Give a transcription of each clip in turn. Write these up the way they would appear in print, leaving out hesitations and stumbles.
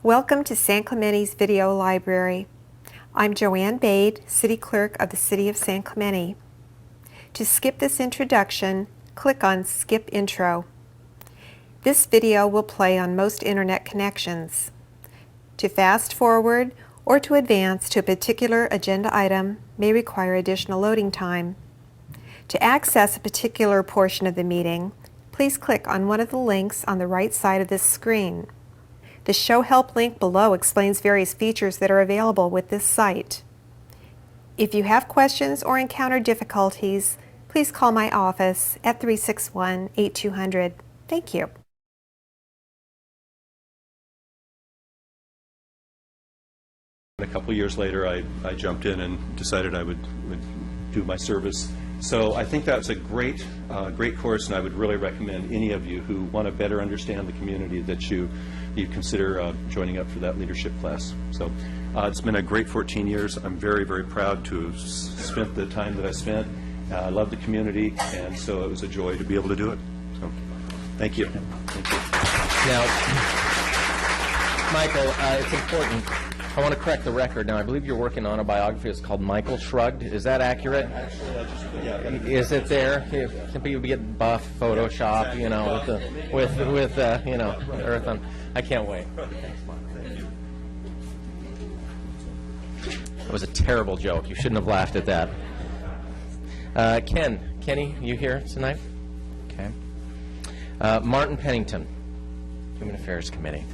Welcome to San Clemente's Video Library. I'm Joanne Bade, City Clerk of the City of San Clemente. To skip this introduction, click on Skip Intro. This video will play on most internet connections. To fast forward or to advance to a particular agenda item may require additional loading time. To access a particular portion of the meeting, please click on one of the links on the right side of this screen. The Show Help link below explains various features that are available with this site. If you have questions or encounter difficulties, please call my office at 361-8200. Thank you. A couple years later, I jumped in and decided I would do my service. So I think that's a great course, and I would really recommend any of you who want to better understand the community that you consider joining up for that leadership class. So it's been a great 14 years. I'm very, very proud to have spent the time that I spent. I love the community, and so it was a joy to be able to do it. So thank you. Thank you. Now, Michael, it's important. I want to correct the record. Now, I believe you're working on a biography. It's called Michael Shrugged. Is that accurate? Actually, Is it there? Some people get buff, Photoshop, you know, with you know, Earth on. I can't wait. That was a terrible joke. You shouldn't have laughed at that. Kenny, you here tonight? Okay. Martin Pennington, Human Affairs Committee.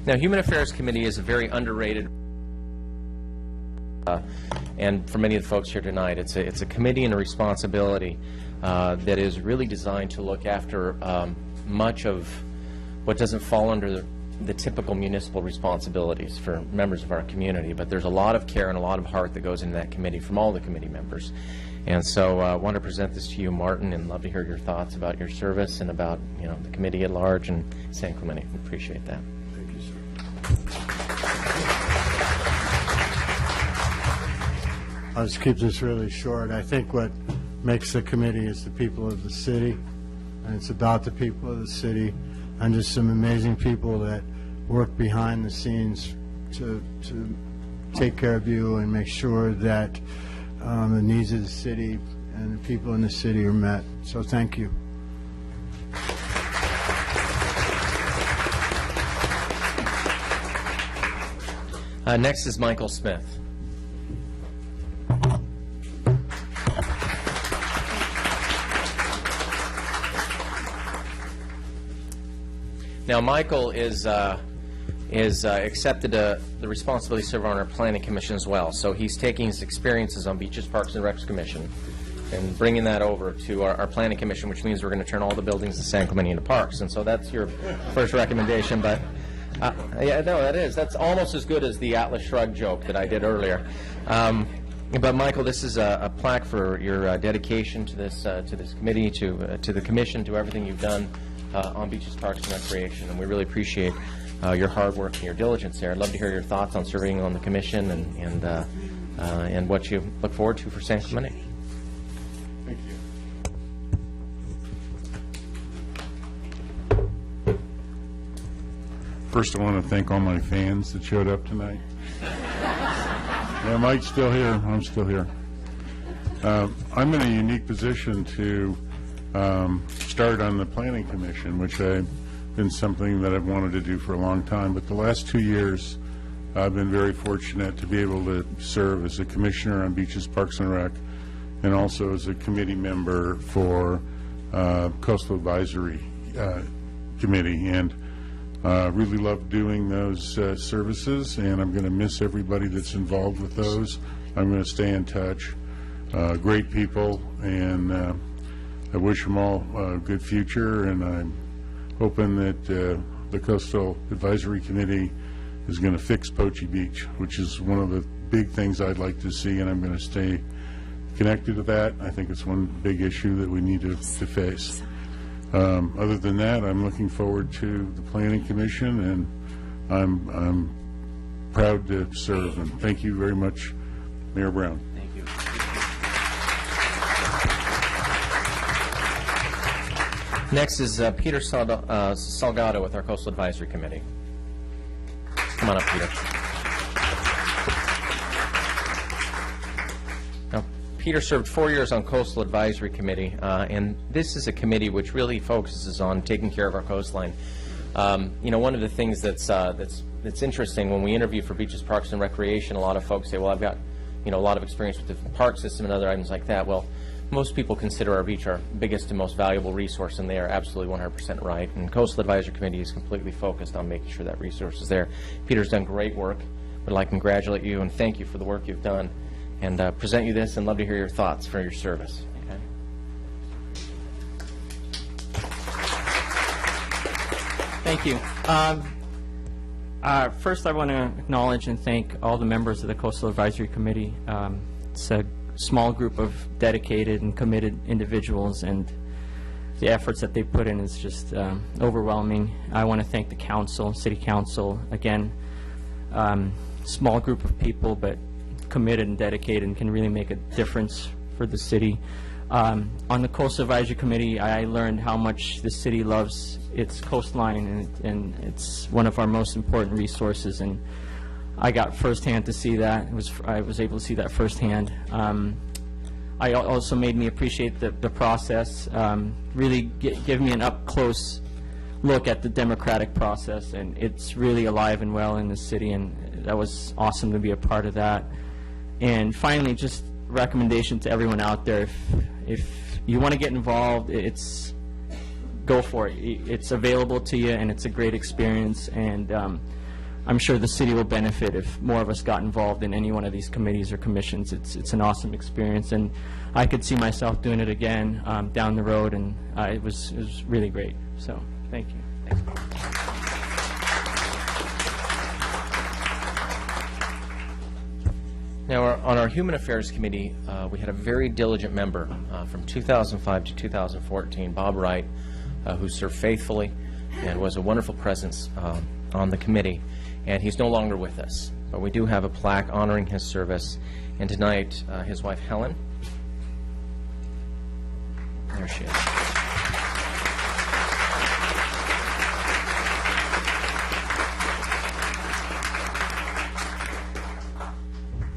Now, Human Affairs Committee is a very underrated, and for many of the folks here tonight, it's a committee and a responsibility that is really designed to look after much of what doesn't fall under the typical municipal responsibilities for members of our community. But there's a lot of care and a lot of heart that goes into that committee from all the committee members. And so I want to present this to you, Martin, and love to hear your thoughts about your service and about, you know, the committee at large and San Clemente. Appreciate that. I'll just keep this really short. I think what makes the committee is the people of the city, and it's about the people of the city, and just some amazing people that work behind the scenes to take care of you and make sure that the needs of the city and the people in the city are met. So thank you. Next is Michael Smith. Now, Michael is accepted the responsibility to serve on our Planning Commission as well. So he's taking his experiences on Beaches, Parks, and Recs Commission and bringing that over to our Planning Commission, which means we're going to turn all the buildings in San Clemente into parks. And so that's your first recommendation, but yeah, no, that's almost as good as the Atlas Shrugged joke that I did earlier. But Michael, this is a plaque for your dedication to this committee, to the commission, to everything you've done on Beaches, Parks, and Recreation, and we really appreciate your hard work and your diligence there. I'd love to hear your thoughts on serving on the commission and what you look forward to for San Clemente. Thank you. First, I want to thank all my fans that showed up tonight. Yeah, Mike's still here. I'm still here. I'm in a unique position to start on the Planning Commission, which I've been something that I've wanted to do for a long time. But the last 2 years, I've been very fortunate to be able to serve as a commissioner on Beaches, Parks, and Rec, and also as a committee member for Coastal Advisory Committee. And really love doing those services, and I'm going to miss everybody that's involved with those. I'm going to stay in touch. Great people, and I wish them all a good future, and I'm hoping that the Coastal Advisory Committee is going to fix Poche Beach, which is one of the big things I'd like to see, and I'm going to stay connected to that. I think it's one big issue that we need to face. Other than that, I'm looking forward to the Planning Commission, and I'm proud to serve. And thank you very much, Mayor Brown. Thank you. Next is Peter Salgado with our Coastal Advisory Committee. Come on up, Peter. Now, Peter served 4 years on Coastal Advisory Committee, and this is a committee which really focuses on taking care of our coastline. You know, one of the things that's interesting when we interview for Beaches, Parks, and Recreation, a lot of folks say, well, I've got, you know, a lot of experience with the park system and other items like that. Well, most people consider our beach our biggest and most valuable resource, and they are absolutely 100% right. And Coastal Advisory Committee is completely focused on making sure that resource is there. Peter's done great work. Would like to congratulate you and thank you for the work you've done, and present you this, and love to hear your thoughts for your service. Okay? Thank you. First, I want to acknowledge and thank all the members of the Coastal Advisory Committee. It's a small group of dedicated and committed individuals, and the efforts that they put in is just overwhelming. I want to thank the council, city council, again, small group of people, but committed and dedicated and can really make a difference for the city. On the Coastal Advisory Committee, I learned how much the city loves its coastline, and it's one of our most important resources, and I got firsthand to see that. I was able to see that firsthand. I also made me appreciate the process, really give me an up-close look at the democratic process, and it's really alive and well in the city, and that was awesome to be a part of that. And finally, just recommendation to everyone out there, if you want to get involved, go for it. It's available to you, and it's a great experience, and I'm sure the city will benefit if more of us got involved in any one of these committees or commissions. It's an awesome experience, and I could see myself doing it again down the road, and it was really great. So, thank you. Now, on our Human Affairs Committee, we had a very diligent member from 2005 to 2014, Bob Wright, who served faithfully and was a wonderful presence on the committee. And he's no longer with us, but we do have a plaque honoring his service. And tonight, his wife, Helen, there she is.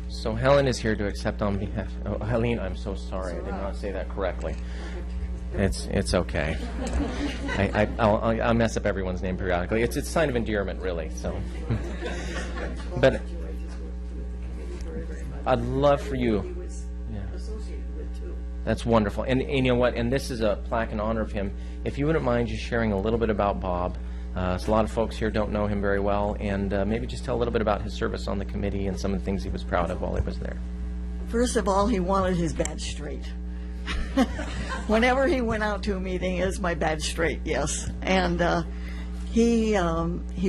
So Helen is here to accept on behalf. Oh, Helene, I'm so sorry. I did not say that correctly. It's okay. I'll mess up everyone's name periodically. It's a sign of endearment, really. So, but I'd love for you. Yeah. That's wonderful. And you know what? And this is a plaque in honor of him. If you wouldn't mind just sharing a little bit about Bob. So a lot of folks here don't know him very well, and maybe just tell a little bit about his service on the committee and some of the things he was proud of while he was there. First of all, he wanted his badge straight. Whenever he went out to a meeting, is my badge straight? Yes. And he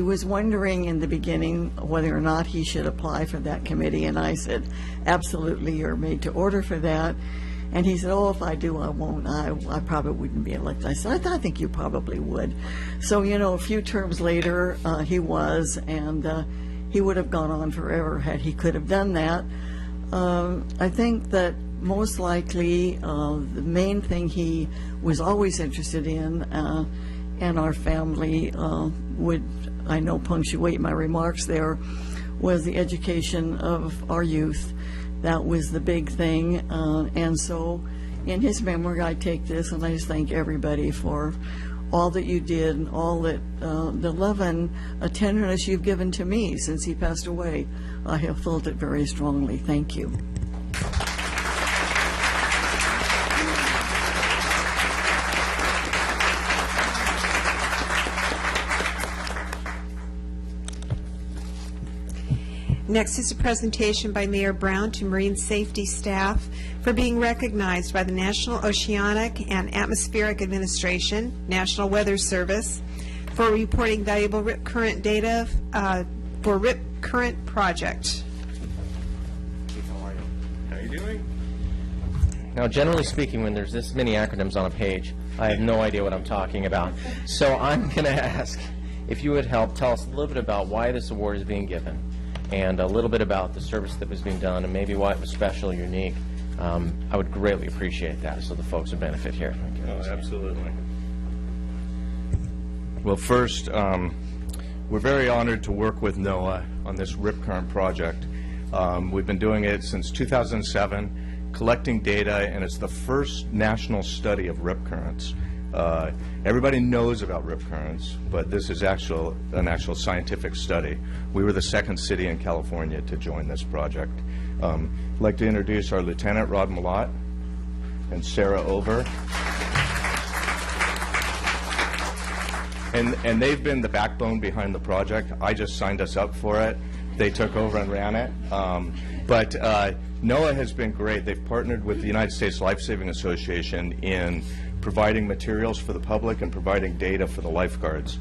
was wondering in the beginning whether or not he should apply for that committee, and I said, absolutely, you're made to order for that. And he said, oh, if I do, I won't. I probably wouldn't be elected. I said, I think you probably would. So, you know, a few terms later, he was, and he would have gone on forever had he could have done that. I think that most likely the main thing he was always interested in, and our family would, I know, punctuate my remarks there, was the education of our youth. That was the big thing, and so in his memory I take this and I just thank everybody for all that you did and all that the love and tenderness you've given to me since he passed away. I have felt it very strongly. Thank you. Next is a presentation by Mayor Brown to marine safety staff for being recognized by the National Oceanic and Atmospheric Administration, National Weather Service, for reporting valuable RIP current data for RIP current project. How are you doing? Now, generally speaking, when there's this many acronyms on a page, I have no idea what I'm talking about. So I'm going to ask if you would help tell us a little bit about why this award is being given, and a little bit about the service that was being done, and maybe why it was special or unique. I would greatly appreciate that, so the folks would benefit here. Oh, absolutely. Well, first, we're very honored to work with NOAA on this Rip Current project. We've been doing it since 2007, collecting data, and it's the first national study of rip currents. Everybody knows about rip currents, but this is an actual scientific study. We were the second city in California to join this project. I'd like to introduce our Lieutenant Rod Malott and Sarah Over. And they've been the backbone behind the project. I just signed us up for it. They took over and ran it. But NOAA has been great. They've partnered with the United States Life-Saving Association in providing materials for the public and providing data for the lifeguards.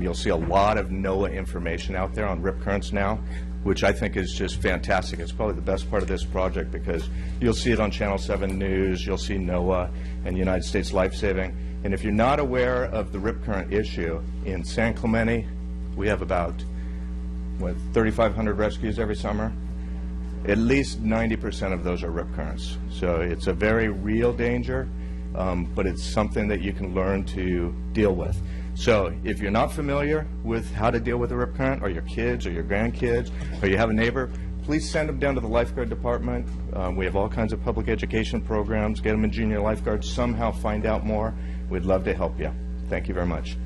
You'll see a lot of NOAA information out there on rip currents now, which I think is just fantastic. It's probably the best part of this project because you'll see it on Channel 7 News, you'll see NOAA and United States Life-Saving. And if you're not aware of the rip current issue, in San Clemente, we have about, 3,500 rescues every summer? At least 90% of those are rip currents. So it's a very real danger, but it's something that you can learn to deal with. So if you're not familiar with how to deal with a rip current, or your kids or your grandkids, or you have a neighbor, please send them down to the lifeguard department. We have all kinds of public education programs. Get them in junior lifeguards. Somehow find out more. We'd love to help you. Thank you very much.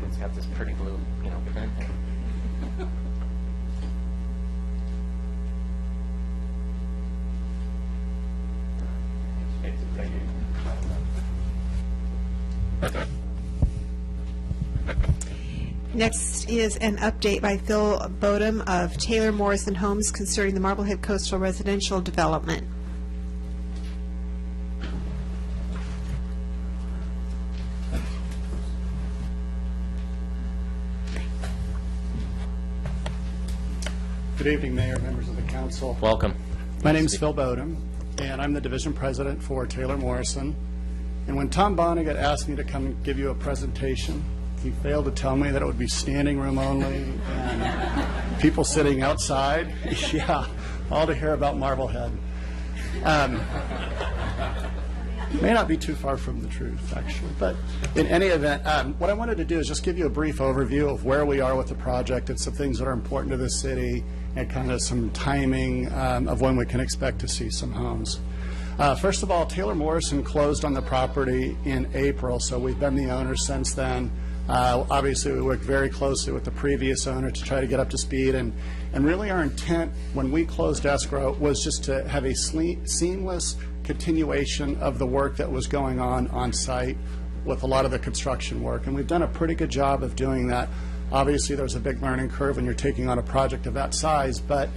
It's got this pretty blue, print. Next is an update by Phil Bodum of Taylor Morrison Homes concerning the Marblehead Coastal Residential Development. Good evening, Mayor, members of the council. Welcome. My name is Phil Bodum, and I'm the division president for Taylor Morrison. And when Tom Vonnegut asked me to come and give you a presentation, he failed to tell me that it would be standing room only and people sitting outside. Yeah, all to hear about Marblehead. May not be too far from the truth, actually. But in any event, what I wanted to do is just give you a brief overview of where we are with the project and some things that are important to the city and kind of some timing of when we can expect to see some homes. First of all, Taylor Morrison closed on the property in April, so we've been the owner since then. Obviously, we worked very closely with the previous owner to try to get up to speed, and really our intent when we closed escrow was just to have a seamless continuation of the work that was going on site with a lot of the construction work, and we've done a pretty good job of doing that. Obviously, there's a big learning curve when you're taking on a project of that size, but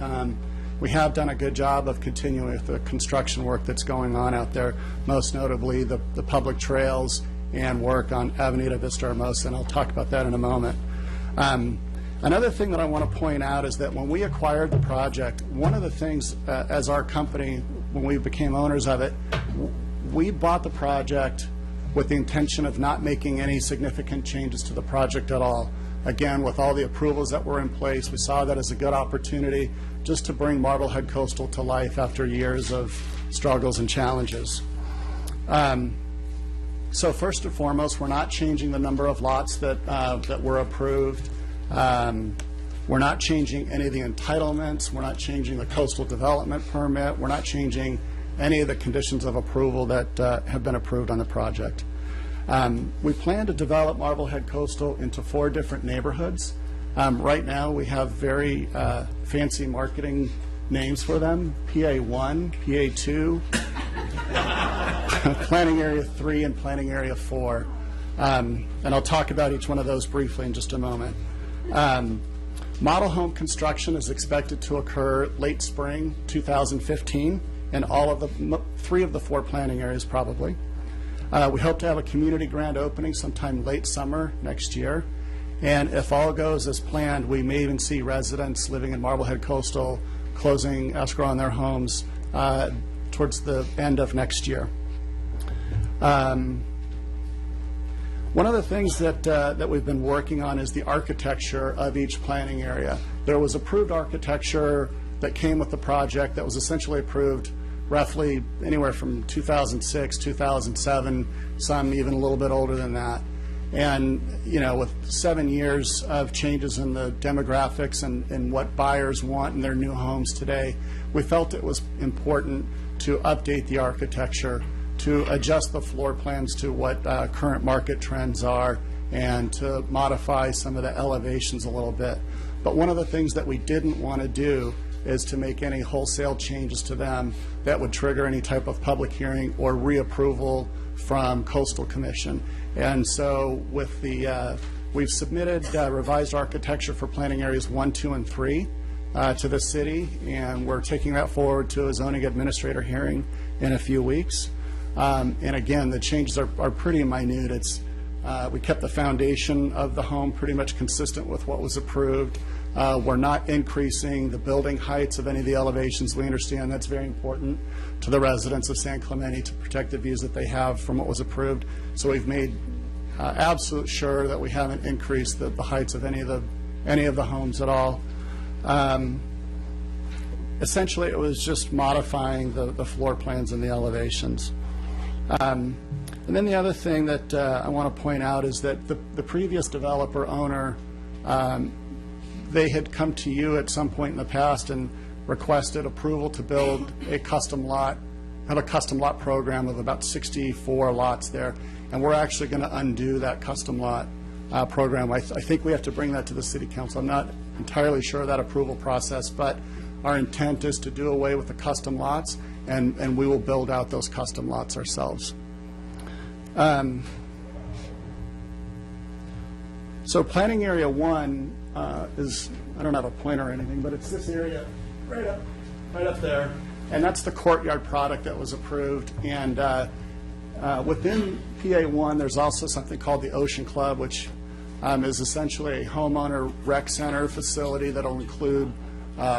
we have done a good job of continuing with the construction work that's going on out there, most notably the public trails and work on Avenida Vista Hermosa, and I'll talk about that in a moment. Another thing that I want to point out is that when we acquired the project, one of the things as our company, when we became owners of it, we bought the project with the intention of not making any significant changes to the project at all. Again, with all the approvals that were in place, we saw that as a good opportunity just to bring Marblehead Coastal to life after years of struggles and challenges. So first and foremost, we're not changing the number of lots that were approved. We're not changing any of the entitlements. We're not changing the coastal development permit. We're not changing any of the conditions of approval that have been approved on the project. We plan to develop Marblehead Coastal into 4 different neighborhoods. Right now, we have very fancy marketing names for them: PA1, PA2, Planning Area 3, and Planning Area 4. And I'll talk about each one of those briefly in just a moment. Model home construction is expected to occur late spring 2015 in all of the 3 of the 4 planning areas probably. We hope to have a community grand opening sometime late summer next year. And if all goes as planned, we may even see residents living in Marblehead Coastal closing escrow on their homes towards the end of next year. One of the things that we've been working on is the architecture of each planning area. There was approved architecture that came with the project that was essentially approved roughly anywhere from 2006, 2007, some even a little bit older than that. And, you know, with 7 years of changes in the demographics and what buyers want in their new homes today, we felt it was important to update the architecture, to adjust the floor plans to what current market trends are, and to modify some of the elevations a little bit. But one of the things that we didn't want to do is to make any wholesale changes to them that would trigger any type of public hearing or reapproval from Coastal Commission. And so with the, we've submitted revised architecture for planning areas 1, 2, and 3 to the city, and we're taking that forward to a zoning administrator hearing in a few weeks. And again, the changes are pretty minute. It's, we kept the foundation of the home pretty much consistent with what was approved. We're not increasing the building heights of any of the elevations. We understand that's very important to the residents of San Clemente to protect the views that they have from what was approved. So we've made absolute sure that we haven't increased the heights of any of the homes at all. Essentially, it was just modifying the floor plans and the elevations. And then the other thing that I want to point out is that the previous developer owner, they had come to you at some point in the past and requested approval to build a custom lot, have a custom lot program of about 64 lots there. And we're actually going to undo that custom lot program. I think we have to bring that to the City Council. I'm not entirely sure of that approval process, but our intent is to do away with the custom lots, and we will build out those custom lots ourselves. So planning area 1 is, I don't have a pointer or anything, but it's this area right up there, and that's the courtyard product that was approved. And within PA1, there's also something called the Ocean Club, which is essentially a homeowner rec center facility that will include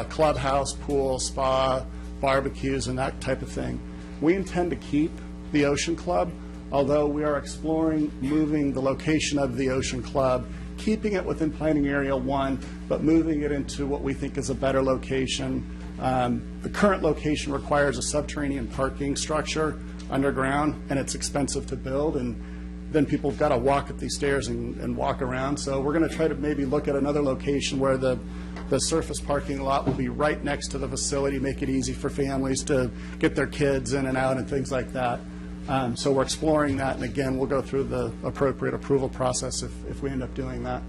clubhouse, pool, spa, barbecues, and that type of thing. We intend to keep the Ocean Club, although we are exploring moving the location of the Ocean Club, keeping it within planning area 1, but moving it into what we think is a better location. The current location requires a subterranean parking structure underground, and it's expensive to build, and then people have got to walk up these stairs and walk around. So we're going to try to maybe look at another location where the surface parking lot will be right next to the facility, make it easy for families to get their kids in and out and things like that. So we're exploring that, and again, we'll go through the appropriate approval process if we end up doing that.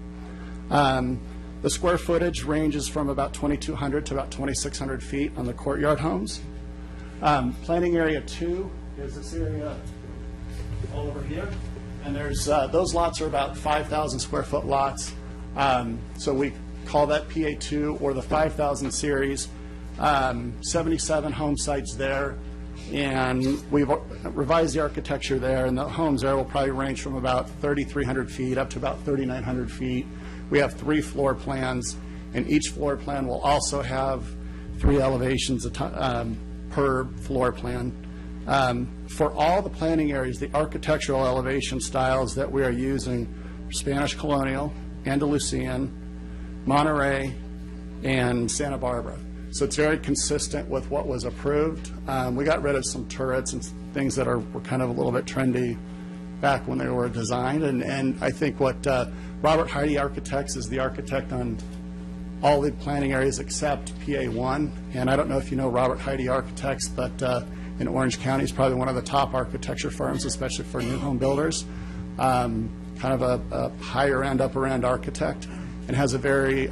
The square footage ranges from about 2,200 to about 2,600 feet on the courtyard homes. Planning area 2 is this area all over here, and there's those lots are about 5,000 square foot lots. So we call that PA2 or the 5,000 series. 77 home sites there. And we've revised the architecture there, and the homes there will probably range from about 3,300 feet up to about 3,900 feet. We have 3 floor plans, and each floor plan will also have 3 elevations per floor plan. For all the planning areas, the architectural elevation styles that we are using are Spanish Colonial, Andalusian, Monterey, and Santa Barbara. So it's very consistent with what was approved. We got rid of some turrets and things that were kind of a little bit trendy back when they were designed. And I think what Robert Heide Architects is the architect on all the planning areas except PA1. And I don't know if you know Robert Heide Architects, but in Orange County is probably one of the top architecture firms, especially for new home builders. Kind of a higher end, upper end architect, and has a very,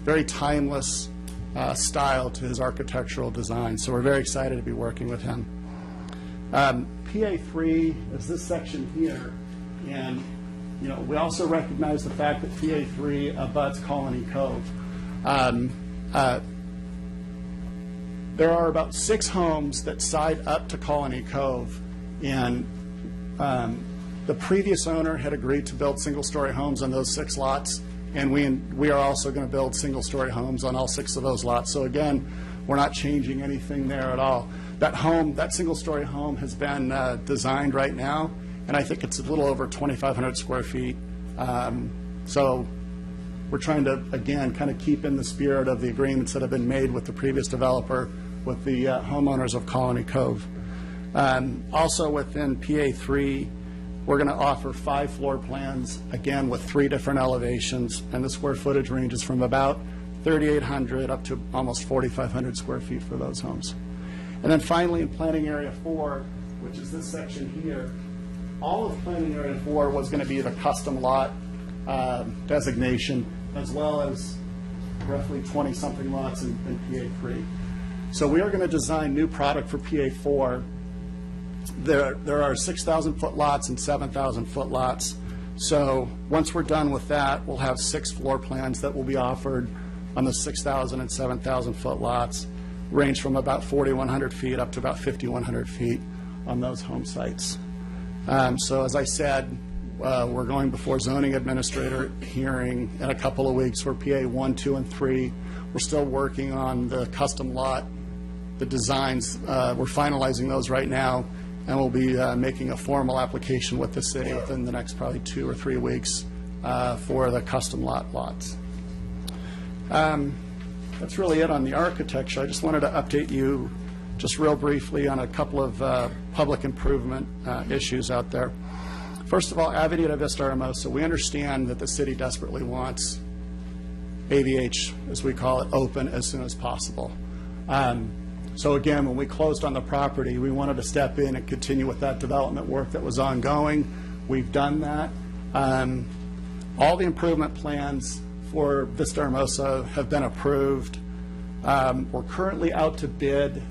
very timeless style to his architectural design. So we're very excited to be working with him. PA3 is this section here, and you know we also recognize the fact that PA3 abuts Colony Cove. There are about 6 homes that side up to Colony Cove, and the previous owner had agreed to build single-story homes on those 6 lots. And we are also going to build single-story homes on all 6 of those lots. So again, we're not changing anything there at all. That home, that single-story home has been designed right now, and I think it's a little over 2,500 square feet. So we're trying to, again, kind of keep in the spirit of the agreements that have been made with the previous developer, with the homeowners of Colony Cove. Also within PA3, we're going to offer 5 floor plans, again, with 3 different elevations, and the square footage ranges from about 3,800 up to almost 4,500 square feet for those homes. And then finally, in Planning Area 4, which is this section here, all of Planning Area 4 was going to be the custom lot designation, as well as roughly 20-something lots in PA3. So we are going to design new product for PA4. There are 6,000-foot lots and 7,000-foot lots. So once we're done with that, we'll have 6 floor plans that will be offered on the 6,000 and 7,000-foot lots, range from about 4,100 feet up to about 5,100 feet on those home sites. So as I said, we're going before zoning administrator hearing in a couple of weeks for PA 1, 2, and 3. We're still working on the custom lot, the designs. We're finalizing those right now, and we'll be making a formal application with the city within the next probably 2 or 3 weeks for the custom lots. That's really it on the architecture. I just wanted to update you just real briefly on a couple of public improvement issues out there. First of all, Avenida Vista Hermosa, we understand that the city desperately wants AVH, as we call it, open as soon as possible. So again, when we closed on the property, we wanted to step in and continue with that development work that was ongoing. We've done that. All the improvement plans for Vista Hermosa have been approved. We're currently out to bid.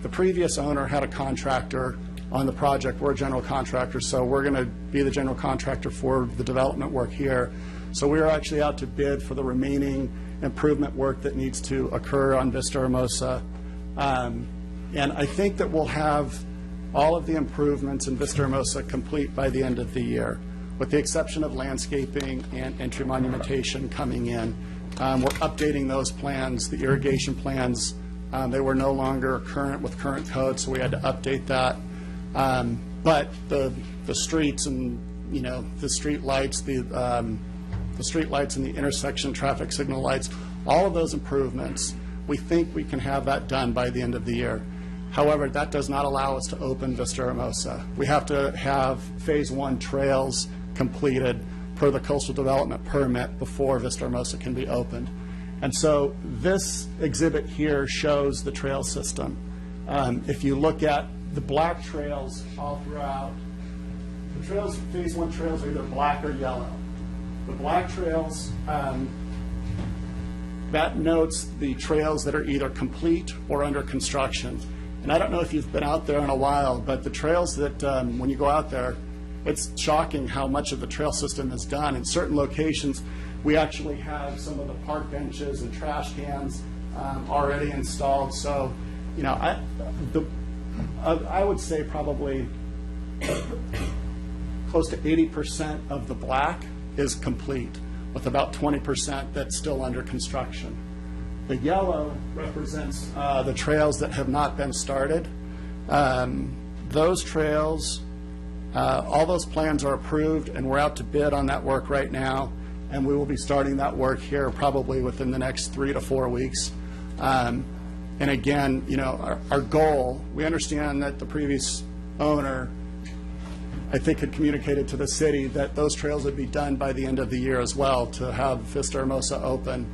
The previous owner had a contractor on the project. We're a general contractor, so we're going to be the general contractor for the development work here. So we are actually out to bid for the remaining improvement work that needs to occur on Vista Hermosa. And I think that we'll have all of the improvements in Vista Hermosa complete by the end of the year, with the exception of landscaping and entry monumentation coming in. We're updating those plans, the irrigation plans. They were no longer current with current code, so we had to update that. But the streets and, you know, the street lights, the street lights and the intersection traffic signal lights, all of those improvements, we think we can have that done by the end of the year. However, that does not allow us to open Vista Hermosa. We have to have Phase 1 trails completed per the coastal development permit before Vista Hermosa can be opened. And so this exhibit here shows the trail system. If you look at the black trails all throughout, the trails, Phase 1 trails are either black or yellow. The black trails, that notes the trails that are either complete or under construction. And I don't know if you've been out there in a while, but the trails that, when you go out there, it's shocking how much of the trail system is done. In certain locations, we actually have some of the park benches and trash cans already installed. So, you know, I would say probably close to 80% of the black is complete, with about 20% that's still under construction. The yellow represents the trails that have not been started. Those trails, all those plans are approved, and we're out to bid on that work right now, and we will be starting that work here probably within the next 3 to 4 weeks. And again, you know, our goal, we understand that the previous owner, I think, had communicated to the city that those trails would be done by the end of the year as well, to have Vista Hermosa open.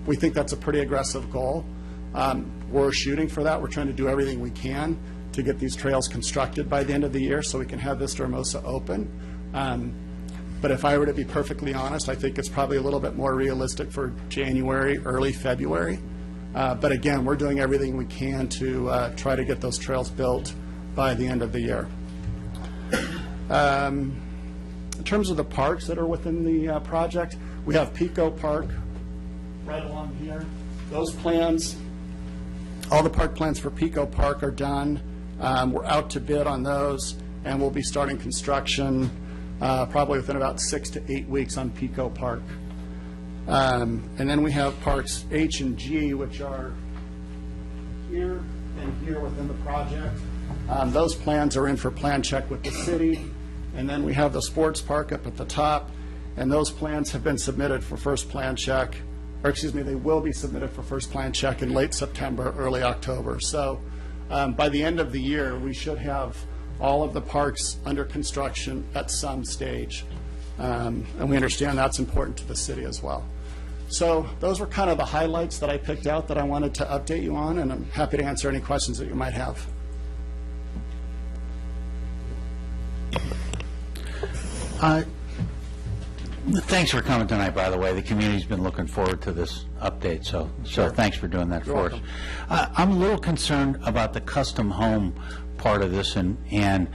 We think that's a pretty aggressive goal. We're shooting for that. We're trying to do everything we can to get these trails constructed by the end of the year so we can have Vista Hermosa open. But if I were to be perfectly honest, I think it's probably a little bit more realistic for January, early February. But again, we're doing everything we can to try to get those trails built by the end of the year. In terms of the parks that are within the project, we have Pico Park right along here. Those plans, all the park plans for Pico Park are done. We're out to bid on those, and we'll be starting construction probably within about 6 to 8 weeks on Pico Park. And then we have parks H and G, which are here and here within the project. Those plans are in for plan check with the city, And then we have the sports park up at the top, and those plans have been submitted for first plan check, or excuse me, they will be submitted for first plan check in late September, early October. So by the end of the year, we should have all of the parks under construction at some stage. And we understand that's important to the city as well. So those were kind of the highlights that I picked out that I wanted to update you on, and I'm happy to answer any questions that you might have. Thanks for coming tonight, by the way. The community's been looking forward to this update, so thanks for doing that for us. I'm a little concerned about the custom home part of this, and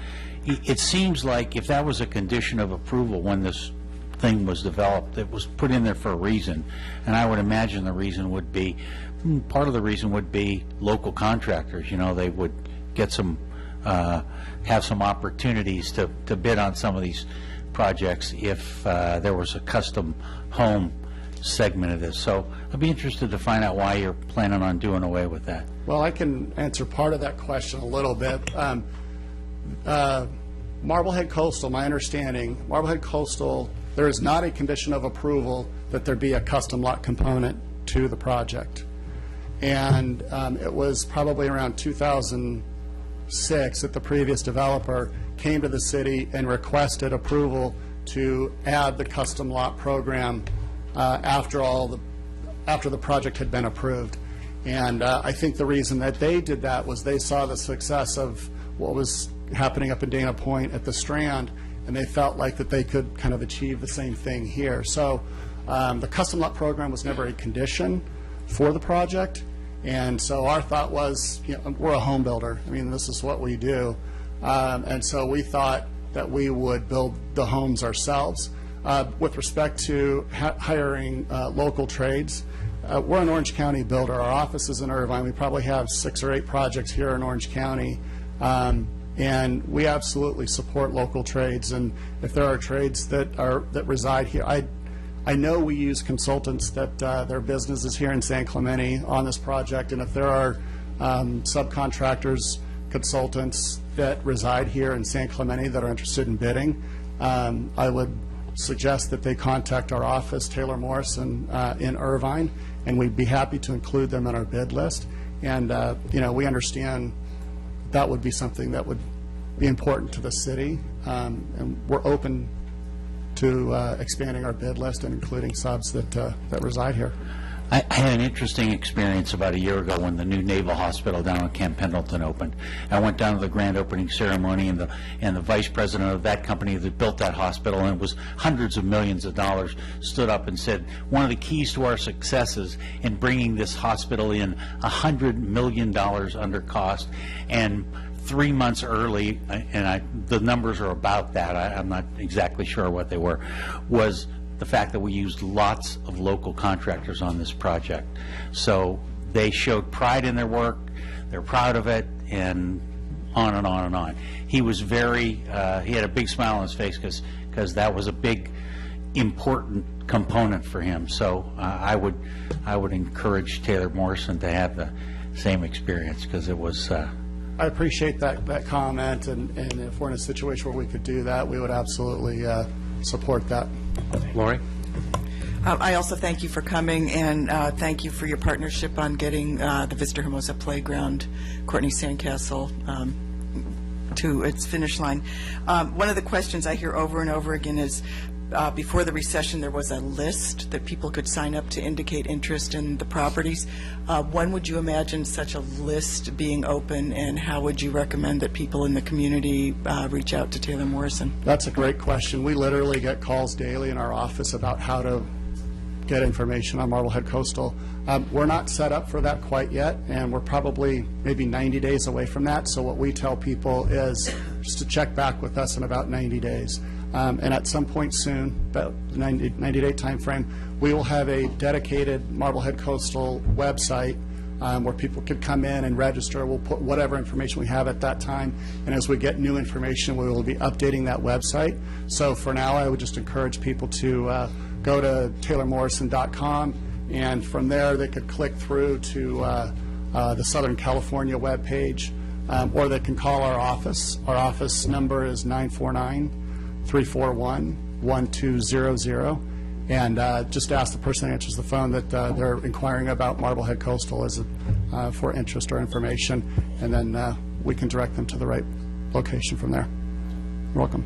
it seems like if that was a condition of approval when this thing was developed, it was put in there for a reason, and I would imagine the reason would be, part of the reason would be local contractors. You know, they would get some, have some opportunities to bid on some of these projects if there was a custom home segment of this. So I'd be interested to find out why you're planning on doing away with that. Well, I can answer part of that question a little bit. Marblehead Coastal, my understanding, Marblehead Coastal, there is not a condition of approval that there be a custom lot component to the project. And it was probably around 2006 that the previous developer came to the city and requested approval to add the custom lot program after the project had been approved. And I think the reason that they did that was they saw the success of what was happening up in Dana Point at the Strand, and they felt like that they could kind of achieve the same thing here. So the custom lot program was never a condition for the project, and so our thought was, you know, we're a home builder. I mean, this is what we do, and so we thought that we would build the homes ourselves. With respect to hiring local trades, we're an Orange County builder. Our office is in Irvine. We probably have 6 or 8 projects here in Orange County. And we absolutely support local trades, and if there are trades that reside here, I know we use consultants that their business is here in San Clemente on this project, and if there are subcontractors, consultants that reside here in San Clemente that are interested in bidding, I would suggest that they contact our office, Taylor Morrison, in Irvine, and we'd be happy to include them in our bid list. And you know, we understand that would be something that would be important to the city, and we're open to expanding our bid list and including subs that reside here. I had an interesting experience about a year ago when the new Naval Hospital down on Camp Pendleton opened. I went down to the grand opening ceremony, and the vice president of that company that built that hospital, and it was hundreds of millions of dollars, stood up and said, one of the keys to our successes in bringing this hospital in $100 million under cost, and 3 months early, and the numbers are about that, I'm not exactly sure what they were, was the fact that we used lots of local contractors on this project. So they showed pride in their work, they're proud of it, and on and on and on. He was very, he had a big smile on his face because that was a big, important component for him. So I would encourage Taylor Morrison to have the same experience, because it was I appreciate that comment, and if we're in a situation where we could do that, we would absolutely support that. Lori? I also thank you for coming, and thank you for your partnership on getting the Visitor Hermosa Playground, Courtney Sandcastle, to its finish line. One of the questions I hear over and over again is, before the recession, there was a list that people could sign up to indicate interest in the properties. When would you imagine such a list being open, and how would you recommend that people in the community reach out to Taylor Morrison? That's a great question. We literally get calls daily in our office about how to get information on Marblehead Coastal. We're not set up for that quite yet, and we're probably maybe 90 days away from that. So what we tell people is just to check back with us in about 90 days. And at some point soon, about 90-day time frame, we will have a dedicated Marblehead Coastal website where people can come in and register. We'll put whatever information we have at that time, and as we get new information, we will be updating that website. So for now, I would just encourage people to go to taylormorrison.com, and from there they could click through to the Southern California webpage, or they can call our office. Our office number is 949 341-1200. And just ask the person that answers the phone that they're inquiring about Marblehead Coastal as for interest or information, and then we can direct them to the right location from there. You're welcome.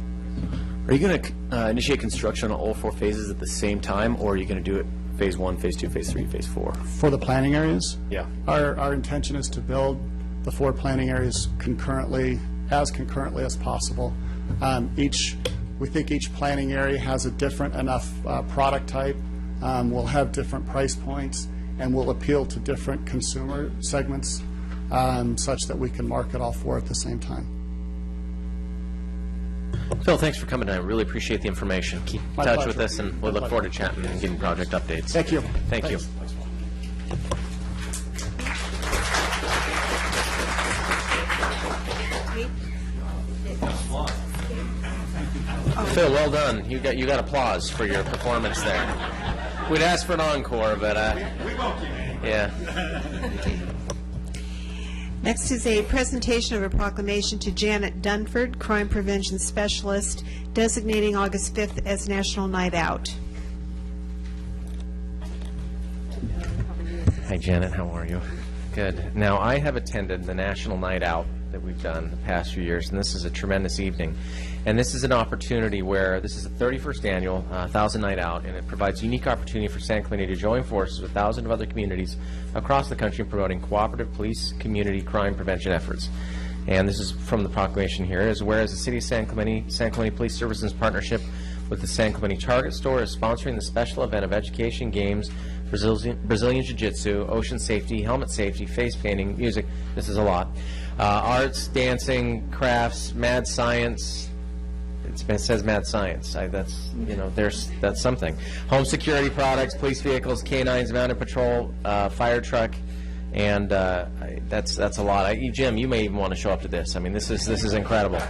Are you going to initiate construction on all 4 phases at the same time, or are you going to do it phase 1, phase 2, phase 3, phase 4? For the planning areas? Yeah. Our intention is to build the 4 planning areas concurrently as possible. We think each planning area has a different enough product type, will have different price points, and will appeal to different consumer segments such that we can market all 4 at the same time. Phil, thanks for coming tonight. Really appreciate the information. Keep in My touch pleasure. with us, and we'll look forward to chatting and getting project updates. Thank you. Thank you. Thanks. Phil, well done. You got applause for your performance there. We'd ask for an encore, but yeah. Next is a presentation of a proclamation to Janet Dunford, Crime Prevention Specialist, designating August 5th as National Night Out. Hi, Janet. How are you? Good. Now, I have attended the National Night Out that we've done the past few years, and this is a tremendous evening. And this is an opportunity where this is the 31st annual 1000 Night Out, and it provides unique opportunity for San Clemente to join forces with thousands of other communities across the country in promoting cooperative police community crime prevention efforts. And this is from the proclamation here, is whereas the City of San Clemente Police Services partnership with the San Clemente Target Store is sponsoring the special event of education, games, Brazilian Jiu-Jitsu, ocean safety, helmet safety, face painting, music. This is a lot. Arts, dancing, crafts, mad science. It says mad science. That's that's something. Home security products, police vehicles, canines, mounted patrol, fire truck, and that's a lot. Jim, you may even want to show up to this. I mean, this is incredible.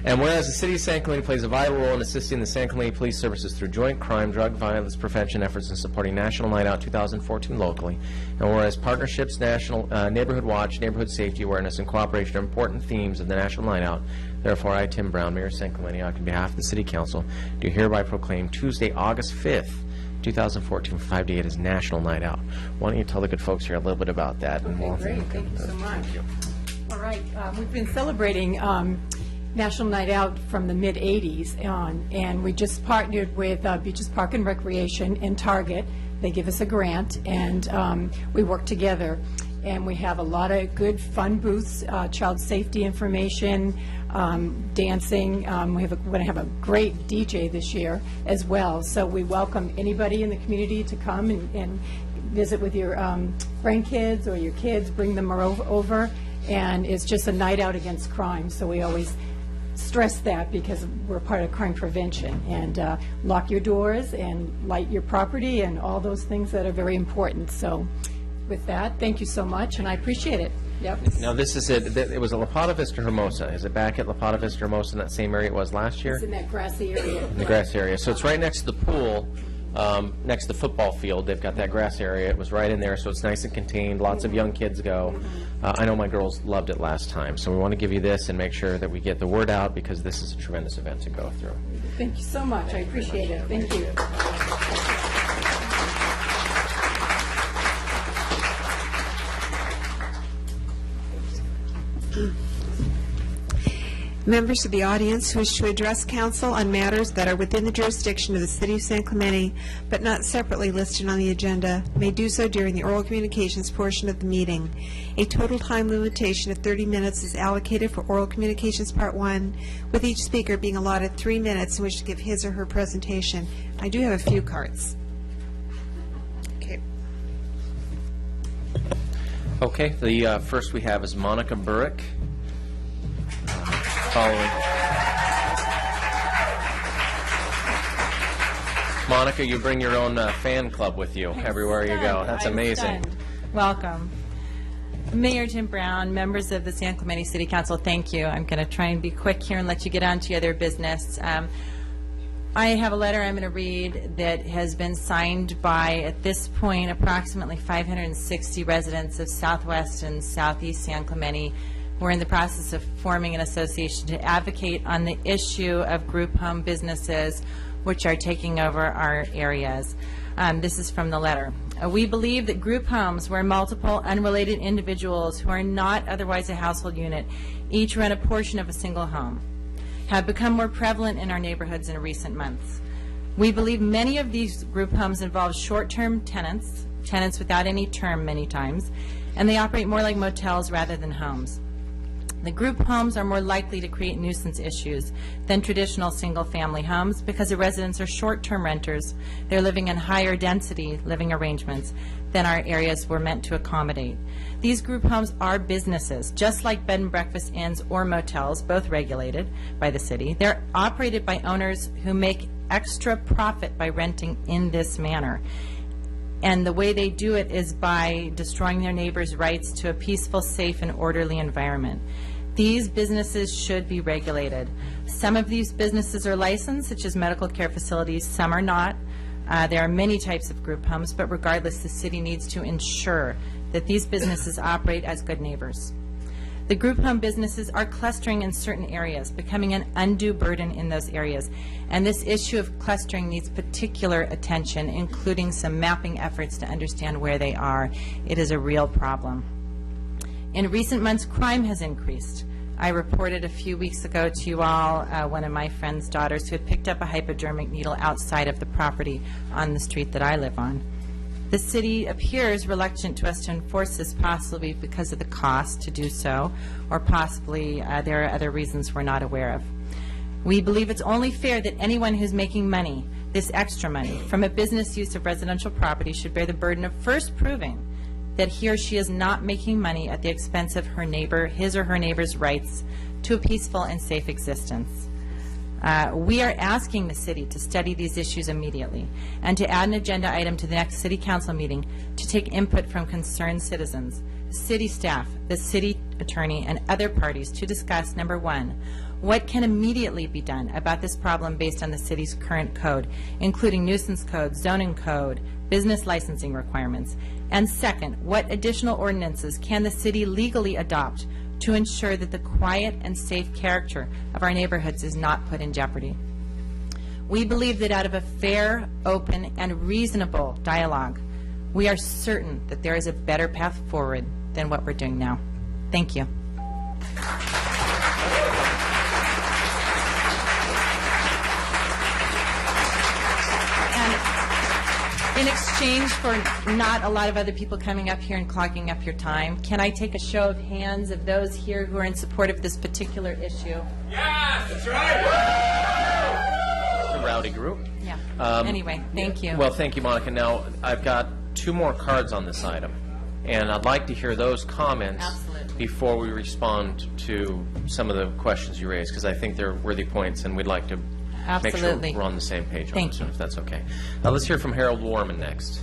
And whereas the City of San Clemente plays a vital role in assisting the San Clemente Police Services through joint crime, drug violence prevention efforts and supporting National Night Out 2014 locally, and whereas partnerships, National Neighborhood Watch, neighborhood safety awareness, and cooperation are important themes of the National Night Out, therefore I, Tim Brown, Mayor of San Clemente, on behalf of the City Council, do hereby proclaim Tuesday, August 5th, 2014 from 5 to 8 as National Night Out. Why don't you tell the good folks here a little bit about that? Okay, great. Thank you so much. All right, we've been celebrating National Night Out from the mid-'80s on, and we just partnered with Beaches Park and Recreation and Target. They give us a grant, and we work together. And we have a lot of good fun booths, child safety information, dancing. We're going to have a great DJ this year as well. So we welcome anybody in the community to come and visit with your grandkids or your kids, bring them over. And it's just a night out against crime. So we always stress that because we're part of crime prevention. And lock your doors and light your property and all those things that are very important. So with that, thank you so much, and I appreciate it. Yep. Now, this is it. It was a La Plata Vista Hermosa. Is it back at La Plata Vista Hermosa in that same area it was last year? It's in that grassy area. In the grass area. So it's right next to the pool, next to the football field. They've got that grass area. It was right in there, so it's nice and contained. Lots of young kids go. I know my girls loved it last time, so we want to give you this and make sure that we get the word out because this is a tremendous event to go through. Thank you so much. I appreciate it. Thank you. Members of the audience who wish to address council on matters that are within the jurisdiction of the City of San Clemente but not separately listed on the agenda may do so during the oral communications portion of the meeting. A total time limitation of 30 minutes is allocated for oral communications part 1, with each speaker being allotted 3 minutes in which to give his or her presentation. I do have a few cards. Okay. Okay, the first we have is Monica Burrick. Following. Monica, you bring your own fan club with you everywhere you go. That's amazing. Welcome. Mayor Jim Brown, members of the San Clemente City Council, thank you. I'm going to try and be quick here and let you get on to your other business. I have a letter I'm going to read that has been signed by, at this point, approximately 560 residents of Southwest and Southeast San Clemente, We're in the process of forming an association to advocate on the issue of group home businesses which are taking over our areas. This is from the letter. We believe that group homes where multiple unrelated individuals who are not otherwise a household unit each rent a portion of a single home have become more prevalent in our neighborhoods in recent months. We believe many of these group homes involve short-term tenants, tenants without any term many times, and they operate more like motels rather than homes. The group homes are more likely to create nuisance issues than traditional single-family homes because the residents are short-term renters. They're living in higher density living arrangements than our areas were meant to accommodate. These group homes are businesses, just like bed and breakfast inns or motels, both regulated by the city. They're operated by owners who make extra profit by renting in this manner. And the way they do it is by destroying their neighbors' rights to a peaceful, safe, and orderly environment. These businesses should be regulated. Some of these businesses are licensed, such as medical care facilities. Some are not. There are many types of group homes, but regardless, the city needs to ensure that these businesses operate as good neighbors. The group home businesses are clustering in certain areas, becoming an undue burden in those areas. And this issue of clustering needs particular attention, including some mapping efforts to understand where they are. It is a real problem. In recent months, crime has increased. I reported a few weeks ago to you all one of my friend's daughters who had picked up a hypodermic needle outside of the property on the street that I live on. The city appears reluctant to us to enforce this, possibly because of the cost to do so, or possibly there are other reasons we're not aware of. We believe it's only fair that anyone who's making money, this extra money, from a business use of residential property should bear the burden of first proving that he or she is not making money at the expense of her neighbor, his or her neighbor's rights to a peaceful and safe existence. We are asking the city to study these issues immediately and to add an agenda item to the next city council meeting to take input from concerned citizens, city staff, the city attorney, and other parties to discuss, number one, what can immediately be done about this problem based on the city's current code, including nuisance code, zoning code, business licensing requirements, and second, what additional ordinances can the city legally adopt to ensure that the quiet and safe character of our neighborhoods is not put in jeopardy. We believe that out of a fair, open, and reasonable dialogue, we are certain that there is a better path forward than what we're doing now. Thank you. In exchange for not a lot of other people coming up here and clogging up your time, can I take a show of hands of those here who are in support of this particular issue? Yes, that's right! A rowdy group. Yeah. Anyway, thank you. Well, thank you, Monica. Now, I've got 2 more cards on this item, and I'd like to hear those comments before we respond to some of the questions you raised, because I think they're worthy points, and we'd like to make sure we're on the same page on this one, if that's okay. Let's hear from Harold Warman next.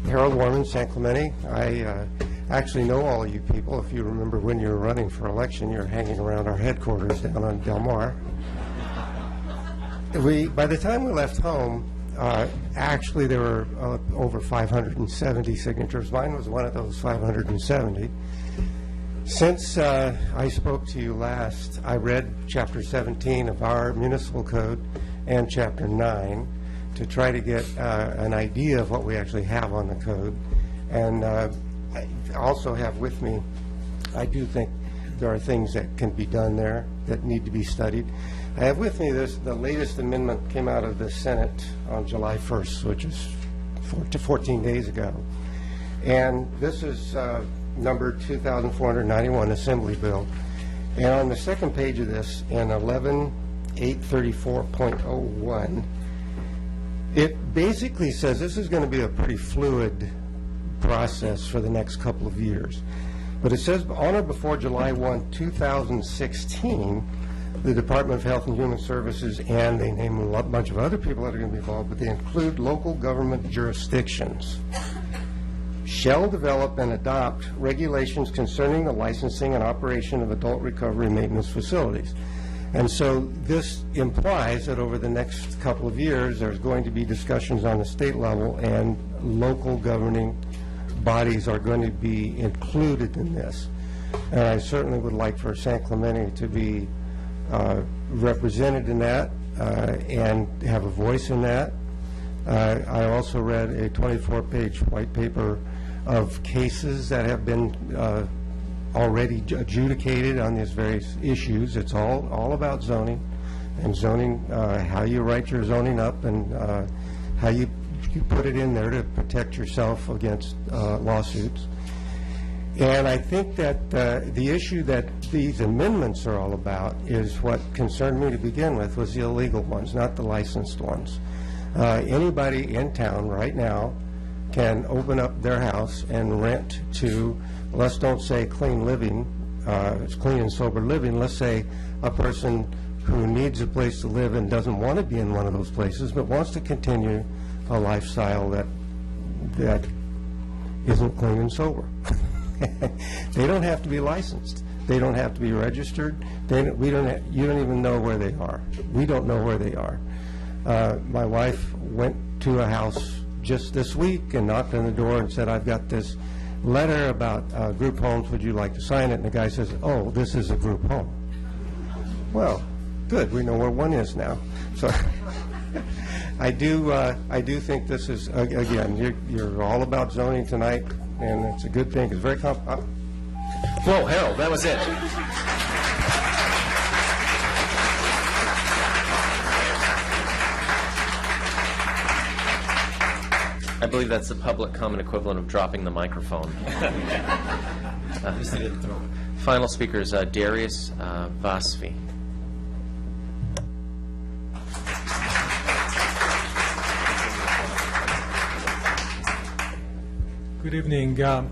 Harold Warman, San Clemente. I actually know all of you people. If you remember when you were running for election, you were hanging around our headquarters down on Del Mar. By the time we left home, actually, there were over 570 signatures. Mine was one of those 570. Since I spoke to you last, I read Chapter 17 of our municipal code and Chapter 9 to try to get an idea of what we actually have on the code. And I also have with me, I do think there are things that can be done there that need to be studied. I have with me the latest amendment came out of the Senate on July 1st, which is 14 days ago. And this is number 2491 Assembly Bill. And on the second page of this, in 11834.01, it basically says this is going to be a pretty fluid process for the next couple of years. But it says on or before July 1, 2016, the Department of Health and Human Services, and they name a bunch of other people that are going to be involved, but they include local government jurisdictions, shall develop and adopt regulations concerning the licensing and operation of adult recovery maintenance facilities. And so this implies that over the next couple of years, there's going to be discussions on the state level, and local governing bodies are going to be included in this. And I certainly would like for San Clemente to be represented in that and have a voice in that. I also read a 24-page white paper of cases that have been already adjudicated on these various issues. It's all about zoning, and zoning, how you write your zoning up, and how you put it in there to protect yourself against lawsuits. And I think that the issue that these amendments are all about is what concerned me to begin with, was the illegal ones, not the licensed ones. Anybody in town right now can open up their house and rent to, let's don't say clean living, it's clean and sober living, let's say a person who needs a place to live and doesn't want to be in one of those places, but wants to continue a lifestyle that isn't clean and sober. They don't have to be licensed. They don't have to be registered. You don't even know where they are. We don't know where they are. My wife went to a house just this week and knocked on the door and said, I've got this letter about group homes, would you like to sign it? And the guy says, oh, this is a group home. Well, good, we know where one is now. So I do think this is, again, you're all about zoning tonight, and it's a good thing. It's very Whoa, Harold, that was it. I believe that's the public comment equivalent of dropping the microphone. Final speaker is Darius Vasfi. Good evening. I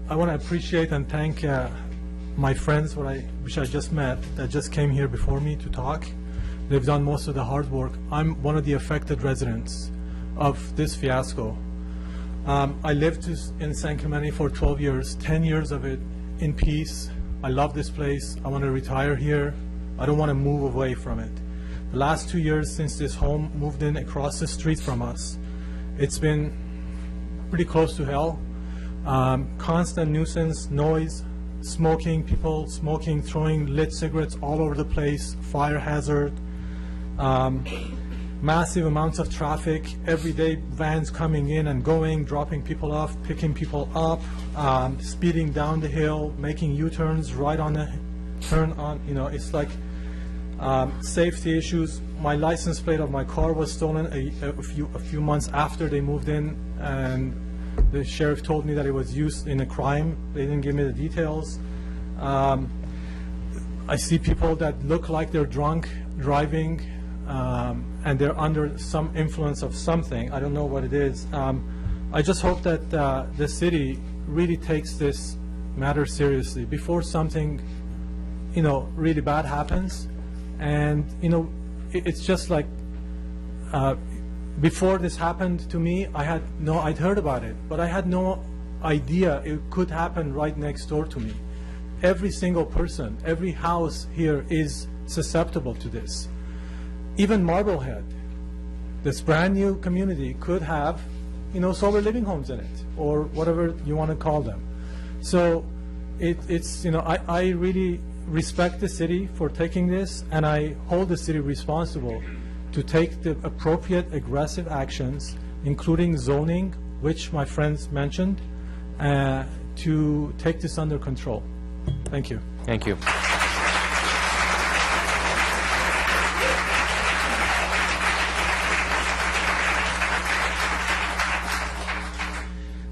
want to appreciate and thank my friends which I just met that just came here before me to talk. They've done most of the hard work. I'm one of the affected residents of this fiasco. I lived in San Clemente for 12 years, 10 years of it in peace. I love this place. I want to retire here. I don't want to move away from it. The last 2 years since this home moved in across the street from us, it's been pretty close to hell. Constant nuisance, noise, smoking, people smoking, throwing lit cigarettes all over the place, fire hazard, massive amounts of traffic, everyday vans coming in and going, dropping people off, picking people up, speeding down the hill, making U-turns right on the turn on, it's like safety issues. My license plate of my car was stolen a few months after they moved in, and the sheriff told me that it was used in a crime. They didn't give me the details. I see people that look like they're drunk driving, and they're under some influence of something. I don't know what it is. I just hope that the city really takes this matter seriously before something, really bad happens. And, it's just like, before this happened to me, I'd heard about it, but I had no idea it could happen right next door to me. Every single person, every house here is susceptible to this. Even Marblehead, this brand new community, could have, sober living homes in it, or whatever you want to call them. So it's, I really respect the city for taking this, and I hold the city responsible to take the appropriate aggressive actions, including zoning, which my friends mentioned, to take this under control. Thank you. Thank you.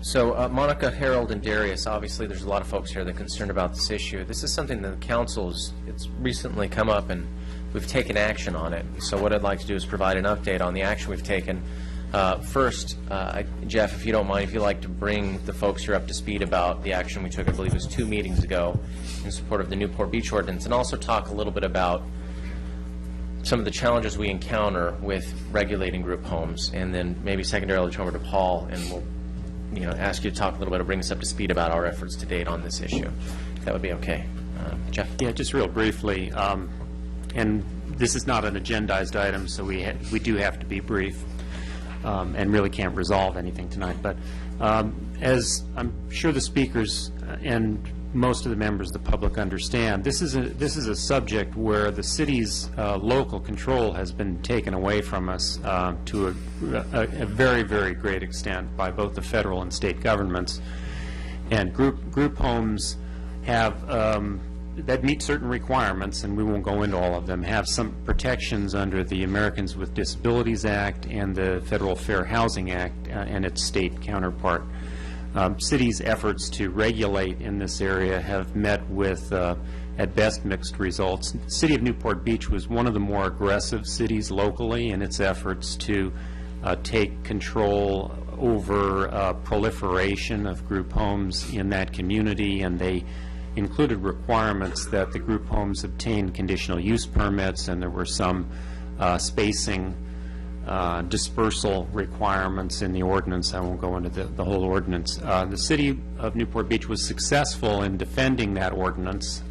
So, Monica, Harold, and Darius, obviously there's a lot of folks here that are concerned about this issue. This is something that the council's, it's recently come up, and we've taken action on it. So what I'd like to do is provide an update on the action we've taken. First, Jeff, if you don't mind, if you'd like to bring the folks here up to speed about the action we took, I believe it was 2 meetings ago, in support of the Newport Beach ordinance, and also talk a little bit about some of the challenges we encounter with regulating group homes, and then maybe secondarily turn over to Paul, and we'll ask you to talk a little bit or bring us up to speed about our efforts to date on this issue. That would be okay. Jeff? Yeah, just real briefly, and this is not an agendized item, so we do have to be brief, and really can't resolve anything tonight. But as I'm sure the speakers and most of the members of the public understand, this is a subject where the city's local control has been taken away from us to a very, very great extent by both the federal and state governments. And group homes have that meet certain requirements, and we won't go into all of them, have some protections under the Americans with Disabilities Act and the Federal Fair Housing Act and its state counterpart. Cities' efforts to regulate in this area have met with, at best, mixed results. The City of Newport Beach was one of the more aggressive cities locally in its efforts to take control over proliferation of group homes in that community, and they included requirements that the group homes obtain conditional use permits, and there were some spacing dispersal requirements in the ordinance. I won't go into the whole ordinance. The City of Newport Beach was successful in defending that ordinance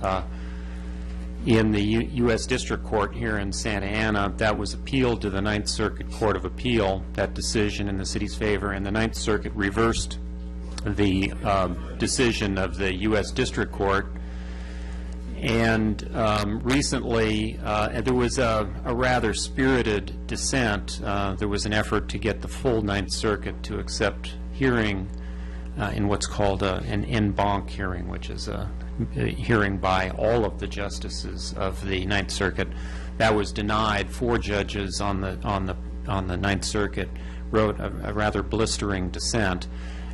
in the U.S. District Court here in Santa Ana. That was appealed to the Ninth Circuit Court of Appeal, that decision in the city's favor, and the Ninth Circuit reversed the decision of the U.S. District Court. And recently, there was a rather spirited dissent. There was an effort to get the full Ninth Circuit to accept hearing in what's called an en banc hearing, which is a hearing by all of the justices of the Ninth Circuit. That was denied. 4 judges on the Ninth Circuit wrote a rather blistering dissent.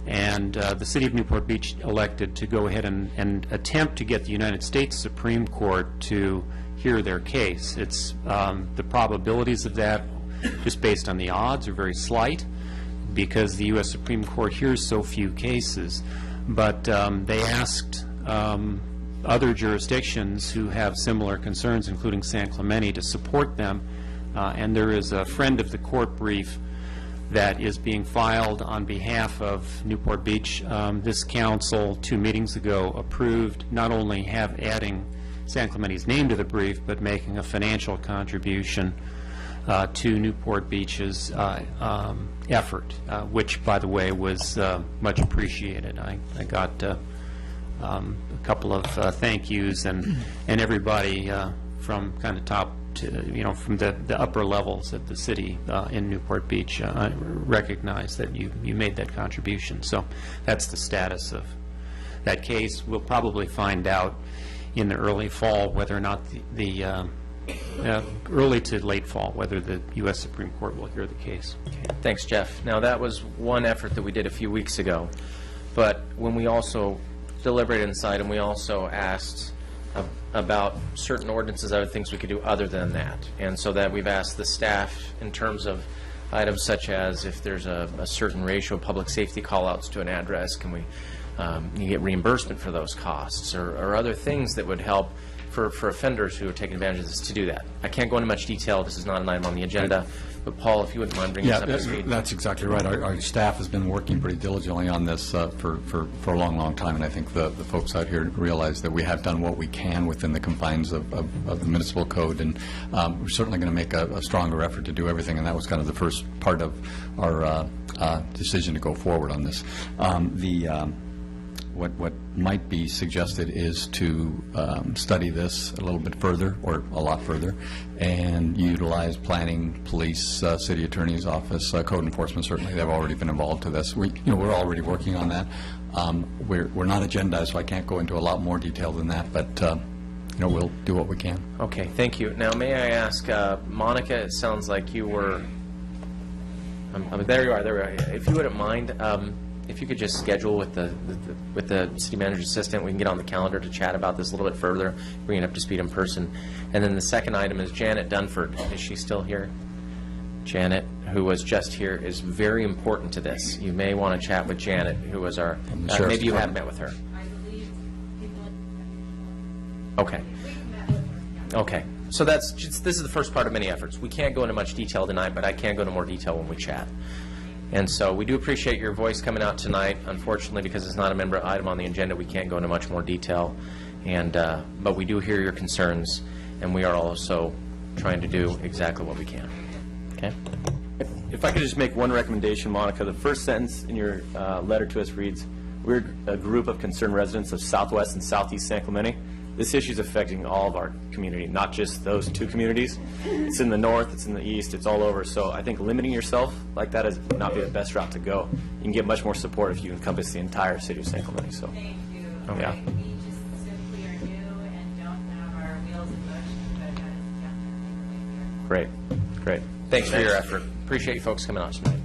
And the City of Newport Beach elected to go ahead and attempt to get the United States Supreme Court to hear their case. It's the probabilities of that, just based on the odds, are very slight because the U.S. Supreme Court hears so few cases. But they asked other jurisdictions who have similar concerns, including San Clemente, to support them. And there is a friend of the court brief that is being filed on behalf of Newport Beach. This council 2 meetings ago approved not only adding San Clemente's name to the brief, but making a financial contribution to Newport Beach's effort, which, by the way, was much appreciated. I got a couple of thank yous, and everybody from kind of top to, from the upper levels of the city in Newport Beach recognize that you made that contribution. So that's the status of that case. We'll probably find out in the early fall whether or not the early to late fall whether the U.S. Supreme Court will hear the case. Okay. Thanks, Jeff. Now, that was one effort that we did a few weeks ago, but when we also deliberated inside, and we also asked about certain ordinances, other things we could do other than that. And so that we've asked the staff in terms of items such as if there's a certain ratio of public safety call-outs to an address, can we you get reimbursement for those costs, or other things that would help for offenders who are taking advantage of this to do that. I can't go into much detail. This is not an item on the agenda. But Paul, if you wouldn't mind bringing us up to speed. That's exactly right. Our staff has been working pretty diligently on this for a long, long time, and I think the folks out here realize that we have done what we can within the confines of the municipal code, and we're certainly going to make a stronger effort to do everything, and that was kind of the first part of our decision to go forward on this. What might be suggested is to study this a little bit further, or a lot further, and utilize planning, police, city attorney's office, code enforcement. Certainly, they've already been involved to this. We're already working on that. We're not agendized, so I can't go into a lot more detail than that. But we'll do what we can. Okay, thank you. Now, may I ask, Monica? It sounds like you were. There you are. There we are. If you wouldn't mind. If you could just schedule with the city manager's assistant, we can get on the calendar to chat about this a little bit further, bring it up to speed in person. And then the second item is Janet Dunford. Is she still here? Janet, who was just here, is very important to this. You may want to chat with Janet, who was our, maybe you have met with her. Okay. Okay. So this is the first part of many efforts. We can't go into much detail tonight, but I can go into more detail when we chat. And so we do appreciate your voice coming out tonight. Unfortunately, because it's not a member item on the agenda, we can't go into much more detail. And, but we do hear your concerns, and we are also trying to do exactly what we can. Okay? If I could just make one recommendation, Monica, the first sentence in your letter to us reads, "We're a group of concerned residents of Southwest and Southeast San Clemente." This issue is affecting all of our community, not just those two communities. It's in the north, it's in the east, it's all over. So I think limiting yourself like that is not be the best route to go. You can get much more support if you encompass the entire city of San Clemente. So, yeah. Great, great. Thanks for your effort. Appreciate you folks coming out tonight.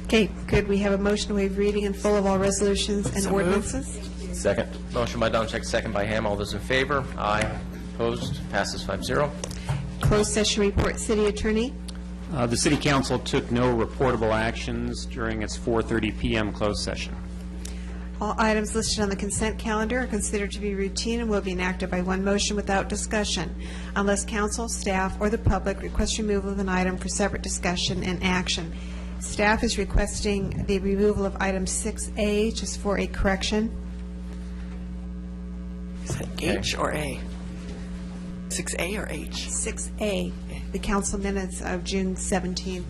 Okay, good. We have a motion to waive reading in full of all resolutions and ordinances. Second. Motion by Doncheck, second by Ham. All those in favor? Aye. Opposed? Passes 5-0. Closed session report, City Attorney. The City Council took no reportable actions during its 4:30 p.m. closed session. All items listed on the consent calendar are considered to be routine and will be enacted by one motion without discussion, unless council, staff, or the public request removal of an item for separate discussion and action. Staff is requesting the removal of item 6A, just for a correction. Is it H or A? 6A or H? 6A, the council minutes of June 17th.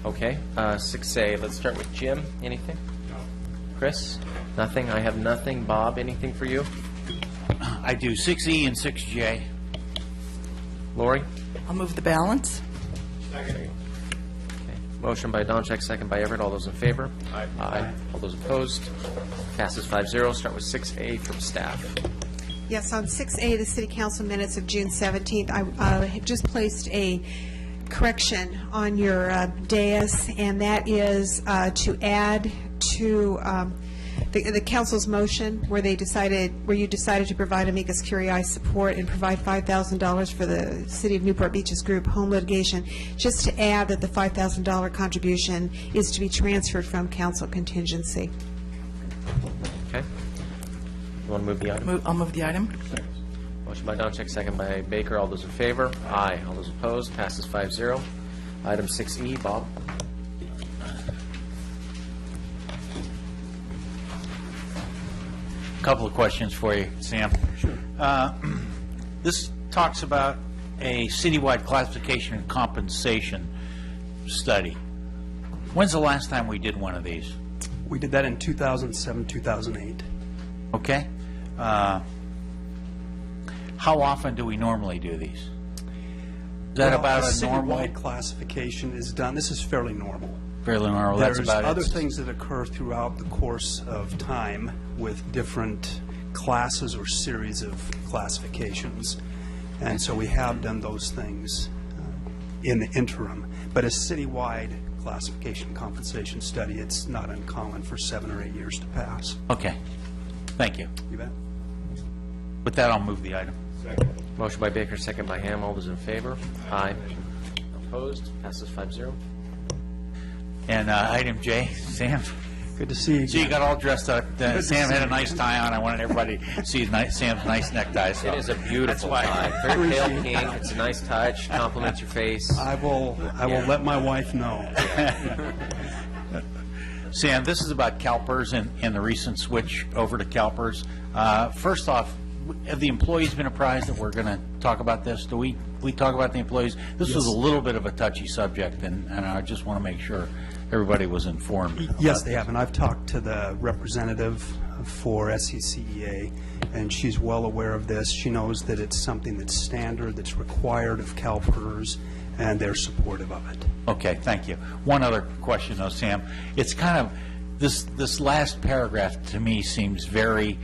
Okay, 6A. Let's start with Jim. Anything? Chris? Nothing? I have nothing. Bob, anything for you? I do 6E and 6J. Lori? I'll move the balance. Motion by Doncheck, second by Everett. All those in favor? Aye. All those opposed? Passes 5-0. Start with 6A from staff. Yes, on 6A, the City Council minutes of June 17th, I have just placed a correction on your dais, and that is to add to the council's motion where you decided to provide amicus curiae support and provide $5,000 for the City of Newport Beach's group home litigation, just to add that the $5,000 contribution is to be transferred from council contingency. Okay. You want to move the item? I'll move the item. Motion by Doncheck, second by Baker. All those in favor? Aye. All those opposed? Passes 5-0. Item 6E, Bob. Couple of questions for you, Sam. Sure. This talks about a citywide classification and compensation study. When's the last time we did one of these? We did that in 2007, 2008. Okay. How often do we normally do these? Is that about a normal? Citywide classification is done. This is fairly normal. Fairly normal. That's There's about other it. things that occur throughout the course of time with different classes or series of classifications. And so we have done those things in the interim. But a citywide classification compensation study, it's not uncommon for 7 or 8 years to pass. Okay. Thank you. You bet. With that, I'll move the item. Motion by Baker, second by Ham. All those in favor? Aye. Opposed? Passes 5-0. And item J, Sam. Good to see you. So you got all dressed up. to Sam see had a you. nice tie on. I wanted everybody to see Sam's nice necktie. So It is a beautiful that's why. tie. Very pale pink. It's a nice touch. Compliments your face. I will let my wife know. Sam, this is about CalPERS and the recent switch over to CalPERS. First off, have the employees been apprised that we're going to talk about this? Do we talk about the employees? This was a little bit of a touchy subject, and I just want to make sure everybody was informed. Yes, they have, and I've talked to the representative for SCCEA, and she's well aware of this. She knows that it's something that's standard, that's required of CalPERS, and they're supportive of it. Okay, thank you. One other question, though, Sam. It's kind of, this last paragraph to me seems very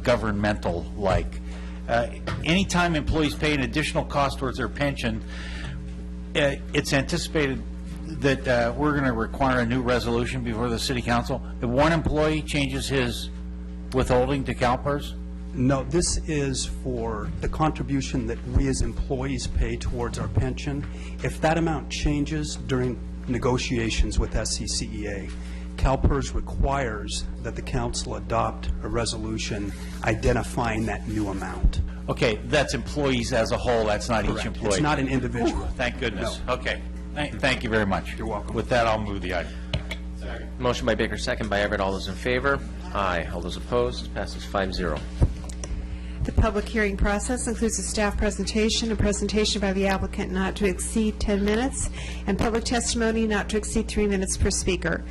governmental-like. Anytime employees pay an additional cost towards their pension, it's anticipated that we're going to require a new resolution before the City Council. If one employee changes his withholding to CalPERS? No, this is for the contribution that we as employees pay towards our pension. If that amount changes during negotiations with SCCEA, CalPERS requires that the council adopt a resolution identifying that new amount. Okay, that's employees as a whole, that's not Correct. each employee? It's not an individual. Thank goodness. No. Okay, Thank you very much. You're welcome. With that, I'll move the item. Motion by Baker, second by Everett. All those in favor? Aye. All those opposed? Passes 5-0. The public hearing process includes a staff presentation, a presentation by the applicant not to exceed 10 minutes, and public testimony not to exceed 3 minutes per speaker.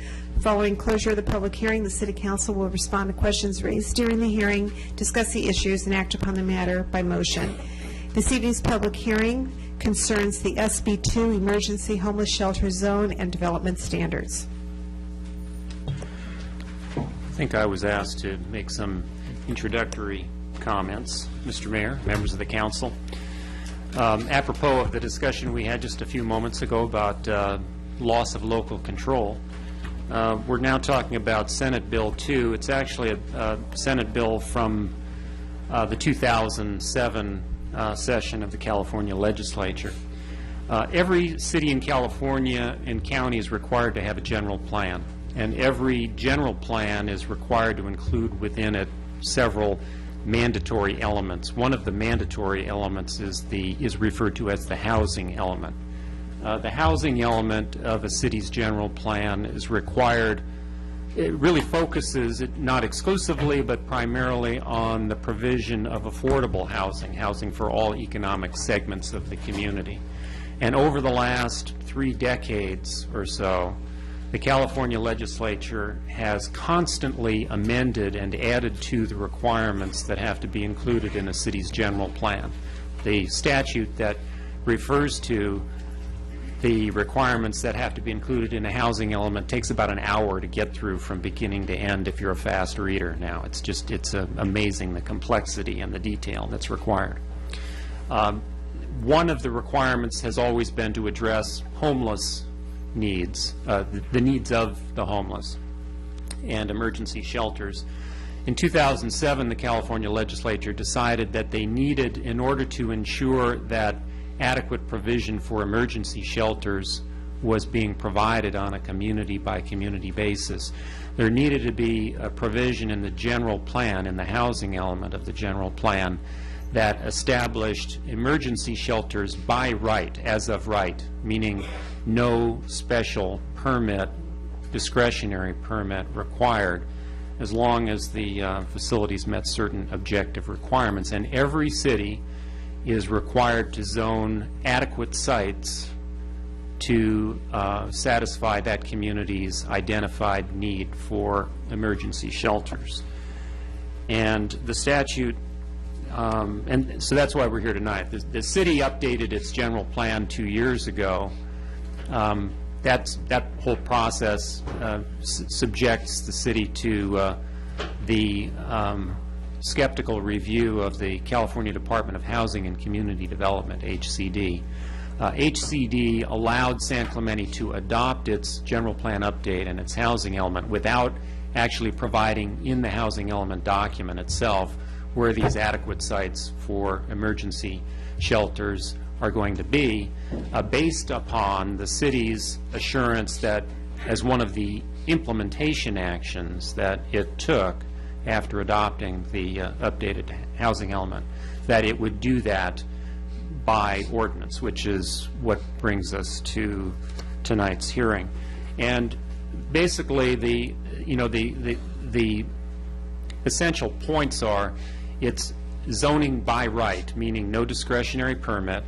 Following closure of the public hearing, the City Council will respond to questions raised during the hearing, discuss the issues, and act upon the matter by motion. This evening's public hearing concerns the SB2 Emergency Homeless Shelter Zone and Development Standards. I think I was asked to make some introductory comments, Mr. Mayor, members of the council. Apropos of the discussion we had just a few moments ago about loss of local control, we're now talking about Senate Bill 2. It's actually a Senate bill from the 2007 session of the California legislature. Every city in California and county is required to have a general plan, and every general plan is required to include within it several mandatory elements. One of the mandatory elements is referred to as the housing element. The housing element of a city's general plan is required. It really focuses, not exclusively, but primarily on the provision of affordable housing, housing for all economic segments of the community. And over the last 3 decades or so, the California legislature has constantly amended and added to the requirements that have to be included in a city's general plan. The statute that refers to the requirements that have to be included in a housing element takes about an hour to get through from beginning to end if you're a fast reader now. It's amazing the complexity and the detail that's required. One of the requirements has always been to address homeless needs, the needs of the homeless and emergency shelters. In 2007, the California legislature decided that they needed, in order to ensure that adequate provision for emergency shelters was being provided on a community-by-community basis, there needed to be a provision in the general plan, in the housing element of the general plan, that established emergency shelters by right, as of right, meaning no special permit, discretionary permit required, as long as the facilities met certain objective requirements. And every city is required to zone adequate sites to satisfy that community's identified need for emergency shelters. And the statute, and so that's why we're here tonight. The city updated its general plan 2 years ago. That whole process subjects the city to the skeptical review of the California Department of Housing and Community Development, HCD. HCD allowed San Clemente to adopt its general plan update and its housing element without actually providing in the housing element document itself where these adequate sites for emergency shelters are going to be, based upon the city's assurance that, as one of the implementation actions that it took after adopting the updated housing element, that it would do that by ordinance, which is what brings us to tonight's hearing. And basically, the essential points are: it's zoning by right, meaning no discretionary permit.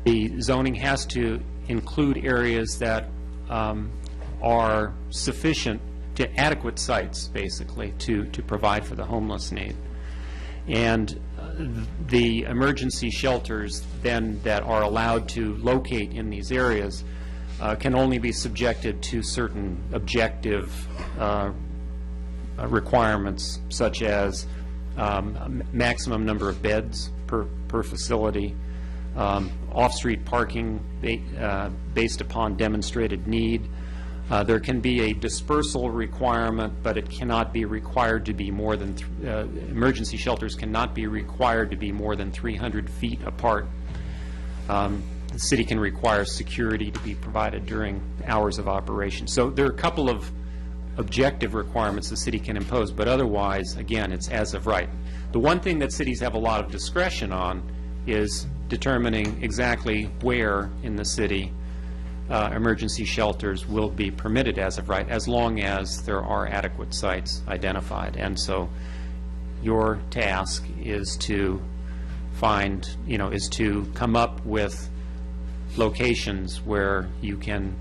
The zoning has to include areas that are sufficient to adequate sites, basically, to provide for the homeless need. And the emergency shelters then that are allowed to locate in these areas can only be subjected to certain objective requirements, such as maximum number of beds per facility, off-street parking based upon demonstrated need. There can be a dispersal requirement, but it cannot be required to be more than, emergency shelters cannot be required to be more than 300 feet apart. The city can require security to be provided during hours of operation. So there are a couple of objective requirements the city can impose, but otherwise, again, it's as of right. The one thing that cities have a lot of discretion on is determining exactly where in the city emergency shelters will be permitted as of right, as long as there are adequate sites identified. And so your task is to find, is to come up with locations where you can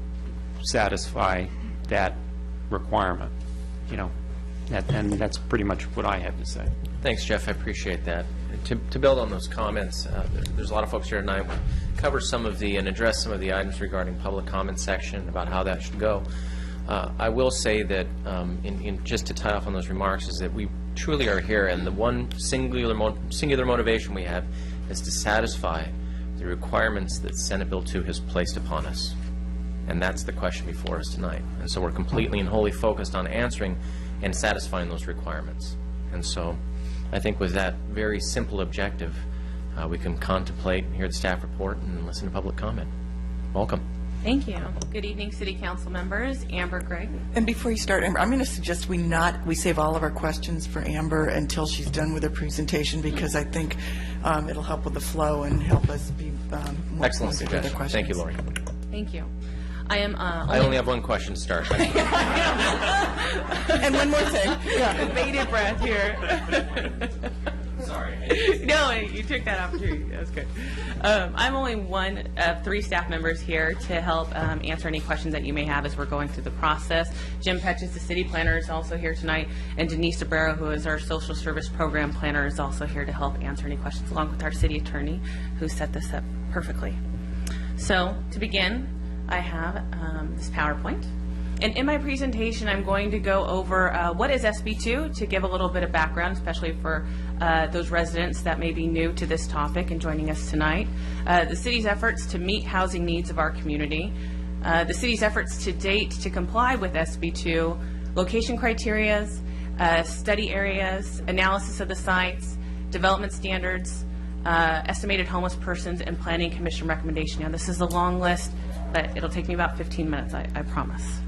satisfy that requirement, and that's pretty much what I have to say. Thanks, Jeff. I appreciate that. To build on those comments, there's a lot of folks here tonight. We'll cover some of and address some of the items regarding public comment section about how that should go. I will say that, just to tie off on those remarks, is that we truly are here, and the one singular motivation we have is to satisfy the requirements that Senate Bill 2 has placed upon us. And that's the question before us tonight. And so we're completely and wholly focused on answering and satisfying those requirements. And so I think with that very simple objective, we can contemplate, hear the staff report, and listen to public comment. Welcome. Thank you. Good evening, City Council members. Amber Gregg. And before you start, Amber, I'm going to suggest we save all of our questions for Amber until she's done with her presentation, because I think it'll help with the flow and help us be more Excellent focused with the suggestion. questions. Thank you, Lori. Thank you. I am. I only have one question to start. And one more thing. Yeah. Bated breath here. Sorry. No, you took that opportunity. That's good. I'm only one of 3 staff members here to help answer any questions that you may have as we're going through the process. Jim Petches, the city planner, is also here tonight, and Denise Abreu, who is our social service program planner, is also here to help answer any questions, along with our city attorney, who set this up perfectly. So, to begin, I have this PowerPoint. And in my presentation, I'm going to go over what is SB2 to give a little bit of background, especially for those residents that may be new to this topic and joining us tonight. The city's efforts to meet housing needs of our community. The city's efforts to date to comply with SB2, location criterias, study areas, analysis of the sites, development standards, estimated homeless persons, and planning commission recommendation. Now, this is a long list, but it'll take me about 15 minutes, I promise.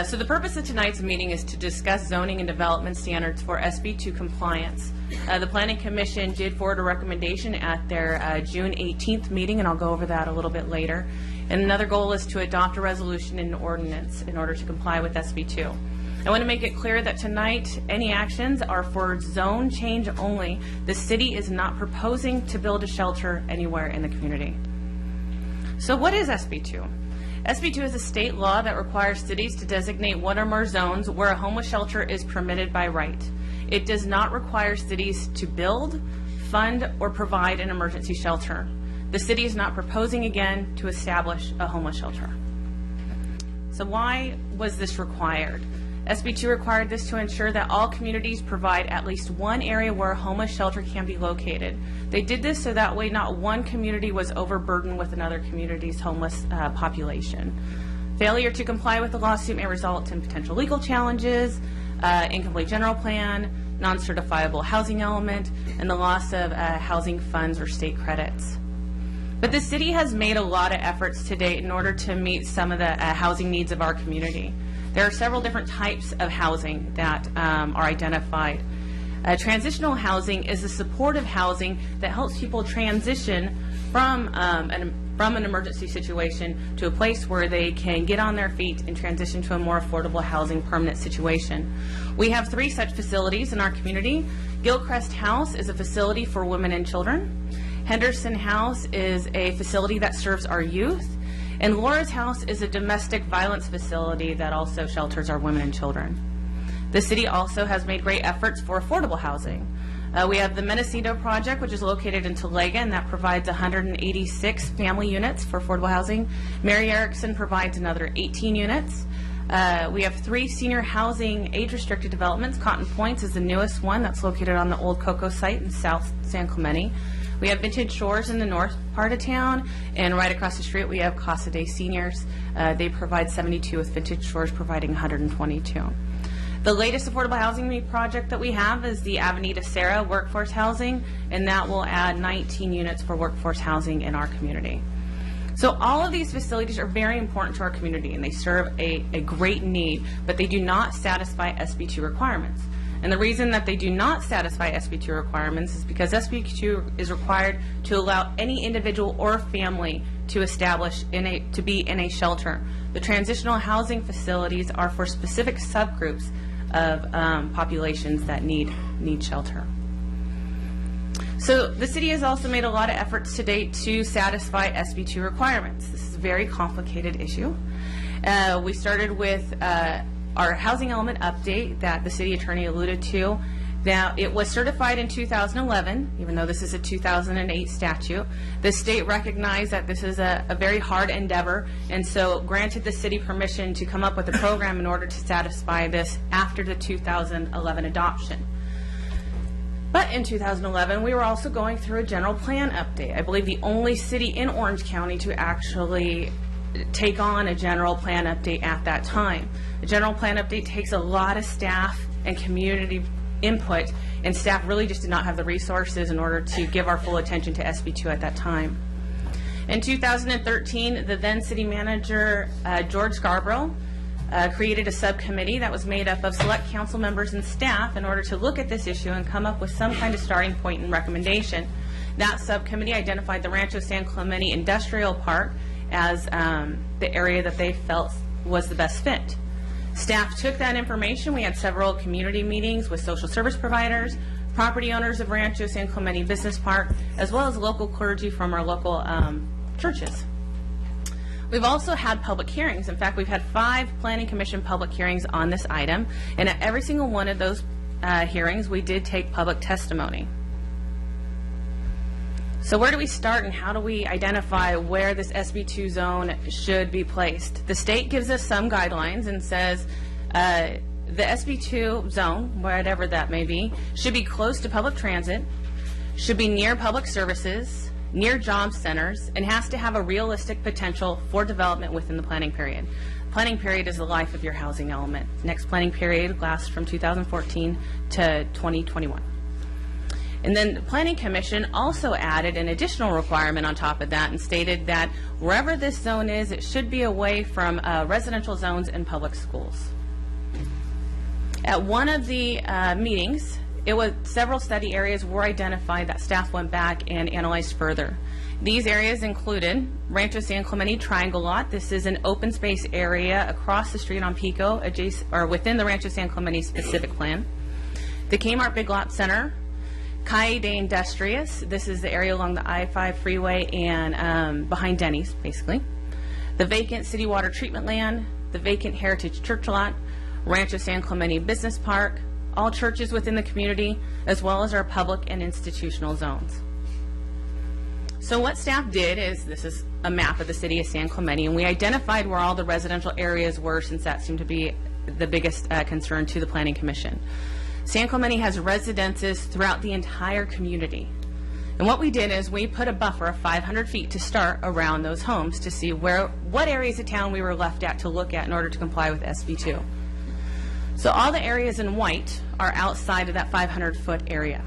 So the purpose of tonight's meeting is to discuss zoning and development standards for SB2 compliance. The Planning Commission did forward a recommendation at their June 18th meeting, and I'll go over that a little bit later. And another goal is to adopt a resolution and an ordinance in order to comply with SB2. I want to make it clear that tonight any actions are for zone change only. The city is not proposing to build a shelter anywhere in the community. So what is SB2? SB2 is a state law that requires cities to designate one or more zones where a homeless shelter is permitted by right. It does not require cities to build, fund, or provide an emergency shelter. The city is not proposing again to establish a homeless shelter. So why was this required? SB2 required this to ensure that all communities provide at least one area where a homeless shelter can be located. They did this so that way not one community was overburdened with another community's homeless population. Failure to comply with the lawsuit may result in potential legal challenges, incomplete general plan, non-certifiable housing element, and the loss of housing funds or state credits. But the city has made a lot of efforts to date in order to meet some of the housing needs of our community. There are several different types of housing that are identified. Transitional housing is a supportive housing that helps people transition from an emergency situation to a place where they can get on their feet and transition to a more affordable housing permanent situation. We have 3 such facilities in our community. Gilcrest House is a facility for women and children. Henderson House is a facility that serves our youth. And Laura's House is a domestic violence facility that also shelters our women and children. The city also has made great efforts for affordable housing. We have the Mendocino Project, which is located in Talega, and that provides 186 family units for affordable housing. Mary Erickson provides another 18 units. We have 3 senior housing age-restricted developments. Cotton Points is the newest one that's located on the old Cocoa site in South San Clemente. We have Vintage Shores in the north part of town, and right across the street we have Casa de Seniors. They provide 72, with Vintage Shores providing 122. The latest affordable housing project that we have is the Avenida Serra Workforce Housing, and that will add 19 units for workforce housing in our community. So all of these facilities are very important to our community, and they serve a great need, but they do not satisfy SB2 requirements. And the reason that they do not satisfy SB2 requirements is because SB2 is required to allow any individual or family to establish to be in a shelter. The transitional housing facilities are for specific subgroups of populations that need shelter. So the city has also made a lot of efforts to date to satisfy SB2 requirements. This is a very complicated issue. We started with our housing element update that the city attorney alluded to. Now, it was certified in 2011, even though this is a 2008 statute. The state recognized that this is a very hard endeavor, and so granted the city permission to come up with a program in order to satisfy this after the 2011 adoption. But in 2011, we were also going through a general plan update. I believe the only city in Orange County to actually take on a general plan update at that time. The general plan update takes a lot of staff and community input, and staff really just did not have the resources in order to give our full attention to SB2 at that time. In 2013, the then city manager, George Scarborough, created a subcommittee that was made up of select council members and staff in order to look at this issue and come up with some kind of starting point and recommendation. That subcommittee identified the Rancho San Clemente Industrial Park as the area that they felt was the best fit. Staff took that information. We had several community meetings with social service providers, property owners of Rancho San Clemente Business Park, as well as local clergy from our local churches. We've also had public hearings. In fact, we've had 5 Planning Commission public hearings on this item, and at every single one of those hearings, we did take public testimony. So where do we start, and how do we identify where this SB2 zone should be placed? The state gives us some guidelines and says the SB2 zone, whatever that may be, should be close to public transit, should be near public services, near job centers, and has to have a realistic potential for development within the planning period. Planning period is the life of your housing element. Next planning period lasts from 2014 to 2021. And then the Planning Commission also added an additional requirement on top of that and stated that wherever this zone is, it should be away from residential zones and public schools. At one of the meetings, several study areas were identified that staff went back and analyzed further. These areas included Rancho San Clemente Triangle Lot. This is an open space area across the street on Pico, within the Rancho San Clemente specific plan. The Kmart Big Lot Center, Calle de Industrias. This is the area along the I-5 freeway and behind Denny's, basically. The vacant city water treatment land, the vacant Heritage Church Lot, Rancho San Clemente Business Park, all churches within the community, as well as our public and institutional zones. So what staff did is, this is a map of the city of San Clemente, and we identified where all the residential areas were, since that seemed to be the biggest concern to the Planning Commission. San Clemente has residences throughout the entire community. And what we did is we put a buffer of 500 feet to start around those homes to see what areas of town we were left at to look at in order to comply with SB2. So all the areas in white are outside of that 500-foot area.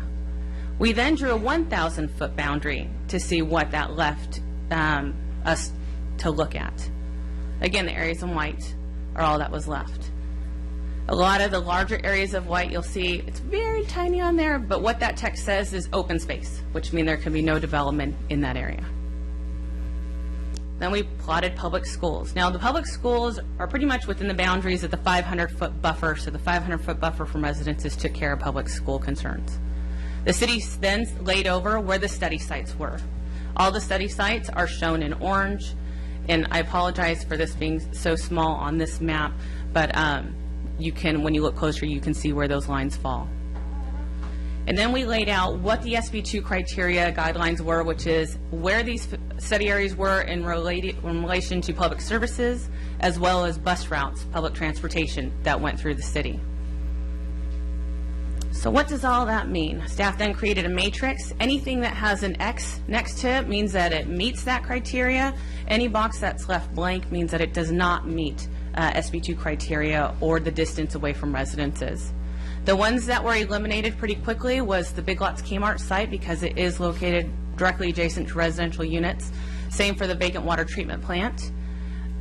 We then drew a 1,000-foot boundary to see what that left us to look at. Again, the areas in white are all that was left. A lot of the larger areas of white, you'll see it's very tiny on there, but what that text says is open space, which means there can be no development in that area. Then we plotted public schools. Now, the public schools are pretty much within the boundaries of the 500-foot buffer, so the 500-foot buffer from residences took care of public school concerns. The city then laid over where the study sites were. All the study sites are shown in orange, and I apologize for this being so small on this map, but you can, when you look closer, you can see where those lines fall. And then we laid out what the SB2 criteria guidelines were, which is where these study areas were in relation to public services, as well as bus routes, public transportation that went through the city. So what does all that mean? Staff then created a matrix. Anything that has an X next to it means that it meets that criteria. Any box that's left blank means that it does not meet SB2 criteria or the distance away from residences. The ones that were eliminated pretty quickly was the Big Lots Kmart site, because it is located directly adjacent to residential units. Same for the vacant water treatment plant.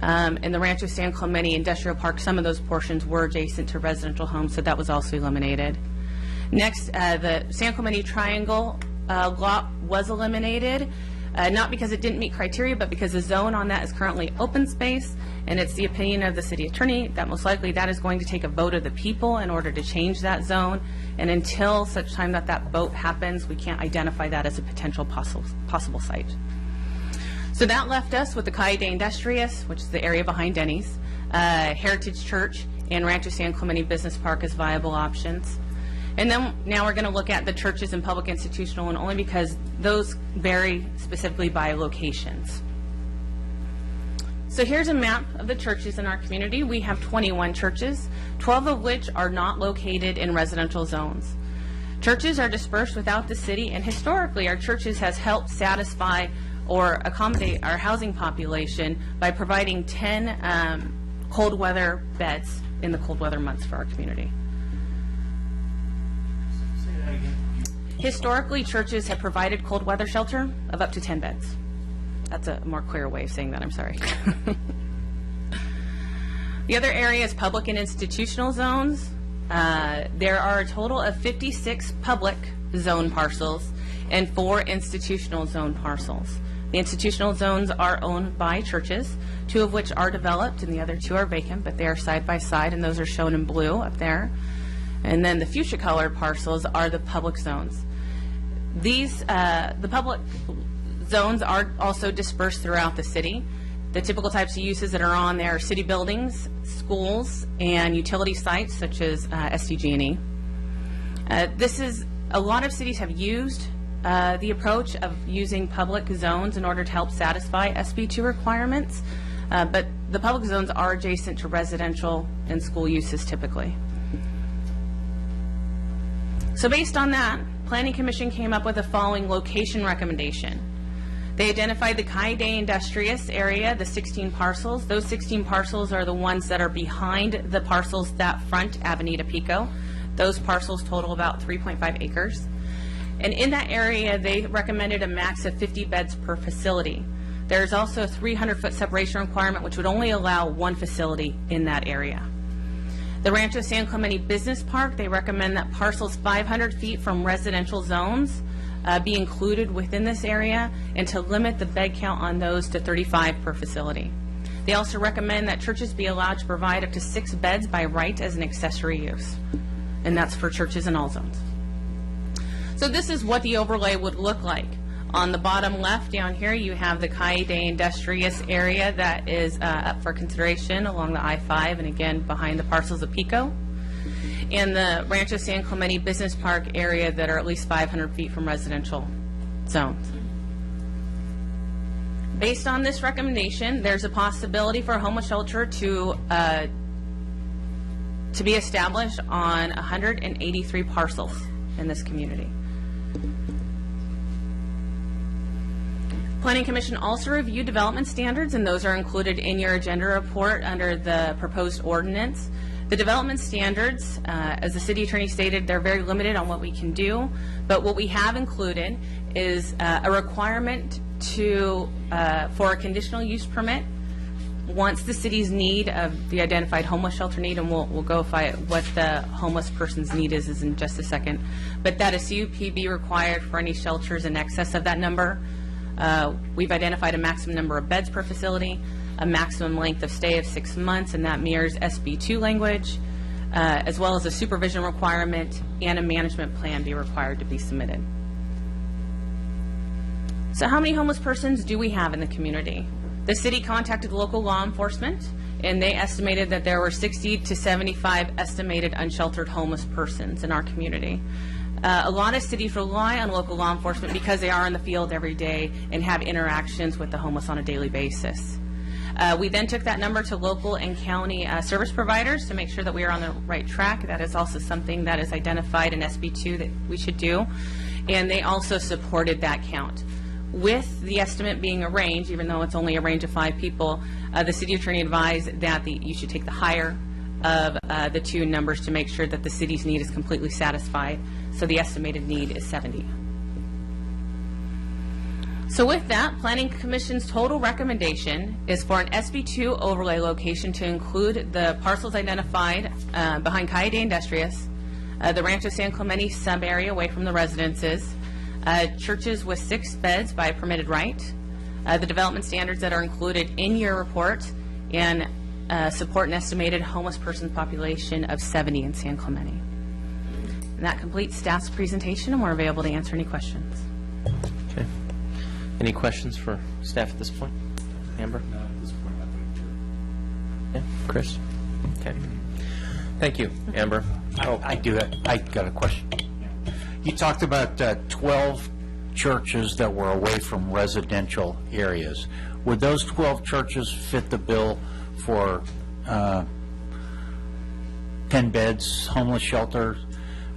In the Rancho San Clemente Industrial Park, some of those portions were adjacent to residential homes, so that was also eliminated. Next, the San Clemente Triangle lot was eliminated, not because it didn't meet criteria, but because the zone on that is currently open space, and it's the opinion of the city attorney that most likely that is going to take a vote of the people in order to change that zone, and until such time that that vote happens, we can't identify that as a potential possible site. So that left us with the Calle de Industrias, which is the area behind Denny's, Heritage Church, and Rancho San Clemente Business Park as viable options. And then now we're going to look at the churches and public institutional, and only because those vary specifically by locations. So here's a map of the churches in our community. We have 21 churches, 12 of which are not located in residential zones. Churches are dispersed without the city, and historically our churches has helped satisfy or accommodate our housing population by providing 10 cold weather beds in the cold weather months for our community. Historically, churches have provided cold weather shelter of up to 10 beds. That's a more clear way of saying that, I'm sorry. The other area is public and institutional zones. There are a total of 56 public zone parcels and 4 institutional zone parcels. The institutional zones are owned by churches, 2 of which are developed and the other 2 are vacant, but they are side by side, and those are shown in blue up there. And then the fuchsia colored parcels are the public zones. These, the public zones are also dispersed throughout the city. The typical types of uses that are on there are city buildings, schools, and utility sites such as SDG&E. This is, a lot of cities have used the approach of using public zones in order to help satisfy SB2 requirements, but the public zones are adjacent to residential and school uses typically. So based on that, Planning Commission came up with the following location recommendation. They identified the Calle de Industrias area, the 16 parcels. Those 16 parcels are the ones that are behind the parcels that front Avenida Pico. Those parcels total about 3.5 acres. And in that area, they recommended a max of 50 beds per facility. There's also a 300-foot separation requirement, which would only allow 1 facility in that area. The Rancho San Clemente Business Park, they recommend that parcels 500 feet from residential zones be included within this area, and to limit the bed count on those to 35 per facility. They also recommend that churches be allowed to provide up to 6 beds by right as an accessory use, and that's for churches in all zones. So this is what the overlay would look like. On the bottom left down here, you have the Calle de Industrias area that is up for consideration along the I-5 and again behind the parcels of Pico, and the Rancho San Clemente Business Park area that are at least 500 feet from residential zones. Based on this recommendation, there's a possibility for a homeless shelter to be established on 183 parcels in this community. Planning Commission also reviewed development standards, and those are included in your agenda report under the proposed ordinance. The development standards, as the city attorney stated, they're very limited on what we can do, but what we have included is a requirement to for a conditional use permit once the city's need of the identified homeless shelter need, and we'll go by what the homeless person's need is in just a second, but that a CUP be required for any shelters in excess of that number. We've identified a maximum number of beds per facility, a maximum length of stay of 6 months, and that mirrors SB2 language, as well as a supervision requirement and a management plan be required to be submitted. So how many homeless persons do we have in the community? The city contacted local law enforcement, and they estimated that there were 60 to 75 estimated unsheltered homeless persons in our community. A lot of cities rely on local law enforcement because they are in the field every day and have interactions with the homeless on a daily basis. We then took that number to local and county service providers to make sure that we are on the right track. That is also something that is identified in SB2 that we should do, and they also supported that count. With the estimate being a range, even though it's only a range of 5 people, the city attorney advised that you should take the higher of the 2 numbers to make sure that the city's need is completely satisfied. So the estimated need is 70. So with that, Planning Commission's total recommendation is for an SB2 overlay location to include the parcels identified behind Calle de Industrias, The Rancho San Clemente sub-area away from the residences, churches with 6 beds by permitted right, the development standards that are included in your report, and support an estimated homeless person population of 70 in San Clemente. And that completes staff's presentation, and we're available to answer any questions. Okay. Any questions for staff at this point? Amber? No, at this point, yeah, Chris? Okay. Thank you, Amber. I got a question. You talked about 12 churches that were away from residential areas. Would those 12 churches fit the bill for 10 beds, homeless shelter?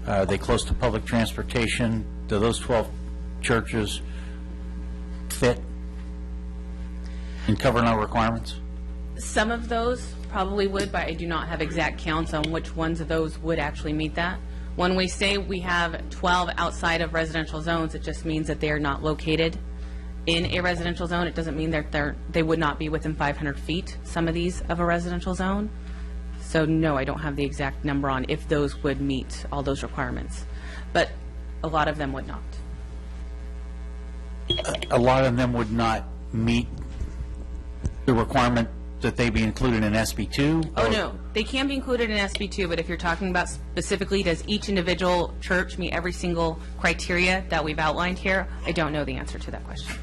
Are they close to public transportation? Do those 12 churches fit in covering our requirements? Some of those probably would, but I do not have exact counts on which ones of those would actually meet that. When we say we have 12 outside of residential zones, it just means that they are not located in a residential zone. It doesn't mean that they would not be within 500 feet, some of these, of a residential zone. So no, I don't have the exact number on if those would meet all those requirements. But a lot of them would not. A lot of them would not meet the requirement that they be included in SB2? Oh, no. They can be included in SB2, but if you're talking about specifically, does each individual church meet every single criteria that we've outlined here? I don't know the answer to that question.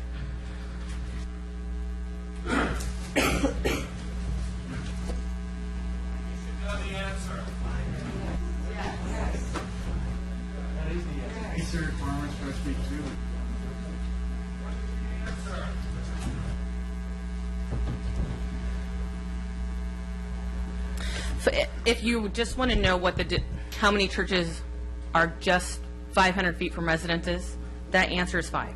So if you just want to know what how many churches are just 500 feet from residences, that answer is 5.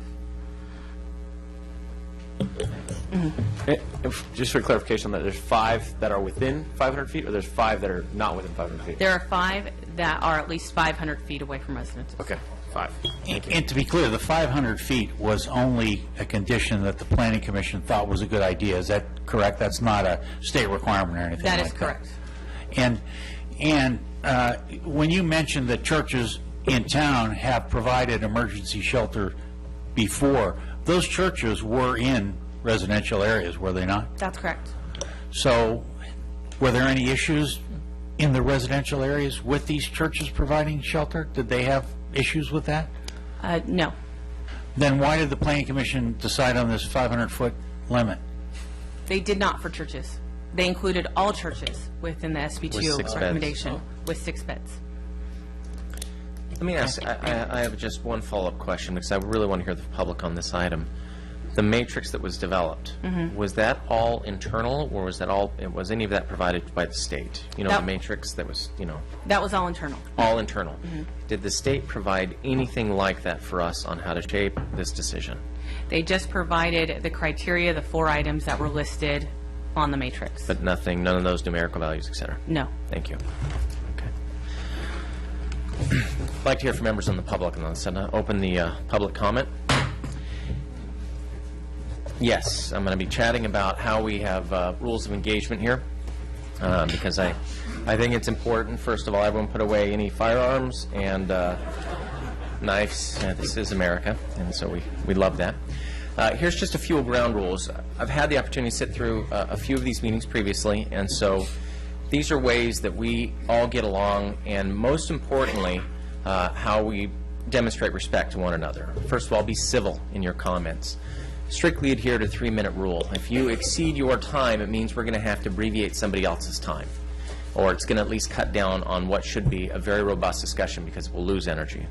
Just for clarification on that, there's 5 that are within 500 feet, or there's 5 that are not within 500 feet? There are 5 that are at least 500 feet away from residences. Okay, 5. And to be clear, the 500 feet was only a condition that the Planning Commission thought was a good idea. Is that correct? That's not a state requirement or anything like that? That is correct. And when you mentioned that churches in town have provided emergency shelter before, those churches were in residential areas, were they not? That's correct. So were there any issues in the residential areas with these churches providing shelter? Did they have issues with that? No. Then why did the Planning Commission decide on this 500-foot limit? They did not for churches. They included all churches within the SB2 recommendation with 6 beds. Let me ask, I have just one follow-up question, because I really want to hear the public on this item. The matrix that was developed, was that all internal, or was any of that provided by the state? You know, the matrix that was, That was all internal. All internal. Did the state provide anything like that for us on how to shape this decision? They just provided the criteria, the 4 items that were listed on the matrix. But nothing, none of those numerical values, et cetera? No. Thank you. Okay. I'd like to hear from members on the public, and I'll open the public comment. Yes, I'm going to be chatting about how we have rules of engagement here, because I think it's important, first of all, everyone put away any firearms and knives. This is America, and so we love that. Here's just a few ground rules. I've had the opportunity to sit through a few of these meetings previously, and so these are ways that we all get along, and most importantly, how we demonstrate respect to one another. First of all, be civil in your comments. Strictly adhere to 3-minute rule. If you exceed your time, it means we're going to have to abbreviate somebody else's time, or it's going to at least cut down on what should be a very robust discussion, because we'll lose energy.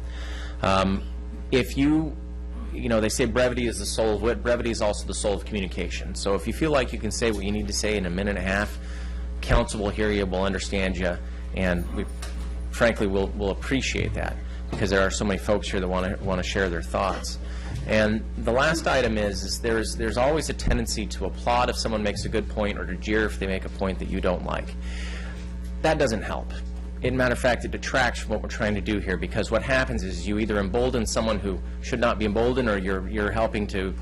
If they say brevity is the soul of wit. Brevity is also the soul of communication. So if you feel like you can say what you need to say in a minute and a half, council will hear you, will understand you, and we, frankly, will appreciate that, because there are so many folks here that want to share their thoughts. And the last item is there's always a tendency to applaud if someone makes a good point, or to jeer if they make a point that you don't like. That doesn't help. In matter of fact, it detracts from what we're trying to do here, because what happens is you either embolden someone who should not be emboldened, or you're helping to,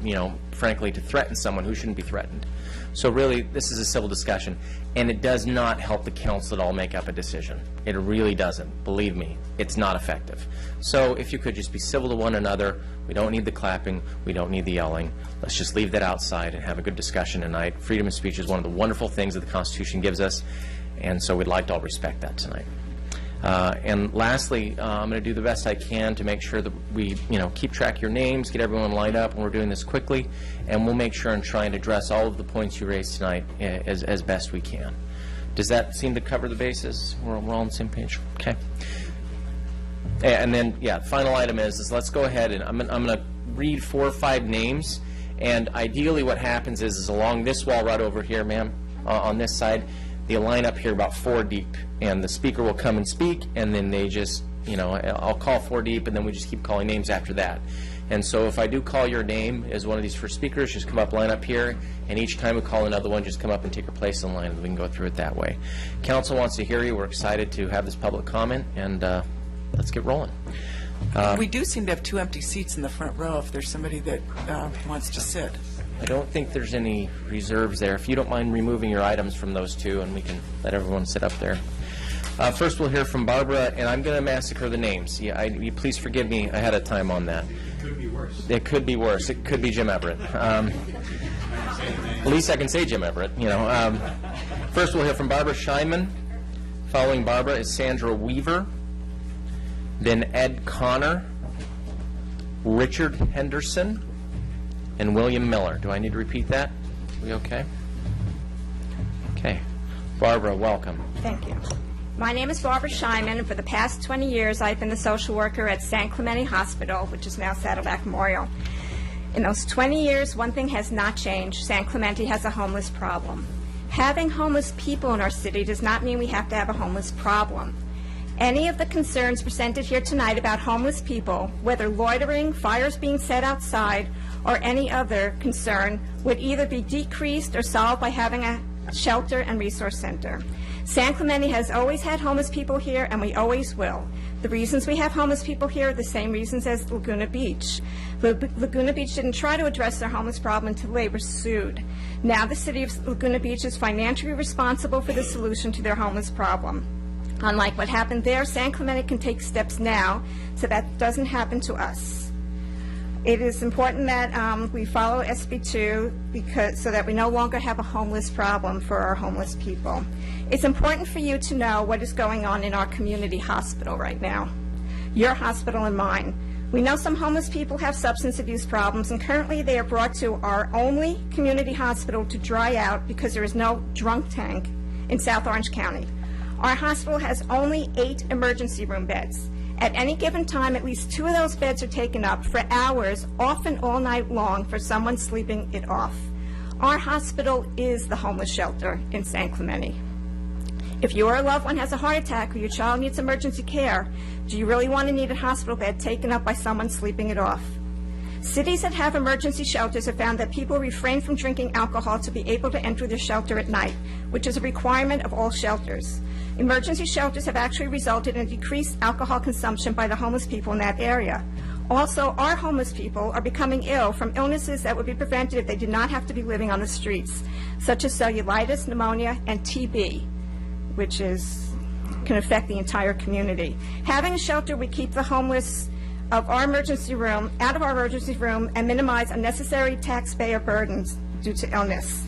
frankly, to threaten someone who shouldn't be threatened. So really, this is a civil discussion, and it does not help the council at all make up a decision. It really doesn't. Believe me, it's not effective. So if you could just be civil to one another, we don't need the clapping, we don't need the yelling. Let's just leave that outside and have a good discussion tonight. Freedom of speech is one of the wonderful things that the Constitution gives us, and so we'd like to all respect that tonight. And lastly, I'm going to do the best I can to make sure that we, keep track of your names, get everyone lined up, and we're doing this quickly, and we'll make sure and try and address all of the points you raised tonight as best we can. Does that seem to cover the bases? We're all on the same page? Okay. And then, final item is let's go ahead and I'm going to read 4 or 5 names, and ideally what happens is along this wall right over here, ma'am, on this side, they'll line up here about 4 deep, and the speaker will come and speak, and then they just, I'll call 4 deep, and then we just keep calling names after that. And so if I do call your name as one of these first speakers, just come up, line up here, and each time we call another one, just come up and take your place in line, and we can go through it that way. Council wants to hear you. We're excited to have this public comment, and let's get rolling. We do seem to have 2 empty seats in the front row if there's somebody that wants to sit. I don't think there's any reserves there. If you don't mind removing your items from those 2, and we can let everyone sit up there. First, we'll hear from Barbara, and I'm going to massacre the names. You please forgive me ahead of time on that. It could be worse. It could be worse. It could be Jim Everett. At least I can say Jim Everett. First, we'll hear from Barbara Scheinman. Following Barbara is Sandra Weaver. Then Ed Connor, Richard Henderson, and William Miller. Do I need to repeat that? We okay? Okay. Barbara, welcome. Thank you. My name is Barbara Scheinman, and for the past 20 years I've been the social worker at San Clemente Hospital, which is now Saddleback Memorial. In those 20 years, one thing has not changed. San Clemente has a homeless problem. Having homeless people in our city does not mean we have to have a homeless problem. Any of the concerns presented here tonight about homeless people, whether loitering, fires being set outside, or any other concern, would either be decreased or solved by having a shelter and resource center. San Clemente has always had homeless people here, and we always will. The reasons we have homeless people here are the same reasons as Laguna Beach. Laguna Beach didn't try to address their homeless problem until they were sued. Now the city of Laguna Beach is financially responsible for the solution to their homeless problem. Unlike what happened there, San Clemente can take steps now so that doesn't happen to us. It is important that we follow SB 2 so that we no longer have a homeless problem for our homeless people. It's important for you to know what is going on in our community hospital right now, your hospital and mine. We know some homeless people have substance abuse problems, and currently they are brought to our only community hospital to dry out because there is no drunk tank in South Orange County. Our hospital has only 8 emergency room beds. At any given time, at least 2 of those beds are taken up for hours, often all night long, for someone sleeping it off. Our hospital is the homeless shelter in San Clemente. If your loved one has a heart attack or your child needs emergency care, do you really want to need a hospital bed taken up by someone sleeping it off? Cities that have emergency shelters have found that people refrain from drinking alcohol to be able to enter their shelter at night, which is a requirement of all shelters. Emergency shelters have actually resulted in decreased alcohol consumption by the homeless people in that area. Also, our homeless people are becoming ill from illnesses that would be prevented if they did not have to be living on the streets, such as cellulitis, pneumonia, and TB, which can affect the entire community. Having a shelter would keep the homeless out of our emergency room and minimize unnecessary taxpayer burdens due to illness.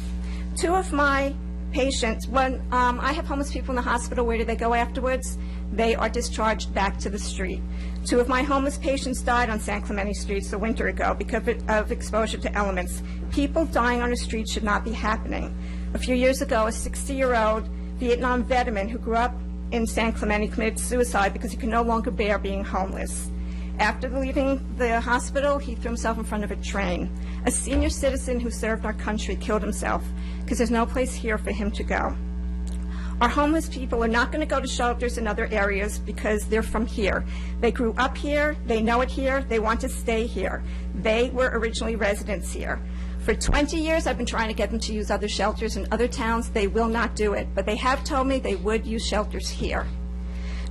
2 of my patients, when I have homeless people in the hospital, where do they go afterwards? They are discharged back to the street. 2 of my homeless patients died on San Clemente streets a winter ago because of exposure to elements. People dying on the street should not be happening. A few years ago, a 60-year-old Vietnam veteran who grew up in San Clemente committed suicide because he could no longer bear being homeless. After leaving the hospital, he threw himself in front of a train. A senior citizen who served our country killed himself because there's no place here for him to go. Our homeless people are not going to go to shelters in other areas because they're from here. They grew up here, they know it here, they want to stay here. They were originally residents here. For 20 years, I've been trying to get them to use other shelters in other towns. They will not do it, but they have told me they would use shelters here.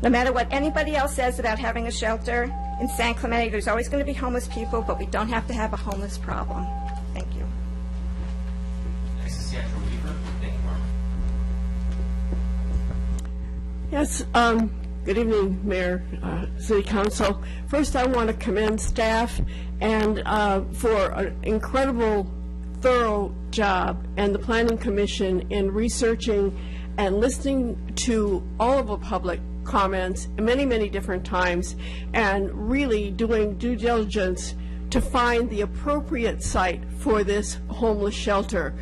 No matter what anybody else says about having a shelter in San Clemente, there's always going to be homeless people, but we don't have to have a homeless problem. Thank you. This is Sandra Yes, good evening, Mayor, City Council. First, I want to commend staff and for an incredible, thorough job, and the Planning Commission in researching and listening to all of the public comments many, many different times, and really doing due diligence to find the appropriate site for this homeless shelter.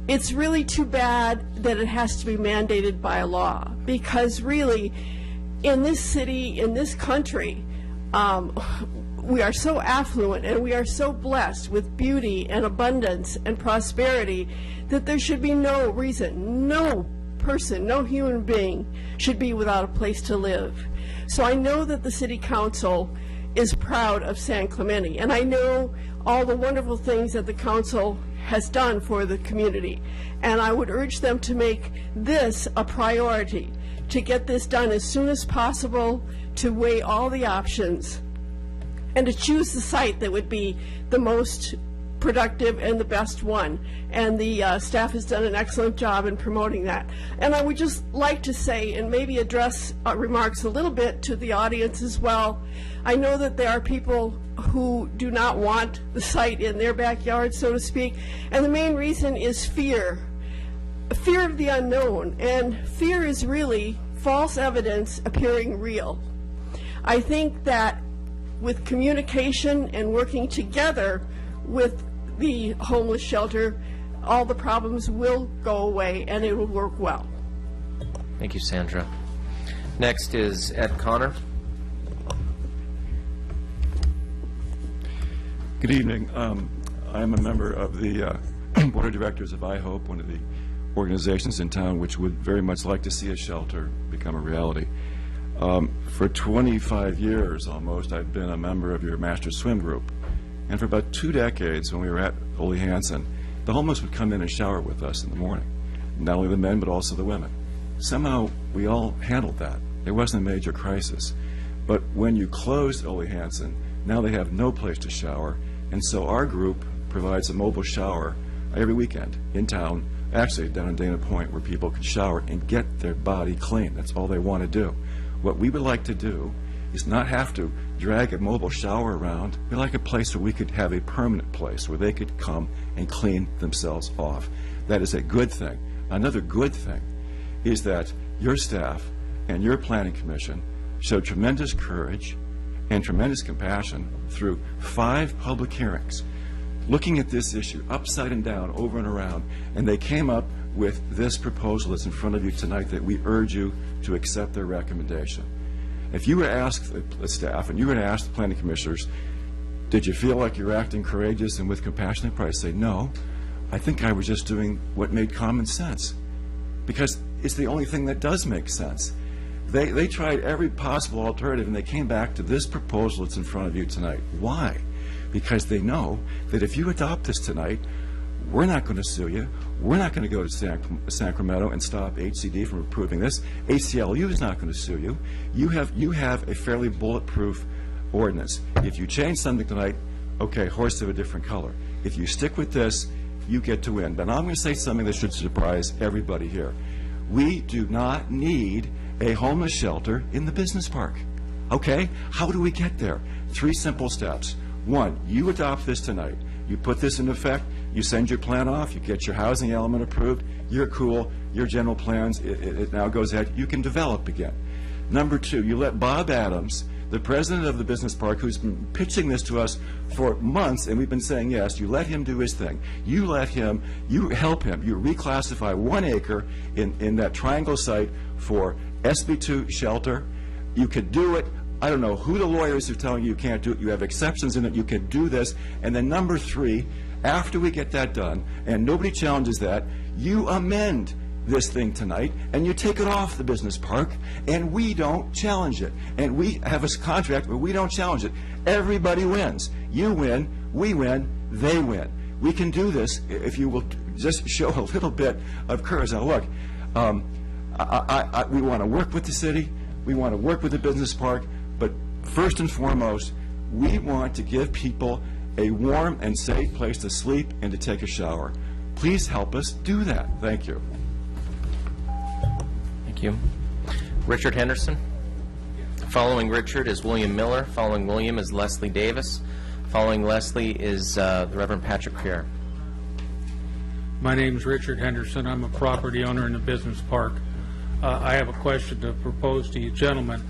It's really too bad that it has to be mandated by a law, because really, in this city, in this country, we are so affluent and we are so blessed with beauty and abundance and prosperity that there should be no reason, no person, no human being should be without a place to live. So I know that the City Council is proud of San Clemente, and I know all the wonderful things that the council has done for the community, and I would urge them to make this a priority, to get this done as soon as possible, to weigh all the options, and to choose the site that would be the most productive and the best one. And the staff has done an excellent job in promoting that. And I would just like to say, and maybe address remarks a little bit to the audience as well. I know that there are people who do not want the site in their backyard, so to speak, and the main reason is fear. Fear of the unknown, and fear is really false evidence appearing real. I think that with communication and working together with the homeless shelter, all the problems will go away and it will work well. Thank you, Sandra. Next is Ed Connor. Good evening. I'm a member of the Board of Directors of IHOPE, one of the organizations in town which would very much like to see a shelter become a reality. For 25 years almost, I've been a member of your Master Swim group. And for about 2 decades, when we were at Ole Hansen, the homeless would come in and shower with us in the morning. Not only the men, but also the women. Somehow, we all handled that. It wasn't a major crisis. But when you closed Ole Hansen, now they have no place to shower. And so our group provides a mobile shower every weekend in town, actually down in Dana Point, where people can shower and get their body clean. That's all they want to do. What we would like to do is not have to drag a mobile shower around. We'd like a place where we could have a permanent place where they could come and clean themselves off. That is a good thing. Another good thing is that your staff and your planning commission showed tremendous courage and tremendous compassion through 5 public hearings, looking at this issue upside and down, over and around, and they came up with this proposal that's in front of you tonight that we urge you to accept their recommendation. If you were to ask the staff and you were to ask the planning commissioners, did you feel like you're acting courageous and with compassion, they'd probably say, no, I think I was just doing what made common sense, because it's the only thing that does make sense. They tried every possible alternative and they came back to this proposal that's in front of you tonight. Why? Because they know that if you adopt this tonight, we're not going to sue you. We're not going to go to Sacramento and stop HCD from approving this. ACLU is not going to sue you. You have a fairly bulletproof ordinance. If you change something tonight, okay, horse of a different color. If you stick with this, you get to win. But I'm going to say something that should surprise everybody here. We do not need a homeless shelter in the business park. Okay? How do we get there? 3 simple steps. 1, you adopt this tonight. You put this into effect, you send your plan off, you get your housing element approved, you're cool, your general plans, it now goes ahead, you can develop again. Number 2, you let Bob Adams, the president of the business park, who's been pitching this to us for months, and we've been saying yes, you let him do his thing. You let him, you help him, you reclassify 1 acre in that triangle site for SB2 shelter. You could do it. I don't know who the lawyers are telling you can't do it. You have exceptions in it. You can do this. And then number 3, after we get that done, and nobody challenges that, you amend this thing tonight, and you take it off the business park, and we don't challenge it. And we have a contract where we don't challenge it. Everybody wins. You win, we win, they win. We can do this if you will just show a little bit of courage. Now look, we want to work with the city, we want to work with the business park, but first and foremost, we want to give people a warm and safe place to sleep and to take a shower. Please help us do that. Thank you. Thank you. Richard Henderson. Following Richard is William Miller. Following William is Leslie Davis. Following Leslie is the Reverend Patrick Creer. My name's Richard Henderson. I'm a property owner in the business park. I have a question to propose to you gentlemen.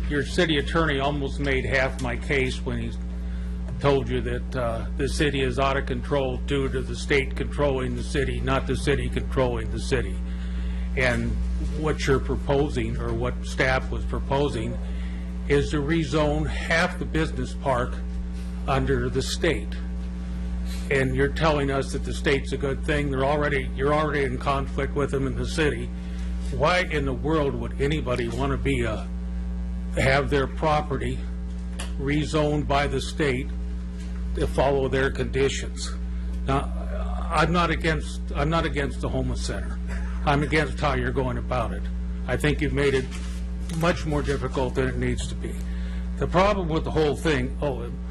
Your city attorney almost made half my case when he told you that the city is out of control due to the state controlling the city, not the city controlling the city. And what you're proposing, or what staff was proposing, is to rezone half the business park under the state. And you're telling us that the state's a good thing. You're already in conflict with them in the city. Why in the world would anybody want to have their property rezoned by the state to follow their conditions? Now, I'm not against the homeless center. I'm against how you're going about it. I think you've made it much more difficult than it needs to be. The problem with the whole thing,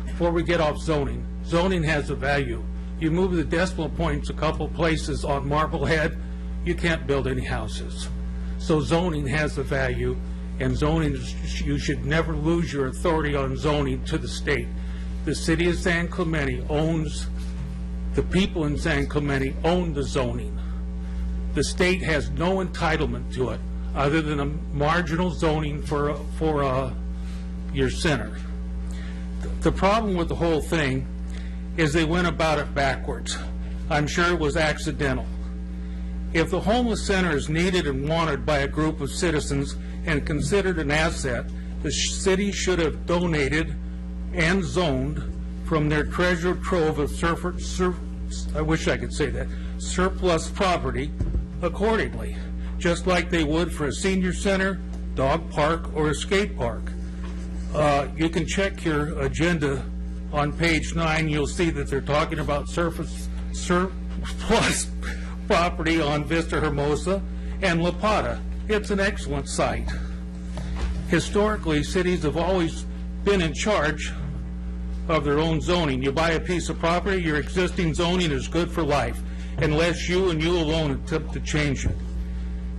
before we get off zoning, zoning has a value. You move the decimal points a couple places on Marblehead, you can't build any houses. So zoning has a value, and zoning, you should never lose your authority on zoning to the state. The city of San Clemente owns, the people in San Clemente own the zoning. The state has no entitlement to it other than a marginal zoning for your center. The problem with the whole thing is they went about it backwards. I'm sure it was accidental. If the homeless center is needed and wanted by a group of citizens and considered an asset, the city should have donated and zoned from their treasure trove of surplus property accordingly, just like they would for a senior center, dog park, or a skate park. You can check your agenda on page 9. You'll see that they're talking about surplus property on Vista Hermosa and La Plata. It's an excellent site. Historically, cities have always been in charge of their own zoning. You buy a piece of property, your existing zoning is good for life, unless you and you alone attempt to change it.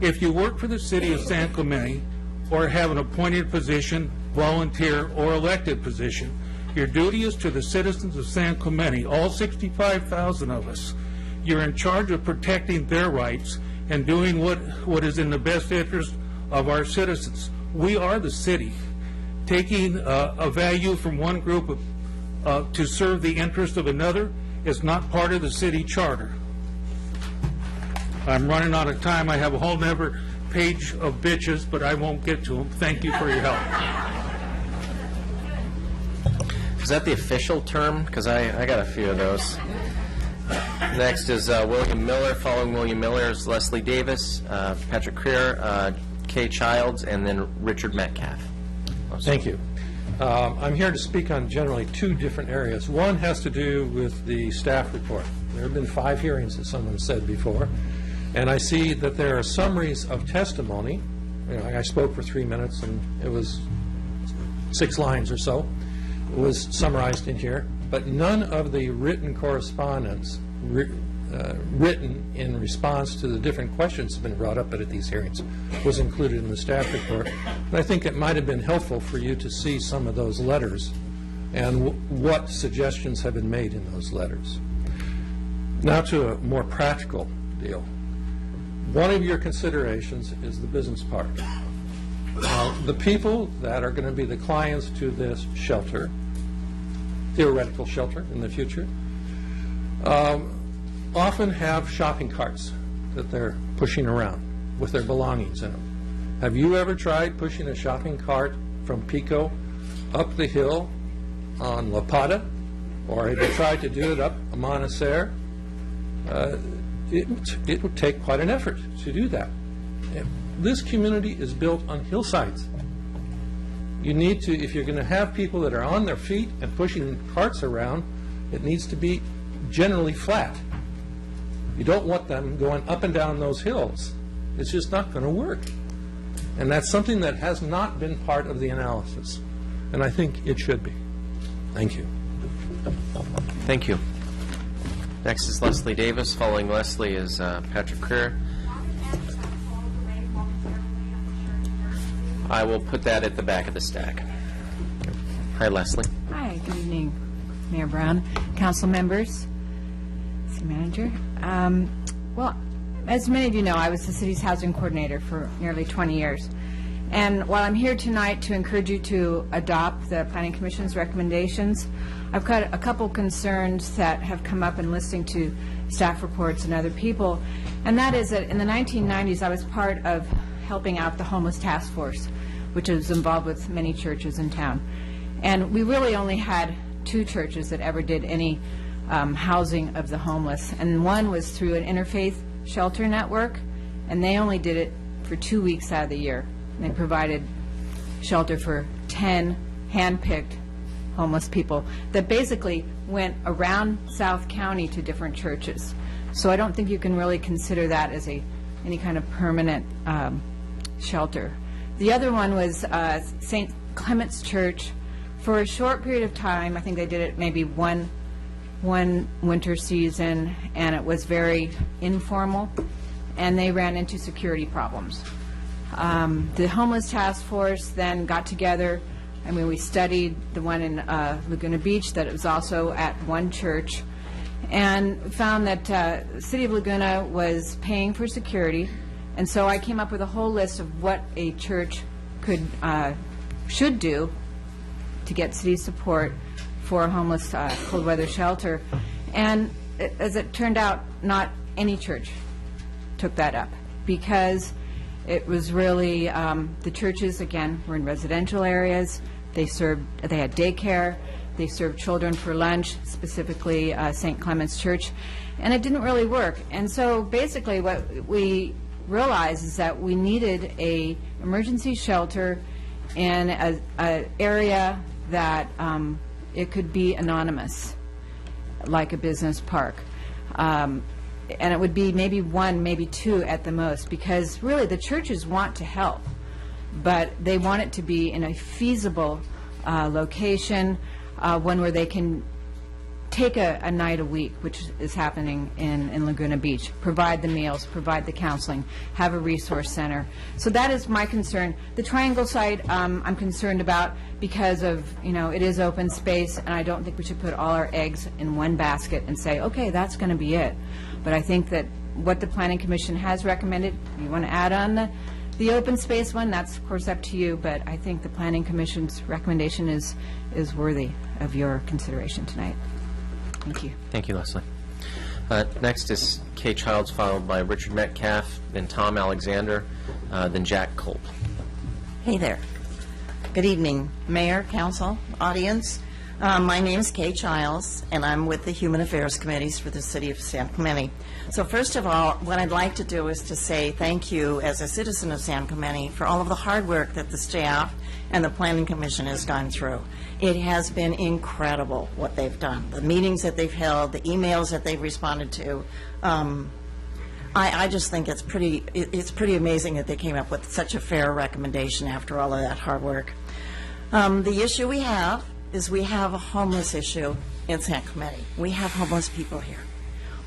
If you work for the city of San Clemente or have an appointed position, volunteer, or elected position, your duty is to the citizens of San Clemente, all 65,000 of us. You're in charge of protecting their rights and doing what is in the best interest of our citizens. We are the city. Taking a value from one group to serve the interest of another is not part of the city charter. I'm running out of time. I have a whole nother page of bitches, but I won't get to them. Thank you for your help. Is that the official term? Because I got a few of those. Next is William Miller. Following William Miller is Leslie Davis, Patrick Creer, Kay Childs, and then Richard Metcalf. Thank you. I'm here to speak on generally two different areas. One has to do with the staff report. There have been 5 hearings, as someone said before, and I see that there are summaries of testimony. I spoke for 3 minutes, and it was 6 lines or so. It was summarized in here, but none of the written correspondence written in response to the different questions that have been brought up at these hearings was included in the staff report. And I think it might have been helpful for you to see some of those letters and what suggestions have been made in those letters. Now to a more practical deal. One of your considerations is the business park. Now, the people that are going to be the clients to this shelter, theoretical shelter in the future, often have shopping carts that they're pushing around with their belongings in them. Have you ever tried pushing a shopping cart from Pico up the hill on La Plata? Or have you tried to do it up Montserrat? It would take quite an effort to do that. This community is built on hillsides. You need to, if you're going to have people that are on their feet and pushing carts around, it needs to be generally flat. You don't want them going up and down those hills. It's just not going to work. And that's something that has not been part of the analysis. And I think it should be. Thank you. Thank you. Next is Leslie Davis. Following Leslie is Patrick Creer. I will put that at the back of the stack. Hi, Leslie. Hi, good evening, Mayor Brown, council members, city manager. Well, as many of you know, I was the city's housing coordinator for nearly 20 years. And while I'm here tonight to encourage you to adopt the Planning Commission's recommendations, I've got a couple concerns that have come up in listening to staff reports and other people. And that is that in the 1990s, I was part of helping out the homeless task force, which is involved with many churches in town. And we really only had 2 churches that ever did any housing of the homeless. And one was through an interfaith shelter network, and they only did it for 2 weeks out of the year. And they provided shelter for 10 hand-picked homeless people that basically went around South County to different churches. So I don't think you can really consider that as any kind of permanent shelter. The other one was St. Clement's Church. For a short period of time, I think they did it maybe one winter season, and it was very informal, and they ran into security problems. The homeless task force then got together. I mean, we studied the one in Laguna Beach that it was also at one church, and found that the City of Laguna was paying for security, and so I came up with a whole list of what a church should do to get city support for a homeless cold weather shelter. And as it turned out, not any church took that up, because it was really, the churches, again, were in residential areas. They had daycare, they served children for lunch, specifically St. Clement's Church, and it didn't really work. And so basically what we realized is that we needed a emergency shelter in an area that it could be anonymous, like a business park. And it would be maybe 1, maybe 2 at the most, because really the churches want to help, but they want it to be in a feasible location, one where they can take a night a week, which is happening in Laguna Beach, provide the meals, provide the counseling, have a resource center. So that is my concern. The Triangle site I'm concerned about because of, it is open space, and I don't think we should put all our eggs in one basket and say, okay, that's going to be it. But I think that what the Planning Commission has recommended, you want to add on the open space one, that's of course up to you, but I think the Planning Commission's recommendation is worthy of your consideration tonight. Thank you. Thank you, Leslie. Next is Kay Childs, followed by Richard Metcalf, then Tom Alexander, then Jack Culp. Hey there. Good evening, Mayor, Council, audience. My name is Kay Childs, and I'm with the Human Affairs Committees for the City of San Clemente. So first of all, what I'd like to do is to say thank you as a citizen of San Clemente for all of the hard work that the staff and the Planning Commission has gone through. It has been incredible what they've done, the meetings that they've held, the emails that they've responded to. I just think it's pretty amazing that they came up with such a fair recommendation after all of that hard work. The issue we have is we have a homeless issue in San Clemente. We have homeless people here.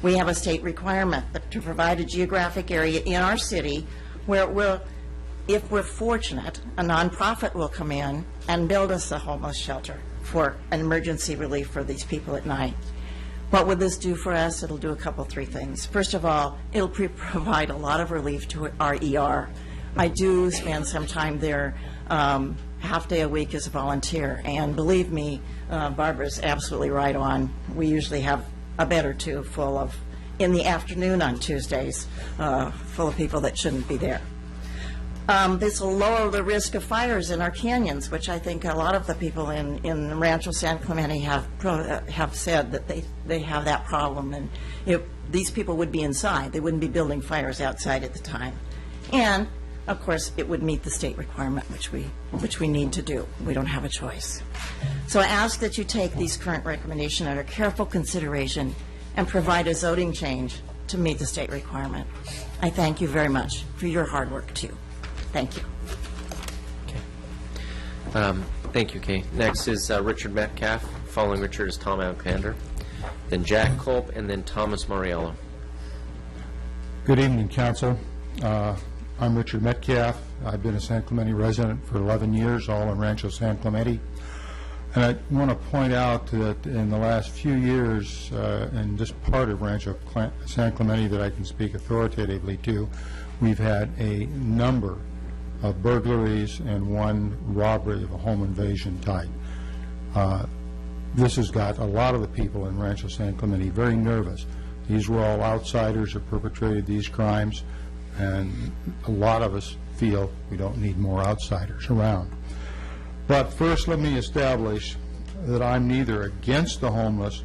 We have a state requirement to provide a geographic area in our city where if we're fortunate, a nonprofit will come in and build us a homeless shelter for an emergency relief for these people at night. What would this do for us? It'll do 3 things. First of all, it'll provide a lot of relief to our ER. I do spend some time there, half day a week as a volunteer, and believe me, Barbara's absolutely right on. We usually have a bed or 2 full of, in the afternoon on Tuesdays, full of people that shouldn't be there. This will lower the risk of fires in our canyons, which I think a lot of the people in Rancho San Clemente have said that they have that problem, and if these people would be inside, they wouldn't be building fires outside at the time. And of course, it would meet the state requirement, which we need to do. We don't have a choice. So I ask that you take these current recommendations under careful consideration and provide a zoning change to meet the state requirement. I thank you very much for your hard work, too. Thank you. Thank you, Kay. Next is Richard Metcalf. Following Richard is Tom Alexander, then Jack Culp, and then Thomas Moriello. Good evening, Council. I'm Richard Metcalf. I've been a San Clemente resident for 11 years, all in Rancho San Clemente. And I want to point out that in the last few years, in this part of Rancho San Clemente that I can speak authoritatively to, we've had a number of burglaries and one robbery of a home invasion type. This has got a lot of the people in Rancho San Clemente very nervous. These were all outsiders that perpetrated these crimes, and a lot of us feel we don't need more outsiders around. But first, let me establish that I'm neither against the homeless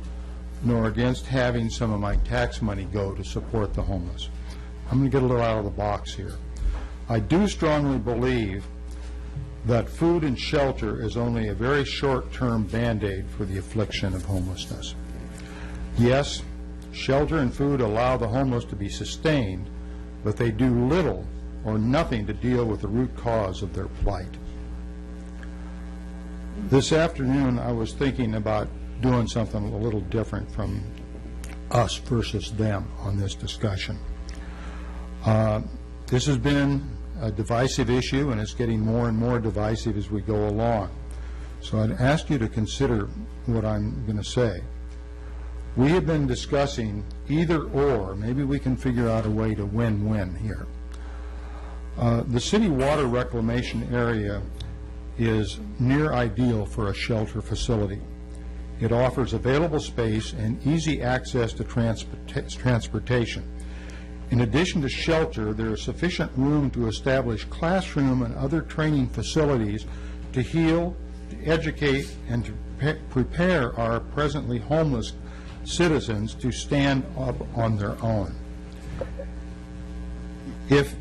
nor against having some of my tax money go to support the homeless. I'm going to get a little out of the box here. I do strongly believe that food and shelter is only a very short-term Band-Aid for the affliction of homelessness. Yes, shelter and food allow the homeless to be sustained, but they do little or nothing to deal with the root cause of their plight. This afternoon, I was thinking about doing something a little different from us versus them on this discussion. This has been a divisive issue, and it's getting more and more divisive as we go along. So I'd ask you to consider what I'm going to say. We have been discussing either or. Maybe we can figure out a way to win-win here. The city water reclamation area is near ideal for a shelter facility. It offers available space and easy access to transportation. In addition to shelter, there is sufficient room to establish classroom and other training facilities to heal, to educate, and to prepare our presently homeless citizens to stand up on their own. If,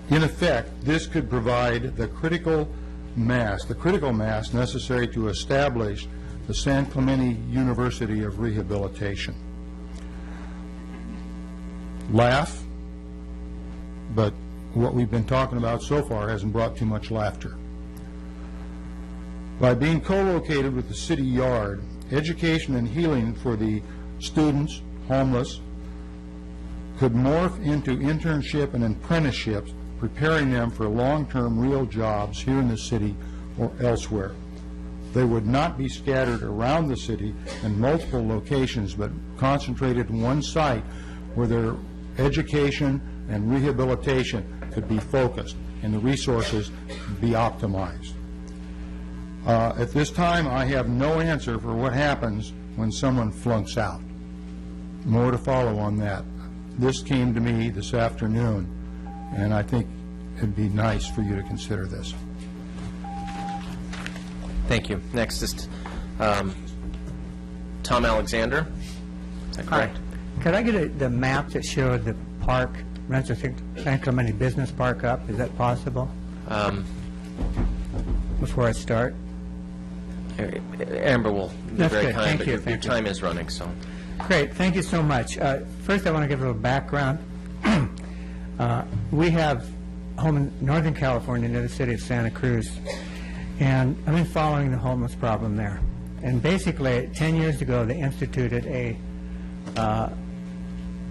in effect, this could provide the critical mass necessary to establish the San Clemente University of Rehabilitation. Laugh, but what we've been talking about so far hasn't brought too much laughter. By being co-located with the city yard, education and healing for the students, homeless, could morph into internship and apprenticeships, preparing them for long-term real jobs here in the city or elsewhere. They would not be scattered around the city in multiple locations, but concentrated in one site where their education and rehabilitation could be focused and the resources be optimized. At this time, I have no answer for what happens when someone flunks out. More to follow on that. This came to me this afternoon, and I think it'd be nice for you to consider this. Thank you. Next is Tom Alexander. Is that correct? Could I get the map that showed the park, Rancho San Clemente Business Park up? Is that possible? Before I start? Amber will be That's very good. kind, Thank but you. your Thank you. time is running, so. Great, thank you so much. First, I want to give a little background. We have a home in Northern California near the city of Santa Cruz, and I've been following the homeless problem there. And basically, 10 years ago, they instituted a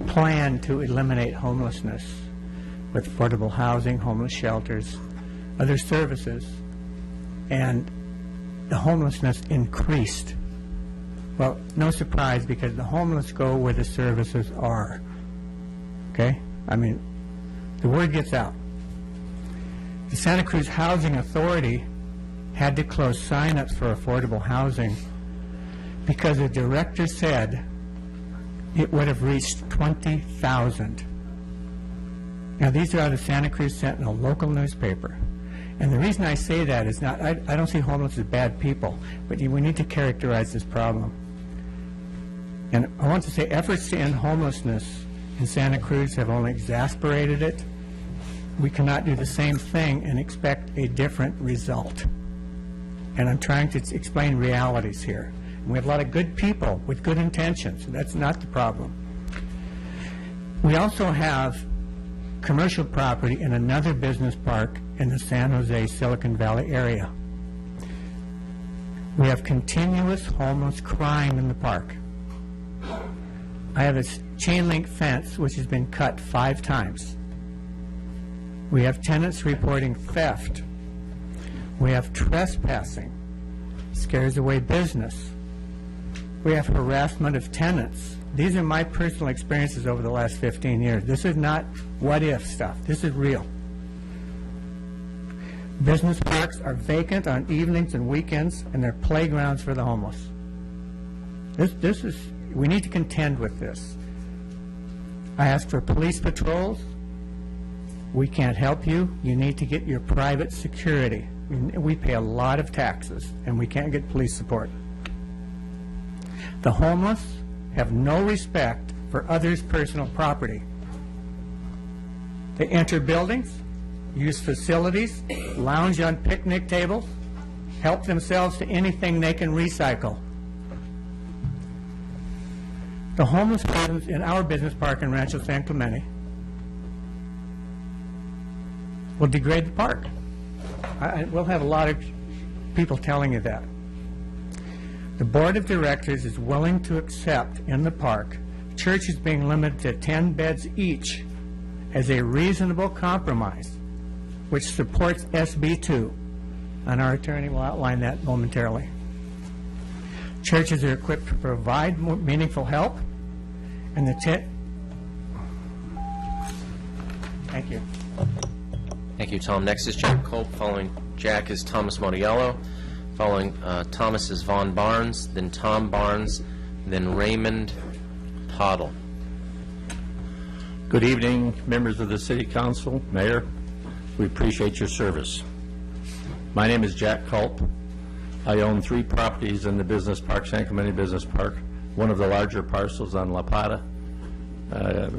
plan to eliminate homelessness with affordable housing, homeless shelters, other services, and the homelessness increased. Well, no surprise, because the homeless go where the services are. Okay? I mean, the word gets out. The Santa Cruz Housing Authority had to close sign-ups for affordable housing because the director said it would have reached 20,000. Now, these are out of Santa Cruz Sentinel, local newspaper. And the reason I say that is not, I don't see homeless as bad people, but we need to characterize this problem. And I want to say efforts to end homelessness in Santa Cruz have only exacerbated it. We cannot do the same thing and expect a different result. And I'm trying to explain realities here. And we have a lot of good people with good intentions. That's not the problem. We also have commercial property in another business park in the San Jose Silicon Valley area. We have continuous homeless crime in the park. I have a chain link fence which has been cut 5 times. We have tenants reporting theft. We have trespassing, scares away business. We have harassment of tenants. These are my personal experiences over the last 15 years. This is not what-if stuff. This is real. Business parks are vacant on evenings and weekends, and they're playgrounds for the homeless. We need to contend with this. I asked for police patrols. We can't help you. You need to get your private security. We pay a lot of taxes, and we can't get police support. The homeless have no respect for others' personal property. They enter buildings, use facilities, lounge on picnic tables, help themselves to anything they can recycle. The homeless presence in our business park in Rancho San Clemente will degrade the park. We'll have a lot of people telling you that. The board of directors is willing to accept in the park churches being limited to 10 beds each as a reasonable compromise, which supports SB 2, and our attorney will outline that momentarily. Churches are equipped to provide more meaningful help, and thank you. Thank you, Tom. Next is Jack Culp. Following Jack is Thomas Modiello. Following Thomas is Vaughn Barnes, then Tom Barnes, then Raymond Pottle. Good evening, members of the City Council, Mayor. We appreciate your service. My name is Jack Culp. I own 3 properties in the business park, San Clemente Business Park, one of the larger parcels on La Pata,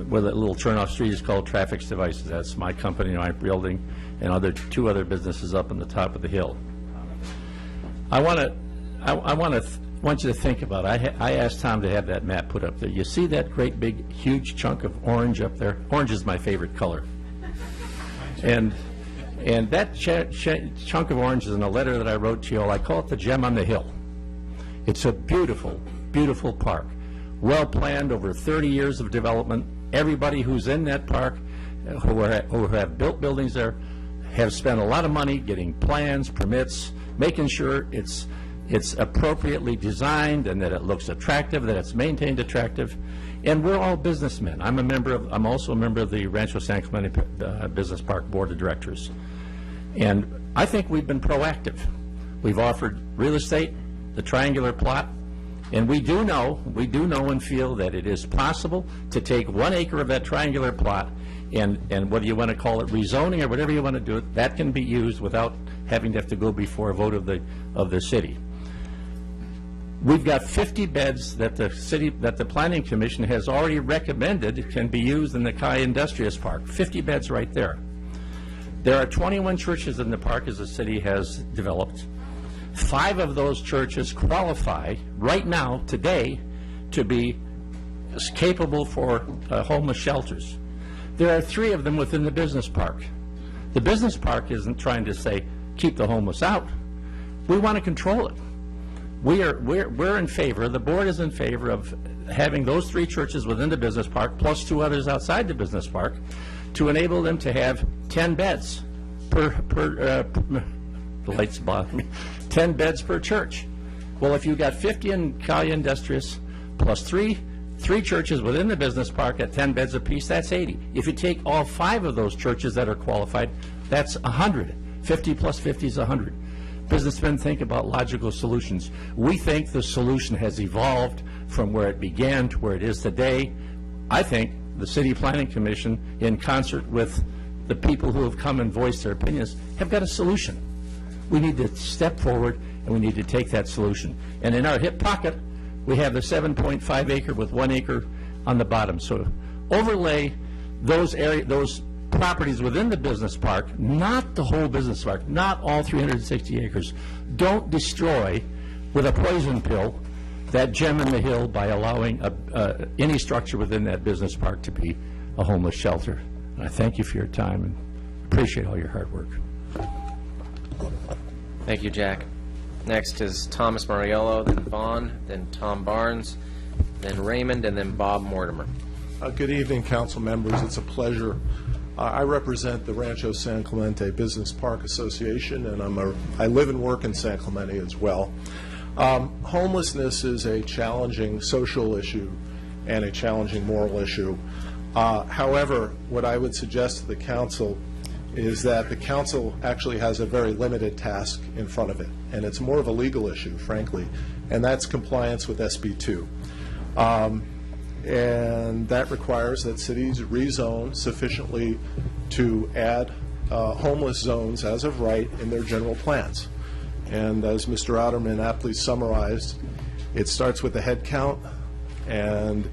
where that little turnoff street is called Traffic Devices. That's my company, my building, and 2 other businesses up on the top of the hill. I want you to think about it. I asked Tom to have that map put up there. You see that great big huge chunk of orange up there? Orange is my favorite color. And that chunk of orange is in a letter that I wrote to you all. I call it the gem on the hill. It's a beautiful, beautiful park. Well planned, over 30 years of development. Everybody who's in that park, who have built buildings there, have spent a lot of money getting plans, permits, making sure it's appropriately designed and that it looks attractive, that it's maintained attractive. And we're all businessmen. I'm also a member of the Rancho San Clemente Business Park Board of Directors. And I think we've been proactive. We've offered real estate, the triangular plot, and we do know and feel that it is possible to take 1 acre of that triangular plot and whether you want to call it rezoning or whatever you want to do, that can be used without having to go before a vote of the city. We've got 50 beds that the Planning Commission has already recommended can be used in the Kai Industrious Park. 50 beds right there. There are 21 churches in the park as the city has developed. 5 of those churches qualify right now, today, to be capable for homeless shelters. There are 3 of them within the business park. The business park isn't trying to say, keep the homeless out. We want to control it. We're in favor, the board is in favor of having those 3 churches within the business park, plus 2 others outside the business park, to enable them to have 10 beds per the lights bother me, 10 beds per church. Well, if you've got 50 in Kai Industrious, plus 3 churches within the business park at 10 beds apiece, that's 80. If you take all 5 of those churches that are qualified, that's 100. 50 plus 50 is 100. Businessmen think about logical solutions. We think the solution has evolved from where it began to where it is today. I think the City Planning Commission, in concert with the people who have come and voiced their opinions, have got a solution. We need to step forward and we need to take that solution. And in our hip pocket, we have the 7.5 acre with 1 acre on the bottom. So overlay those properties within the business park, not the whole business park, not all 360 acres. Don't destroy with a poison pill that gem in the hill by allowing any structure within that business park to be a homeless shelter. And I thank you for your time and appreciate all your hard work. Thank you, Jack. Next is Thomas Mariello, then Vaughn, then Tom Barnes, then Raymond, and then Bob Mortimer. Good evening, council members. It's a pleasure I represent the Rancho San Clemente Business Park Association, and I live and work in San Clemente as well. Homelessness is a challenging social issue and a challenging moral issue. However, what I would suggest to the council is that the council actually has a very limited task in front of it, and it's more of a legal issue, frankly, and that's compliance with SB 2. And that requires that cities rezone sufficiently to add homeless zones as of right in their general plans. And as Mr. Outerman aptly summarized, it starts with the head count, and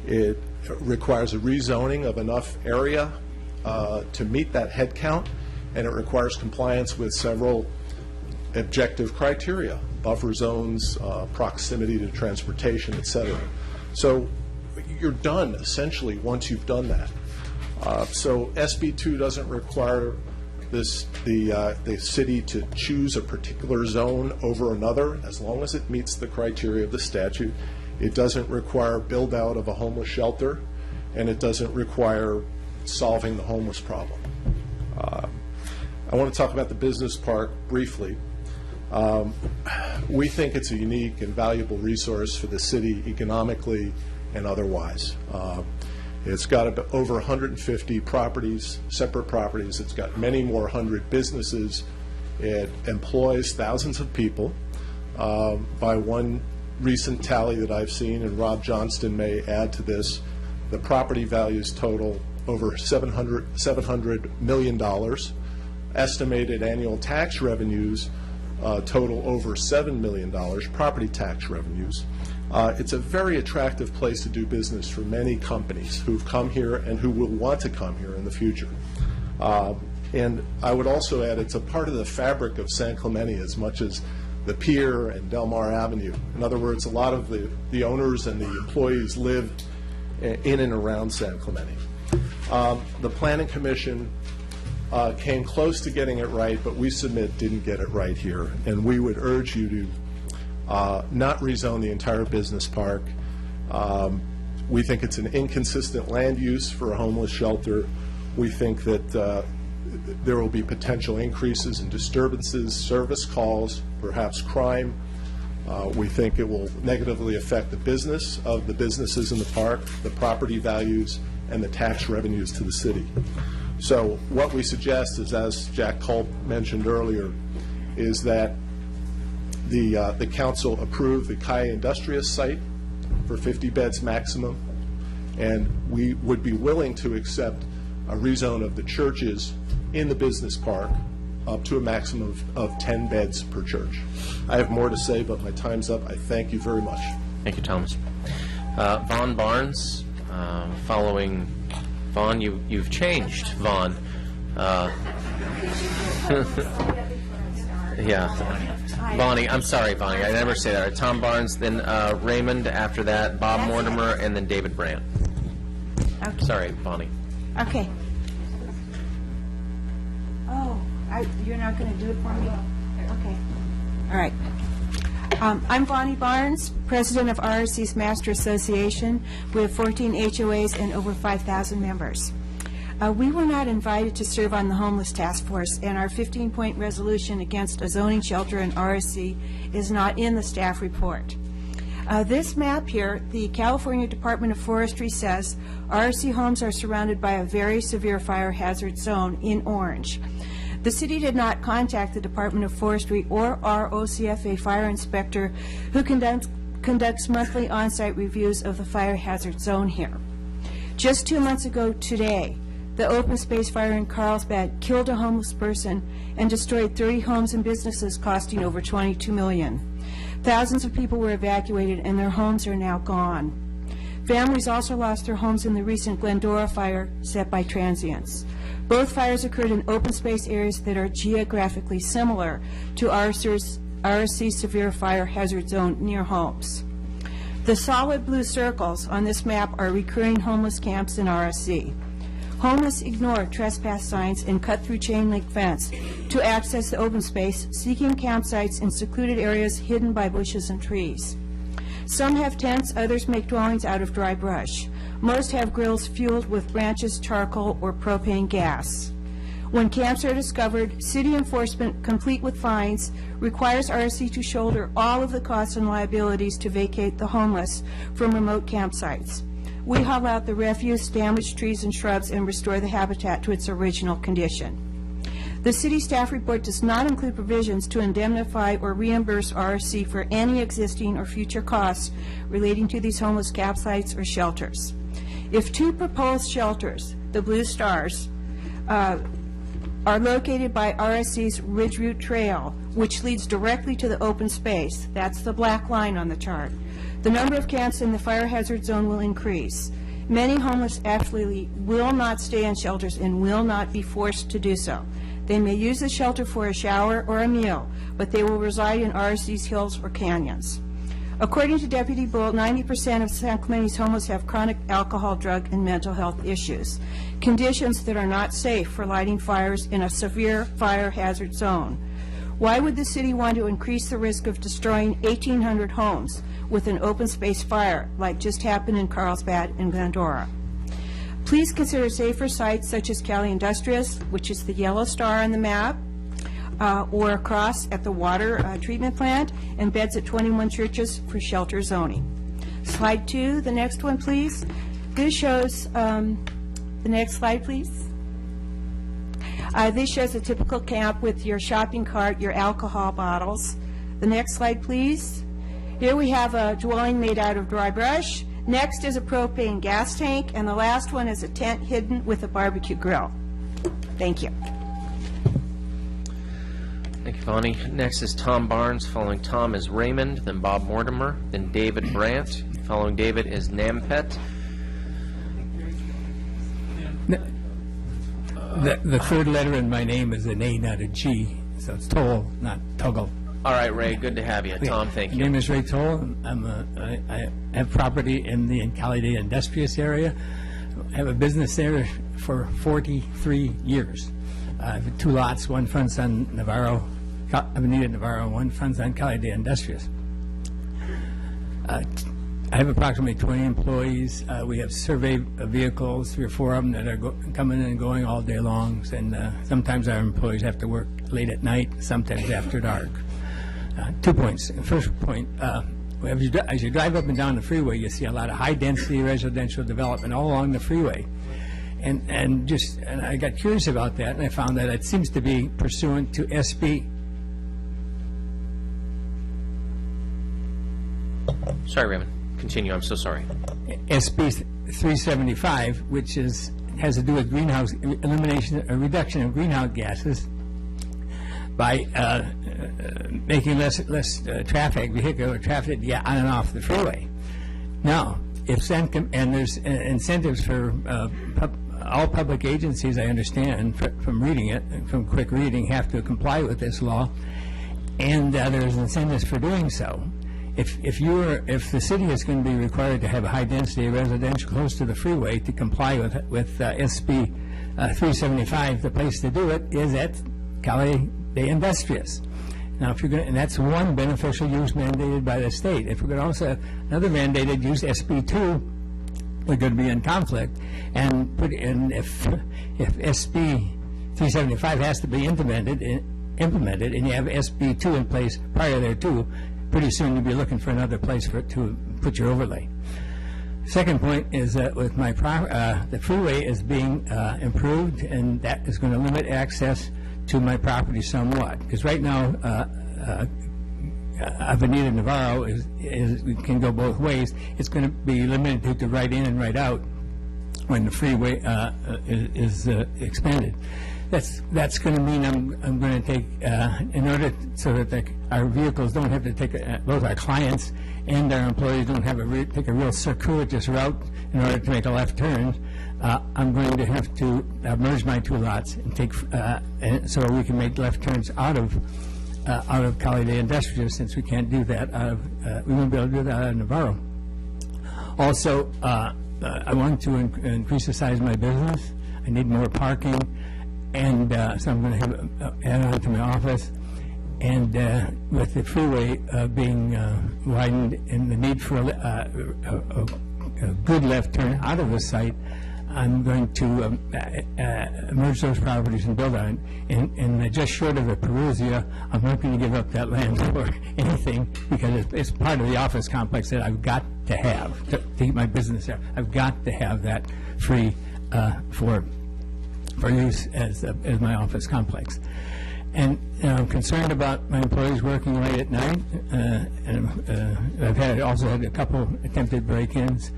it requires a rezoning of enough area to meet that head count, and it requires compliance with several objective criteria, buffer zones, proximity to transportation, et cetera. So you're done, essentially, once you've done that. So SB 2 doesn't require the city to choose a particular zone over another, as long as it meets the criteria of the statute. It doesn't require build-out of a homeless shelter, and it doesn't require solving the homeless problem. I want to talk about the business park briefly. We think it's a unique and valuable resource for the city economically and otherwise. It's got over 150 properties, separate properties. It's got many more hundred businesses. It employs thousands of people. By one recent tally that I've seen, and Rob Johnston may add to this, the property values total over $700 million. Estimated annual tax revenues total over $7 million, property tax revenues. It's a very attractive place to do business for many companies who've come here and who will want to come here in the future. And I would also add, it's a part of the fabric of San Clemente as much as the Pier and Del Mar Avenue. In other words, a lot of the owners and the employees live in and around San Clemente. The Planning Commission came close to getting it right, but we submit didn't get it right here. And we would urge you to not rezone the entire business park. We think it's an inconsistent land use for a homeless shelter. We think that there will be potential increases in disturbances, service calls, perhaps crime. We think it will negatively affect the business of the businesses in the park, the property values, and the tax revenues to the city. So what we suggest is, as Jack Culp mentioned earlier, is that the council approve the Calle Industrias site for 50 beds maximum, and we would be willing to accept a rezone of the churches in the business park up to a maximum of 10 beds per church. I have more to say, but my time's up. I thank you very much. Thank you, Thomas. Vaughn Barnes, following Vaughn, you've changed, Vaughn. Yeah. Bonnie, I'm sorry, Bonnie, I never say that. Tom Barnes, then Raymond, after that, Bob Mortimer, and then David Brandt. Okay. Sorry, Bonnie. Okay. Oh, you're not going to do it for me? Okay. All right. I'm Bonnie Barnes, president of RRC's Master Association. We have 14 HOAs and over 5,000 members. We were not invited to serve on the Homeless Task Force, and our 15-point resolution against a zoning shelter in RRC is not in the staff report. This map here, the California Department of Forestry says RRC homes are surrounded by a very severe fire hazard zone in orange. The city did not contact the Department of Forestry or our OCFA fire inspector, who conducts monthly on-site reviews of the fire hazard zone here. Just 2 months ago today, the open space fire in Carlsbad killed a homeless person and destroyed 30 homes and businesses, costing over $22 million. Thousands of people were evacuated, and their homes are now gone. Families also lost their homes in the recent Glendora fire set by transients. Both fires occurred in open space areas that are geographically similar to RRC's severe fire hazard zone near homes. The solid blue circles on this map are recurring homeless camps in RRC. Homeless ignore trespass signs and cut through chain link fence to access the open space, seeking campsites in secluded areas hidden by bushes and trees. Some have tents, others make dwellings out of dry brush. Most have grills fueled with branches, charcoal, or propane gas. When camps are discovered, city enforcement, complete with fines, requires RSC to shoulder all of the costs and liabilities to vacate the homeless from remote campsites. We haul out the refuse, damaged trees and shrubs, and restore the habitat to its original condition. The city staff report does not include provisions to indemnify or reimburse RSC for any existing or future costs relating to these homeless campsites or shelters. If two proposed shelters, the Blue Stars, are located by RSC's Ridge Route Trail, which leads directly to the open space, that's the black line on the chart, the number of camps in the fire hazard zone will increase. Many homeless actually will not stay in shelters and will not be forced to do so. They may use the shelter for a shower or a meal, but they will reside in RSC's hills or canyons. According to Deputy Bull, 90% of San Clemente's homeless have chronic alcohol, drug, and mental health issues, conditions that are not safe for lighting fires in a severe fire hazard zone. Why would the city want to increase the risk of destroying 1,800 homes with an open space fire like just happened in Carlsbad and Glendora? Please consider safer sites such as Cali Industrious, which is the yellow star on the map, or across at the water treatment plant, and beds at 21 churches for shelter zoning. Slide 2, the next one, please. This shows, the next slide, please. This shows a typical camp with your shopping cart, your alcohol bottles. The next slide, please. Here we have a dwelling made out of dry brush. Next is a propane gas tank, and the last one is a tent hidden with a barbecue grill. Thank you. Thank you, Bonnie. Next is Tom Barnes. Following Tom is Raymond, then Bob Mortimer, then David Brandt. Following David is Nampet. The third letter in my name is an A, not a G, so it's Toll, not Tuggle. All right, Ray, good to have you. Tom, thank you. My name is Ray Toll. I have property in the Encalide Industrious area. I have a business there for 43 years. I have 2 lots, one fronts on Navarro, Avenida Navarro, one fronts on Encalide Industrious. I have approximately 20 employees. We have survey vehicles, 3 or 4 of them that are coming and going all day long, and sometimes our employees have to work late at night, sometimes after dark. 2 points. First point, as you drive up and down the freeway, you see a lot of high-density residential development all along the freeway. And I got curious about that, and I found that it seems to be pursuant to SB. Sorry, Raymond. Continue. I'm so sorry. SB 375, which has to do with greenhouse elimination or reduction of greenhouse gases by making less traffic, vehicular traffic, on and off the freeway. Now, and there's incentives for all public agencies, I understand, from reading it, from quick reading, have to comply with this law, and there's incentives for doing so. If the city is going to be required to have a high-density residential close to the freeway to comply with SB 375, the place to do it is at Cali de Industrias. Now, if you're going, and that's one beneficial use mandated by the state. If we're going to also have another mandated use, SB 2, we're going to be in conflict. And put in if SB 375 has to be implemented, and you have SB 2 in place prior thereto, pretty soon you'll be looking for another place for it to put your overlay. Second point is that with my the freeway is being improved, and that is going to limit access to my property somewhat. Because right now, Avenida Navarro can go both ways. It's going to be limited to right in and right out when the freeway is expanded. That's going to mean I'm going to take, in order so that our vehicles don't have to take, both our clients and our employees don't have to take a real circuitous route in order to make a left turn, I'm going to have to merge my 2 lots and take, so we can make left turns out of Cali de Industrias, since we can't do that we won't be able to do that out of Navarro. Also, I want to increase the size of my business. I need more parking. And so I'm going to have add on to my office. And with the freeway being widened and the need for a good left turn out of the site, I'm going to merge those properties and build on it. And just short of the Perusia, I'm not going to give up that land for anything, because it's part of the office complex that I've got to have to keep my business there. I've got to have that free for use as my office complex. And I'm concerned about my employees working late at night. And I've also had a couple attempted break-ins.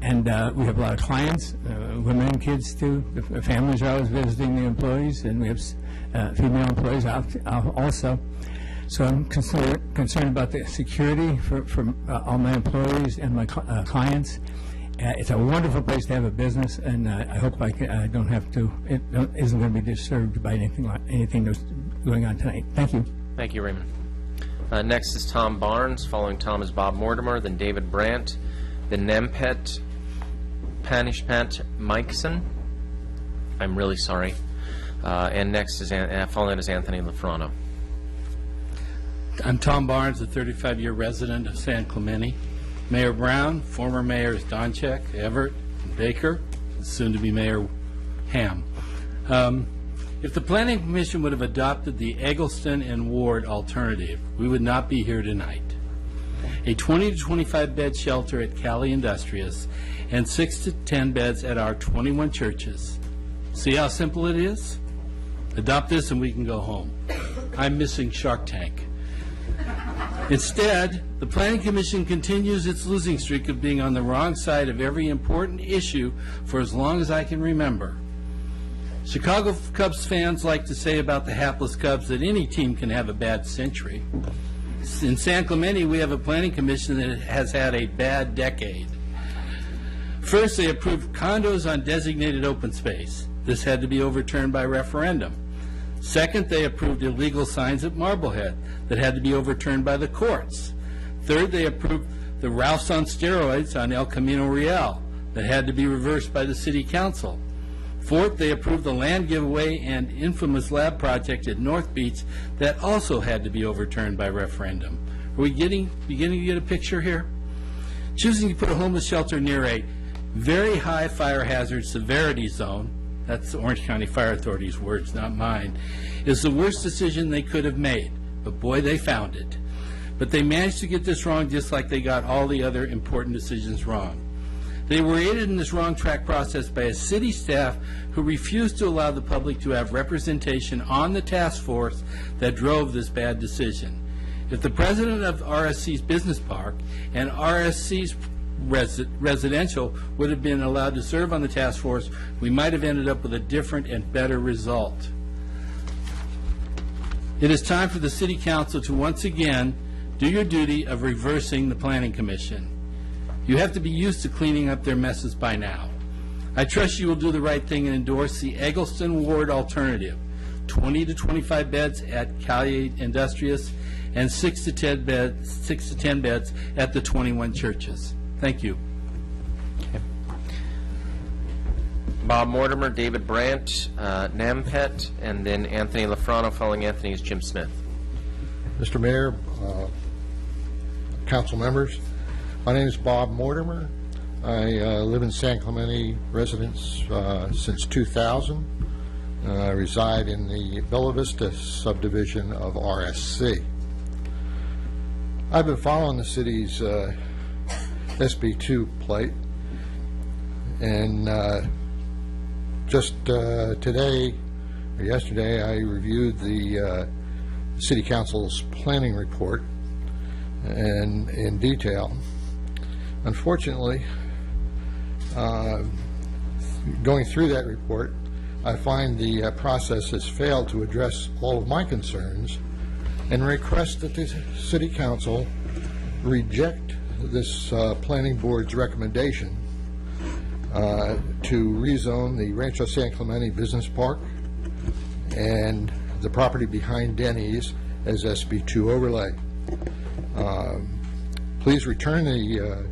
And we have a lot of clients, women and kids too. The families are always visiting the employees, and we have female employees out also. So I'm concerned about the security for all my employees and my clients. It's a wonderful place to have a business, and I hope I don't have to. It isn't going to be disturbed by anything that's going on tonight. Thank you. Thank you, Raymond. Next is Tom Barnes. Following Tom is Bob Mortimer, then David Brandt, then Nempet Panishpant Mikeson. I'm really sorry. And next is following is Anthony Lafrano. I'm Tom Barnes, a 35-year resident of San Clemente. Mayor Brown, former mayors Donchek, Everett, and Baker, and soon-to-be Mayor Ham. If the Planning Commission would have adopted the Eggleston and Ward alternative, we would not be here tonight. A 20 to 25 bed shelter at Cali Industrious and 6 to 10 beds at our 21 churches. See how simple it is? Adopt this and we can go home. I'm missing Shark Tank. Instead, the Planning Commission continues its losing streak of being on the wrong side of every important issue for as long as I can remember. Chicago Cubs fans like to say about the hapless Cubs that any team can have a bad century. In San Clemente, we have a Planning Commission that has had a bad decade. First, they approved condos on designated open space. This had to be overturned by referendum. Second, they approved illegal signs at Marblehead that had to be overturned by the courts. Third, they approved the Ralphs on steroids on El Camino Real that had to be reversed by the City Council. Fourth, they approved the land giveaway and infamous lab project at North Beach that also had to be overturned by referendum. Are we beginning to get a picture here? Choosing to put a homeless shelter near a very high fire hazard severity zone, that's the Orange County Fire Authority's words, not mine, is the worst decision they could have made. But boy, they found it. But they managed to get this wrong just like they got all the other important decisions wrong. They were aided in this wrong track process by a city staff who refused to allow the public to have representation on the task force that drove this bad decision. If the president of RSC's business park and RSC's residential would have been allowed to serve on the task force, we might have ended up with a different and better result. It is time for the City Council to once again do your duty of reversing the Planning Commission. You have to be used to cleaning up their messes by now. I trust you will do the right thing and endorse the Eggleston Ward alternative, 20 to 25 beds at Cali Industrious and 6 to 10 beds at the 21 churches. Thank you. Okay. Bob Mortimer, David Brandt, Nampet, and then Anthony Lafrano. Following Anthony is Jim Smith. Mr. Mayor, council members, my name is Bob Mortimer. I live in San Clemente residence since 2000. I reside in the Bella Vista subdivision of RSC. I've been following the city's SB2 plate, and just today or yesterday I reviewed the City Council's planning report and in detail. Unfortunately, going through that report, I find the process has failed to address all of my concerns and request that the City Council reject this Planning Board's recommendation to rezone the Rancho San Clemente Business Park and the property behind Denny's as SB2 overlay. Please return the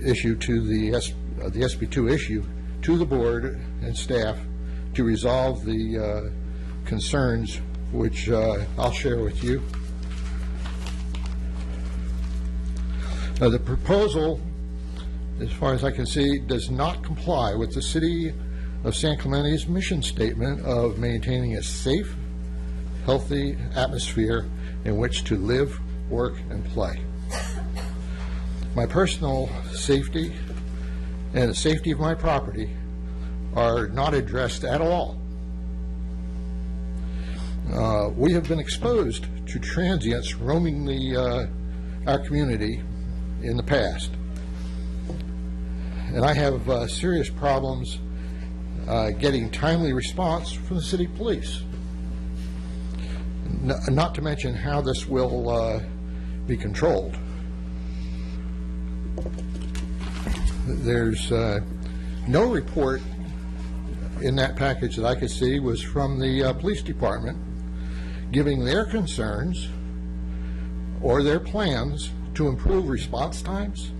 issue to the SB2 issue to the board and staff to resolve the concerns which I'll share with you. The proposal, as far as I can see, does not comply with the City of San Clemente's mission statement of maintaining a safe, healthy atmosphere in which to live, work, and play. My personal safety and the safety of my property are not addressed at all. We have been exposed to transients roaming our community in the past, and I have serious problems getting timely response from the city police. Not to mention how this will be controlled. There's no report in that package that I could see was from the police department giving their concerns or their plans to improve response times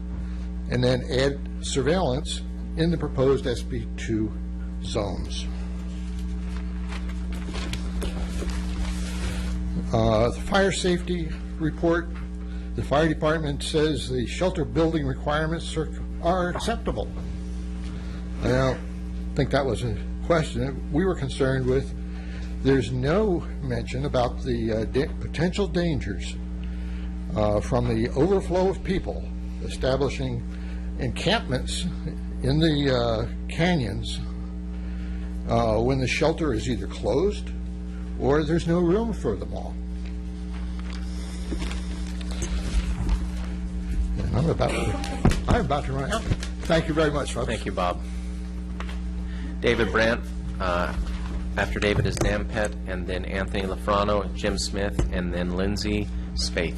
and then add surveillance in the proposed SB2 zones. The fire safety report, the fire department says the shelter building requirements are acceptable. I don't think that was a question. We were concerned with there's no mention about the potential dangers from the overflow of people establishing encampments in the canyons when the shelter is either closed or there's no room for them all. And I'm about to run out. Thank you very much, folks. Thank you, Bob. David Brandt. After David is Dampet, and then Anthony Lafrano, Jim Smith, and then Lindsay Spaeth.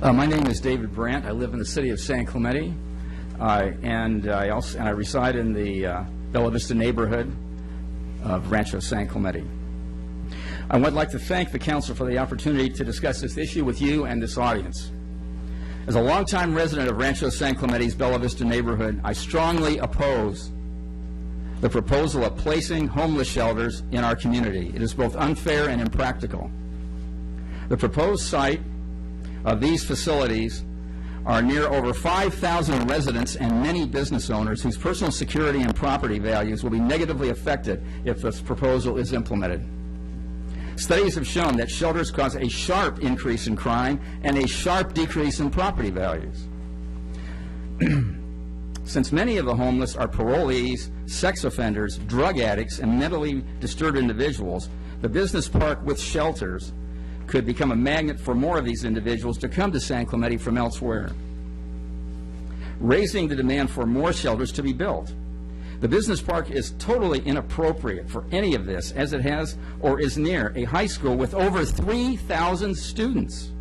My name is David Brandt. I live in the city of San Clemente, and I reside in the Bella Vista neighborhood of Rancho San Clemente. I would like to thank the council for the opportunity to discuss this issue with you and this audience. As a longtime resident of Rancho San Clemente's Bella Vista neighborhood, I strongly oppose the proposal of placing homeless shelters in our community. It is both unfair and impractical. The proposed site of these facilities are near over 5,000 residents and many business owners whose personal security and property values will be negatively affected if this proposal is implemented. Studies have shown that shelters cause a sharp increase in crime and a sharp decrease in property values. Since many of the homeless are parolees, sex offenders, drug addicts, and mentally disturbed individuals, the business park with shelters could become a magnet for more of these individuals to come to San Clemente from elsewhere, raising the demand for more shelters to be built. The business park is totally inappropriate for any of this, as it has or is near a high school with over 3,000 students,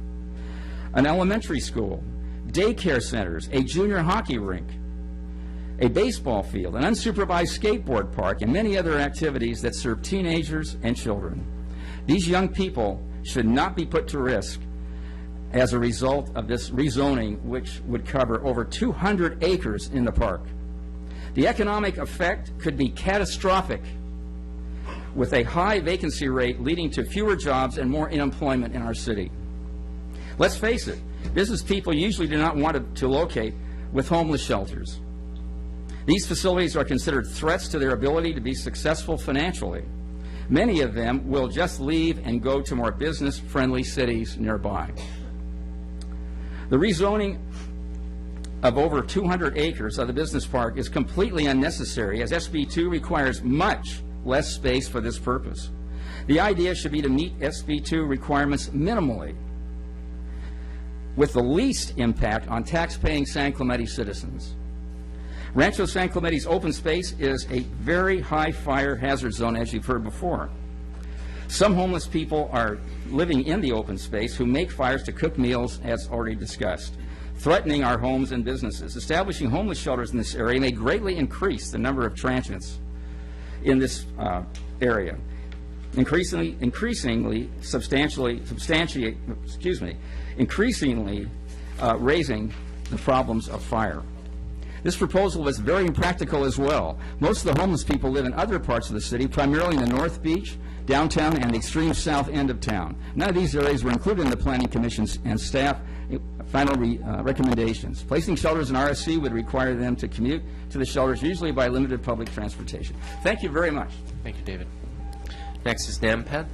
an elementary school, daycare centers, a junior hockey rink, a baseball field, an unsupervised skateboard park, and many other activities that serve teenagers and children. These young people should not be put to risk as a result of this rezoning, which would cover over 200 acres in the park. The economic effect could be catastrophic, with a high vacancy rate leading to fewer jobs and more unemployment in our city. Let's face it, business people usually do not want to locate with homeless shelters. These facilities are considered threats to their ability to be successful financially. Many of them will just leave and go to more business-friendly cities nearby. The rezoning of over 200 acres of the business park is completely unnecessary, as SB2 requires much less space for this purpose. The idea should be to meet SB2 requirements minimally, with the least impact on tax-paying San Clemente citizens. Rancho San Clemente's open space is a very high fire hazard zone, as you've heard before. Some homeless people are living in the open space who make fires to cook meals, as already discussed, threatening our homes and businesses. Establishing homeless shelters in this area may greatly increase the number of transients in this area, increasingly raising the problems of fire. This proposal is very impractical as well. Most of the homeless people live in other parts of the city, primarily in the North Beach, downtown, and the extreme south end of town. None of these areas were included in the Planning Commission's and staff final recommendations. Placing shelters in RSC would require them to commute to the shelters, usually by limited public transportation. Thank you very much. Thank you, David. Next is Nampet.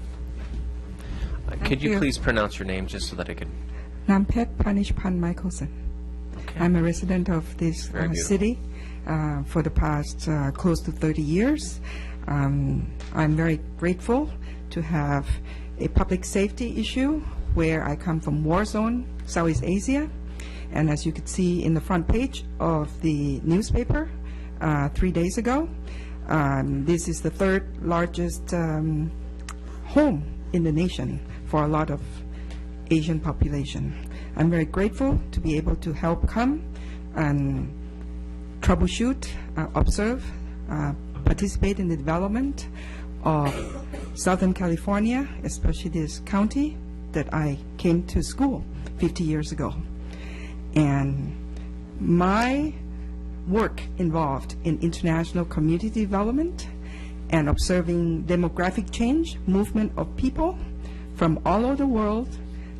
Could you you. please pronounce your name just so that I could... Nampet Panishpan Michelson. I'm a resident of this Very beautiful. city for the past close to 30 years. I'm very grateful to have a public safety issue where I come from war zone, Southeast Asia. And as you could see in the front page of the newspaper 3 days ago, this is the third largest home in the nation for a lot of Asian population. I'm very grateful to be able to help come and troubleshoot, observe, participate in the development of Southern California, especially this county that I came to school 50 years ago. And my work involved in international community development and observing demographic change, movement of people from all over the world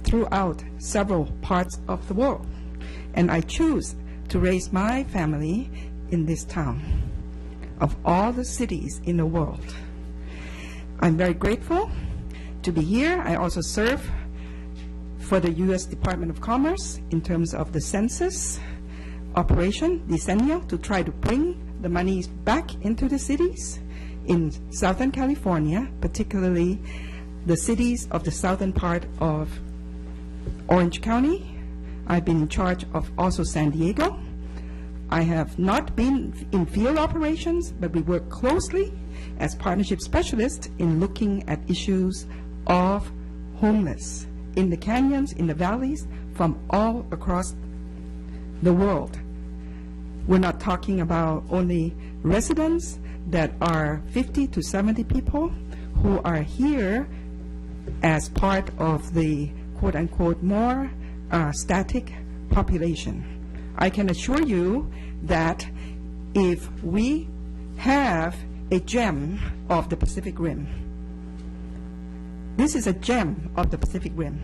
throughout several parts of the world. And I choose to raise my family in this town of all the cities in the world. I'm very grateful to be here. I also serve for the U.S. Department of Commerce in terms of the census operation, decennial, to try to bring the monies back into the cities in Southern California, particularly the cities of the southern part of Orange County. I've been in charge of also San Diego. I have not been in field operations, but we work closely as partnership specialists in looking at issues of homeless in the canyons, in the valleys, from all across the world. We're not talking about only residents that are 50 to 70 people who are here as part of the quote-unquote more static population. I can assure you that if we have a gem of the Pacific Rim, this is a gem of the Pacific Rim,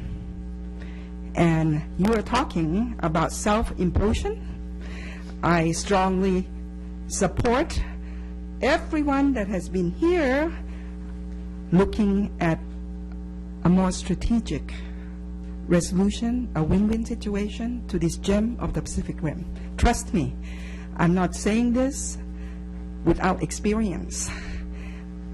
and you are talking about self-implosion, I strongly support everyone that has been here looking at a more strategic resolution, a win-win situation to this gem of the Pacific Rim. Trust me, I'm not saying this without experience.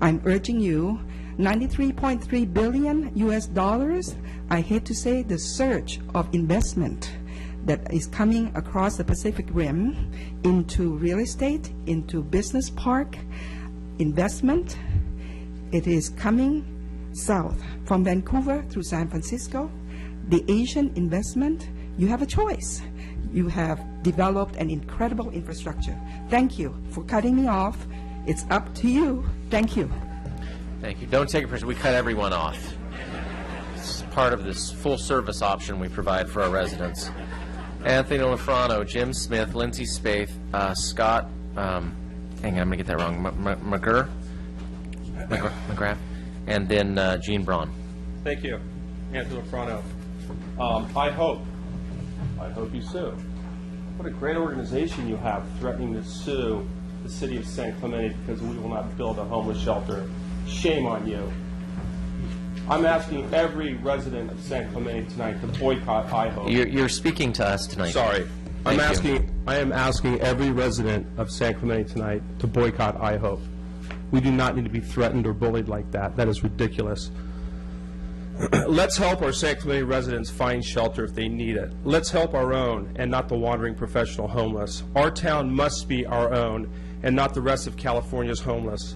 I'm urging you, 93.3 billion US dollars, I hate to say the surge of investment that is coming across the Pacific Rim into real estate, into business park investment. It is coming south from Vancouver through San Francisco. The Asian investment, you have a choice. You have developed an incredible infrastructure. Thank you for cutting me off. It's up to you. Thank you. Thank you. Don't take it personally. We cut everyone off. It's part of this full-service option we provide for our residents. Anthony Lafrano, Jim Smith, Lindsay Spaeth, Scott, hang on, I'm going to get that wrong, McGrath, and then Gene Braun. Thank you, Anthony Lafrano. I hope you sue. What a great organization you have threatening to sue the city of San Clemente because we will not build a homeless shelter. Shame on you. I'm asking every resident of San Clemente tonight to boycott IHOPE. You're speaking to us tonight. Sorry. I Thank am asking every resident of San Clemente tonight to boycott IHOPE. We do not need to be threatened or bullied like that. That is ridiculous. Let's help our San Clemente residents find shelter if they need it. Let's help our own and not the wandering professional homeless. Our town must be our own and not the rest of California's homeless.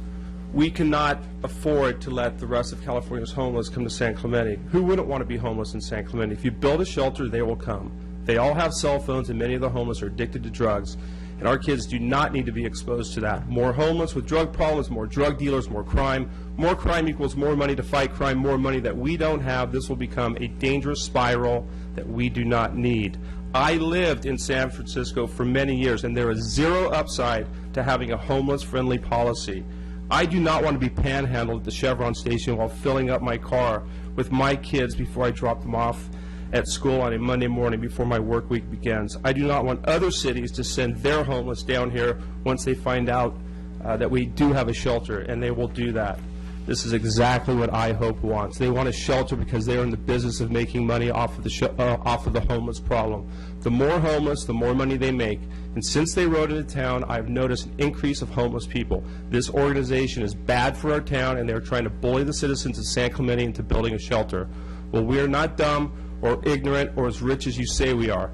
We cannot afford to let the rest of California's homeless come to San Clemente. Who wouldn't want to be homeless in San Clemente? If you build a shelter, they will come. They all have cell phones, and many of the homeless are addicted to drugs. And our kids do not need to be exposed to that. More homeless with drug problems, more drug dealers, more crime. More crime equals more money to fight crime, more money that we don't have. This will become a dangerous spiral that we do not need. I lived in San Francisco for many years, and there is zero upside to having a homeless-friendly policy. I do not want to be panhandled at the Chevron station while filling up my car with my kids before I drop them off at school on a Monday morning before my work week begins. I do not want other cities to send their homeless down here once they find out that we do have a shelter, and they will do that. This is exactly what IHOPE wants. They want a shelter because they are in the business of making money off of the homeless problem. The more homeless, the more money they make. And since they rode into town, I've noticed an increase of homeless people. This organization is bad for our town, and they're trying to bully the citizens of San Clemente into building a shelter. Well, we are not dumb or ignorant or as rich as you say we are.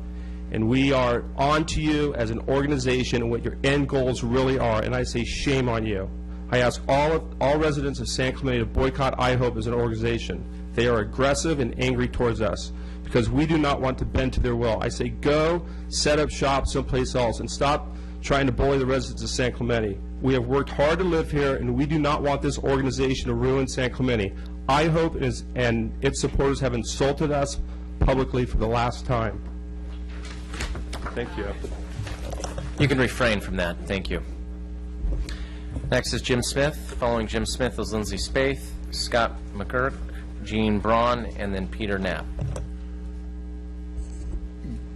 And we are on to you as an organization and what your end goals really are, and I say shame on you. I ask all residents of San Clemente to boycott IHOPE as an organization. They are aggressive and angry towards us because we do not want to bend to their will. I say go set up shop someplace else and stop trying to bully the residents of San Clemente. We have worked hard to live here, and we do not want this organization to ruin San Clemente. IHOPE and its supporters have insulted us publicly for the last time. Thank you. You can refrain from that. Thank you. Next is Jim Smith. Following Jim Smith is Lindsay Spaeth, Scott McGurk, Gene Braun, and then Peter Knapp.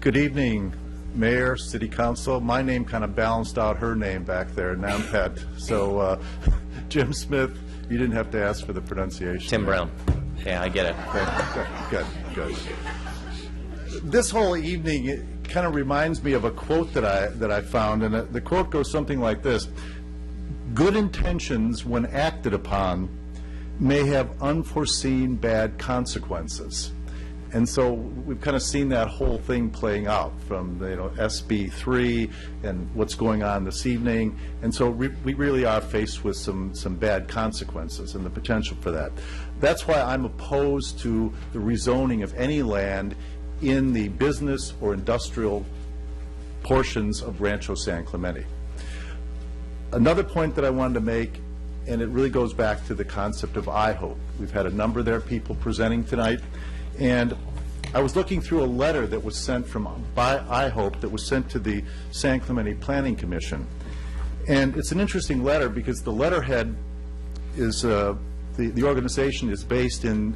Good evening, Mayor, City Council. My name kind of balanced out her name back there, Nampet. So Jim Smith, you didn't have to ask for the pronunciation. Tim Brown. Yeah, I get it. Good. This whole evening, it kind of reminds me of a quote that I found, and the quote goes something like this. Good intentions, when acted upon, may have unforeseen bad consequences. And so we've kind of seen that whole thing playing out from SB 3 and what's going on this evening. And so we really are faced with some bad consequences and the potential for that. That's why I'm opposed to the rezoning of any land in the business or industrial portions of Rancho San Clemente. Another point that I wanted to make, and it really goes back to the concept of IHOPE. We've had a number of their people presenting tonight, and I was looking through a letter that was sent by IHOPE that was sent to the San Clemente Planning Commission. And it's an interesting letter because the letterhead is, the organization is based in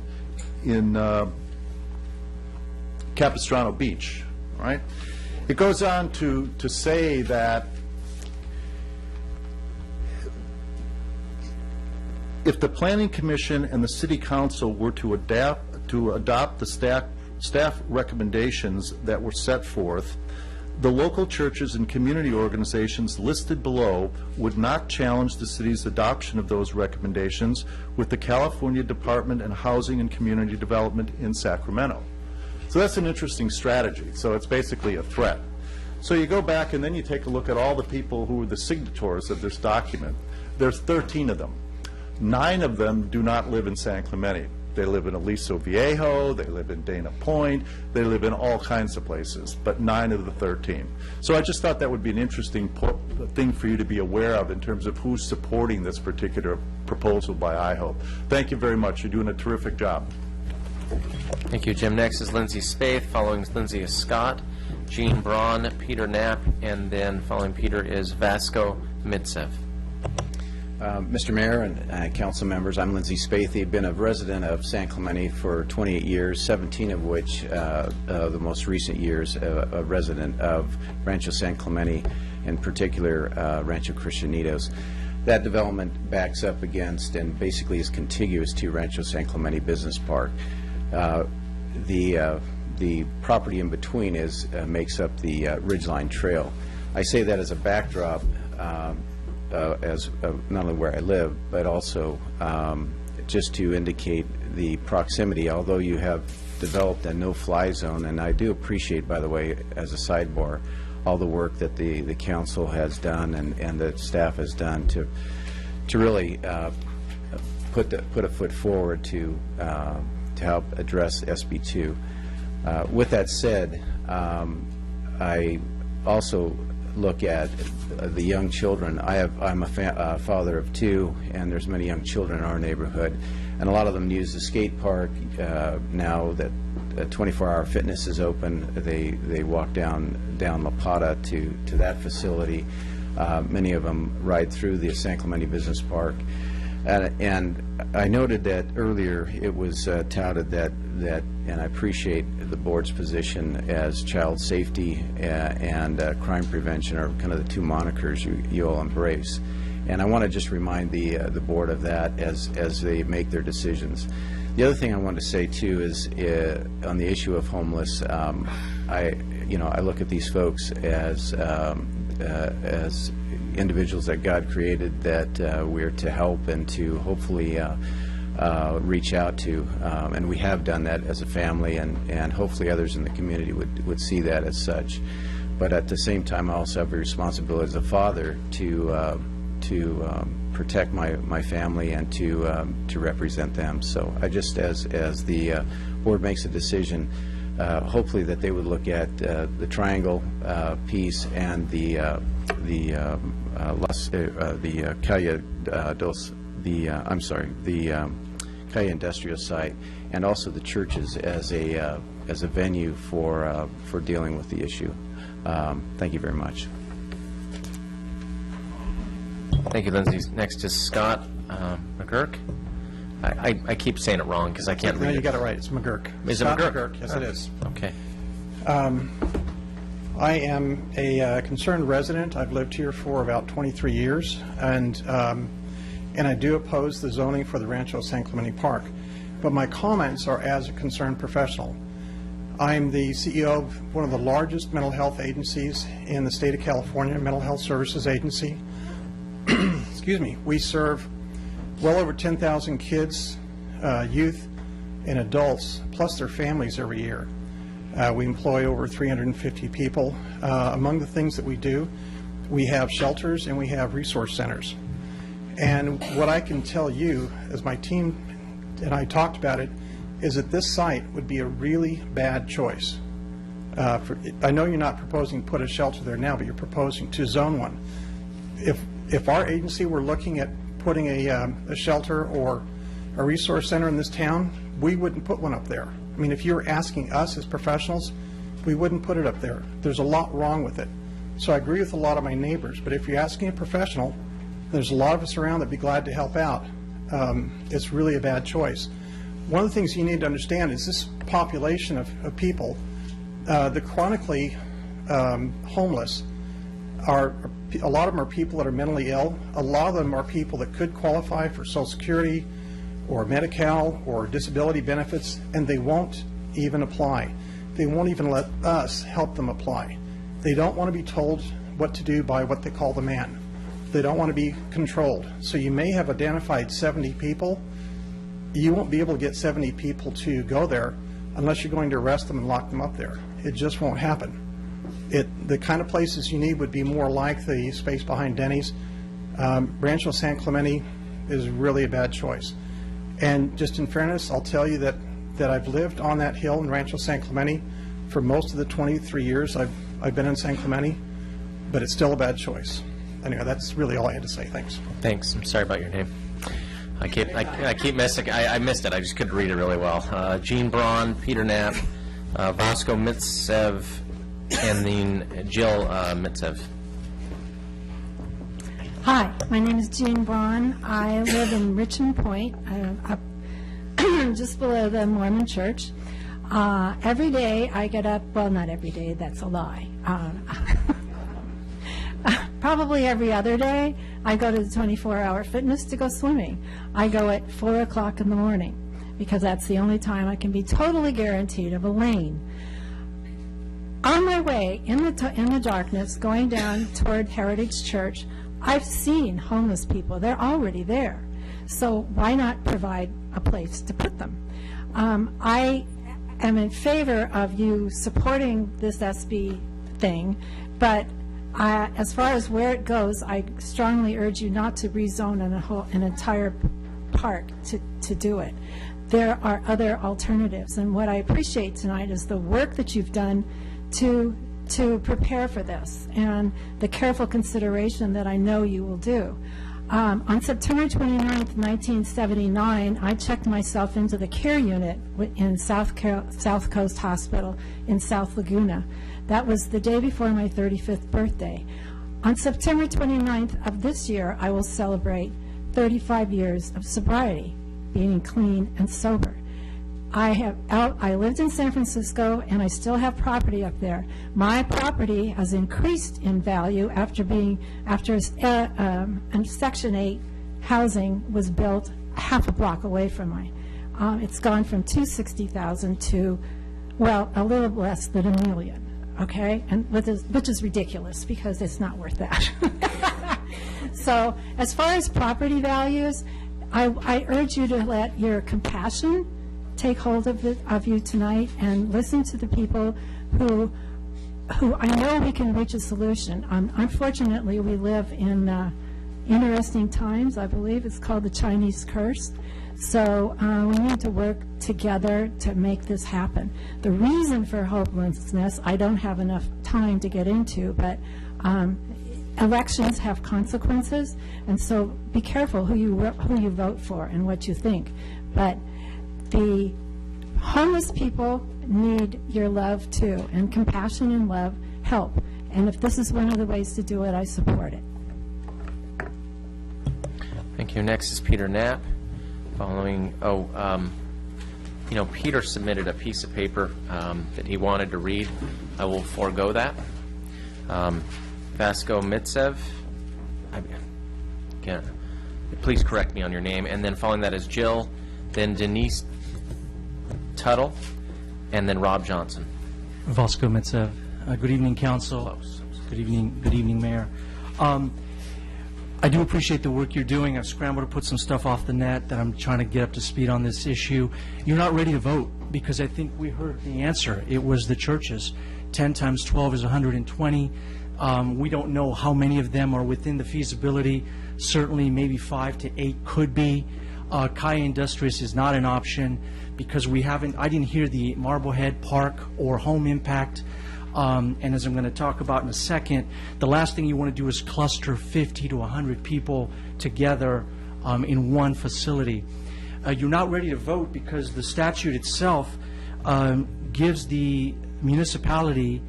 Capistrano Beach, right? It goes on to say that if the Planning Commission and the City Council were to adopt the staff recommendations that were set forth, the local churches and community organizations listed below would not challenge the city's adoption of those recommendations with the California Department of Housing and Community Development in Sacramento. So that's an interesting strategy. So it's basically a threat. So you go back and then you take a look at all the people who were the signatories of this document. There's 13 of them. 9 of them do not live in San Clemente. They live in Aliso Viejo, they live in Dana Point, they live in all kinds of places, but 9 of the 13. So I just thought that would be an interesting thing for you to be aware of in terms of who's supporting this particular proposal by IHOPE. Thank you very much. You're doing a terrific job. Thank you, Jim. Next is Lindsay Spaeth. Following Lindsay is Scott, Gene Braun, Peter Knapp, and then following Peter is Vasco Midsev. Mr. Mayor and council members, I'm Lindsay Spaeth. I've been a resident of San Clemente for 28 years, 17 of which, the most recent years, a resident of Rancho San Clemente, in particular Rancho Cristianitos. That development backs up against and basically is contiguous to Rancho San Clemente Business Park. The property in between makes up the Ridgeline Trail. I say that as a backdrop as not only where I live, but also just to indicate the proximity, although you have developed a no-fly zone, and I do appreciate, by the way, as a sidebar, all the work that the council has done and the staff has done to really put a foot forward to help address SB 2. With that said, I also look at the young children. I'm a father of 2, and there's many young children in our neighborhood, and a lot of them use the skate park now that 24-hour fitness is open. They walk down La Plata to that facility. Many of them ride through the San Clemente Business Park. And I noted that earlier it was touted that, and I appreciate the board's position as child safety and crime prevention are kind of the two monikers you all embrace. And I want to just remind the board of that as they make their decisions. The other thing I wanted to say too is on the issue of homeless. I look at these folks as individuals that God created that we're to help and to hopefully reach out to, and we have done that as a family, and hopefully others in the community would see that as such. But at the same time, I also have a responsibility as a father to protect my family and to represent them. So I just, as the board makes a decision, hopefully that they would look at the triangle piece and the Calle Industrial site, and also the churches as a venue for dealing with the issue. Thank you very much. Thank you, Lindsay. Next is Scott McGurk. I keep saying it wrong because I can't read it. No, you got it right. It's McGurk. Is Scott it McGurk? Yes, it is. Okay. I am a concerned resident. I've lived here for about 23 years, and I do oppose the zoning for the Rancho San Clemente Park. But my comments are as a concerned professional. I'm the CEO of one of the largest mental health agencies in the state of California, Mental Health Services Agency. Excuse me. We serve well over 10,000 kids, youth, and adults, plus their families every year. We employ over 350 people. Among the things that we do, we have shelters and we have resource centers. And what I can tell you, as my team and I talked about it, is that this site would be a really bad choice. I know you're not proposing to put a shelter there now, but you're proposing to zone one. If our agency were looking at putting a shelter or a resource center in this town, we wouldn't put one up there. I mean, if you were asking us as professionals, we wouldn't put it up there. There's a lot wrong with it. So I agree with a lot of my neighbors, but if you're asking a professional, there's a lot of us around that'd be glad to help out. It's really a bad choice. One of the things you need to understand is this population of people, the chronically homeless, a lot of them are people that are mentally ill. A lot of them are people that could qualify for Social Security or Medi-Cal or disability benefits, and they won't even apply. They won't even let us help them apply. They don't want to be told what to do by what they call the man. They don't want to be controlled. So you may have identified 70 people. You won't be able to get 70 people to go there unless you're going to arrest them and lock them up there. It just won't happen. The kind of places you need would be more like the space behind Denny's. Rancho San Clemente is really a bad choice. And just in fairness, I'll tell you that I've lived on that hill in Rancho San Clemente for most of the 23 years I've been in San Clemente, but it's still a bad choice. Anyway, that's really all I had to say. Thanks. Thanks. I'm sorry about your name. I keep missing. I missed it. I just couldn't read it really well. Gene Braun, Peter Knapp, Vasco Mitsev, and then Jill Mitsev. Hi, my name is Jean Braun. I live in Richmond Point, up just below the Mormon Church. Every day I get up, well, not every day, that's a lie. Probably every other day, I go to the 24-hour fitness to go swimming. I go at 4 o'clock in the morning because that's the only time I can be totally guaranteed of a lane. On my way in the darkness, going down toward Heritage Church, I've seen homeless people. They're already there. So why not provide a place to put them? I am in favor of you supporting this SB thing, but as far as where it goes, I strongly urge you not to rezone an entire park to do it. There are other alternatives, and what I appreciate tonight is the work that you've done to prepare for this and the careful consideration that I know you will do. On September 29th, 1979, I checked myself into the care unit in South Coast Hospital in South Laguna. That was the day before my 35th birthday. On September 29th of this year, I will celebrate 35 years of sobriety, being clean and sober. I lived in San Francisco, and I still have property up there. My property has increased in value after Section 8 housing was built half a block away from mine. It's gone from $260,000 to, well, a little less than $1 million. Okay, and which is ridiculous because it's not worth that. So, as far as property values, I urge you to let your compassion take hold of you tonight and listen to the people who I know we can reach a solution. Unfortunately, we live in interesting times. I believe it's called the Chinese curse. So we need to work together to make this happen. The reason for hopelessness, I don't have enough time to get into, but elections have consequences, and so be careful who you vote for and what you think. But the homeless people need your love too, and compassion and love help. And if this is one of the ways to do it, I support it. Thank you. Next is Peter Knapp. Following, Peter submitted a piece of paper that he wanted to read. I will forego that. Vasco Mitsev, please correct me on your name. And then following that is Jill, then Denise Tuttle, and then Rob Johnson. Vasco Mitsev. Good evening, Council. Close. Good evening, Mayor. I do appreciate the work you're doing. I've scrambled to put some stuff off the net that I'm trying to get up to speed on this issue. You're not ready to vote because I think we heard the answer. It was the churches. 10 times 12 is 120. We don't know how many of them are within the feasibility. Certainly maybe 5 to 8 could be. Kaya Industrious is not an option because I didn't hear the Marblehead Park or home impact. And as I'm going to talk about in a second, the last thing you want to do is cluster 50 to 100 people together in one facility. You're not ready to vote because the statute itself gives the municipality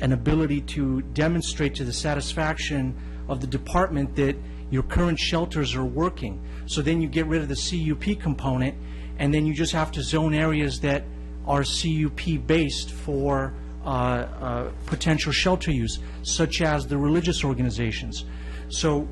an ability to demonstrate to the satisfaction of the department that your current shelters are working. So then you get rid of the CUP component, and then you just have to zone areas that are CUP based for potential shelter use, such as the religious organizations. So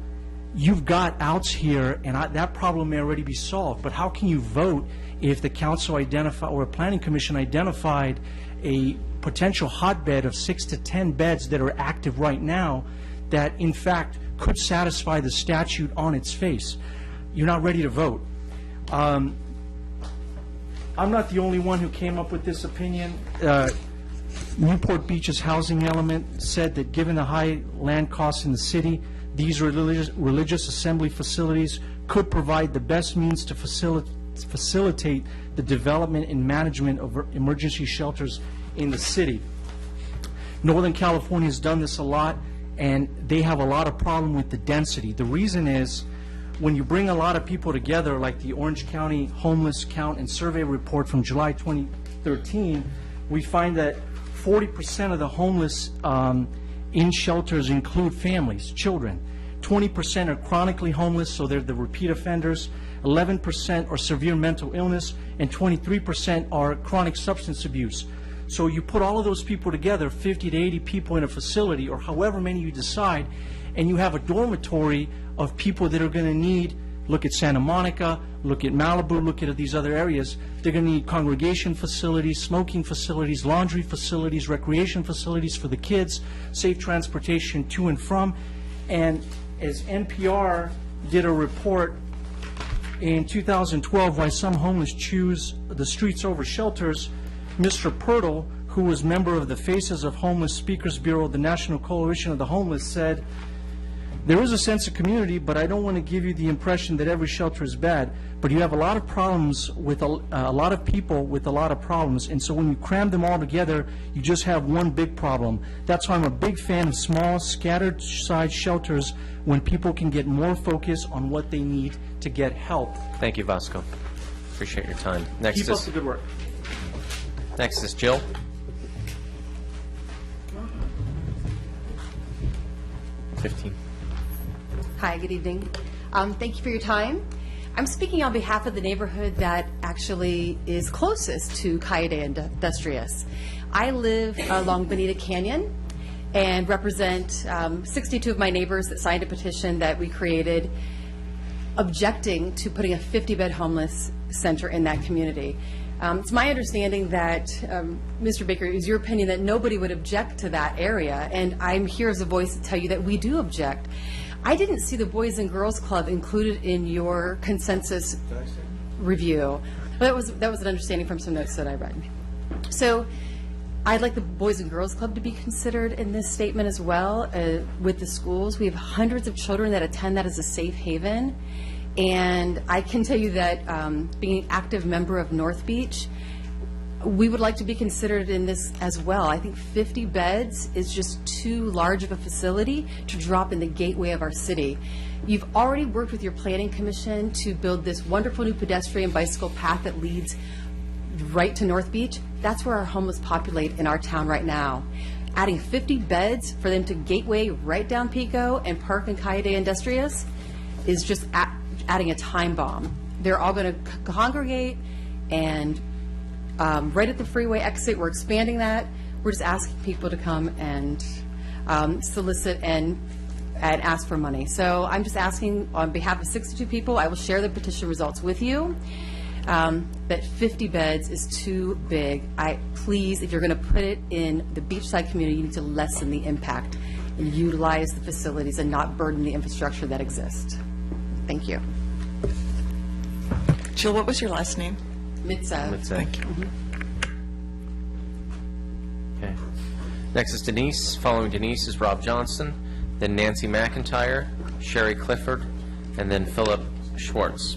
you've got outs here, and that problem may already be solved. But how can you vote if the council or a planning commission identified a potential hotbed of 6 to 10 beds that are active right now that, in fact, could satisfy the statute on its face? You're not ready to vote. I'm not the only one who came up with this opinion. Newport Beach's housing element said that given the high land costs in the city, these religious assembly facilities could provide the best means to facilitate the development and management of emergency shelters in the city. Northern California has done this a lot, and they have a lot of problem with the density. The reason is when you bring a lot of people together, like the Orange County Homeless Count and Survey report from July 2013, we find that 40% of the homeless in shelters include families, children. 20% are chronically homeless, so they're the repeat offenders. 11% are severe mental illness, and 23% are chronic substance abuse. So you put all of those people together, 50 to 80 people in a facility, or however many you decide, and you have a dormitory of people that are going to need, look at Santa Monica, look at Malibu, look at these other areas. They're going to need congregation facilities, smoking facilities, laundry facilities, recreation facilities for the kids, safe transportation to and from. And as NPR did a report in 2012, why some homeless choose the streets over shelters, Mr. Pirtle, who was member of the Faces of Homeless Speakers Bureau of the National Coalition of the Homeless, said, There is a sense of community, but I don't want to give you the impression that every shelter is bad. But you have a lot of problems with a lot of people with a lot of problems, and so when you cram them all together, you just have one big problem. That's why I'm a big fan of small, scattered-sized shelters when people can get more focus on what they need to get help. Thank you, Vasco. Appreciate your time. Next Keep up is the good work. next is Jill. Hi, good evening. Thank you for your time. I'm speaking on behalf of the neighborhood that actually is closest to Cayuga Industrious. I live along Bonita Canyon and represent 62 of my neighbors that signed a petition that we created objecting to putting a 50-bed homeless center in that community. It's my understanding that, Mr. Baker, it is your opinion that nobody would object to that area, and I'm here as a voice to tell you that we do object. I didn't see the Boys and Girls Club included in your consensus review. That was an understanding from some notes that I read. So I'd like the Boys and Girls Club to be considered in this statement as well with the schools. We have hundreds of children that attend that as a safe haven. And I can tell you that being an active member of North Beach, we would like to be considered in this as well. I think 50 beds is just too large of a facility to drop in the gateway of our city. You've already worked with your planning commission to build this wonderful new pedestrian bicycle path that leads right to North Beach. That's where our homeless populate in our town right now. Adding 50 beds for them to gateway right down Pico and park in Cayuga Industrious is just adding a time bomb. They're all going to congregate, and right at the freeway exit, we're expanding that. We're just asking people to come and solicit and ask for money. So I'm just asking on behalf of 62 people, I will share the petition results with you, that 50 beds is too big. Please, if you're going to put it in the beachside community, you need to lessen the impact and utilize the facilities and not burden the infrastructure that exists. Thank you. Jill, what was your last name? Mitza. Thank you. Okay. Next is Denise. Following Denise is Rob Johnson, then Nancy McIntyre, Sherry Clifford, and then Philip Schwartz.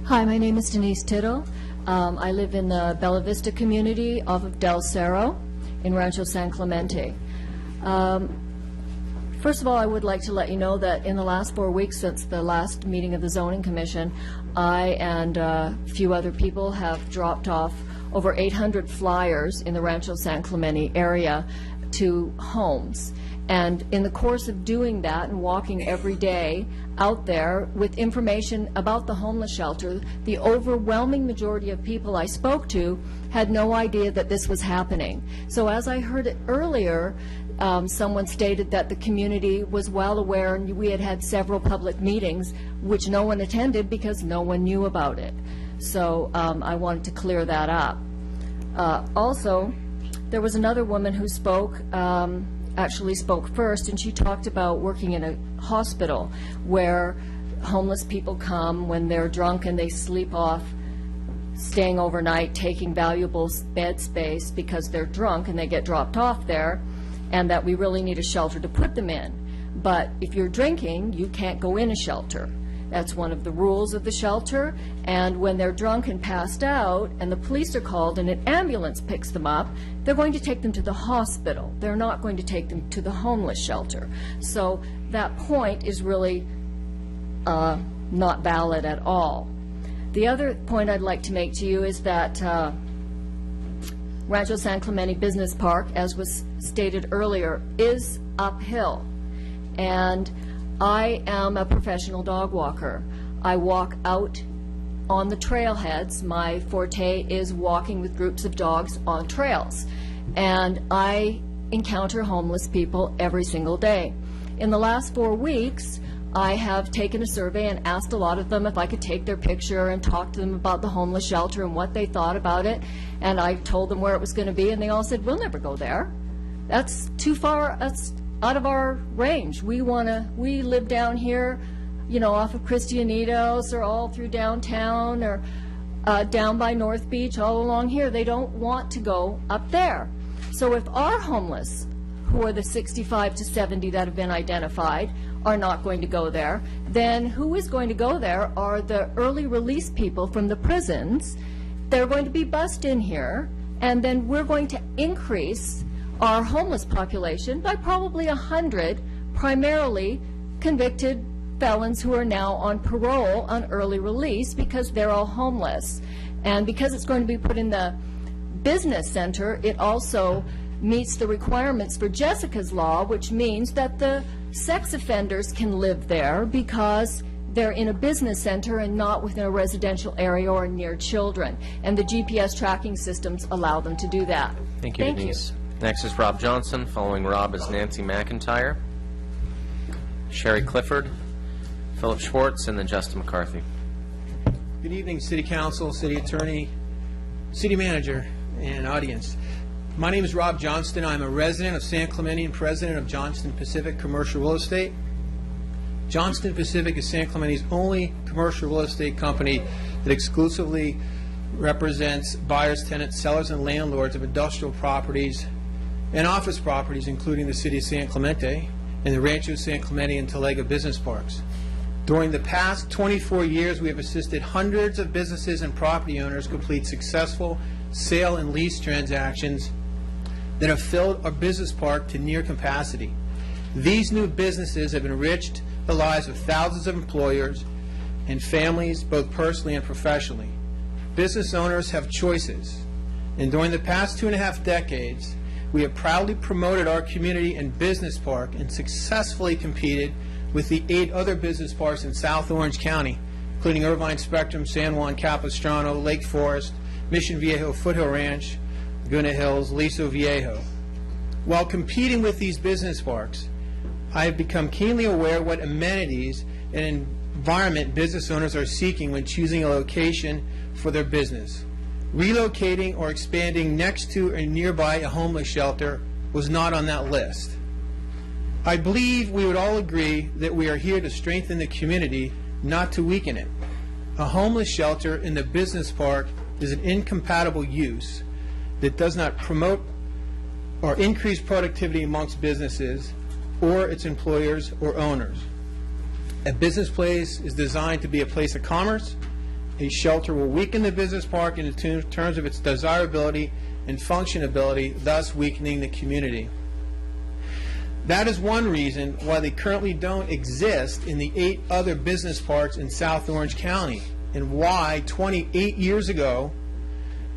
Hi, my name is Denise Tittle. I live in the Bella Vista community off of Del Cerro in Rancho San Clemente. First of all, I would like to let you know that in the last 4 weeks since the last meeting of the Zoning Commission, I and a few other people have dropped off over 800 flyers in the Rancho San Clemente area to homes. And in the course of doing that and walking every day out there with information about the homeless shelter, the overwhelming majority of people I spoke to had no idea that this was happening. So as I heard it earlier, someone stated that the community was well aware, and we had had several public meetings which no one attended because no one knew about it. So I wanted to clear that up. Also, there was another woman who spoke, actually spoke first, and she talked about working in a hospital where homeless people come when they're drunk and they sleep off, staying overnight, taking valuable bed space because they're drunk and they get dropped off there, and that we really need a shelter to put them in. But if you're drinking, you can't go in a shelter. That's one of the rules of the shelter, and when they're drunk and passed out and the police are called and an ambulance picks them up, they're going to take them to the hospital. They're not going to take them to the homeless shelter. So that point is really not valid at all. The other point I'd like to make to you is that Rancho San Clemente Business Park, as was stated earlier, is uphill. And I am a professional dog walker. I walk out on the trailheads. My forte is walking with groups of dogs on trails. And I encounter homeless people every single day. In the last 4 weeks, I have taken a survey and asked a lot of them if I could take their picture and talk to them about the homeless shelter and what they thought about it. And I told them where it was going to be, and they all said, "We'll never go there. That's too far, that's out of our range. We live down here, you know, off of Cristianitos or all through downtown or down by North Beach, all along here. They don't want to go up there." So if our homeless who are the 65 to 70 that have been identified, are not going to go there. Then who is going to go there are the early release people from the prisons. They're going to be bussed in here, and then we're going to increase our homeless population by probably 100, primarily convicted felons who are now on parole on early release because they're all homeless. And because it's going to be put in the business center, it also meets the requirements for Jessica's Law, which means that the sex offenders can live there because they're in a business center and not within a residential area or near children. And the GPS tracking systems allow them to do that. Thank you, Denise. Next is Rob Johnson. Following Rob is Nancy McIntyre, Sherry Clifford, Philip Schwartz, and then Justin McCarthy. Good evening, City Council, City Attorney, City Manager, and audience. My name is Rob Johnston. I'm a resident of San Clemente and president of Johnston Pacific Commercial Real Estate. Johnston Pacific is San Clemente's only commercial real estate company that exclusively represents buyers, tenants, sellers, and landlords of industrial properties and office properties, including the city of San Clemente and the Rancho San Clemente and Talega business parks. During the past 24 years, we have assisted hundreds of businesses and property owners complete successful sale and lease transactions that have filled our business park to near capacity. These new businesses have enriched the lives of thousands of employers and families, both personally and professionally. Business owners have choices, and during the past 2.5 decades, we have proudly promoted our community and business park and successfully competed with the 8 other business parks in South Orange County, including Irvine Spectrum, San Juan Capistrano, Lake Forest, Mission Viejo, Foothill Ranch, Laguna Hills, Liso Viejo. While competing with these business parks, I have become keenly aware what amenities and environment business owners are seeking when choosing a location for their business. Relocating or expanding next to or nearby a homeless shelter was not on that list. I believe we would all agree that we are here to strengthen the community, not to weaken it. A homeless shelter in the business park is an incompatible use that does not promote or increase productivity amongst businesses or its employers or owners. A business place is designed to be a place of commerce. A shelter will weaken the business park in terms of its desirability and functionability, thus weakening the community. That is one reason why they currently don't exist in the 8 other business parks in South Orange County, and why 28 years ago,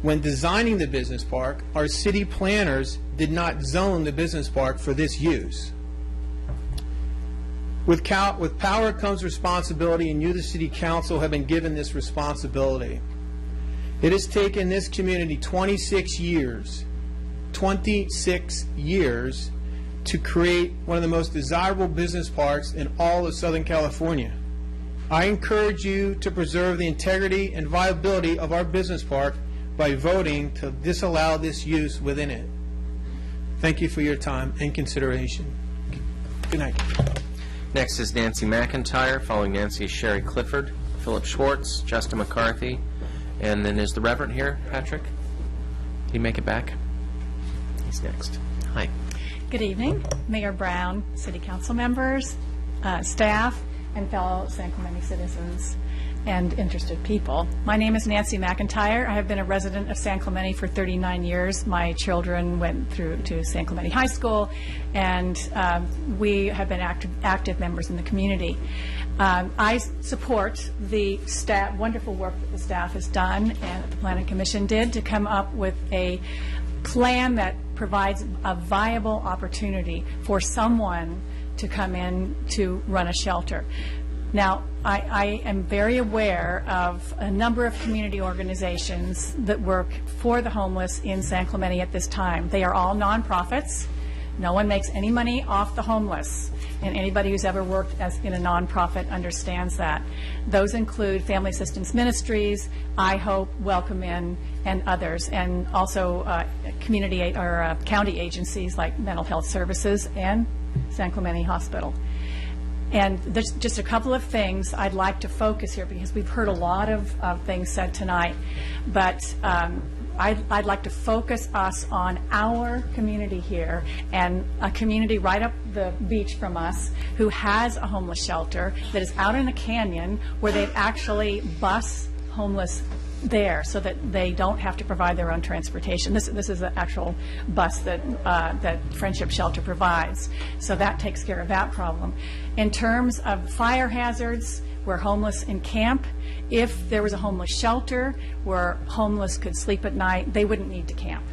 when designing the business park, our city planners did not zone the business park for this use. With power comes responsibility, and you, the City Council, have been given this responsibility. It has taken this community 26 years to create one of the most desirable business parks in all of Southern California. I encourage you to preserve the integrity and viability of our business park by voting to disallow this use within it. Thank you for your time and consideration. Good night. Next is Nancy McIntyre. Following Nancy is Sherry Clifford, Philip Schwartz, Justin McCarthy, and then is the Reverend here, Patrick? Did he make it back? He's next. Hi. Good evening, Mayor Brown, City Council members, staff, and fellow San Clemente citizens and interested people. My name is Nancy McIntyre. I have been a resident of San Clemente for 39 years. My children went through to San Clemente High School, and we have been active members in the community. I support the wonderful work that the staff has done and that the Planning Commission did to come up with a plan that provides a viable opportunity for someone to come in to run a shelter. Now, I am very aware of a number of community organizations that work for the homeless in San Clemente at this time. They are all nonprofits. No one makes any money off the homeless, and anybody who's ever worked in a nonprofit understands that. Those include Family Assistance Ministries, I Hope, Welcome In, and others, and also community or county agencies like Mental Health Services and San Clemente Hospital. And there's just a couple of things I'd like to focus here, because we've heard a lot of things said tonight. But I'd like to focus us on our community here, and a community right up the beach from us who has a homeless shelter that is out in a canyon where they actually bus homeless there so that they don't have to provide their own transportation. This is the actual bus that that Friendship Shelter provides. So that takes care of that problem. In terms of fire hazards, we're homeless in camp. If there was a homeless shelter where homeless could sleep at night, they wouldn't need to camp.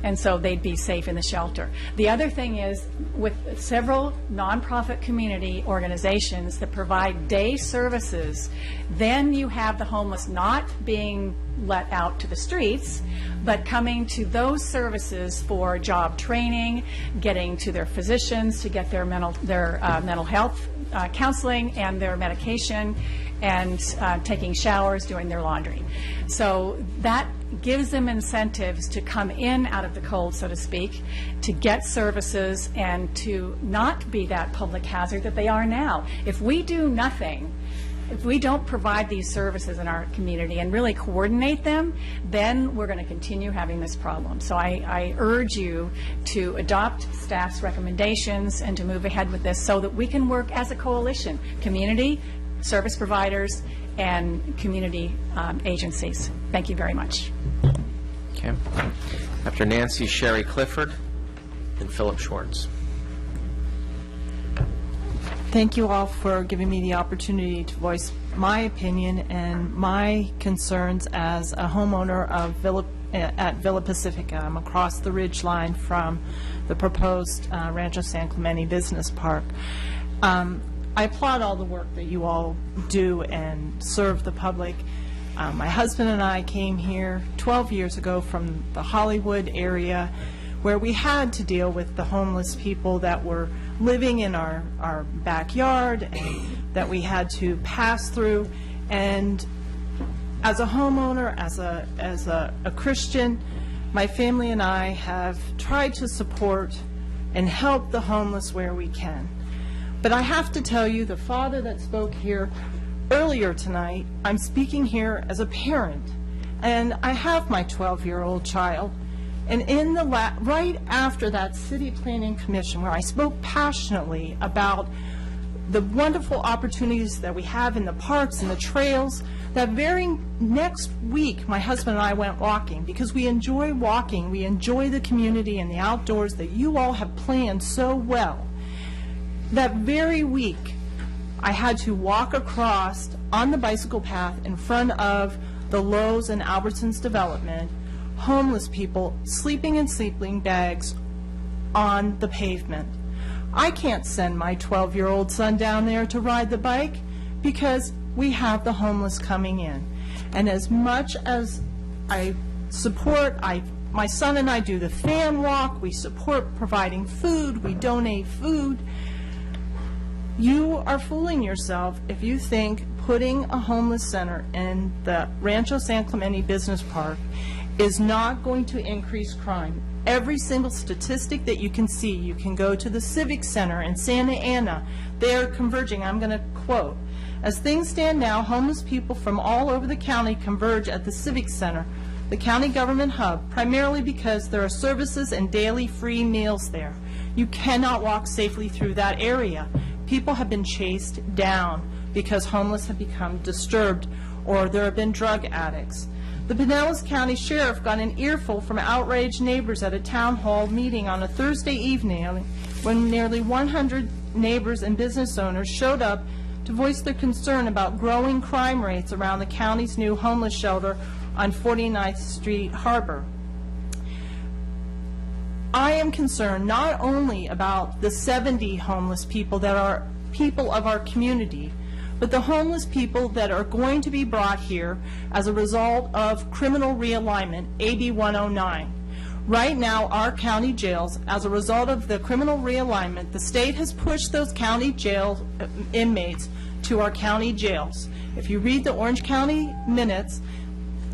And so they'd be safe in the shelter. The other thing is, with several nonprofit community organizations that provide day services, then you have the homeless not being let out to the streets, but coming to those services for job training, getting to their physicians to get their mental health counseling and their medication, and taking showers, doing their laundry. So that gives them incentives to come in out of the cold, so to speak, to get services and to not be that public hazard that they are now. If we do nothing, if we don't provide these services in our community and really coordinate them, then we're going to continue having this problem. So I urge you to adopt staff's recommendations and to move ahead with this so that we can work as a coalition, community, service providers, and community agencies. Thank you very much. Okay. After Nancy, Sherry Clifford, and Philip Schwartz. Thank you all for giving me the opportunity to voice my opinion and my concerns as a homeowner of at Villa Pacifica. I'm across the ridge line from the proposed Rancho San Clemente Business Park. I applaud all the work that you all do and serve the public. My husband and I came here 12 years ago from the Hollywood area, where we had to deal with the homeless people that were living in our backyard and that we had to pass through. And as a homeowner, as a Christian, my family and I have tried to support and help the homeless where we can. But I have to tell you, the father that spoke here earlier tonight, I'm speaking here as a parent, and I have my 12-year-old child. And in the right after that City Planning Commission, where I spoke passionately about the wonderful opportunities that we have in the parks and the trails, that very next week, my husband and I went walking because we enjoy walking. We enjoy the community and the outdoors that you all have planned so well. That very week, I had to walk across on the bicycle path in front of the Lowe's and Albertsons development, homeless people sleeping in sleeping bags on the pavement. I can't send my 12-year-old son down there to ride the bike because we have the homeless coming in. And as much as I support, my son and I do the fan walk, we support providing food, we donate food. You are fooling yourself if you think putting a homeless center in the Rancho San Clemente Business Park is not going to increase crime. Every single statistic that you can see, you can go to the Civic Center in Santa Ana, they're converging. I'm going to quote, "As things stand now, homeless people from all over the county converge at the Civic Center, the county government hub, primarily because there are services and daily free meals there. You cannot walk safely through that area. People have been chased down because homeless have become disturbed or there have been drug addicts. The Pinellas County Sheriff got an earful from outraged neighbors at a town hall meeting on a Thursday evening when nearly 100 neighbors and business owners showed up to voice their concern about growing crime rates around the county's new homeless shelter on 49th Street Harbor. I am concerned not only about the 70 homeless people that are people of our community, but the homeless people that are going to be brought here as a result of criminal realignment, AB 109. Right now, our county jails, as a result of the criminal realignment, the state has pushed those county jail inmates to our county jails. If you read the Orange County minutes,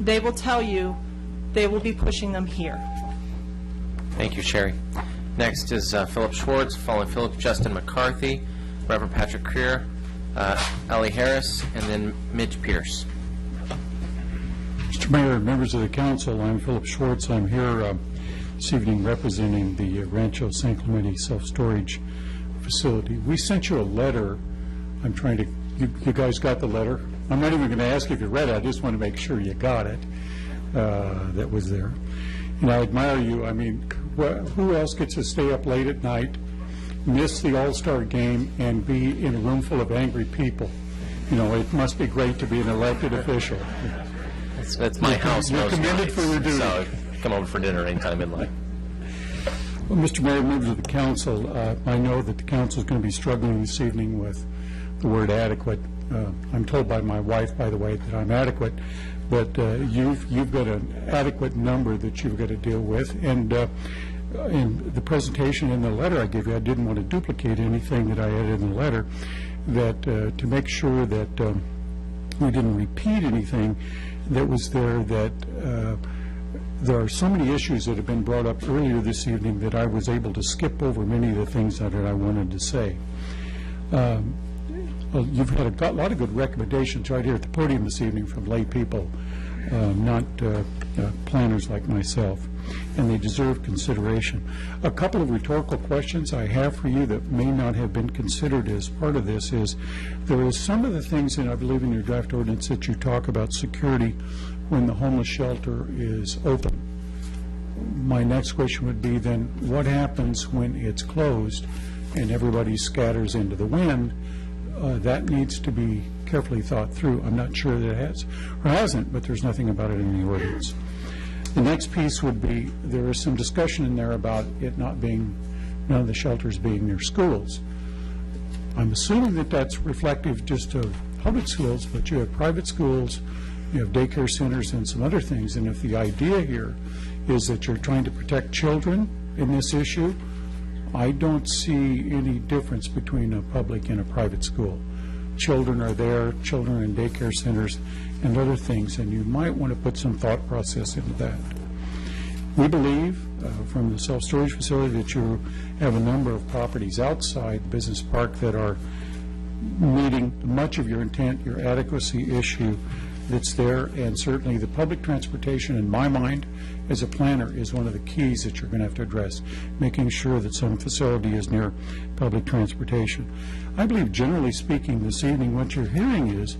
they will tell you they will be pushing them here. Thank you, Sherry. Next is Philip Schwartz, following Philip, Justin McCarthy, Reverend Patrick Creer, Ellie Harris, and then Midge Pierce. Mr. Mr. Mayor, members of the council, I'm Philip Schwartz. I'm here this evening representing the Rancho San Clemente self-storage facility. We sent you a letter. I'm trying to, you guys got the letter? I'm not even going to ask if you read it. I just want to make sure you got it. That was there. And I admire you. I mean, who else gets to stay up late at night, miss the All-Star game, and be in a room full of angry people? You know, it must be great to be an elected official. It's my house You're most commended nights, for your duty. so come over for dinner anytime you'd like. Well, Mr. Mayor, members of the council, I know that the council is going to be struggling this evening with the word adequate. I'm told by my wife, by the way, that I'm adequate, but you've got an adequate number that you've got to deal with. And in the presentation in the letter I gave you, I didn't want to duplicate anything that I added in the letter, that to make sure that we didn't repeat anything that was there, that there are so many issues that have been brought up earlier this evening that I was able to skip over many of the things that I wanted to say. Well, you've had a lot of good recommendations right here at the podium this evening from lay people, not planners like myself, and they deserve consideration. A couple of rhetorical questions I have for you that may not have been considered as part of this is, there is some of the things, and I believe in your draft ordinance, that you talk about security when the homeless shelter is open. My next question would be then, what happens when it's closed and everybody scatters into the wind? That needs to be carefully thought through. I'm not sure that it has or hasn't, but there's nothing about it in the ordinance. The next piece would be, there is some discussion in there about it not being, none of the shelters being near schools. I'm assuming that that's reflective just of public schools, but you have private schools, you have daycare centers and some other things, and if the idea here is that you're trying to protect children in this issue, I don't see any difference between a public and a private school. Children are there, children in daycare centers and other things, and you might want to put some thought process into that. We believe from the self-storage facility that you have a number of properties outside the business park that are meeting much of your intent, your adequacy issue that's there, and certainly the public transportation, in my mind, as a planner, is one of the keys that you're going to have to address, making sure that some facility is near public transportation. I believe, generally speaking, this evening, what you're hearing is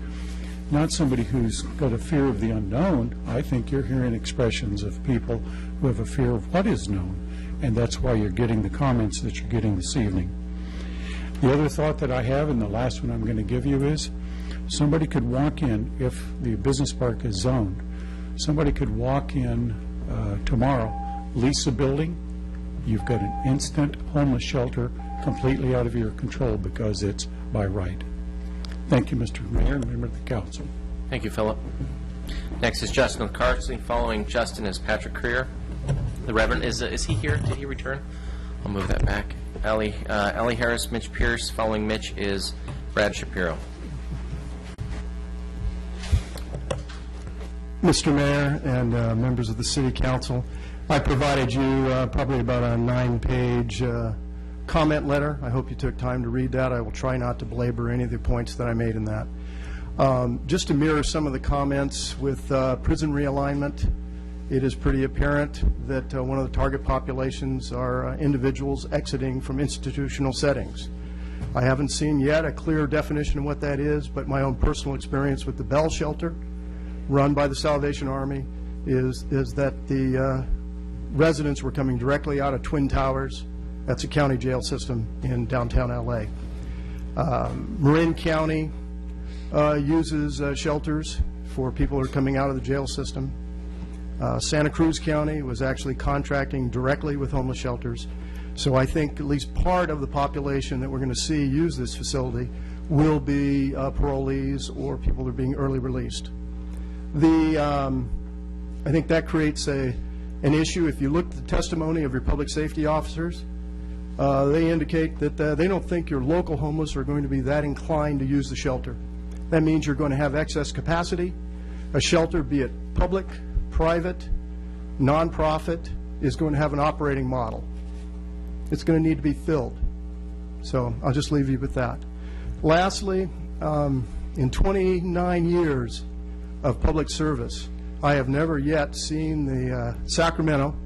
not somebody who's got a fear of the unknown. I think you're hearing expressions of people who have a fear of what is known, and that's why you're getting the comments that you're getting this evening. The other thought that I have, and the last one I'm going to give you, is somebody could walk in, if the business park is zoned, somebody could walk in tomorrow, lease a building, you've got an instant homeless shelter completely out of your control because it's by right. Thank you, Mr. Mayor, and member of the council. Thank you, Philip. Next is Justin McCarthy. Following Justin is Patrick Creer. The Reverend, is he here? Did he return? I'll move that back. Ellie Harris, Mitch Pierce. Following Mitch is Brad Shapiro. Mr. Mayor and members of the City Council, I provided you probably about a 9-page comment letter. I hope you took time to read that. I will try not to belabor any of the points that I made in that. Just to mirror some of the comments with prison realignment, it is pretty apparent that one of the target populations are individuals exiting from institutional settings. I haven't seen yet a clear definition of what that is, but my own personal experience with the Bell Shelter, run by the Salvation Army, is that the residents were coming directly out of Twin Towers. That's a county jail system in downtown L.A. Marin County uses shelters for people who are coming out of the jail system. Santa Cruz County was actually contracting directly with homeless shelters. So I think at least part of the population that we're going to see use this facility will be parolees or people that are being early released. I think that creates an issue. If you look at the testimony of your public safety officers, they indicate that they don't think your local homeless are going to be that inclined to use the shelter. That means you're going to have excess capacity. A shelter, be it public, private, nonprofit, is going to have an operating model. It's going to need to be filled. So I'll just leave you with that. Lastly, in 29 years of public service, I have never yet seen the Sacramento,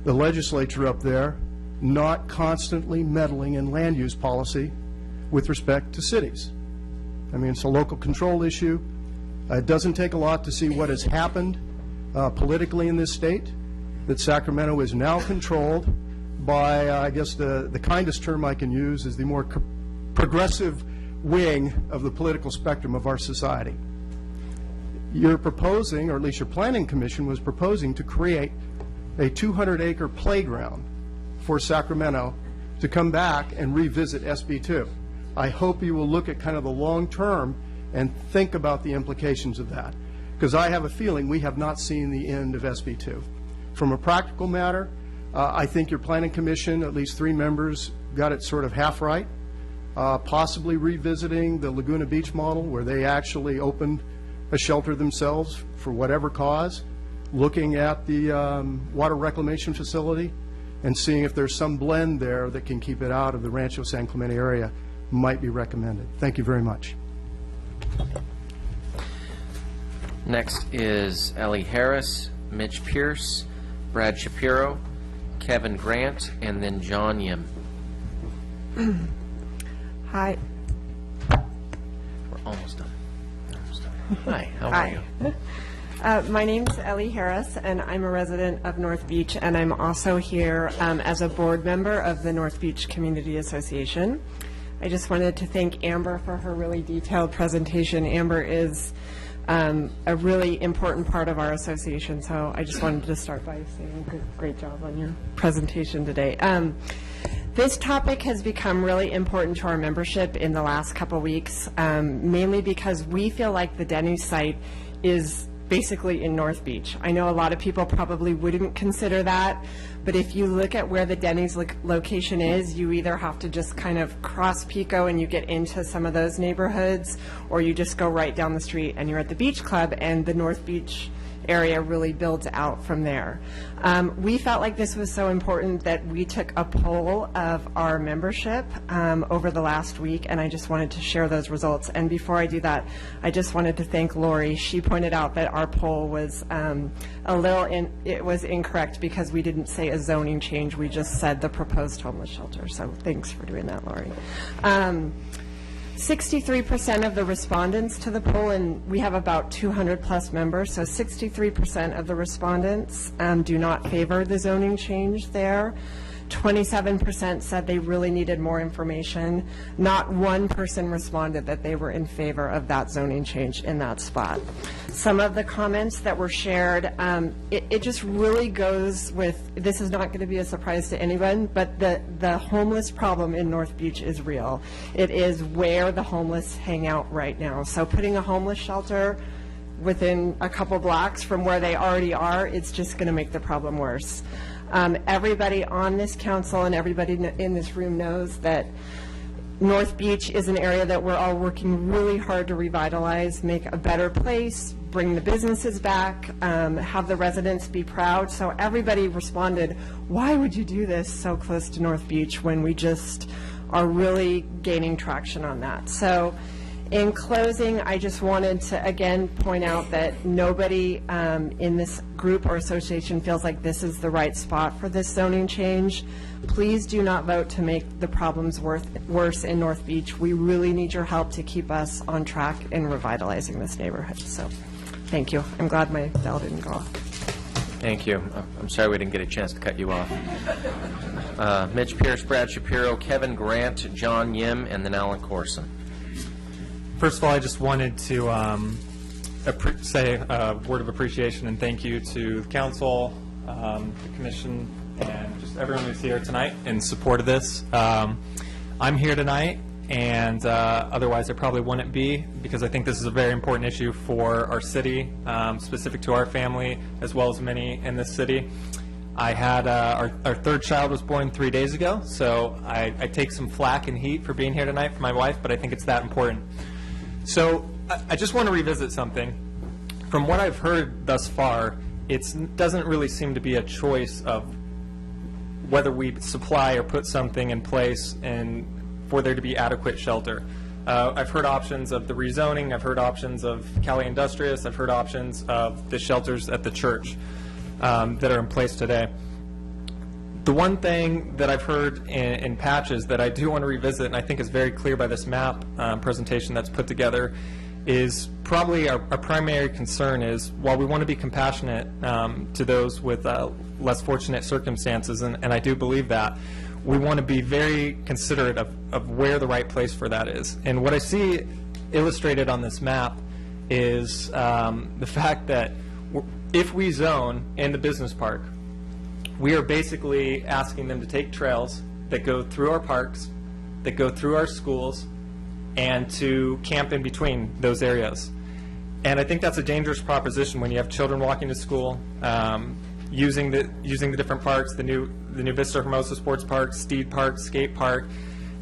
the legislature up there, not constantly meddling in land use policy with respect to cities. I mean, it's a local control issue. It doesn't take a lot to see what has happened politically in this state, that Sacramento is now controlled by, I guess the kindest term I can use is the more progressive wing of the political spectrum of our society. You're proposing, or at least your planning commission was proposing, to create a 200-acre playground for Sacramento to come back and revisit SB2. I hope you will look at kind of the long term and think about the implications of that, because I have a feeling we have not seen the end of SB2. From a practical matter, I think your planning commission, at least 3 members, got it sort of half right, possibly revisiting the Laguna Beach model where they actually opened a shelter themselves for whatever cause, looking at the water reclamation facility and seeing if there's some blend there that can keep it out of the Rancho San Clemente area might be recommended. Thank you very much. Next is Ellie Harris, Mitch Pierce, Brad Shapiro, Kevin Grant, and then John Yim. Hi. We're almost done. Hi, how are you? My name's Ellie Harris, and I'm a resident of North Beach, and I'm also here as a board member of the North Beach Community Association. I just wanted to thank Amber for her really detailed presentation. Amber is a really important part of our association, so I just wanted to start by saying great job on your presentation today. This topic has become really important to our membership in the last couple weeks, mainly because we feel like the Denny's site is basically in North Beach. I know a lot of people probably wouldn't consider that, but if you look at where the Denny's location is, you either have to just kind of cross Pico and you get into some of those neighborhoods, or you just go right down the street and you're at the Beach Club, and the North Beach area really builds out from there. We felt like this was so important that we took a poll of our membership over the last week, and I just wanted to share those results. And before I do that, I just wanted to thank Lori. She pointed out that our poll was it was incorrect because we didn't say a zoning change, we just said the proposed homeless shelter. So thanks for doing that, Lori. 63% of the respondents to the poll, and we have about 200 plus members, so 63% of the respondents do not favor the zoning change there. 27% said they really needed more information. Not one person responded that they were in favor of that zoning change in that spot. Some of the comments that were shared, it just really goes with, this is not going to be a surprise to anyone, but the homeless problem in North Beach is real. It is where the homeless hang out right now. So putting a homeless shelter within a couple blocks from where they already are, it's just going to make the problem worse. Everybody on this council and everybody in this room knows that North Beach is an area that we're all working really hard to revitalize, make a better place, bring the businesses back, have the residents be proud. So everybody responded, why would you do this so close to North Beach when we just are really gaining traction on that? So in closing, I just wanted to again point out that nobody in this group or association feels like this is the right spot for this zoning change. Please do not vote to make the problems worse in North Beach. We really need your help to keep us on track in revitalizing this neighborhood. So thank you. I'm glad my bell didn't go off. Thank you. I'm sorry we didn't get a chance to cut you off. Mitch Pierce, Brad Shapiro, Kevin Grant, John Yim, and then Alan Corson. First of all, I just wanted to say a word of appreciation and thank you to the council, the commission, and just everyone who's here tonight in support of this. I'm here tonight, and otherwise I probably wouldn't be, because I think this is a very important issue for our city, specific to our family, as well as many in this city. I had our third child was born 3 days ago, so I take some flack and heat for being here tonight for my wife, but I think it's that important. So I just want to revisit something. From what I've heard thus far, it doesn't really seem to be a choice of whether we supply or put something in place and for there to be adequate shelter. I've heard options of the rezoning, I've heard options of Cali Industrious, I've heard options of the shelters at the church that are in place today. The one thing that I've heard in patches that I do want to revisit, and I think is very clear by this map presentation that's put together, is probably our primary concern is, while we want to be compassionate to those with less fortunate circumstances, and I do believe that, we want to be very considerate of where the right place for that is. And what I see illustrated on this map is the fact that if we zone in the business park, we are basically asking them to take trails that go through our parks, that go through our schools, and to camp in between those areas. And I think that's a dangerous proposition when you have children walking to school, using the different parks, the new Vista Hermosa Sports Park, Steed Park, Skate Park,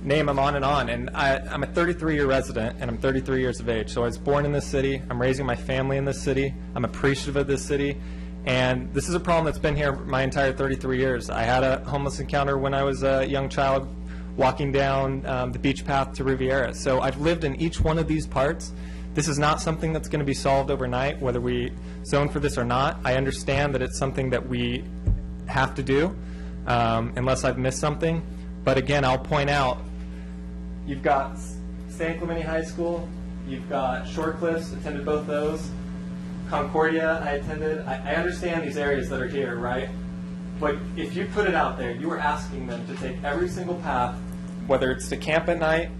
name them on and on. And I'm a 33-year resident, and I'm 33 years of age. So I was born in this city. I'm raising my family in this city. I'm appreciative of this city. And this is a problem that's been here my entire 33 years. I had a homeless encounter when I was a young child walking down the beach path to Riviera. So I've lived in each one of these parts. This is not something that's going to be solved overnight, whether we zone for this or not. I understand that it's something that we have to do, unless I've missed something. But again, I'll point out, you've got San Clemente High School, you've got Short Cliffs, attended both those. Concordia, I attended. I understand these areas that are here, right? But if you put it out there, you are asking them to take every single path, whether it's to camp at night,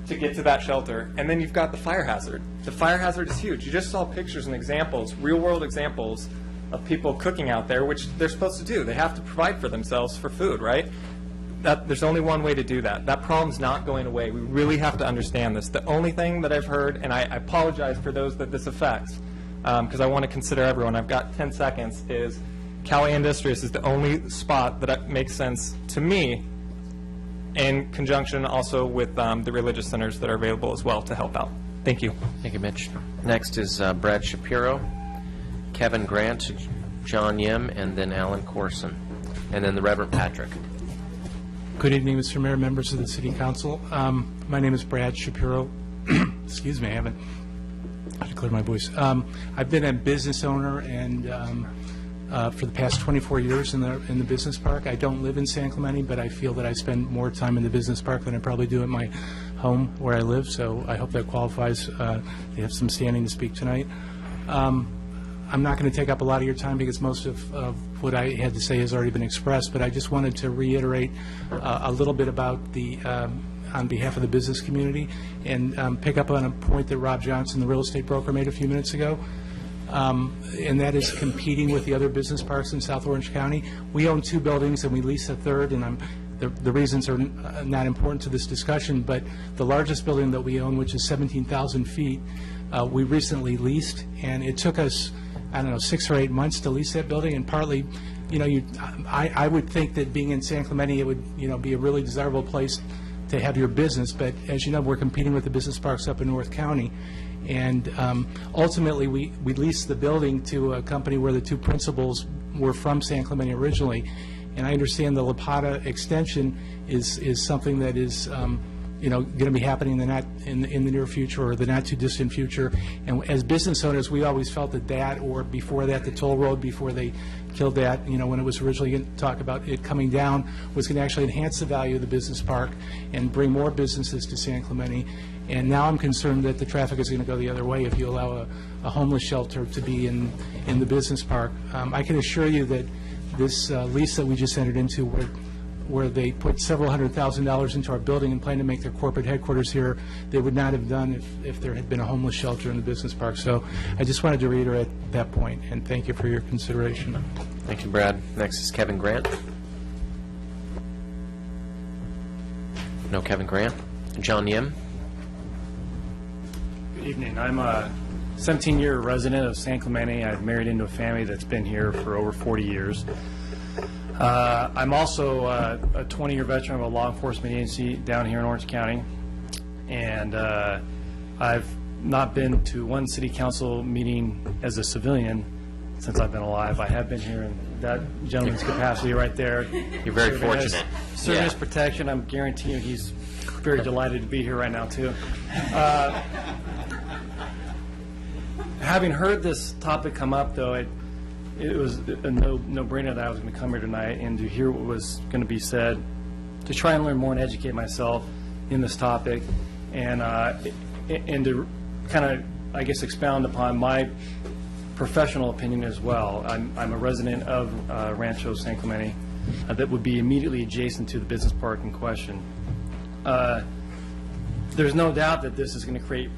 to get to that shelter, and then you've got the fire hazard. The fire hazard is huge. You just saw pictures and examples, real-world examples of people cooking out there, which they're supposed to do. They have to provide for themselves for food, right? There's only one way to do that. That problem's not going away. We really have to understand this. The only thing that I've heard, and I apologize for those that this affects, because I want to consider everyone. I've got 10 seconds, is Cali Industrious is the only spot that makes sense to me, in conjunction also with the religious centers that are available as well to help out. Thank you. Thank you, Mitch. Next is Brad Shapiro, Kevin Grant, John Yim, and then Alan Corson, and then the Reverend Patrick. Good evening, Mr. Mayor, members of the City Council. My name is Brad Shapiro. Excuse me, I had to clear my voice. I've been a business owner and for the past 24 years in the business park. I don't live in San Clemente, but I feel that I spend more time in the business park than I probably do at my home where I live, so I hope that qualifies. They have some standing to speak tonight. I'm not going to take up a lot of your time because most of what I had to say has already been expressed, but I just wanted to reiterate a little bit about the on behalf of the business community and pick up on a point that Rob Johnson, the real estate broker, made a few minutes ago. And that is competing with the other business parks in South Orange County. We own 2 buildings and we lease a third, and the reasons are not important to this discussion, but the largest building that we own, which is 17,000 feet, we recently leased, and it took us, I don't know, 6 or 8 months to lease that building, and partly, I would think that being in San Clemente, it would, be a really desirable place to have your business, but as you know, we're competing with the business parks up in North County. And ultimately, we leased the building to a company where the 2 principals were from San Clemente originally. And I understand the La Pata extension is something that is, going to be happening in the near future or the not too distant future. And as business owners, we always felt that or before that, the toll road before they killed that, when it was originally going to talk about it coming down, was going to actually enhance the value of the business park and bring more businesses to San Clemente. And now I'm concerned that the traffic is going to go the other way if you allow a homeless shelter to be in the business park. I can assure you that this lease that we just entered into, where they put several $100,000 into our building and plan to make their corporate headquarters here, they would not have done if there had been a homeless shelter in the business park. So I just wanted to reiterate that point, and thank you for your consideration. Thank you, Brad. Next is Kevin Grant. No Kevin Grant. John Yim. Good evening. I'm a 17-year resident of San Clemente. I've married into a family that's been here for over 40 years. I'm also a 20-year veteran of a law enforcement agency down here in Orange County, and I've not been to one city council meeting as a civilian since I've been alive. I have been here in that gentleman's capacity right there. You're very fortunate. Service protection, I'm guaranteeing he's very delighted to be here right now, too. Having heard this topic come up, though, it was a no-brainer that I was going to come here tonight and to hear what was going to be said, to try and learn more and educate myself in this topic, and to kind of, I guess, expound upon my professional opinion as well. I'm a resident of Rancho San Clemente that would be immediately adjacent to the business park in question. There's no doubt that this is going to create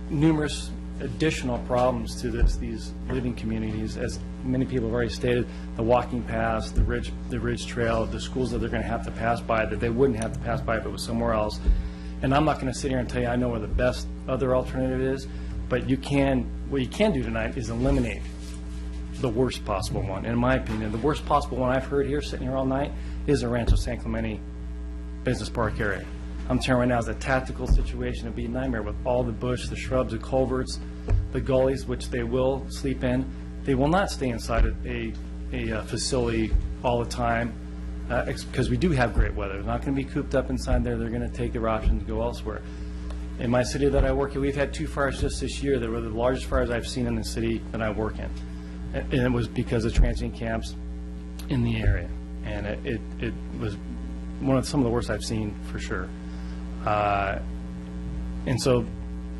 numerous additional problems to these living communities. As many people have already stated, the walking paths, the ridge trail, the schools that they're going to have to pass by that they wouldn't have to pass by if it was somewhere else. And I'm not going to sit here and tell you I know where the best other alternative is, but what you can do tonight is eliminate the worst possible one. In my opinion, the worst possible one I've heard here, sitting here all night, is the Rancho San Clemente Business Park area. I'm telling you right now, it's a tactical situation. It'd be a nightmare with all the bush, the shrubs, the culverts, the gullies, which they will sleep in. They will not stay inside a facility all the time because we do have great weather. They're not going to be cooped up inside there. They're going to take their options and go elsewhere. In my city that I work in, we've had 2 fires just this year that were the largest fires I've seen in the city that I work in. And it was because of transient camps in the area. And it was some of the worst I've seen for sure. And so,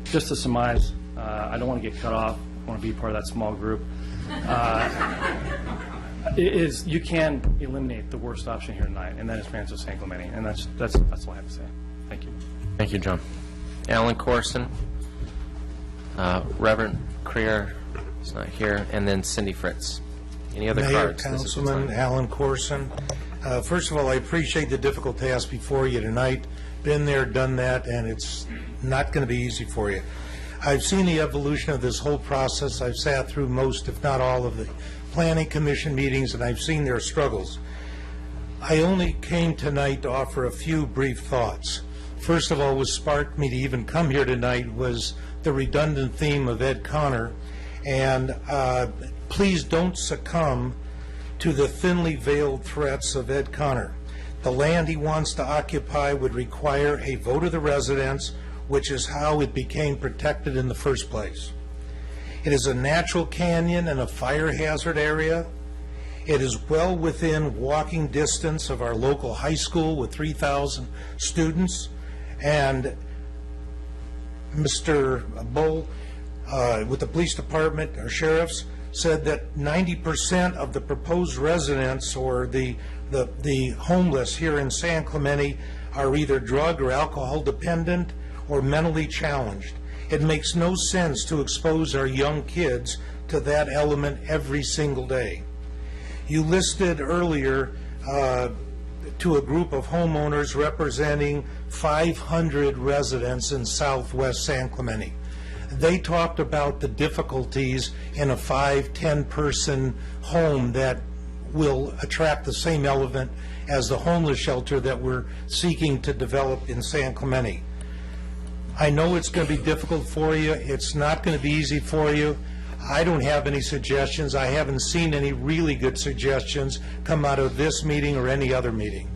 just to surmise, I don't want to get cut off. I want to be part of that small group. You can eliminate the worst option here tonight, and that is Rancho San Clemente. And that's all I have to say. Thank you. Thank you, John. Alan Corson, Reverend Creer is not here, and then Cindy Fritz. Any other Mayor, cards? Councilman Alan Corson. First of all, I appreciate the difficult task before you tonight. Been there, done that, and it's not going to be easy for you. I've seen the evolution of this whole process. I've sat through most, if not all, of the Planning Commission meetings, and I've seen their struggles. I only came tonight to offer a few brief thoughts. First of all, what sparked me to even come here tonight was the redundant theme of Ed Connor, and please don't succumb to the thinly veiled threats of Ed Connor. The land he wants to occupy would require a vote of the residents, which is how it became protected in the first place. It is a natural canyon and a fire hazard area. It is well within walking distance of our local high school with 3,000 students. And Mr. Bull, with the police department, or sheriffs, said that 90% of the proposed residents or the homeless here in San Clemente are either drug or alcohol dependent or mentally challenged. It makes no sense to expose our young kids to that element every single day. You listed earlier to a group of homeowners representing 500 residents in southwest San Clemente. They talked about the difficulties in a 5-10 person home that will attract the same element as the homeless shelter that we're seeking to develop in San Clemente. I know it's going to be difficult for you. It's not going to be easy for you. I don't have any suggestions. I haven't seen any really good suggestions come out of this meeting or any other meeting.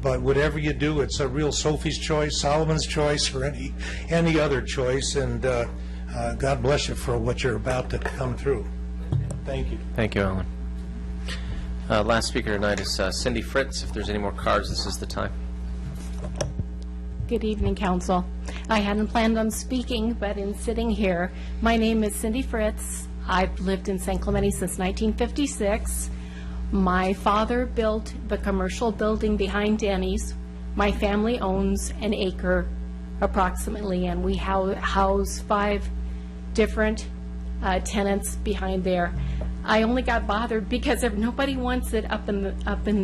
But whatever you do, it's a real Sophie's choice, Solomon's choice, or any other choice. And God bless you for what you're about to come through. Thank you. Thank you, Alan. Last speaker tonight is Cindy Fritz. If there's any more cards, this is the time. Good evening, Council. I hadn't planned on speaking, but in sitting here, my name is Cindy Fritz. I've lived in San Clemente since 1956. My father built the commercial building behind Denny's. My family owns an acre approximately, and we house 5 different tenants behind there. I only got bothered because if nobody wants it up in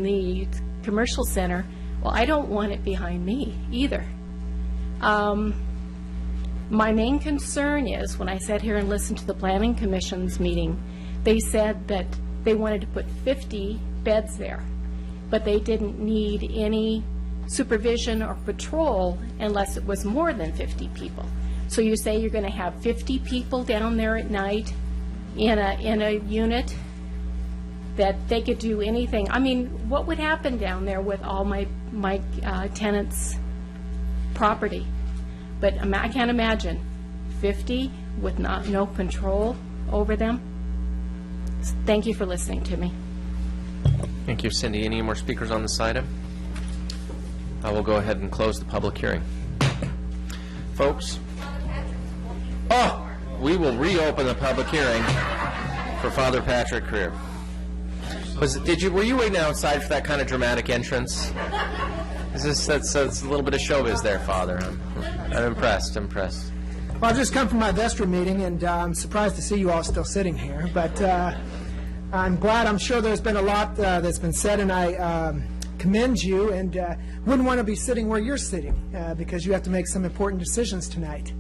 the commercial center, well, I don't want it behind me either. My main concern is, when I sat here and listened to the Planning Commission's meeting, they said that they wanted to put 50 beds there, but they didn't need any supervision or patrol unless it was more than 50 people. So you say you're going to have 50 people down there at night in a unit that they could do anything. I mean, what would happen down there with all my tenants property. But I can't imagine 50 with no control over them. Thank you for listening to me. Thank you, Cindy. Any more speakers on this item? I will go ahead and close the public hearing. Folks, we will reopen the public hearing for Father Patrick Creer. Were you waiting outside for that kind of dramatic entrance? That's a little bit of showbiz there, Father. I'm impressed. Well, I've just come from my vestry meeting, and I'm surprised to see you all still sitting here. But I'm glad. I'm sure there's been a lot that's been said, and I commend you, and wouldn't want to be sitting where you're sitting because you have to make some important decisions tonight.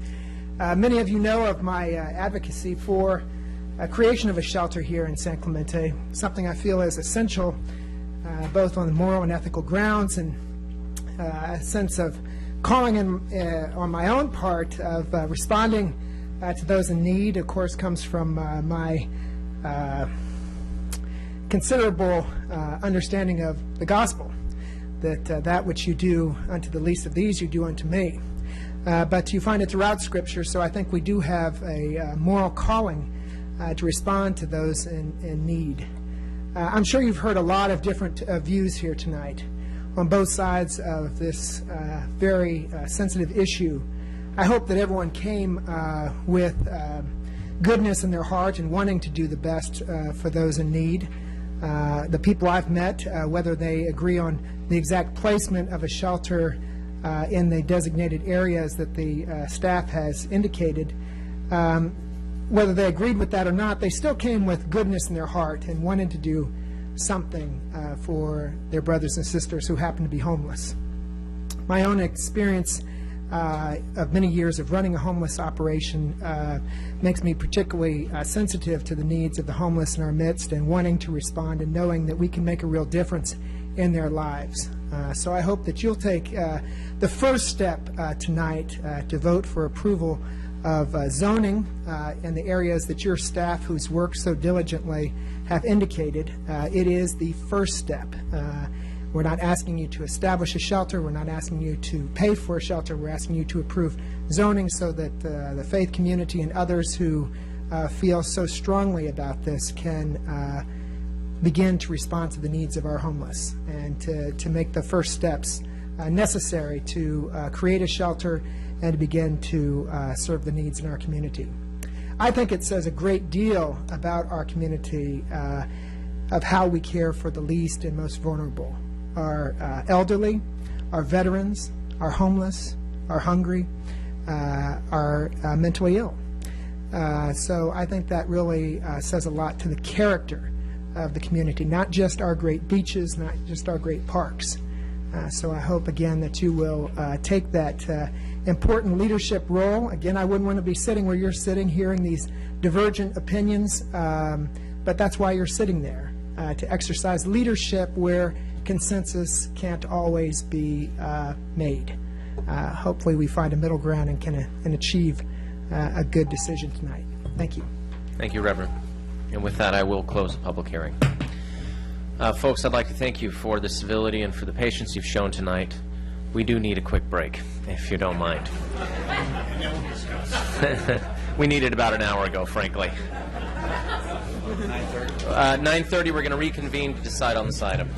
Many of you know of my advocacy for creation of a shelter here in San Clemente, something I feel is essential both on the moral and ethical grounds, and a sense of calling on my own part of responding to those in need, of course, comes from my considerable understanding of the gospel, that that which you do unto the least of these, you do unto me. But you find it throughout Scripture, so I think we do have a moral calling to respond to those in need. I'm sure you've heard a lot of different views here tonight on both sides of this very sensitive issue. I hope that everyone came with goodness in their heart and wanting to do the best for those in need. The people I've met, whether they agree on the exact placement of a shelter in the designated areas that the staff has indicated, whether they agreed with that or not, they still came with goodness in their heart and wanted to do something for their brothers and sisters who happen to be homeless. My own experience of many years of running a homeless operation makes me particularly sensitive to the needs of the homeless in our midst and wanting to respond and knowing that we can make a real difference in their lives. So I hope that you'll take the first step tonight to vote for approval of zoning in the areas that your staff, who's worked so diligently, have indicated. It is the first step. We're not asking you to establish a shelter. We're not asking you to pay for a shelter. We're asking you to approve zoning so that the faith community and others who feel so strongly about this can begin to respond to the needs of our homeless and to make the first steps necessary to create a shelter and to begin to serve the needs in our community. I think it says a great deal about our community of how we care for the least and most vulnerable. Our elderly, our veterans, our homeless, our hungry, our mentally ill. So I think that really says a lot to the character of the community, not just our great beaches, not just our great parks. So I hope, again, that you will take that important leadership role. Again, I wouldn't want to be sitting where you're sitting, hearing these divergent opinions, but that's why you're sitting there, to exercise leadership where consensus can't always be made. Hopefully we find a middle ground and can achieve a good decision tonight. Thank you. Thank you, Reverend. And with that, I will close the public hearing. Folks, I'd like to thank you for the civility and for the patience you've shown tonight. We do need a quick break, if you don't mind. We needed about an hour ago, frankly. 9:30, we're going to reconvene to decide on this item.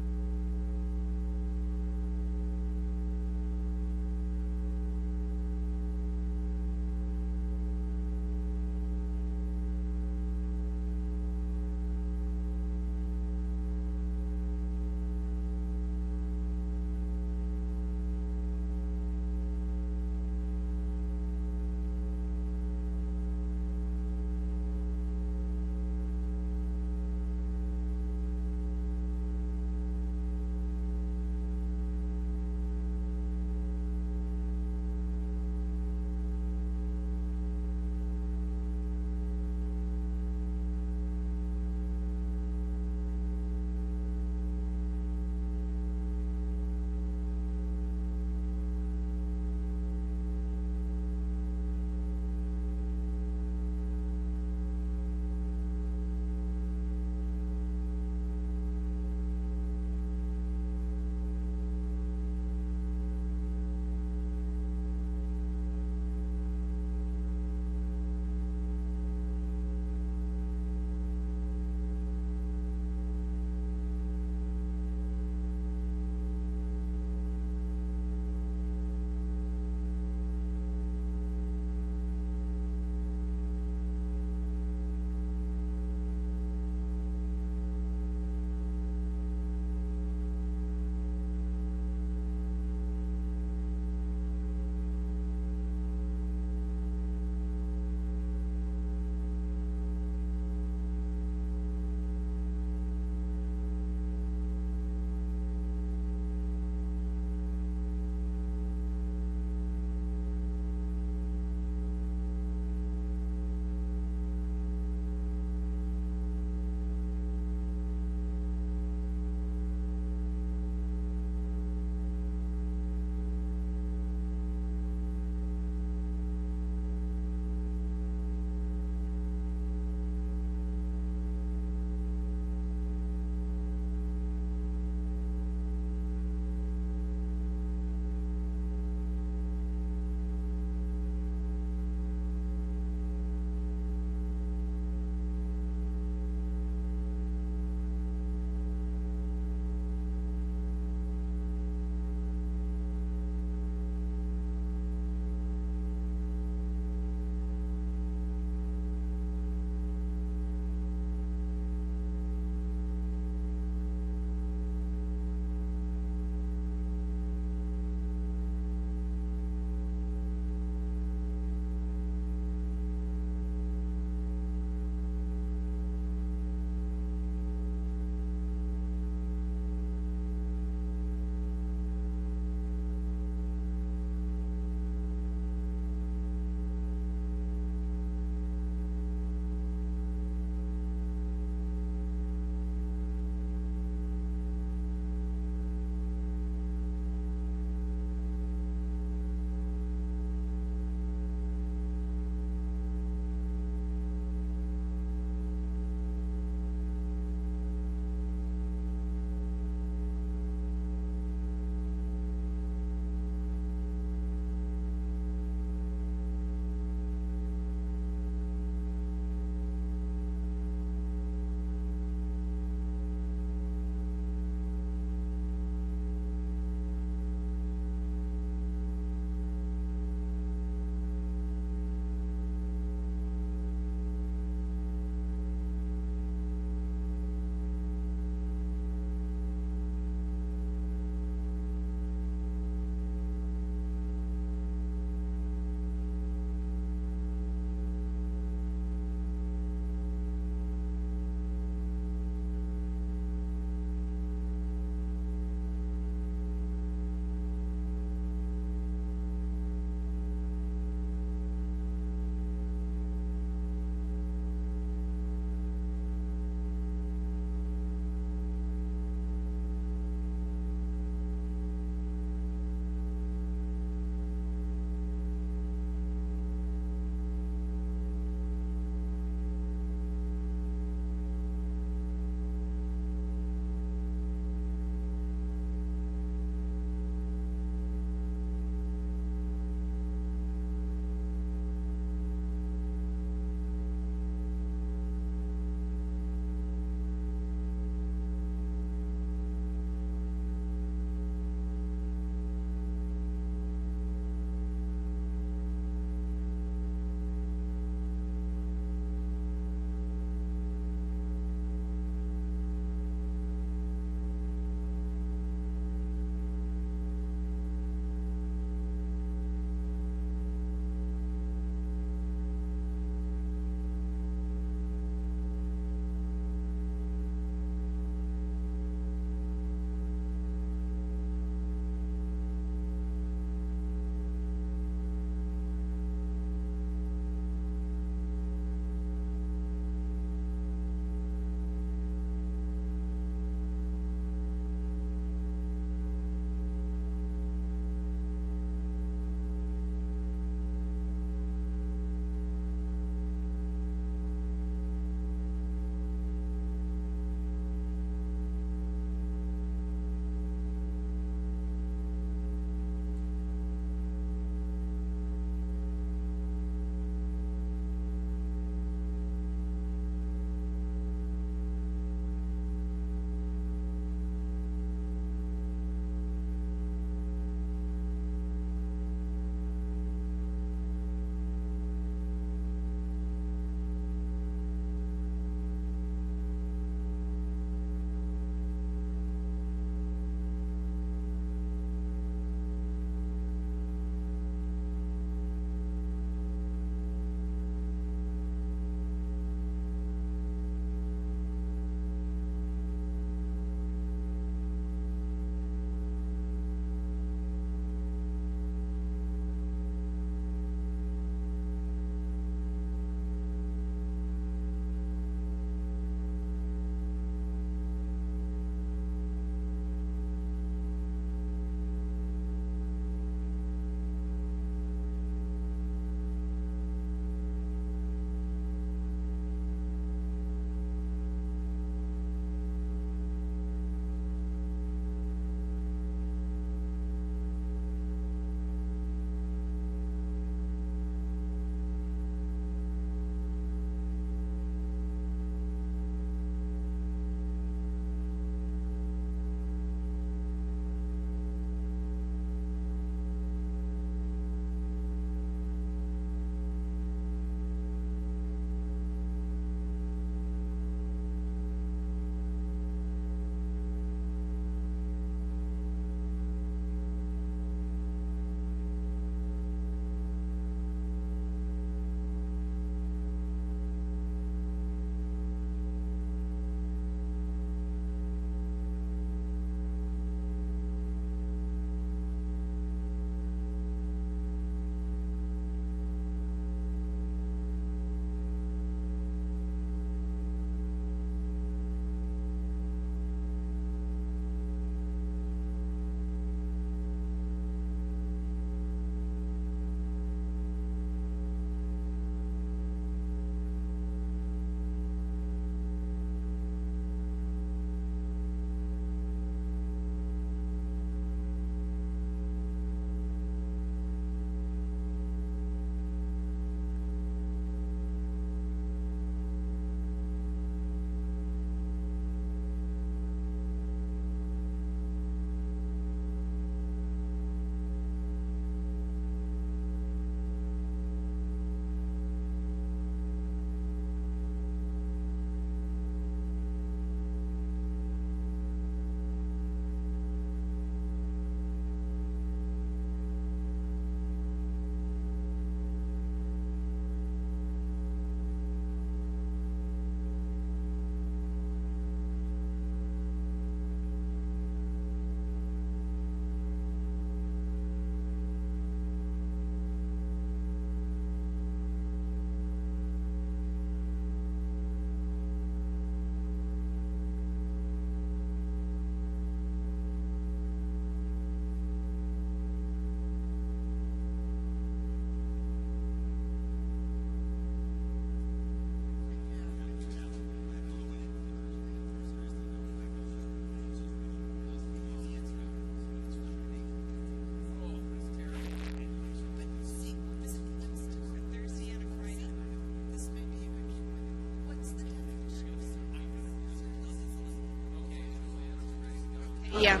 Yeah.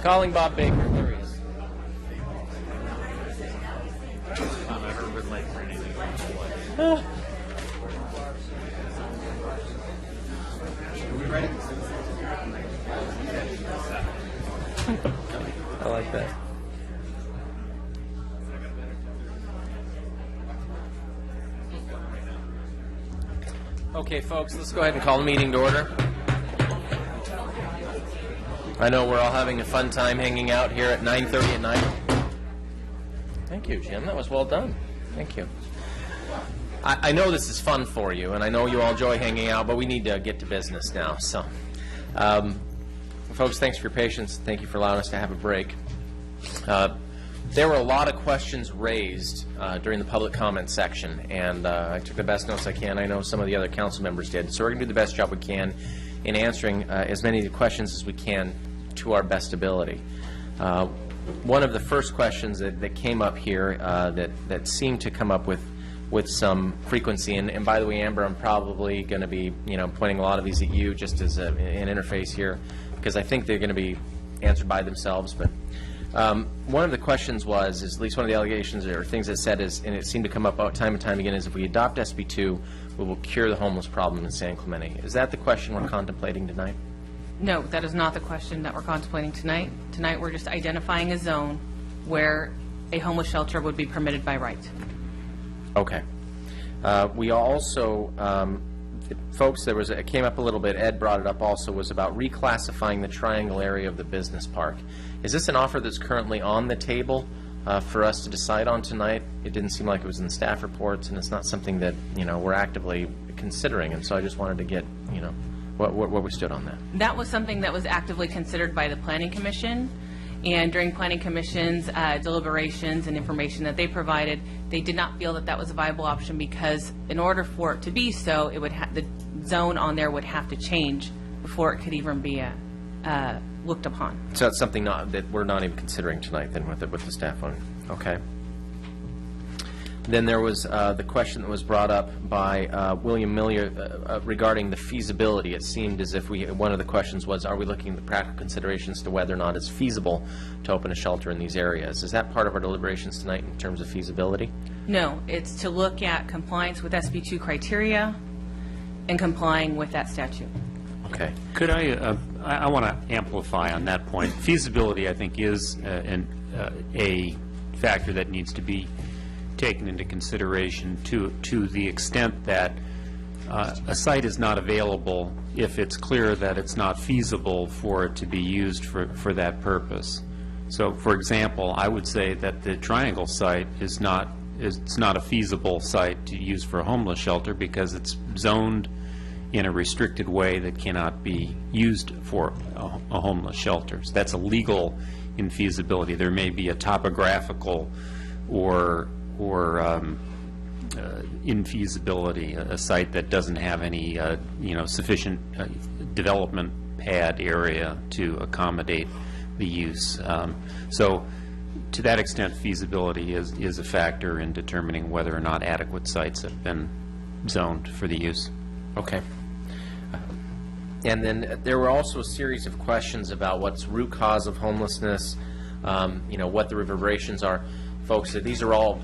Calling Bob Baker. There he is. I like that. Okay, folks, let's go ahead and call the meeting to order. I know we're all having a fun time hanging out here at 9:30 at night. Thank you, Jim. That was well done. Thank you. I know this is fun for you, and I know you all enjoy hanging out, but we need to get to business now. So, folks, thanks for your patience. Thank you for allowing us to have a break. There were a lot of questions raised during the public comment section, and I took the best notes I can. I know some of the other council members did. So we're going to do the best job we can in answering as many of the questions as we can to our best ability. One of the first questions that came up here that seemed to come up with some frequency, and by the way, Amber, I'm probably going to be pointing a lot of these at you just as an interface here, because I think they're going to be answered by themselves. But one of the questions was, is at least one of the allegations or things that said is, and it seemed to come up time and time again, is if we adopt SB 2, we will cure the homeless problem in San Clemente. Is that the question we're contemplating tonight? No, that is not the question that we're contemplating tonight. Tonight, we're just identifying a zone where a homeless shelter would be permitted by right. Okay. We also, folks, it came up a little bit, Ed brought it up also, was about reclassifying the triangle area of the business park. Is this an offer that's currently on the table for us to decide on tonight? It didn't seem like it was in the staff reports, and it's not something that, we're actively considering, and so I just wanted to get, what we stood on that. That was something that was actively considered by the Planning Commission, and during Planning Commission's deliberations and information that they provided, they did not feel that that was a viable option, because in order for it to be so, it would the zone on there would have to change before it could even be looked upon. So that's something that we're not even considering tonight then with the staff on. Okay. Then there was the question that was brought up by William Miller regarding the feasibility. It seemed as if one of the questions was, are we looking at the practical considerations to whether or not it's feasible to open a shelter in these areas? Is that part of our deliberations tonight in terms of feasibility? No, it's to look at compliance with SB 2 criteria and complying with that statute. Okay. Could I want to amplify on that point. Feasibility, I think, is a factor that needs to be taken into consideration to the extent that a site is not available if it's clear that it's not feasible for it to be used for that purpose. So, for example, I would say that the Triangle site is not a feasible site to use for a homeless shelter because it's zoned in a restricted way that cannot be used for a homeless shelter. So that's a legal infeasibility. There may be a topographical or infeasibility, a site that doesn't have any sufficient development pad area to accommodate the use. So to that extent, feasibility is a factor in determining whether or not adequate sites have been zoned for the use. Okay. And then there were also a series of questions about what's root cause of homelessness, what the reverberations are. Folks, these are all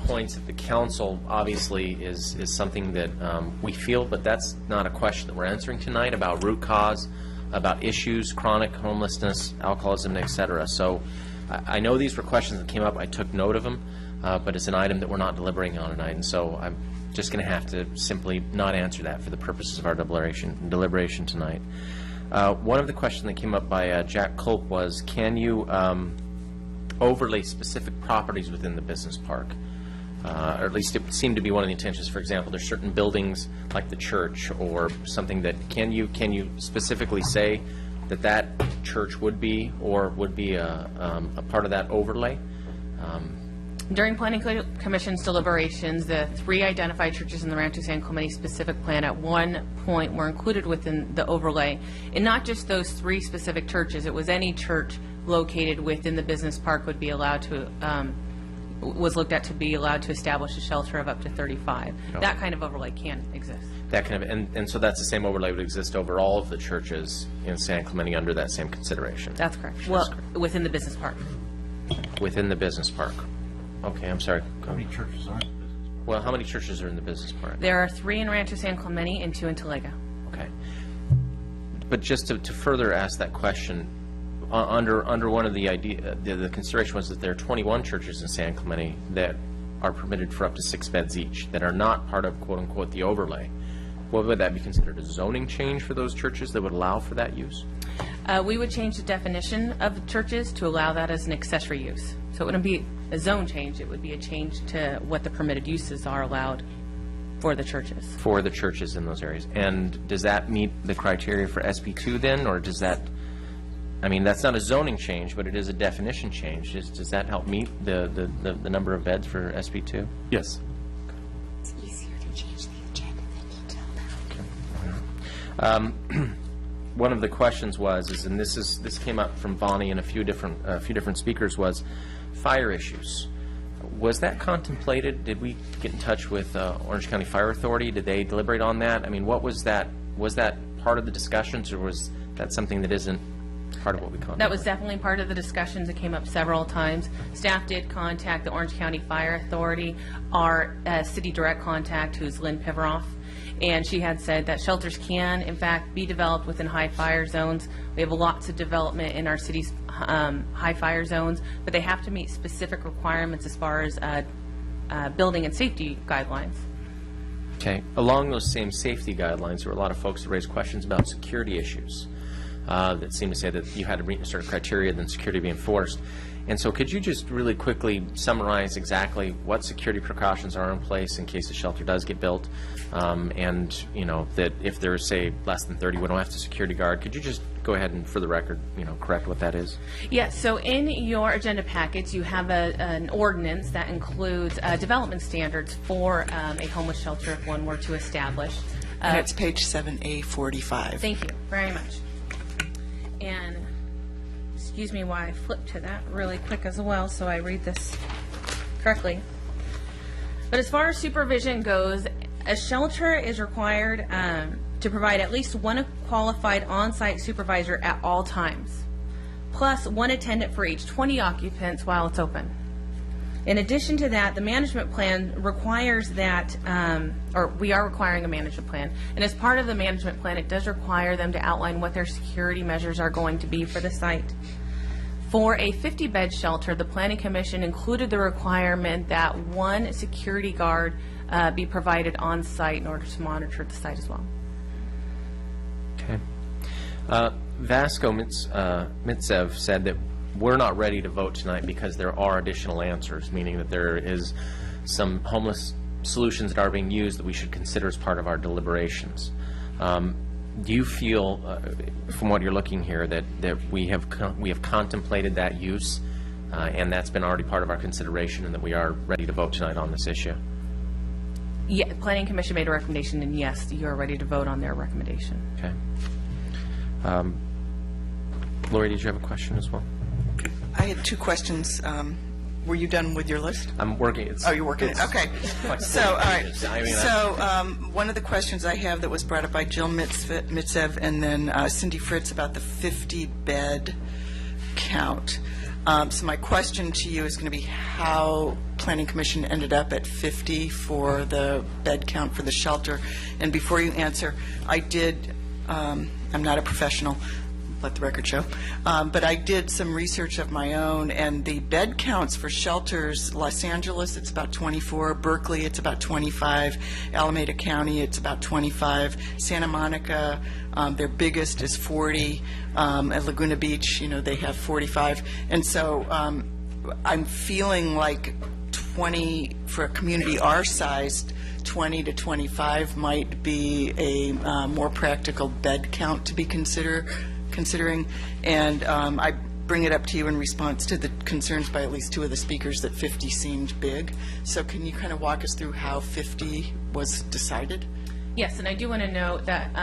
points that the council obviously is something that we feel, but that's not a question that we're answering tonight about root cause, about issues, chronic homelessness, alcoholism, et cetera. So I know these were questions that came up. I took note of them, but it's an item that we're not deliberating on tonight, and so I'm just going to have to simply not answer that for the purposes of our deliberation tonight. One of the questions that came up by Jack Culp was, can you overlay specific properties within the business park? Or at least it seemed to be one of the intentions. For example, there's certain buildings like the church or something that, can you specifically say that church would be or would be a part of that overlay? During Planning Commission's deliberations, the 3 identified churches in the Rancho San Clemente specific plan at one point were included within the overlay. And not just those 3 specific churches, it was any church located within the business park would be allowed to was looked at to be allowed to establish a shelter of up to 35. That kind of overlay can exist. That kind of, and so that's the same overlay would exist over all of the churches in San Clemente under that same consideration? That's correct. Well, within the business park. Within the business park. Okay, I'm sorry. How many churches are in the business? Well, how many churches are in the business park? There are 3 in Rancho San Clemente and 2 in Talega. Okay. But just to further ask that question, under one of the idea, the consideration was that there are 21 churches in San Clemente that are permitted for up to 6 beds each, that are not part of quote-unquote the overlay. What would that be considered, a zoning change for those churches that would allow for that use? We would change the definition of churches to allow that as an accessory use. So it wouldn't be a zone change, it would be a change to what the permitted uses are allowed for the churches. For the churches in those areas. And does that meet the criteria for SB2 then, or does that, I mean, that's not a zoning change, but it is a definition change. Does that help meet the number of beds for SB2? Yes. It's easier to change the agenda than you tell them. One of the questions was, and this came up from Bonnie and a few different speakers, was fire issues. Was that contemplated? Did we get in touch with Orange County Fire Authority? Did they deliberate on that? I mean, what was that? Was that part of the discussions, or was that something that isn't part of what we contemplated? That was definitely part of the discussions. It came up several times. Staff did contact the Orange County Fire Authority, our city direct contact, who's Lynn Piveroff, and she had said that shelters can, in fact, be developed within high fire zones. We have lots of development in our city's high fire zones, but they have to meet specific requirements as far as building and safety guidelines. Okay. Along those same safety guidelines, there were a lot of folks that raised questions about security issues that seemed to say that you had to meet certain criteria, then security be enforced. And so could you just really quickly summarize exactly what security precautions are in place in case the shelter does get built? And, you know, that if there's, say, less than 30, we don't have to security guard. Could you just go ahead and, for the record, you know, correct what that is? Yes, so in your agenda package, you have an ordinance that includes development standards for a homeless shelter if one were to establish. And it's page 7A45. Thank you very much. And excuse me while I flip to that really quick as well so I read this correctly. But as far as supervision goes, a shelter is required to provide at least one qualified on-site supervisor at all times, plus one attendant for each 20 occupants while it's open. In addition to that, the management plan requires that, or we are requiring a management plan, and as part of the management plan, it does require them to outline what their security measures are going to be for the site. For a 50-bed shelter, the Planning Commission included the requirement that one security guard be provided on site in order to monitor the site as well. Okay. Vasco Mitsev said that we're not ready to vote tonight because there are additional answers, meaning that there is some homeless solutions that are being used that we should consider as part of our deliberations. Do you feel, from what you're looking here, that we have contemplated that use, and that's been already part of our consideration, and that we are ready to vote tonight on this issue? Yeah, the Planning Commission made a recommendation, and yes, you are ready to vote on their recommendation. Okay. Lori, did you have a question as well? I had 2 questions. Were you done with your list? I'm working. Oh, you're working it. Okay. So, all right. So, one of the questions I have that was brought up by Jill Mitsev and then Cindy Fritz about the 50-bed count. So my question to you is going to be how Planning Commission ended up at 50 for the bed count for the shelter. And before you answer, I did, I'm not a professional, let the record show, but I did some research of my own, and the bed counts for shelters, Los Angeles, it's about 24, Berkeley, it's about 25, Alameda County, it's about 25, Santa Monica, their biggest is 40, at Laguna Beach, you know, they have 45, and so I'm feeling like 20, for a community our sized, 20 to 25 might be a more practical bed count to be considering, and I bring it up to you in response to the concerns by at least 2 of the speakers that 50 seemed big. So can you kind of walk us through how 50 was decided? Yes, and I do want to note that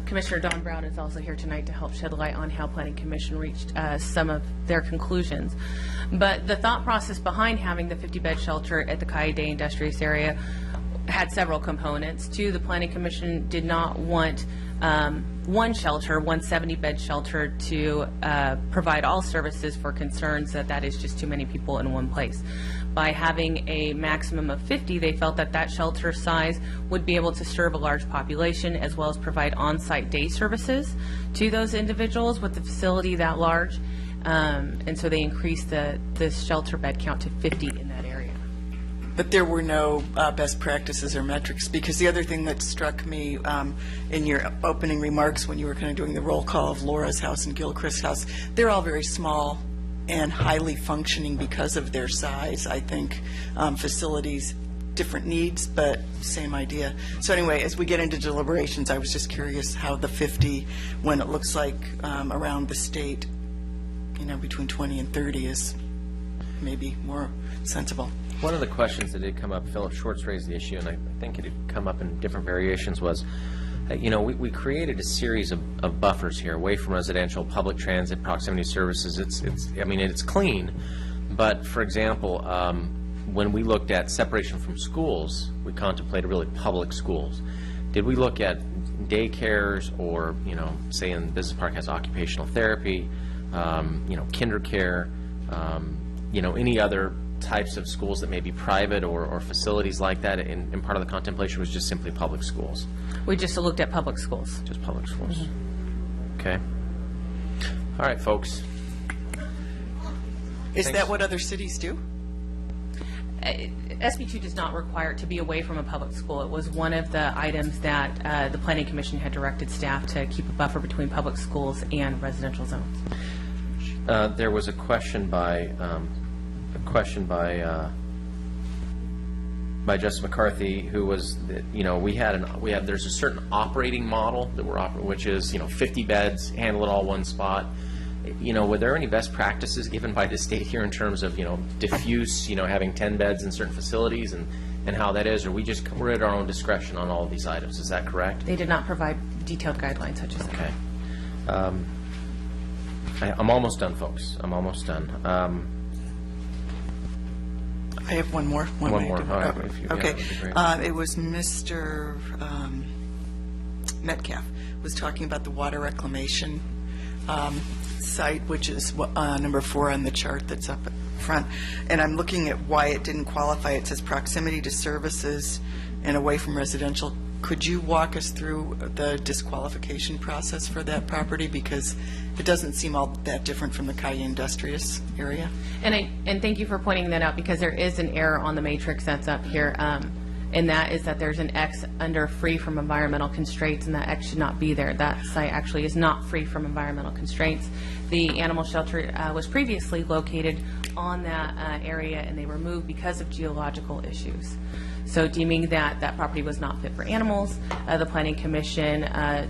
Commissioner Don Brown is also here tonight to help shed light on how Planning Commission reached some of their conclusions. But the thought process behind having the 50-bed shelter at the Cayuga Industrious area had several components. Two, the Planning Commission did not want one shelter, one 70-bed shelter, to provide all services for concerns that is just too many people in one place. By having a maximum of 50, they felt that that shelter size would be able to serve a large population as well as provide on-site day services to those individuals with the facility that large. And so they increased the shelter bed count to 50 in that area. But there were no best practices or metrics, because the other thing that struck me in your opening remarks when you were kind of doing the roll call of Laura's house and Gilchrist's house, they're all very small and highly functioning because of their size. I think facilities, different needs, but same idea. So anyway, as we get into deliberations, I was just curious how the 50, when it looks like around the state, between 20 and 30 is maybe more sensible. One of the questions that did come up, Philip Schwartz raised the issue, and I think it had come up in different variations, was, we created a series of buffers here, away from residential, public transit, proximity services. It's clean, but for example, when we looked at separation from schools, we contemplated really public schools. Did we look at daycares, or, say in Business Park has occupational therapy, kinder care, any other types of schools that may be private or facilities like that, and part of the contemplation was just simply public schools? We just looked at public schools. Just public schools. Okay. All right, folks. Is that what other cities do? SB 2 does not require it to be away from a public school. It was one of the items that the Planning Commission had directed staff to keep a buffer between public schools and residential zones. There was a question by Justice McCarthy, who was, there's a certain operating model that we're operating, which is, 50 beds, handle it all one spot. Were there any best practices given by the state here in terms of, diffuse, having 10 beds in certain facilities and how that is, or we're at our own discretion on all of these items? Is that correct? They did not provide detailed guidelines such as that. Okay. I'm almost done, folks. I'm almost done. I have one more. One more. All right. Okay. It was Mr. Metcalf was talking about the water reclamation site, which is number 4 on the chart that's up front. And I'm looking at why it didn't qualify. It says proximity to services and away from residential. Could you walk us through the disqualification process for that property? Because it doesn't seem all that different from the Cayuga Industrious area. And thank you for pointing that out, because there is an error on the matrix that's up here, and that is that there's an X under free from environmental constraints, and that X should not be there. That site actually is not free from environmental constraints. The animal shelter was previously located on that area, and they were moved because of geological issues. So deeming that that property was not fit for animals, the Planning Commission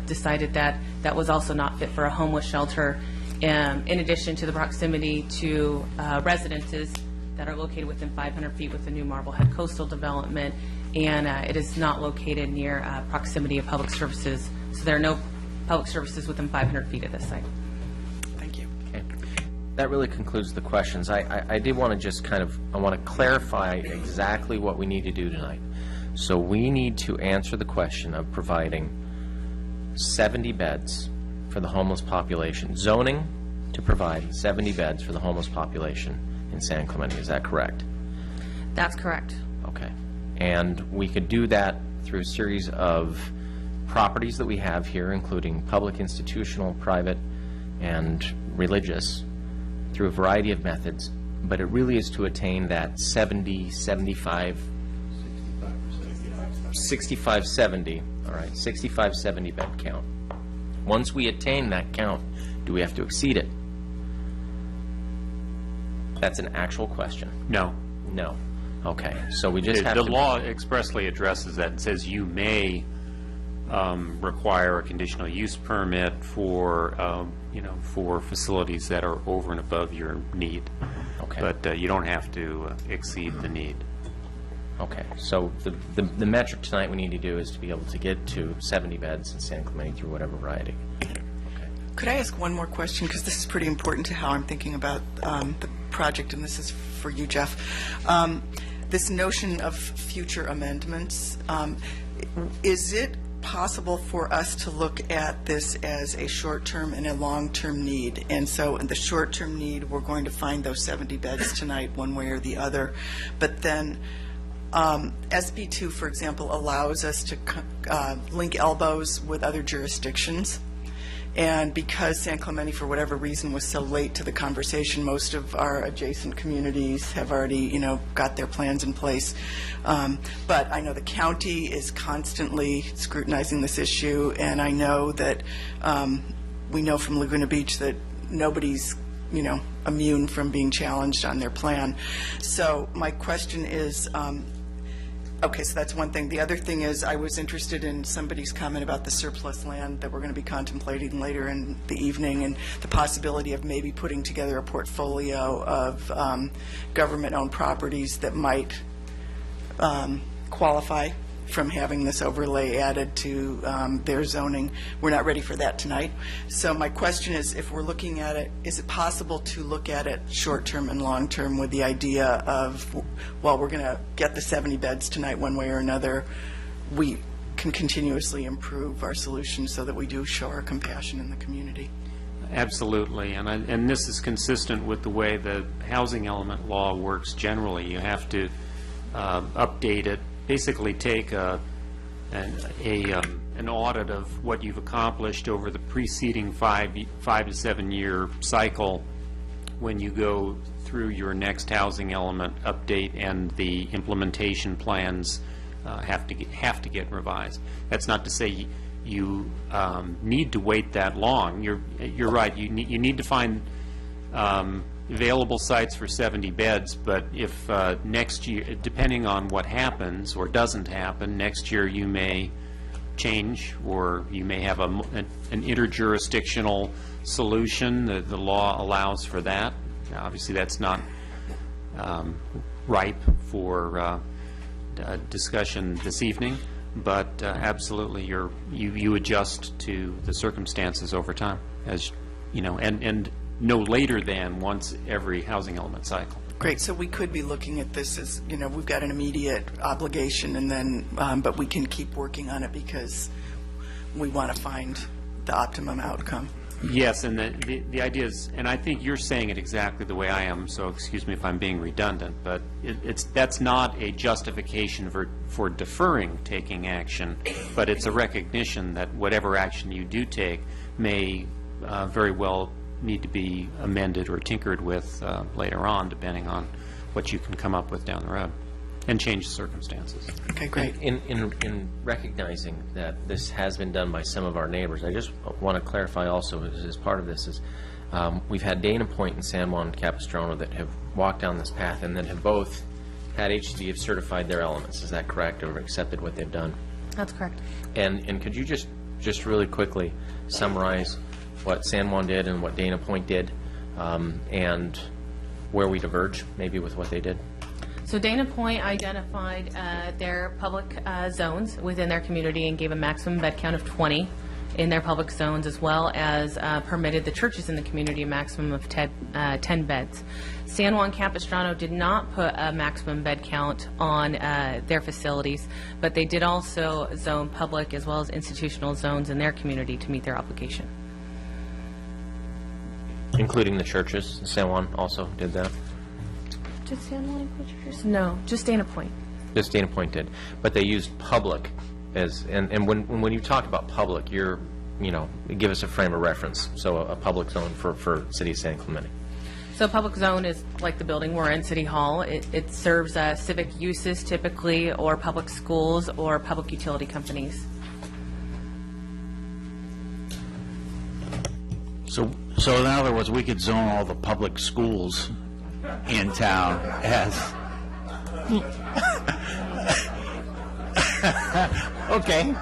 decided that that was also not fit for a homeless shelter, in addition to the proximity to residences that are located within 500 feet with the new Marblehead coastal development, and it is not located near proximity of public services. So there are no public services within 500 feet of this site. Thank you. Okay. That really concludes the questions. I did want to just I want to clarify exactly what we need to do tonight. So we need to answer the question of providing 70 beds for the homeless population, zoning to provide 70 beds for the homeless population in San Clemente. Is that correct? That's correct. Okay. And we could do that through a series of properties that we have here, including public, institutional, private, and religious, through a variety of methods, but it really is to attain that 70, 70, bed count. Once we attain that count, do we have to exceed it? That's an actual question. No. No. Okay. So we just have the law expressly addresses that and says you may require a conditional use permit for for facilities that are over and above your need. Okay. But you don't have to exceed the need. Okay, so the metric tonight we need to do is to be able to get to 70 beds in San Clemente through whatever variety. Could I ask one more question, because this is pretty important to how I'm thinking about the project, and this is for you, Jeff. This notion of future amendments, is it possible for us to look at this as a short-term and a long-term need? And so in the short-term need, we're going to find those 70 beds tonight, one way or the other. But then SB 2, for example, allows us to link elbows with other jurisdictions. And because San Clemente, for whatever reason, was so late to the conversation, most of our adjacent communities have already, got their plans in place. But I know the county is constantly scrutinizing this issue, and I know that we know from Laguna Beach that nobody's, immune from being challenged on their plan. So my question is, okay, so that's one thing. The other thing is, I was interested in somebody's comment about the surplus land that we're going to be contemplating later in the evening, and the possibility of maybe putting together a portfolio of government-owned properties that might qualify from having this overlay added to their zoning. We're not ready for that tonight. So my question is, if we're looking at it, is it possible to look at it short-term and long-term with the idea of, well, we're going to get the 70 beds tonight one way or another, we can continuously improve our solutions so that we do show our compassion in the community? Absolutely, and this is consistent with the way the housing element law works generally. You have to update it, basically take an audit of what you've accomplished over the preceding 5 to 7 year cycle when you go through your next housing element update, and the implementation plans have to get revised. That's not to say you need to wait that long. You're right. You need to find available sites for 70 beds, but if next year, depending on what happens or doesn't happen, next year you may change, or you may have an interjurisdictional solution. The law allows for that. Obviously, that's not ripe for discussion this evening, but absolutely you adjust to the circumstances over time, as you know, and no later than once every housing element cycle. Great. So we could be looking at this as, we've got an immediate obligation, and then, but we can keep working on it because we want to find the optimum outcome. Yes, and the idea is, and I think you're saying it exactly the way I am, so excuse me if I'm being redundant, but that's not a justification for deferring taking action, but it's a recognition that whatever action you do take may very well need to be amended or tinkered with later on, depending on what you can come up with down the road, and change the circumstances. Okay, great. In recognizing that this has been done by some of our neighbors, I just want to clarify also, as part of this, is we've had Dana Point and San Juan Capistrano that have walked down this path and then have both had HCD have certified their elements. Is that correct, or accepted what they've done? That's correct. And could you just really quickly summarize what San Juan did and what Dana Point did, and where we diverge, maybe, with what they did? So Dana Point identified their public zones within their community and gave a maximum bed count of 20 in their public zones, as well as permitted the churches in the community a maximum of 10 beds. San Juan Capistrano did not put a maximum bed count on their facilities, but they did also zone public as well as institutional zones in their community to meet their obligation. Including the churches. San Juan also did that. Did San Juan include churches? No, just Dana Point. Just Dana Point did. But they used public as, and when you talk about public, you're, give us a frame of reference. So a public zone for City of San Clemente. So public zone is like the building we're in, City Hall. It serves civic uses typically, or public schools, or public utility companies. So in other words, we could zone all the public schools in town as okay.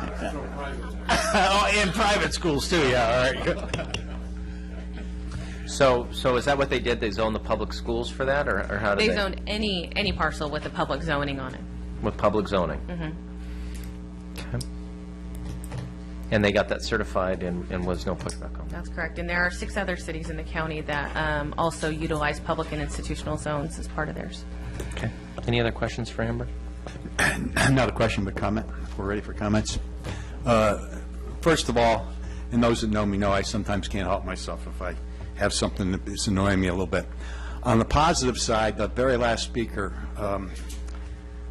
Oh, and private schools too. Yeah, all right. So is that what they did? They zoned the public schools for that, or how did they? They zoned any parcel with a public zoning on it. with public zoning. Okay. And they got that certified and was no pushback on that. That's correct. And there are 6 other cities in the county that also utilize public and institutional zones as part of theirs. Okay. Any other questions for Amber? Not a question, but comment. We're ready for comments. First of all, and those that know me know I sometimes can't help myself if I have something that's annoying me a little bit. On the positive side, the very last speaker,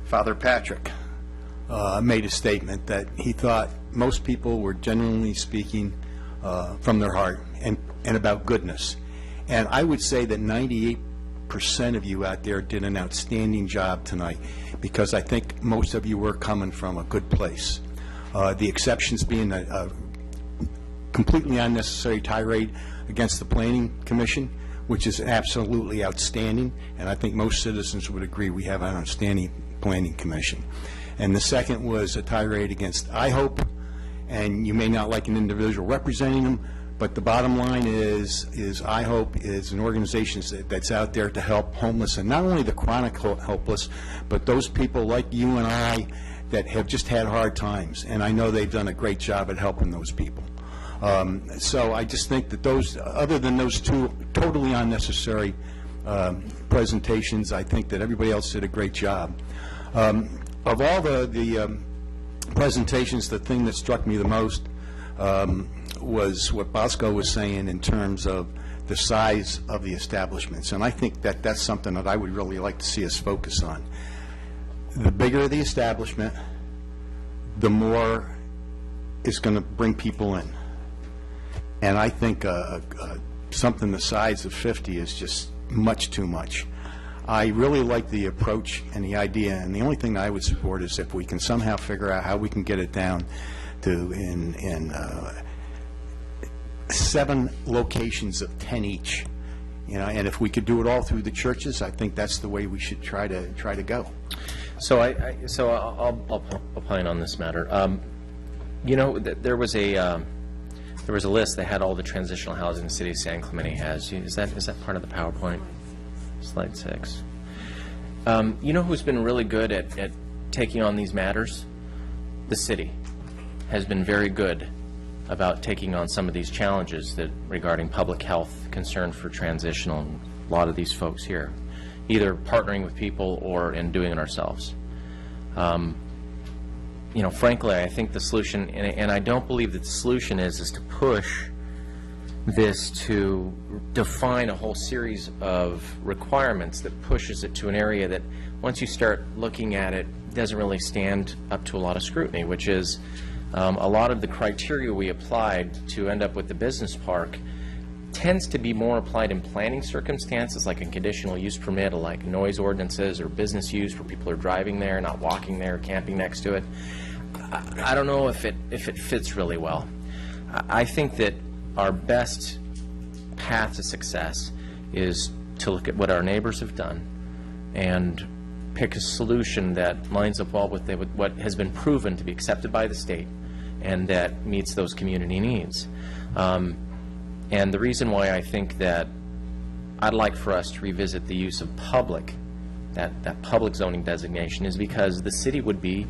Father Patrick, made a statement that he thought most people were genuinely speaking from their heart and about goodness. And I would say that 98% of you out there did an outstanding job tonight, because I think most of you were coming from a good place. The exceptions being a completely unnecessary tirade against the Planning Commission, which is absolutely outstanding, and I think most citizens would agree we have an outstanding Planning Commission. And the second was a tirade against IHOPE, and you may not like an individual representing them, but the bottom line is IHOPE is an organization that's out there to help homeless, and not only the chronic helpless, but those people like you and I that have just had hard times, and I know they've done a great job at helping those people. So I just think that those, other than those 2 totally unnecessary presentations, I think that everybody else did a great job. Of all the presentations, the thing that struck me the most was what Bosco was saying in terms of the size of the establishments, and I think that that's something that I would really like to see us focus on. The bigger the establishment, the more it's going to bring people in. And I think something the size of 50 is just much too much. I really like the approach and the idea, and the only thing I would support is if we can somehow figure out how we can get it down to in 7 locations of 10 each. You know, and if we could do it all through the churches, I think that's the way we should try to go. So I'll opine on this matter. You know, there was a list that had all the transitional housing the city of San Clemente has. Is that part of the PowerPoint? Slide 6. You know who's been really good at taking on these matters? The city has been very good about taking on some of these challenges that regarding public health concern for transitional, a lot of these folks here, either partnering with people or in doing it ourselves. You know, frankly, I think the solution, and I don't believe that the solution is to push this to define a whole series of requirements that pushes it to an area that once you start looking at it doesn't really stand up to a lot of scrutiny, which is a lot of the criteria we applied to end up with the business park tends to be more applied in planning circumstances, like a conditional use permit, like noise ordinances or business use where people are driving there, not walking there, camping next to it. I don't know if it fits really well. I think that our best path to success is to look at what our neighbors have done and pick a solution that lines up well with what has been proven to be accepted by the state and that meets those community needs. And the reason why I think that I'd like for us to revisit the use of public, that public zoning designation, is because the city would be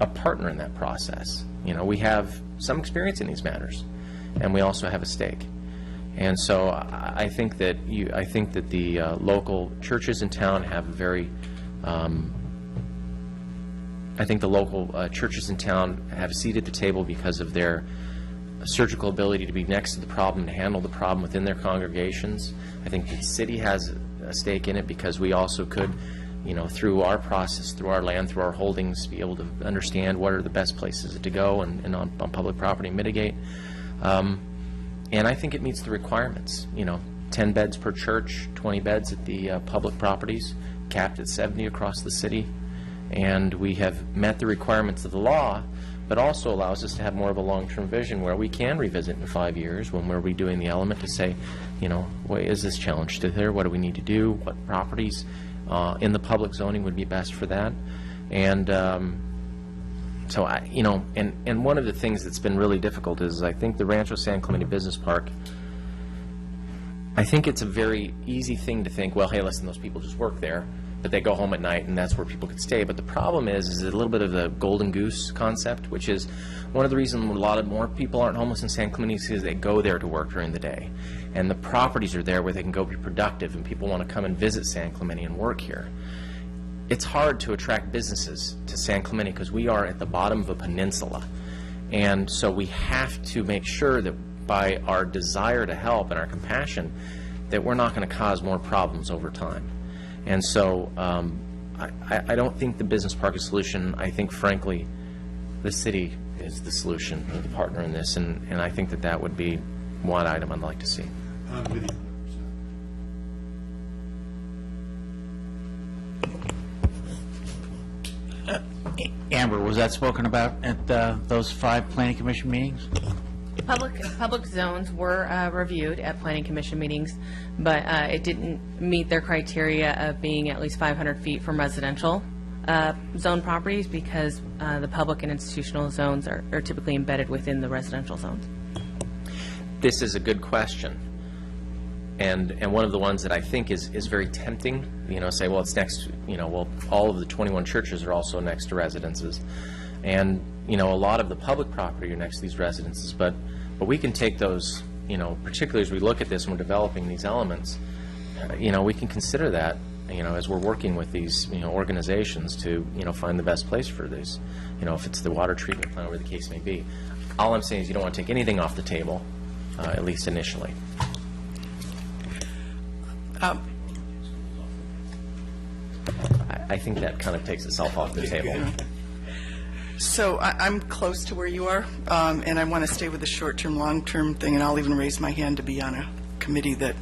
a partner in that process. You know, we have some experience in these matters, and we also have a stake. And so I think that the local churches in town have a very I think the local churches in town have a seat at the table because of their surgical ability to be next to the problem, to handle the problem within their congregations. I think the city has a stake in it because we also could, you know, through our process, through our land, through our holdings, be able to understand what are the best places to go and on public property mitigate. And I think it meets the requirements, you know, 10 beds per church, 20 beds at the public properties, capped at 70 across the city. And we have met the requirements of the law, but also allows us to have more of a long-term vision where we can revisit in 5 years when we're redoing the element to say, you know, what is this challenge to there? What do we need to do? What properties in the public zoning would be best for that? And so, you know, and one of the things that's been really difficult is I think the Rancho San Clemente Business Park, I think it's a very easy thing to think, well, hey, listen, those people just work there, but they go home at night, and that's where people could stay. But the problem is a little bit of the golden goose concept, which is one of the reasons a lot of more people aren't homeless in San Clemente is because they go there to work during the day. And the properties are there where they can go be productive, and people want to come and visit San Clemente and work here. It's hard to attract businesses to San Clemente because we are at the bottom of a peninsula. And so we have to make sure that by our desire to help and our compassion, that we're not going to cause more problems over time. And so I don't think the business park is a solution. I think, frankly, the city is the solution, or the partner in this, and I think that that would be one item I'd like to see. Amber, was that spoken about at those 5 planning commission meetings? Public zones were reviewed at planning commission meetings, but it didn't meet their criteria of being at least 500 feet from residential zone properties, because the public and institutional zones are typically embedded within the residential zones. This is a good question, and one of the ones that I think is very tempting. Say, well, it's next. Well, all of the 21 churches are also next to residences, and a lot of the public property are next to these residences. But we can take those. Particularly as we look at this and we're developing these elements, we can consider that. As we're working with these, organizations to, find the best place for these, if it's the water treatment plant, or the case may be. All I'm saying is you don't want to take anything off the table, at least initially. I think that kind of takes itself off the table. So I'm close to where you are, and I want to stay with the short-term, long-term thing, and I'll even raise my hand to be on a committee that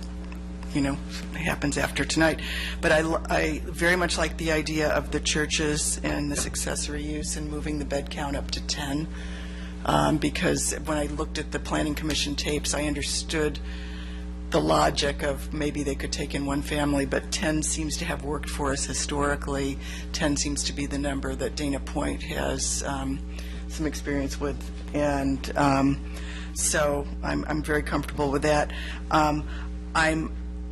happens after tonight. But I very much like the idea of the churches and this accessory use and moving the bed count up to 10, because when I looked at the Planning Commission tapes, I understood the logic of maybe they could take in one family, but 10 seems to have worked for us historically. 10 seems to be the number that Dana Point has some experience with, and so I'm very comfortable with that.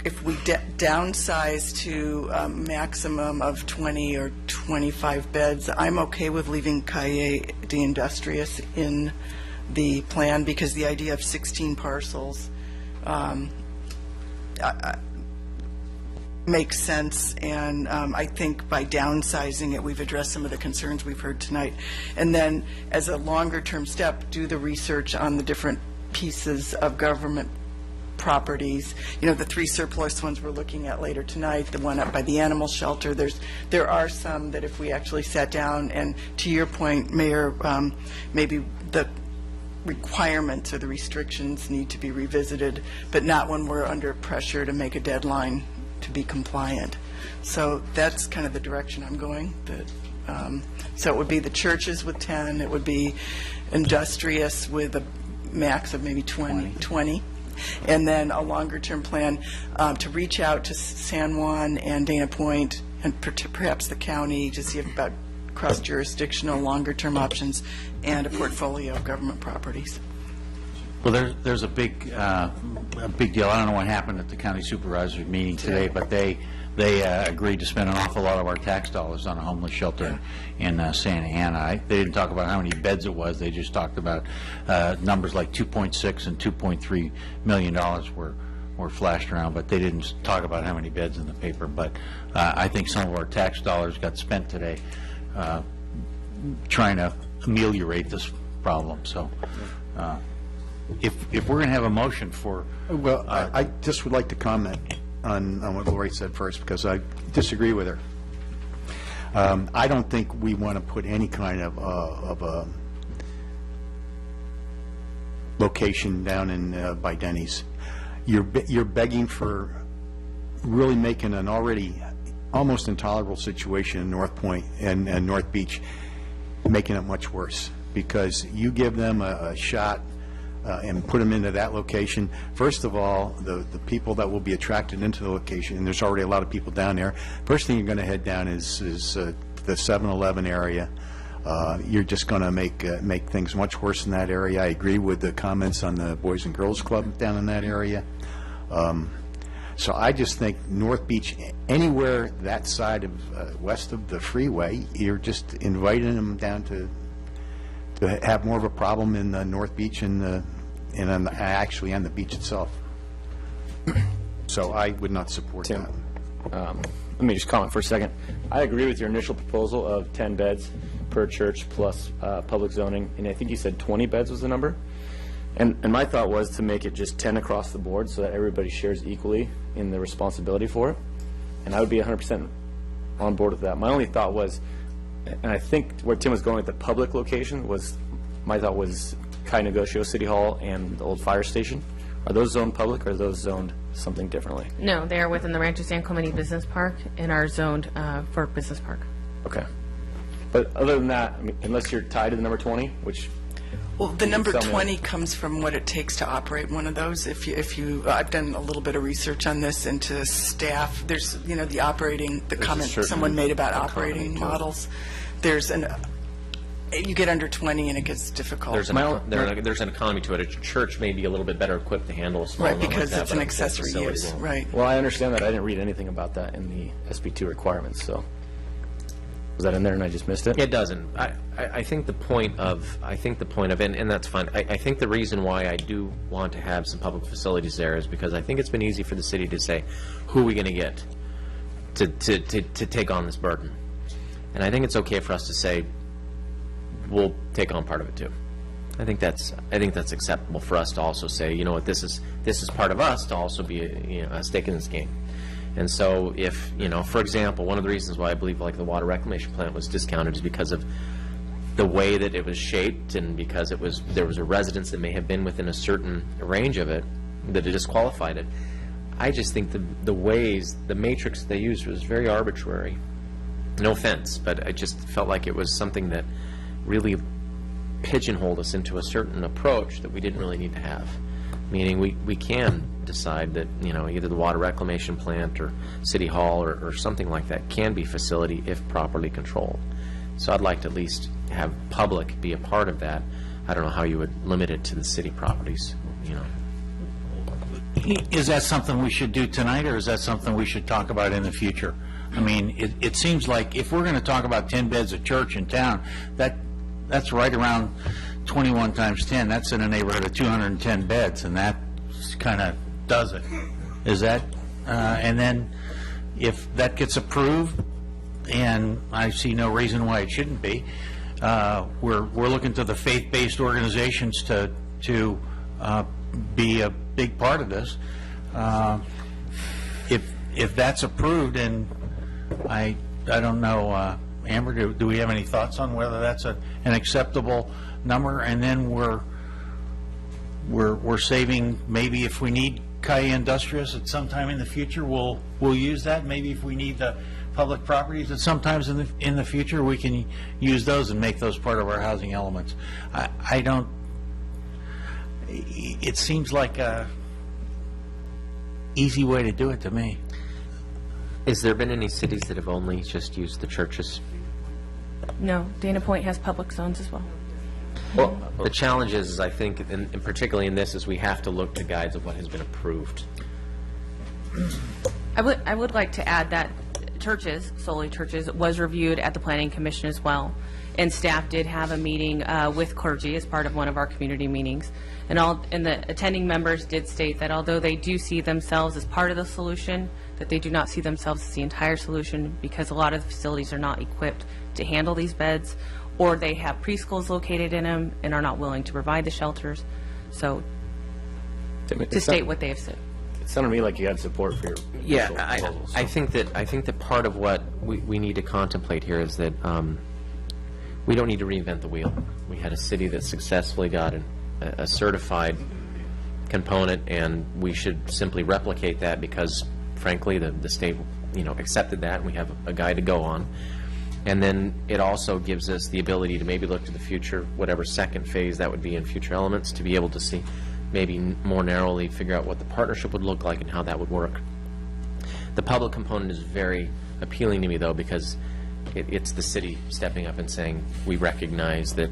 If we downsize to a maximum of 20 or 25 beds, I'm okay with leaving Calle de Industrias in the plan, because the idea of 16 parcels makes sense, and I think by downsizing it, we've addressed some of the concerns we've heard tonight. And then, as a longer-term step, do the research on the different pieces of government properties. The 3 surplus ones we're looking at later tonight, the one up by the animal shelter. There are some that if we actually sat down, and to your point, Mayor, maybe the requirements or the restrictions need to be revisited, but not when we're under pressure to make a deadline to be compliant. So that's kind of the direction I'm going. So it would be the churches with 10, it would be Industrious with a max of maybe 20. And then a longer-term plan to reach out to San Juan and Dana Point and perhaps the county to see about cross-jurisdictional longer-term options and a portfolio of government properties. Well, there's a big deal. I don't know what happened at the county supervisor's meeting today, but they agreed to spend an awful lot of our tax dollars on a homeless shelter in Santa Ana. They didn't talk about how many beds it was. They just talked about numbers like $2.6 and $2.3 million were flashed around, but they didn't talk about how many beds in the paper. But I think some of our tax dollars got spent today trying to ameliorate this problem. So if we're going to have a motion for... Well, I just would like to comment on what Lori said first, because I disagree with her. I don't think we want to put any kind of a location down in by Denny's. You're begging for really making an already almost intolerable situation in North Point and North Beach, making it much worse, because you give them a shot and put them into that location. First of all, the people that will be attracted into the location, and there's already a lot of people down there, first thing you're going to head down is the 7-Eleven area. You're just going to make things much worse in that area. I agree with the comments on the Boys and Girls Club down in that area. So I just think North Beach, anywhere that side of, west of the freeway, you're just inviting them down to have more of a problem in North Beach and actually on the beach itself. So I would not support that. Let me just comment for a second. I agree with your initial proposal of 10 beds per church plus public zoning, and I think you said 20 beds was the number. And my thought was to make it just 10 across the board so that everybody shares equally in the responsibility for it. And I would be 100% on board with that. My only thought was, and I think where Tim was going with the public location was, my thought was Kai Negosio City Hall and the old fire station. Are those zoned public or are those zoned something differently? No, they are within the Rancho San Clemente Business Park and are zoned for Business Park. Okay. But other than that, I mean, unless you're tied to the number 20, which... Well, the number tell me. 20 comes from what it takes to operate one of those. If you, I've done a little bit of research on this into staff. There's, the operating, the comment someone made about operating models. There's you get under 20 and it gets difficult. There's an economy to it. A church may be a little bit better equipped to handle a small right, number because like that, it's an but accessory facility use, won't. right. Well, I understand that. I didn't read anything about that in the SB2 requirements, so... Was that in there and I just missed it? It doesn't. I think the point of, and that's fine. I think the reason why I do want to have some public facilities there is because I think it's been easy for the city to say, who are we going to get to take on this burden? And I think it's okay for us to say, we'll take on part of it too. I think that's acceptable for us to also say, you know what, this is part of us to also be a stake in this game. And so if, for example, one of the reasons why I believe like the water reclamation plant was discounted is because of the way that it was shaped and because there was a residence that may have been within a certain range of it that it disqualified it. I just think the matrix they used was very arbitrary. No offense, but I just felt like it was something that really pigeonholed us into a certain approach that we didn't really need to have. Meaning we can decide that, either the water reclamation plant or City Hall or something like that can be facility if properly controlled. So I'd like to at least have public be a part of that. I don't know how you would limit it to the city properties, Is that something we should do tonight, or is that something we should talk about in the future? I mean, it seems like if we're going to talk about 10 beds a church in town, that's right around 21 times 10. That's in a neighborhood of 210 beds, and that kind of does it. Is that, and then if that gets approved, and I see no reason why it shouldn't be, we're looking to the faith-based organizations to be a big part of this. If that's approved, and I don't know, Amber, do we have any thoughts on whether that's an acceptable number? And then we're saving, maybe if we need Calle Industrias at some time in the future, we'll use that. Maybe if we need the public properties at sometimes in the future, we can use those and make those part of our housing elements. I don't. It seems like a easy way to do it to me. Has there been any cities that have only just used the churches? No, Dana Point has public zones as well. Well, the challenge is I think, and particularly in this, is we have to look to guides of what has been approved. I would like to add that churches, solely churches, was reviewed at the Planning Commission as well. And staff did have a meeting with clergy as part of one of our community meetings. And the attending members did state that although they do see themselves as part of the solution, that they do not see themselves as the entire solution because a lot of the facilities are not equipped to handle these beds, or they have preschools located in them and are not willing to provide the shelters. So, to state what they have said. It sounded to me like you had support for your proposal. I think that part of what we need to contemplate here is that we don't need to reinvent the wheel. We had a city that successfully got a certified component, and we should simply replicate that because, frankly, the state accepted that, and we have a guide to go on. And then it also gives us the ability to maybe look to the future, whatever second phase that would be in future elements, to be able to see maybe more narrowly figure out what the partnership would look like and how that would work. The public component is very appealing to me, though, because it's the city stepping up and saying, we recognize that,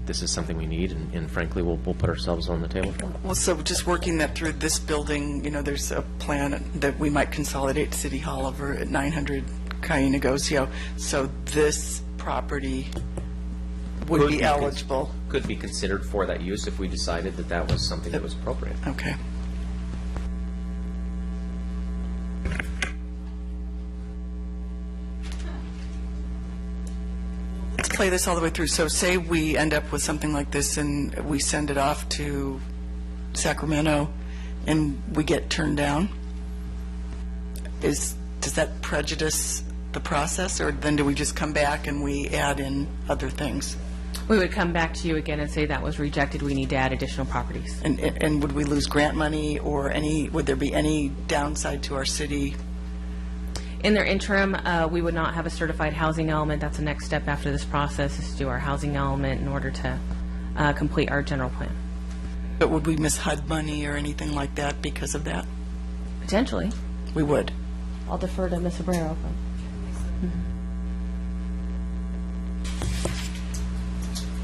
this is something we need, and frankly, we'll put ourselves on the table for it. Well, so just working that through this building, there's a plan that we might consolidate City Hall over at 900 Calle Negocio. So this property would be eligible. Could be considered for that use if we decided that that was something that was appropriate. Okay. Let's play this all the way through. So say we end up with something like this and we send it off to Sacramento and we get turned down. Does that prejudice the process, or then do we just come back and we add in other things? We would come back to you again and say that was rejected, we need to add additional properties. And would we lose grant money, or would there be any downside to our city? In their interim, we would not have a certified housing element. That's the next step after this process, is to do our housing element in order to complete our general plan. But would we miss HUD money or anything like that because of that? Potentially. We would. I'll defer to Ms. Abreu.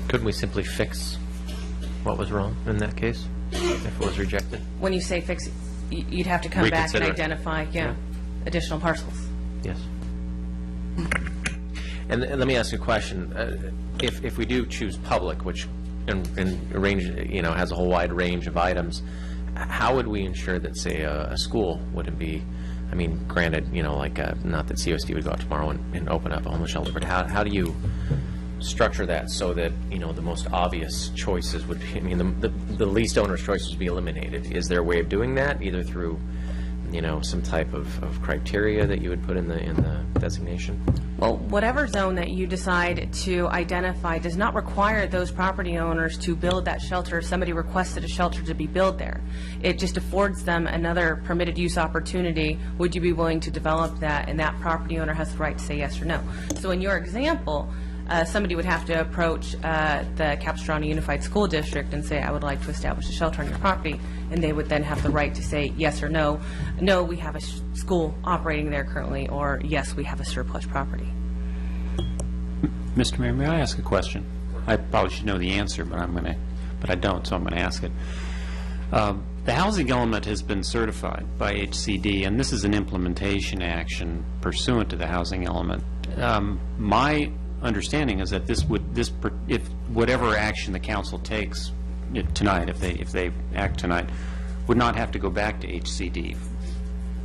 Couldn't we simply fix what was wrong in that case, if it was rejected? When you say fix, you'd have to come back and Reconsider it. identify, additional parcels. Yes. And let me ask you a question. If we do choose public, which in range, has a whole wide range of items, how would we ensure that, say, a school wouldn't be, granted, not that COSD would go out tomorrow and open up a homeless shelter, but how do you structure that so that, the most obvious choices would be, the least onerous choices would be eliminated? Is there a way of doing that, either through, some type of criteria that you would put in the designation? Well, whatever zone that you decide to identify does not require those property owners to build that shelter if somebody requested a shelter to be built there. It just affords them another permitted use opportunity. Would you be willing to develop that? And that property owner has the right to say yes or no. So in your example, somebody would have to approach the Capistrano Unified School District and say, I would like to establish a shelter on your property, and they would then have the right to say yes or no. No, we have a school operating there currently, or yes, we have a surplus property. Mr. Mayor, may I ask a question? I probably should know the answer, but I don't, so I'm going to ask it. The housing element has been certified by HCD, and this is an implementation action pursuant to the housing element. My understanding is that if whatever action the council takes tonight, if they act tonight, would not have to go back to HCD.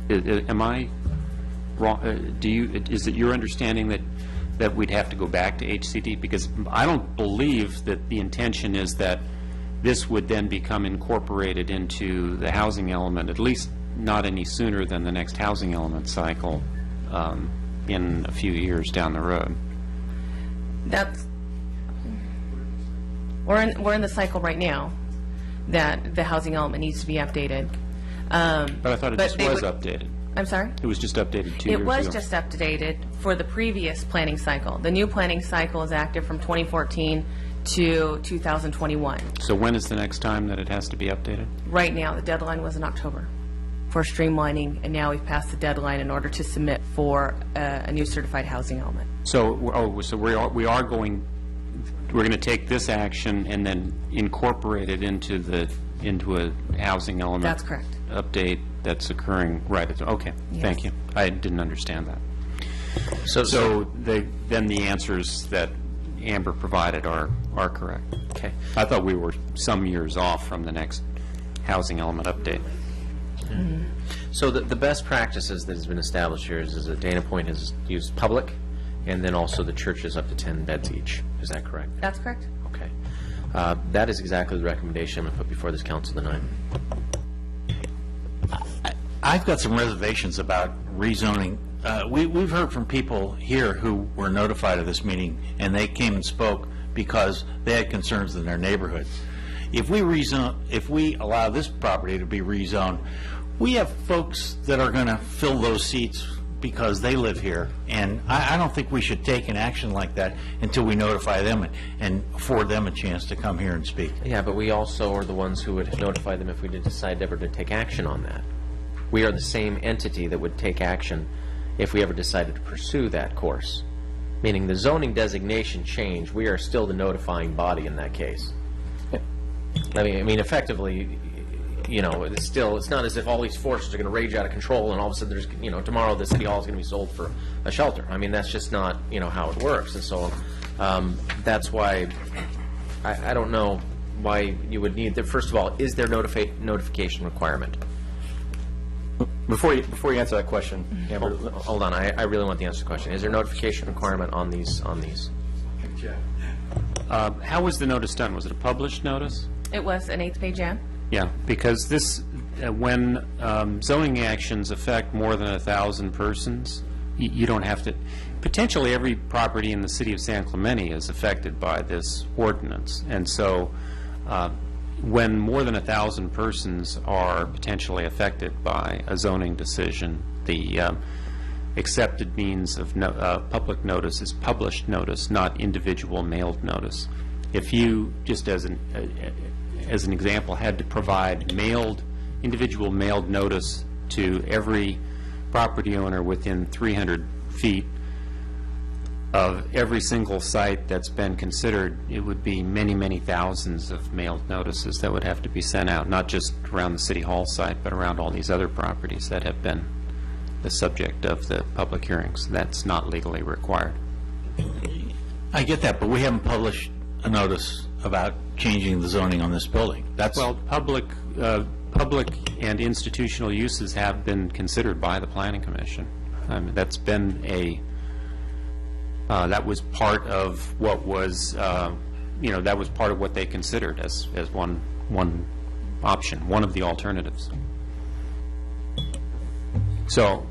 Am I wrong? Is it your understanding that we'd have to go back to HCD? Because I don't believe that the intention is that this would then become incorporated into the housing element, at least not any sooner than the next housing element cycle in a few years down the road. We're in the cycle right now that the housing element needs to be updated. But I thought it just was updated. I'm sorry? It was just updated 2 years ago. It was just updated for the previous planning cycle. The new planning cycle is active from 2014 to 2021. So when is the next time that it has to be updated? Right now, the deadline was in October for streamlining, and now we've passed the deadline in order to submit for a new certified housing element. So, we're going to take this action and then incorporate it into a housing element. That's correct. Update that's occurring right at okay. Yes. Thank you. I didn't understand that. Then the answers that Amber provided are correct. Okay. I thought we were some years off from the next housing element update. Mm-hmm. So the best practices that has been established here is that Dana Point has used public, and then also the church is up to 10 beds each. Is that correct? That's correct. Okay. That is exactly the recommendation I'm going to put before this council tonight. I've got some reservations about rezoning. We've heard from people here who were notified of this meeting, and they came and spoke because they had concerns in their neighborhood. If we allow this property to be rezoned, we have folks that are going to fill those seats because they live here, and I don't think we should take an action like that until we notify them and afford them a chance to come here and speak. Yeah, but we also are the ones who would notify them if we did decide ever to take action on that. We are the same entity that would take action if we ever decided to pursue that course. meaning the zoning designation change, we are still the notifying body in that case. I mean, effectively, you know, it's not as if all these forces are going to rage out of control and all of a sudden there's, you know, tomorrow the city hall is going to be sold for a shelter. I mean, that's just not, you know, how it works. And so that's why I don't know why you would need, first of all, is there notification requirement? Before you answer that question, Amber, Hold on, I really want the answer to the question. Is there notification requirement on these? How was the notice done? Was it a published notice? It was an 8th-page ad. Yeah, because this, when zoning actions affect more than 1,000 persons, you don't have to, potentially every property in the city of San Clemente is affected by this ordinance. And so when more than 1,000 persons are potentially affected by a zoning decision, the accepted means of public notice is published notice, not individual mailed notice. If you, just as an example, had to provide individual mailed notice to every property owner within 300 feet of every single site that's been considered, it would be many, many thousands of mailed notices that would have to be sent out, not just around the City Hall site, but around all these other properties that have been the subject of the public hearings. That's not legally required. I get that, but we haven't published a notice about changing the zoning on this building. That's Well, public and institutional uses have been considered by the Planning Commission. That's been that was part of what was, that was part of what they considered as one option, one of the alternatives. So,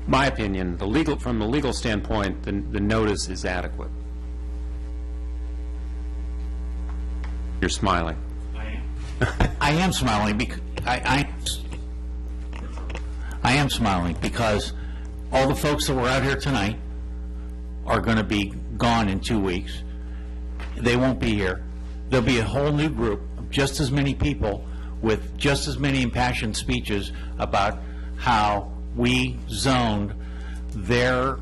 my opinion, from the legal standpoint, the notice is adequate. You're smiling. I am smiling because I am smiling because all the folks that were out here tonight are going to be gone in 2 weeks. They won't be here. There'll be a whole new group of just as many people with just as many impassioned speeches about how we zoned their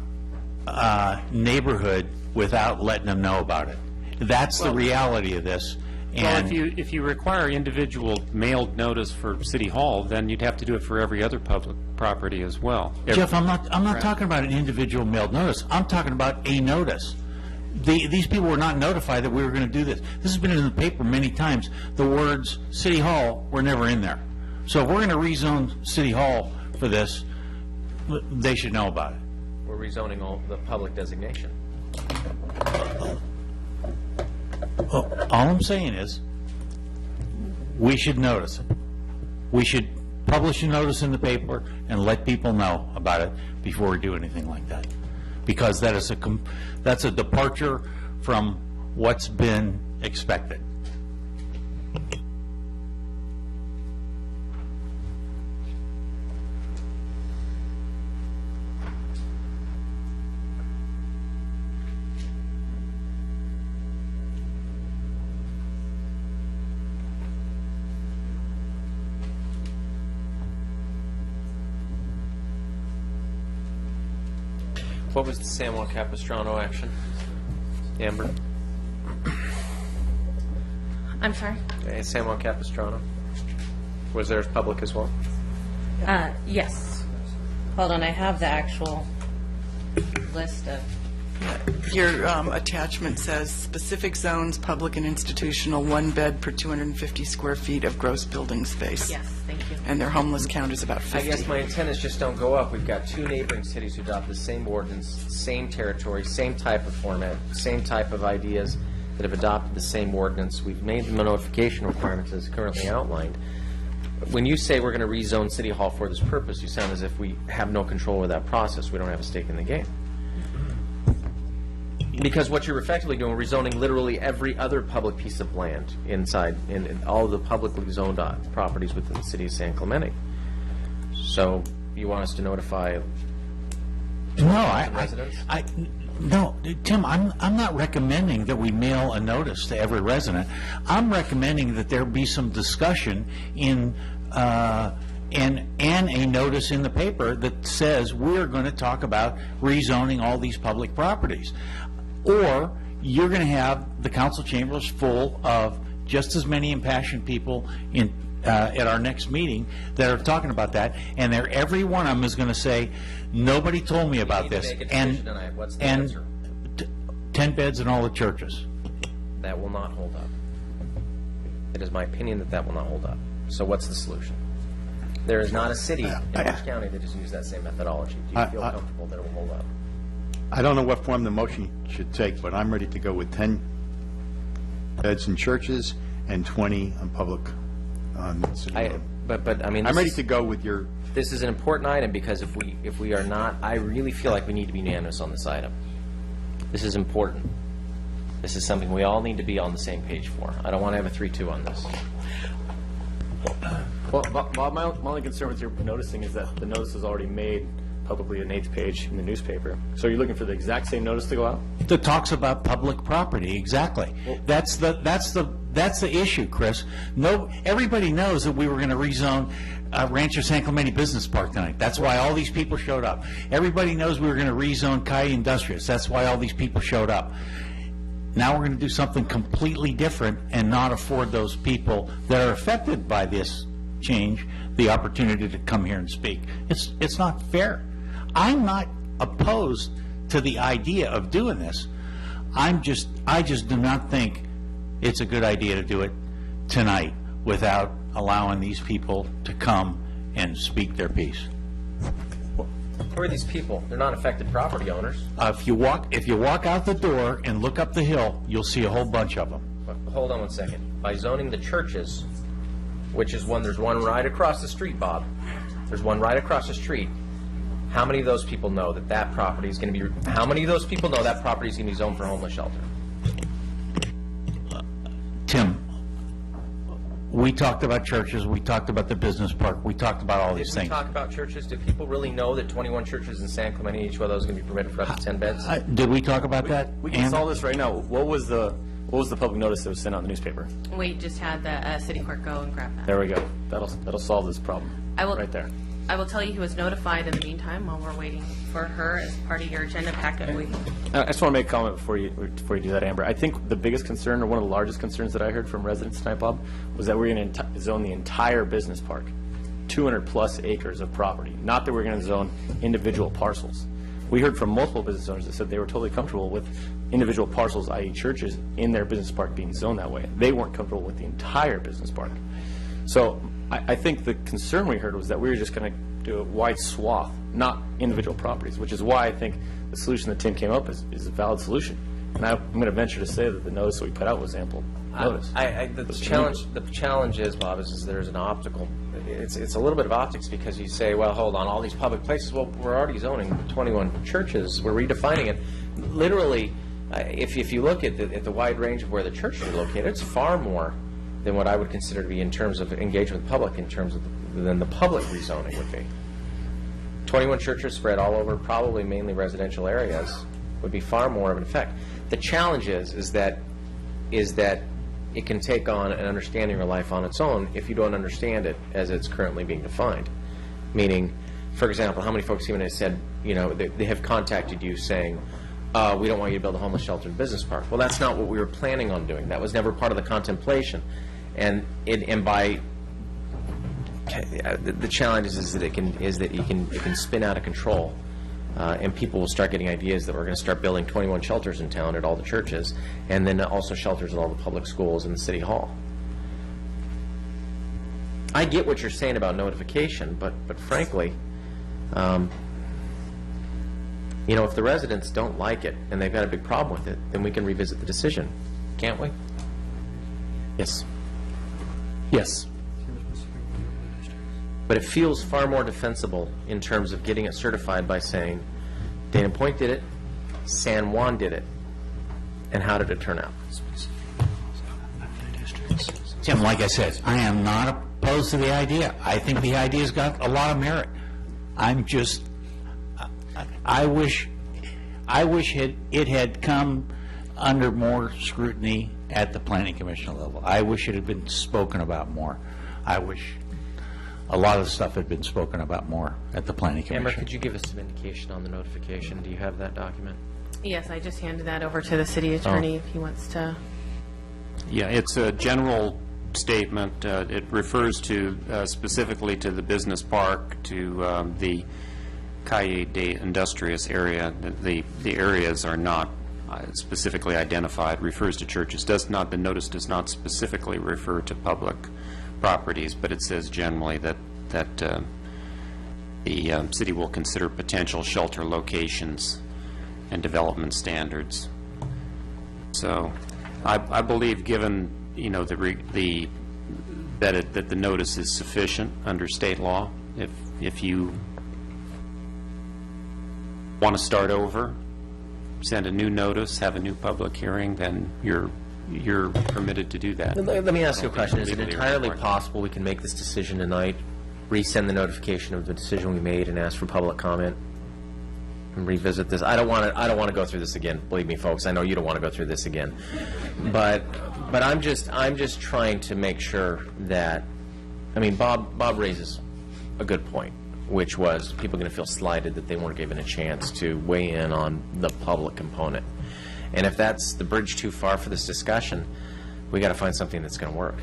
neighborhood without letting them know about it. That's the reality of this. Well, if you require individual mailed notice for City Hall, then you'd have to do it for every other public property as well. Jeff, I'm not talking about an individual mailed notice. I'm talking about a notice. These people were not notified that we were going to do this. This has been in the paper many times. The words City Hall were never in there. So if we're going to rezone City Hall for this, they should know about it. We're rezoning all the public designation. All I'm saying is, we should notice it. We should publish a notice in the paper and let people know about it before we do anything like that. Because that's a departure from what's been expected. What was the San Juan Capistrano action? Amber? I'm sorry? San Juan Capistrano? Was there public as well? Yes. Hold on, I have the actual list of... Your attachment says specific zones, public and institutional, 1 bed per 250 square feet of gross building space. Yes, thank you. And their homeless count is about 50. I guess my intent is just don't go up. We've got 2 neighboring cities who adopt the same ordinance, same territory, same type of format, same type of ideas that have adopted the same ordinance. We've made the notification requirements as currently outlined. When you say we're going to rezone City Hall for this purpose, you sound as if we have no control over that process. We don't have a stake in the game. Because what you're effectively doing, rezoning literally every other public piece of land inside, in all of the publicly zoned properties within the city of San Clemente. So you want us to notify residents? No, Tim, I'm not recommending that we mail a notice to every resident. I'm recommending that there be some discussion in and a notice in the paper that says we're going to talk about rezoning all these public properties. Or you're going to have the council chambers full of just as many impassioned people at our next meeting that are talking about that, and every one of them is going to say, nobody told me about this. And 10 beds in all the churches. That will not hold up. It is my opinion that that will not hold up. So what's the solution? There is not a city in Orange County that has used that same methodology. Do you feel comfortable that it will hold up? I don't know what form the motion should take, but I'm ready to go with 10 beds in churches and 20 on public. But I mean, I'm ready to go with your. This is an important item because if we are not, I really feel like we need to be unanimous on this item. This is important. This is something we all need to be on the same page for. I don't want to have a 3-2 on this. Well, Bob, my only concern with your noticing is that the notice was already made publicly an 8th page in the newspaper. So you're looking for the exact same notice to go out? That talks about public property, exactly. Well, that's the issue, Chris. No, everybody knows that we were going to rezone Rancho San Clemente Business Park tonight. That's why all these people showed up. Everybody knows we were going to rezone Calle Industrias. That's why all these people showed up. Now we're going to do something completely different and not afford those people that are affected by this change the opportunity to come here and speak. It's not fair. I'm not opposed to the idea of doing this. I just do not think it's a good idea to do it tonight without allowing these people to come and speak their piece. Who are these people? They're not affected property owners. If you walk out the door and look up the hill, you'll see a whole bunch of them. But hold on one second. By zoning the churches, which is there's one right across the street, Bob. There's one right across the street. How many of those people know that property is going to be? How many of those people know that property is going to be zoned for homeless shelter? Tim, we talked about churches. We talked about the business park. We talked about all these things. Did we talk about churches? Do people really know that 21 churches in San Clemente, each one of those is going to be permitted for up to 10 beds? Did we talk about that? We can solve this right now. What was the public notice that was sent out in the newspaper? We just had the city clerk go and grab that. There we go. That'll solve this problem. Right there. I will tell you who was notified in the meantime while we're waiting for her as part of your agenda packet. I just want to make a comment before you do that, Amber. I think the biggest concern, or one of the largest concerns that I heard from residents tonight, Bob, was that we're going to zone the entire business park, 200-plus acres of property, not that we're going to zone individual parcels. We heard from multiple business owners that said they were totally comfortable with individual parcels, i.e. churches, in their business park being zoned that way. They weren't comfortable with the entire business park. So I think the concern we heard was that we were just going to do a wide swath, not individual properties, which is why I think the solution that Tim came up is a valid solution. And I'm going to venture to say that the notice that we put out was ample notice. The challenge is, Bob, is there's an optical. It's a little bit of optics because you say, well, hold on, all these public places. Well, we're already zoning 21 churches. We're redefining it. Literally, if you look at the wide range of where the churches are located, it's far more than what I would consider to be in terms of engagement with the public, in terms of than the public rezoning would be. 21 churches spread all over, probably mainly residential areas, would be far more of an effect. The challenge is that it can take on an understanding of life on its own if you don't understand it as it's currently being defined. Meaning, for example, how many folks even have said, they have contacted you saying, we don't want you to build a homeless shelter in Business Park. Well, that's not what we were planning on doing. That was never part of the contemplation. And by the challenge is that it can spin out of control, and people will start getting ideas that we're going to start building 21 shelters in town at all the churches, and then also shelters at all the public schools and the city hall. I get what you're saying about notification, but frankly, if the residents don't like it and they've got a big problem with it, then we can revisit the decision, can't we? Yes. Yes. But it feels far more defensible in terms of getting it certified by saying, Dana Point did it, San Juan did it, and how did it turn out? Tim, like I said, I am not opposed to the idea. I think the idea's got a lot of merit. I'm just, I wish it had come under more scrutiny at the Planning Commission level. I wish it had been spoken about more. I wish a lot of the stuff had been spoken about more at the Planning Amber, Commission. could you give us some indication on the notification? Do you have that document? Yes, I just handed that over to the city attorney if he wants to. Yeah, it's a general statement. It refers to specifically to the business park, to the Calle de Industrias area. The areas are not specifically identified. Refers to churches. Does not. The notice does not specifically refer to public properties, but it says generally that the city will consider potential shelter locations and development standards. So, I believe, given that the notice is sufficient under state law, if you want to start over, send a new notice, have a new public hearing, then you're permitted to do that. Let me ask you a question. Is it Legally entirely required. possible we can make this decision tonight, resend the notification of the decision we made, and ask for public comment, and revisit this? I don't want to go through this again. Believe me, folks. I know you don't want to go through this again. But I'm just trying to make sure that, I mean, Bob raises a good point, which was people are going to feel slighted that they weren't given a chance to weigh in on the public component. And if that's the bridge too far for this discussion, we got to find something that's going to work.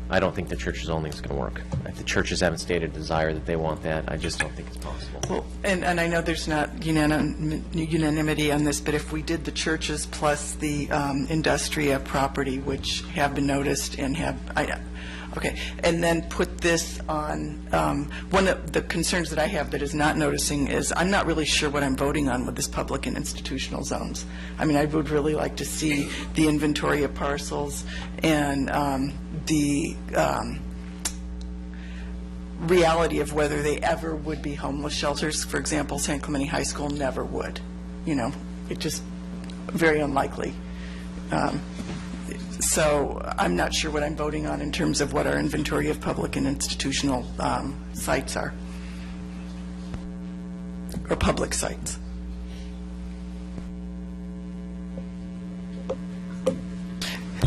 I don't think the church zoning is going to work. If the churches haven't stated a desire that they want that, I just don't think it's possible. Well, and I know there's not unanimity on this, but if we did the churches plus the Industria property, which have been noticed and have, okay, and then put this on, one of the concerns that I have that is not noticing is I'm not really sure what I'm voting on with this public and institutional zones. I mean, I would really like to see the inventory of parcels and the reality of whether they ever would be homeless shelters. For example, San Clemente High School never would. It just very unlikely. So I'm not sure what I'm voting on in terms of what our inventory of public and institutional sites are, or public sites.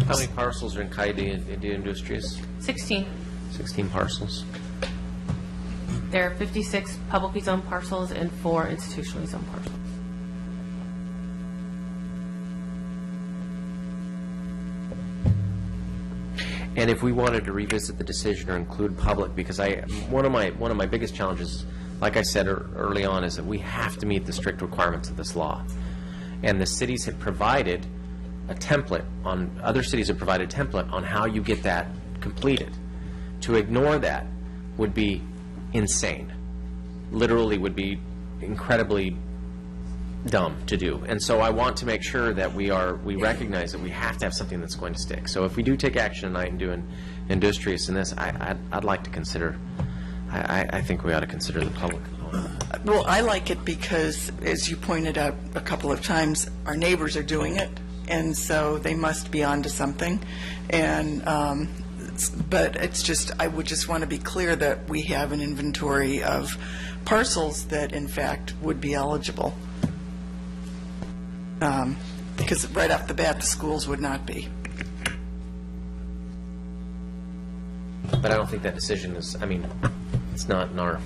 How many parcels are in Calle de Industrias? 16. 16 parcels. There are 56 publicly zoned parcels and 4 institutionally zoned parcels. And if we wanted to revisit the decision or include public, because one of my biggest challenges, like I said early on, is that we have to meet the strict requirements of this law. And the cities have provided a template on, other cities have provided a template on how you get that completed. To ignore that would be insane. Literally would be incredibly dumb to do. And so I want to make sure that we recognize that we have to have something that's going to stick. So if we do take action tonight and do Industrious in this, I'd like to consider, I think we ought to consider the public component. Well, I like it because, as you pointed out a couple of times, our neighbors are doing it, and so they must be onto something. And but it's just, I would just want to be clear that we have an inventory of parcels that, in fact, would be eligible. Because right off the bat, the schools would not be. But I don't think that decision is, I mean, it's not in our,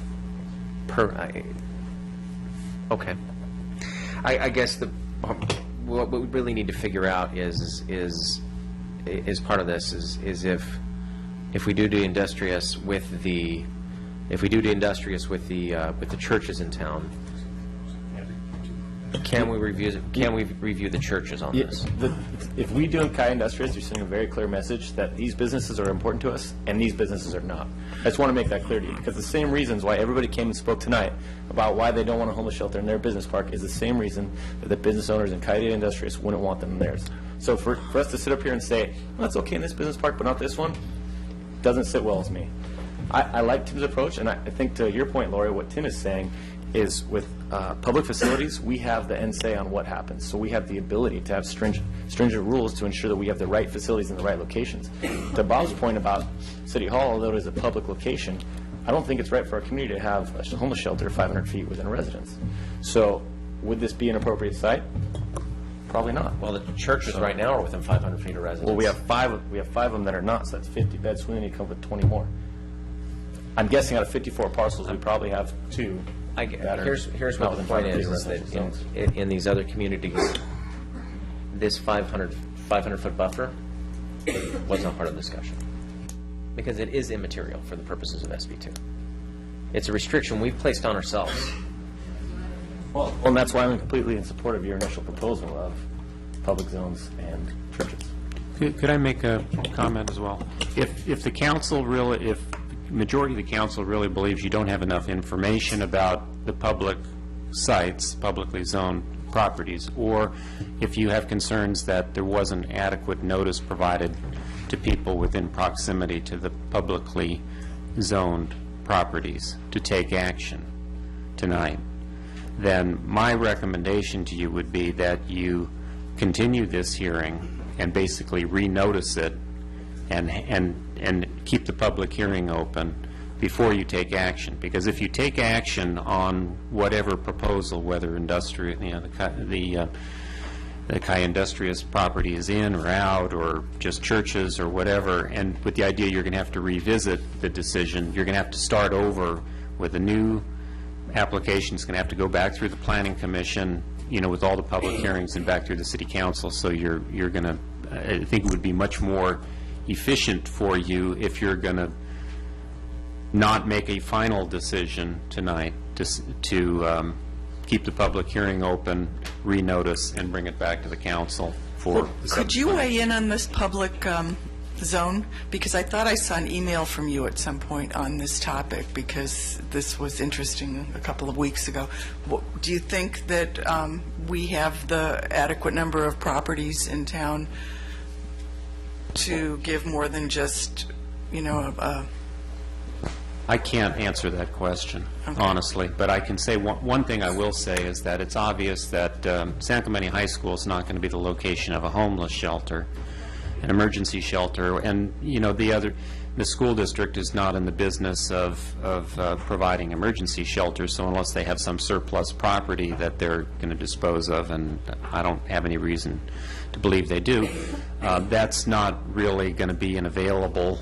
okay. I guess what we really need to figure out is part of this is if we do Industrious with the, with the churches in town, can we review the churches on this? If we do Calle Industrias, you're sending a very clear message that these businesses are important to us and these businesses are not. I just want to make that clear to you, because the same reasons why everybody came and spoke tonight about why they don't want a homeless shelter in their business park is the same reason that the business owners in Calle Industrias wouldn't want them in theirs. So for us to sit up here and say, well, it's okay in this business park, but not this one, doesn't sit well with me. I like Tim's approach, and I think to your point, Lori, what Tim is saying is with public facilities, we have the end say on what happens. So we have the ability to have stringent rules to ensure that we have the right facilities in the right locations. To Bob's point about City Hall, although it is a public location, I don't think it's right for our community to have a homeless shelter 500 feet within a residence. So would this be an appropriate site? Probably not. Well, the churches right now are within 500 feet of residence. Well, we have five of them that are not, so that's 50 beds. So we need to come up with 20 more. I'm guessing out of 54 parcels, we probably have 2 that are Here's not what the within point 500 is that residential zones. in these other communities, this 500-foot buffer was not part of the discussion, because it is immaterial for the purposes of SB2. It's a restriction we've placed on ourselves. Well, and that's why I'm completely in support of your initial proposal of public zones and churches. Could I make a comment as well? If the council really, if the majority of the council really believes you don't have enough information about the public sites, publicly zoned properties, or if you have concerns that there wasn't adequate notice provided to people within proximity to the publicly zoned properties to take action tonight, then my recommendation to you would be that you continue this hearing and basically renotice it and keep the public hearing open before you take action. Because if you take action on whatever proposal, whether industrial, the Kai Industrious property is in or out, or just churches or whatever, and with the idea you're going to have to revisit the decision, you're going to have to start over with a new application. It's going to have to go back through the Planning Commission, with all the public hearings, and back through the City Council. So you're going to, I think it would be much more efficient for you if you're going to not make a final decision tonight to keep the public hearing open, renotice, and bring it back to the council for the Could you weigh in on this public zone? Because I thought I saw an email from you at some point on this topic, because this was interesting a couple of weeks ago. Do you think that we have the adequate number of properties in town to give more than just, I can't answer that question, honestly, but I can say one thing I will say is that it's obvious that San Clemente High School is not going to be the location of a homeless shelter, an emergency shelter, and the school district is not in the business of providing emergency shelters. So unless they have some surplus property that they're going to dispose of, and I don't have any reason to believe they do, that's not really going to be an available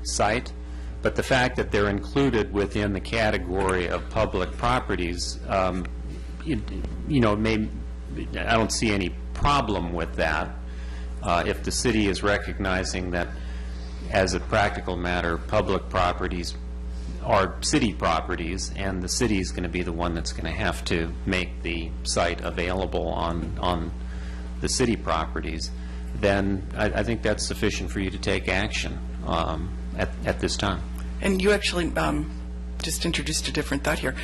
site. But the fact that they're included within the category of public properties, I don't see any problem with that. If the city is recognizing that, as a practical matter, public properties are city properties, and the city is going to be the one that's going to have to make the site available on the city properties, then I think that's sufficient for you to take action at this time. and you actually just introduced a different thought here.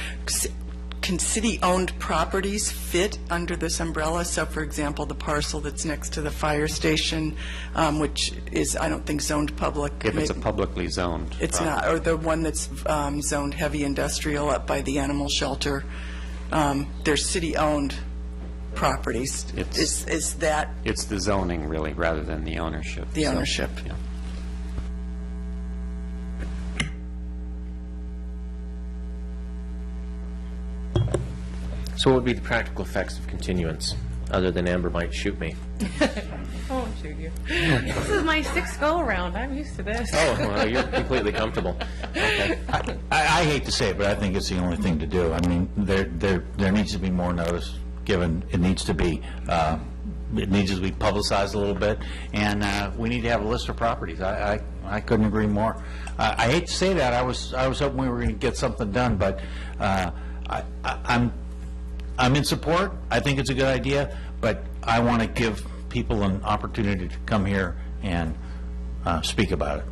Can city-owned properties fit under this umbrella? So, for example, the parcel that's next to the fire station, which is, I don't think, zoned public. If it's a publicly zoned It's property. not, or the one that's zoned heavy industrial up by the animal shelter. They're city-owned properties. Is that It's the zoning, really, rather than the ownership. the So, ownership? yeah. So what would be the practical effects of continuance, other than Amber might shoot me? I won't shoot you. This is my sixth go-around. I'm used to this. Oh, well, you're completely comfortable. Okay. I hate to say it, but I think it's the only thing to do. I mean, there needs to be more notice given. It needs to be publicized a little bit, and we need to have a list of properties. I couldn't agree more. I hate to say that. I was hoping we were going to get something done, but I'm in support. I think it's a good idea, but I want to give people an opportunity to come here and speak about it.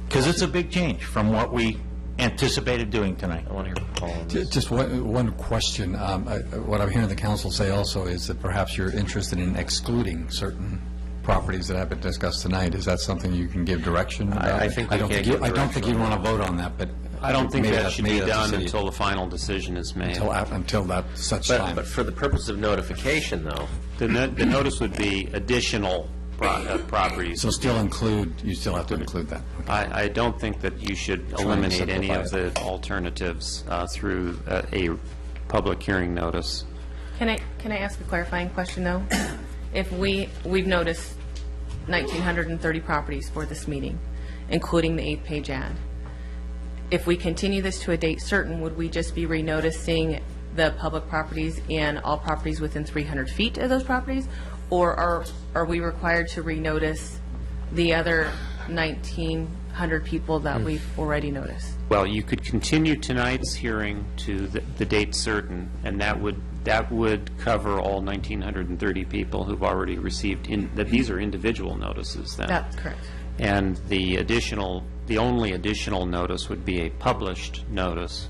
Because it's a big change from what we anticipated doing tonight. I want to hear from Paul on this. Just one question. What I'm hearing the council say also is that perhaps you're interested in excluding certain properties that have been discussed tonight. Is that something you can give direction about? I think we can't give I don't think direction you on want to vote on that, but I don't think maybe that should be maybe that's done the city- until the final decision is made. until that such time. But for the purpose of notification, though, The notice would be additional properties. So still include, you still have to include that. I don't think that you should Trying to eliminate any of simplify the alternatives through a public hearing notice. Can I ask a clarifying question, though? If we've noticed 1,930 properties for this meeting, including the 8-page ad. if we continue this to a date certain, would we just be renoticing the public properties and all properties within 300 feet of those properties? Or are we required to renotice the other 1,900 people that we've already noticed? Well, you could continue tonight's hearing to the date certain, and that would cover all 1,930 people who've already received, these are individual notices then. That's correct. And the only additional notice would be a published notice,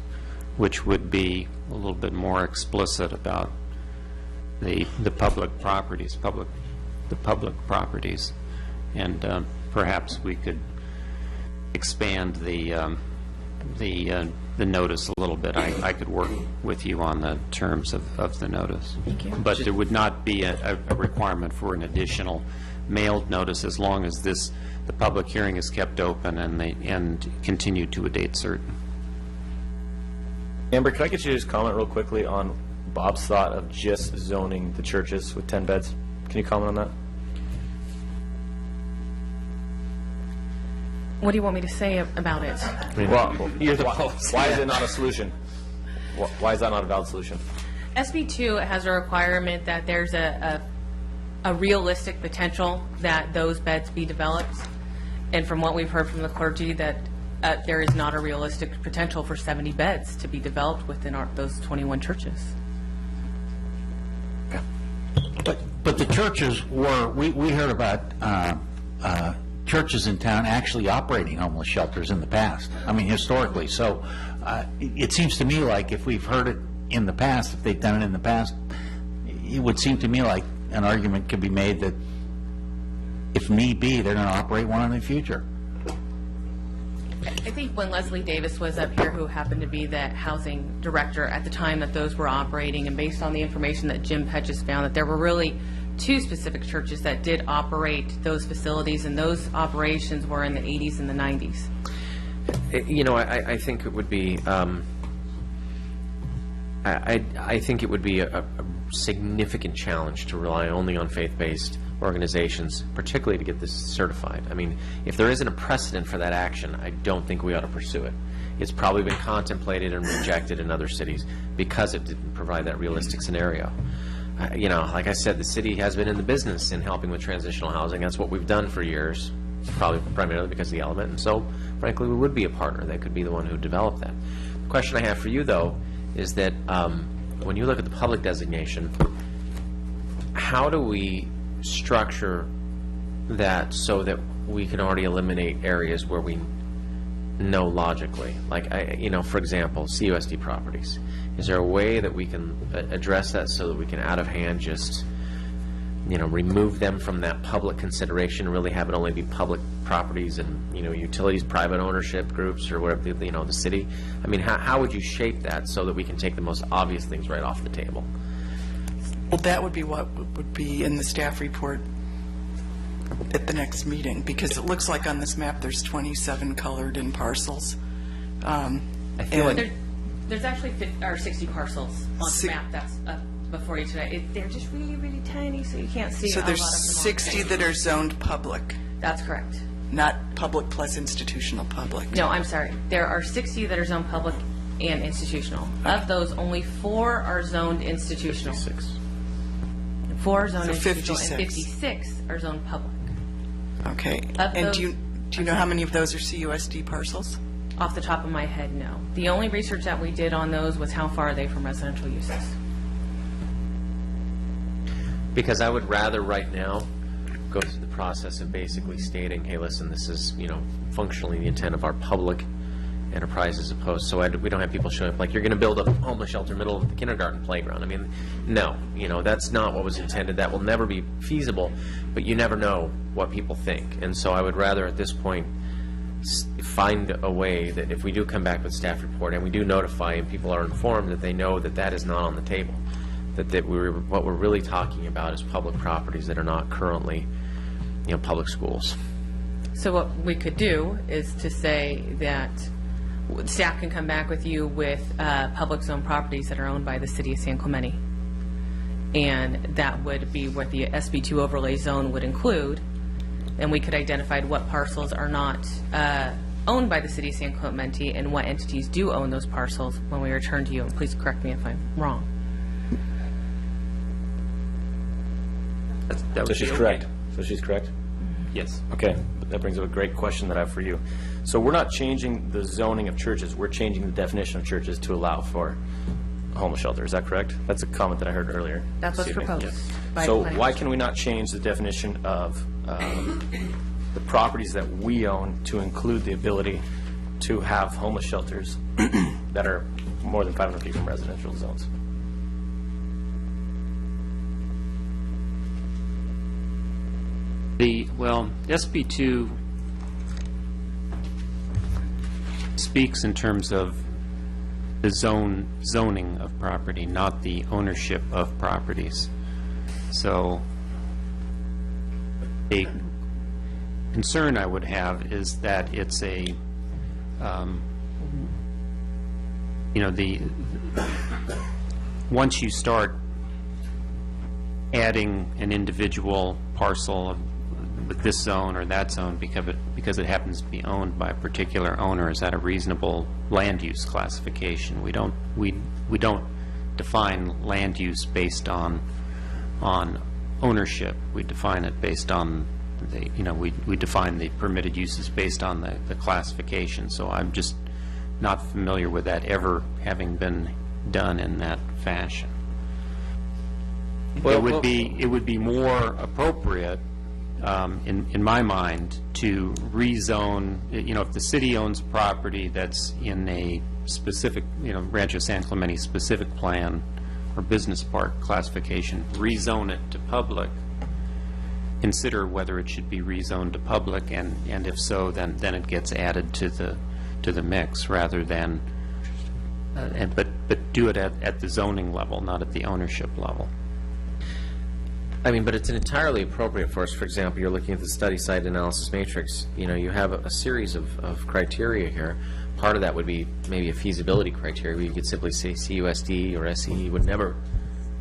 which would be a little bit more explicit about the public properties, the public properties. And perhaps we could expand the notice a little bit. I could work with you on the terms of the notice. Thank you. But there would not be a requirement for an additional mailed notice as long as the public hearing is kept open and continued to a date certain. Amber, could I get you to just comment real quickly on Bob's thought of just zoning the churches with 10 beds? Can you comment on that? What do you want me to say about it? Well, you're the why is it not a solution? Why is that not a valid solution? SB 2 has a requirement that there's a realistic potential that those beds be developed. And from what we've heard from the clergy, that there is not a realistic potential for 70 beds to be developed within those 21 churches. But the churches were, we heard about churches in town actually operating homeless shelters in the past. I mean, historically. So it seems to me like if we've heard it in the past, if they've done it in the past, it would seem to me like an argument could be made that if need be, they're going to operate one in the future. I think when Leslie Davis was up here, who happened to be the housing director at the time that those were operating, and based on the information that Jim Hedges found, that there were really 2 specific churches that did operate those facilities, and those operations were in the 80s and the 90s. You know, I think it would be, I think it would be a significant challenge to rely only on faith-based organizations, particularly to get this certified. I mean, if there isn't a precedent for that action, I don't think we ought to pursue it. It's probably been contemplated and rejected in other cities because it didn't provide that realistic scenario. You know, like I said, the city has been in the business in helping with transitional housing. That's what we've done for years, probably primarily because of the element. And so, frankly, we would be a partner. They could be the one who developed that. The question I have for you, though, is that when you look at the public designation, how do we structure that so that we can already eliminate areas where we know logically? Like, you know, for example, CUSD properties. Is there a way that we can address that so that we can out of hand just, you know, remove them from that public consideration and really have it only be public properties and, you know, utilities, private ownership groups or whatever, you know, the city? I mean, how would you shape that so that we can take the most obvious things right off the table? Well, that would be what would be in the staff report at the next meeting, because it looks like on this map there's 27 colored in parcels. I feel like There's actually 60 parcels on the map that's up before you today. They're just really, really tiny, so you can't see So a lot of there's them. 60 that are zoned public, That's correct. not public plus institutional public. No, I'm sorry. There are 60 that are zoned public and institutional. Of those, only 4 are zoned institutional. 4 are zoned So institutional, 56. and 56 are zoned public. Okay. Of And those- do you know how many of those are CUSD parcels? Off the top of my head, no. The only research that we did on those was how far are they from residential uses. Because I would rather right now go through the process of basically stating, hey, listen, this is, you know, functionally the intent of our public enterprise as opposed, so we don't have people showing up like, you're going to build a homeless shelter in the middle of the kindergarten playground. I mean, no, you know, that's not what was intended. That will never be feasible, but you never know what people think. And so I would rather at this point find a way that if we do come back with staff report and we do notify and people are informed, that they know that that is not on the table. That what we're really talking about is public properties that are not currently, you know, public schools. So what we could do is to say that staff can come back with you with public zone properties that are owned by the city of San Clemente. And that would be what the SB2 overlay zone would include. And we could identify what parcels are not owned by the city of San Clemente and what entities do own those parcels when we return to you, and please correct me if I'm wrong. So That would be she's okay. correct. So she's correct? Yes. Okay, that brings up a great question that I have for you. So we're not changing the zoning of churches, we're changing the definition of churches to allow for a homeless shelter, is that correct? That's a comment that I heard earlier. That's what's this evening. proposed by the So planning why can we not change the definition of the properties that we own to include the ability to have homeless shelters that are more than 500 feet from residential zones? SB 2 speaks in terms of the zoning of property, not the ownership of properties. So a concern I would have is that it's a, once you start adding an individual parcel with this zone or that zone because it happens to be owned by a particular owner, is that a reasonable land use classification? We don't define land use based on ownership. We define it based on we define the permitted uses based on the classification. So I'm just not familiar with that ever having been done in that fashion. It would be more appropriate, in my mind, to rezone. If the city owns a property that's in a specific, Rancho San Clemente specific plan or business park classification, rezone it to public. Consider whether it should be rezoned to public, and if so, then it gets added to the mix rather than, but do it at the zoning level, not at the ownership level. I mean, but it's entirely appropriate for us. For example, you're looking at the study site analysis matrix. You have a series of criteria here. Part of that would be maybe a feasibility criteria where you could simply say CUSD or SCE would never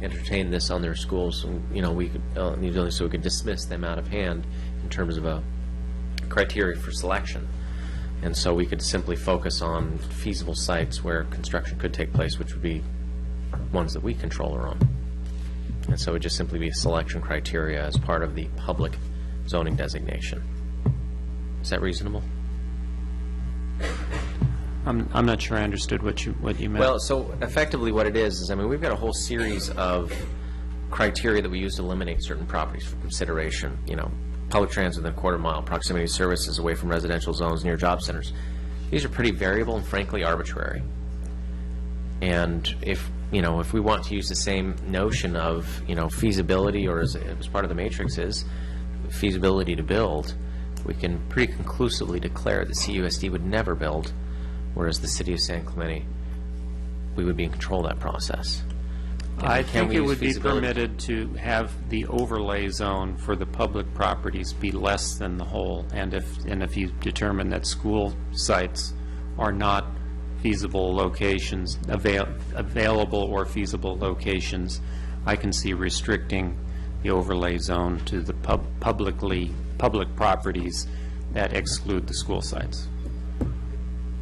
entertain this on their schools. We could so we could dismiss them out of hand in terms of a criteria for selection. And so we could simply focus on feasible sites where construction could take place, which would be ones that we control or own. And so it would just simply be a selection criteria as part of the public zoning designation. Is that reasonable? I'm not sure I understood what you meant. Well, so effectively what it is, we've got a whole series of criteria that we use to eliminate certain properties for consideration. Public transit within a quarter mile, proximity to services away from residential zones near job centers. These are pretty variable and frankly arbitrary. And if we want to use the same notion of, feasibility, or as part of the matrix is feasibility to build, we can pretty conclusively declare that CUSD would never build, whereas the city of San Clemente, we would be in control of that process. I think it would be permitted to have the overlay zone for the public properties be less than the whole, and if you determine that school sites are not feasible locations, available or feasible locations, I can see restricting the overlay zone to the public properties that exclude the school sites.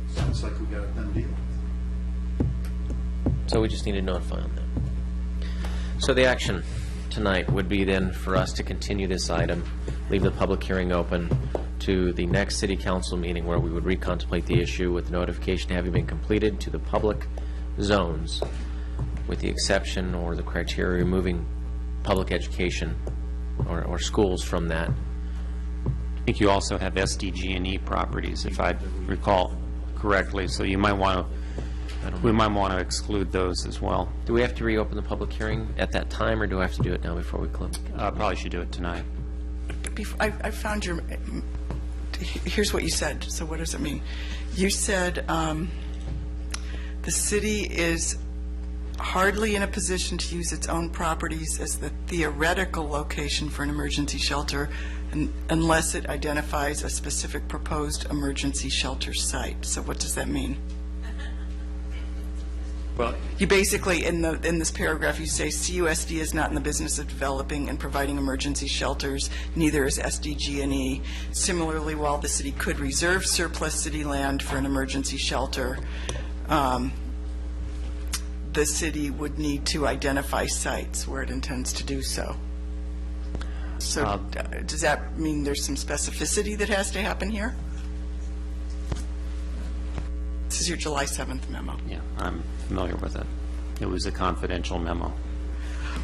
Sounds like we got a done deal. So we just need to notify them then. So the action tonight would be then for us to continue this item, leave the public hearing open to the next city council meeting where we would recontemplate the issue with notification having been completed to the public zones, with the exception or the criteria removing public education or schools from that. I think you also have SDG&E properties, if I recall correctly, so you might want to, we might want to exclude those as well. Do we have to reopen the public hearing at that time, or do I have to do it now before we close? Probably should do it tonight. I found here's what you said, so what does it mean? You said the city is hardly in a position to use its own properties as the theoretical location for an emergency shelter unless it identifies a specific proposed emergency shelter site. So what does that mean? Well, You basically, in this paragraph, you say CUSD is not in the business of developing and providing emergency shelters, neither is SDG&E. Similarly, while the city could reserve surplus city land for an emergency shelter, the city would need to identify sites where it intends to do so. So does that mean there's some specificity that has to happen here? This is your July 7th memo. Yeah, I'm familiar with it. It was a confidential memo.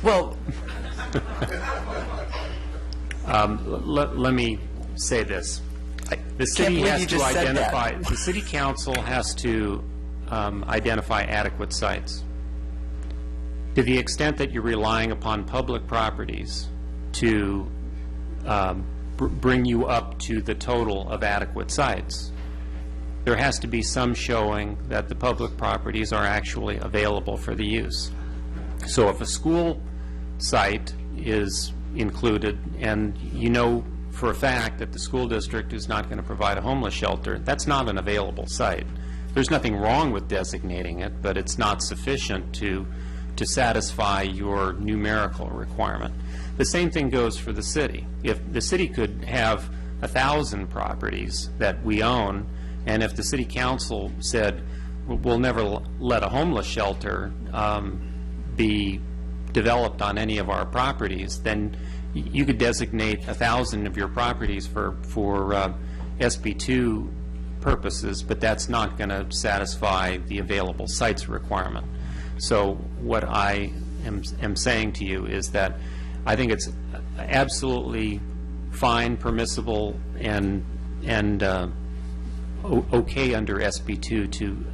Well, let me say this. The city believe has you to just said that. identify, the city council has to identify adequate sites. To the extent that you're relying upon public properties to bring you up to the total of adequate sites, there has to be some showing that the public properties are actually available for the use. So if a school site is included, and you know for a fact that the school district is not going to provide a homeless shelter, that's not an available site. There's nothing wrong with designating it, but it's not sufficient to satisfy your numerical requirement. The same thing goes for the city. If the city could have 1,000 properties that we own, and if the city council said, we'll never let a homeless shelter be developed on any of our properties, then you could designate 1,000 of your properties for SB2 purposes, but that's not going to satisfy the available sites requirement. So what I am saying to you is that I think it's absolutely fine, permissible, and okay under SB2 to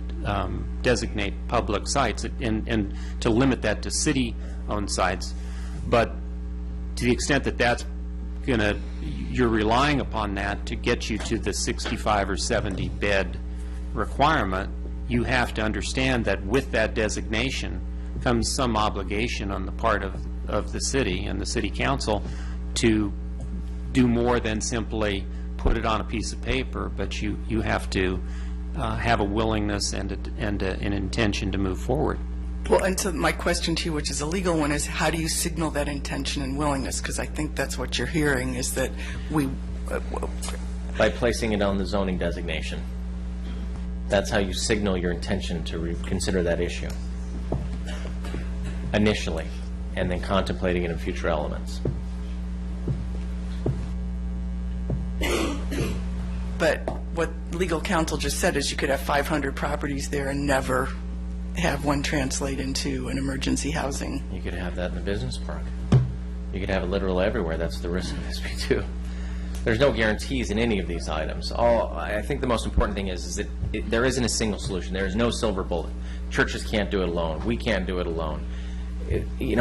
designate public sites and to limit that to city-owned sites. But to the extent that that's you're relying upon that to get you to the 65 or 70 bed requirement, you have to understand that with that designation comes some obligation on the part of the city and the city council to do more than simply put it on a piece of paper, but you have to have a willingness and an intention to move forward. well, and so my question to you, which is a legal one, is how do you signal that intention and willingness? Because I think that's what you're hearing, is that we... By placing it on the zoning designation. That's how you signal your intention to reconsider that issue initially, and then contemplating it in future elements. But what legal counsel just said is you could have 500 properties there and never have one translate into an emergency housing. You could have that in the business park. You could have it literally everywhere. That's the risk of SB2. There's no guarantees in any of these items. I think the most important thing is that there isn't a single solution. There is no silver bullet. Churches can't do it alone. We can't do it alone.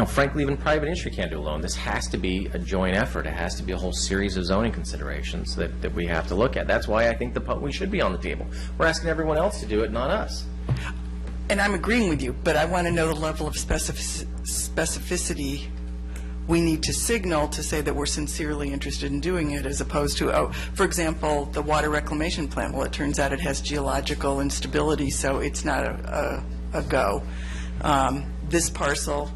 Frankly, even private industry can't do it alone. This has to be a joint effort. It has to be a whole series of zoning considerations that we have to look at. That's why I think we should be on the table. We're asking everyone else to do it, not us. And I'm agreeing with you, but I want to know the level of specificity we need to signal to say that we're sincerely interested in doing it, as opposed to, for example, the water reclamation plant. Well, it turns out it has geological instability, so it's not a go. This parcel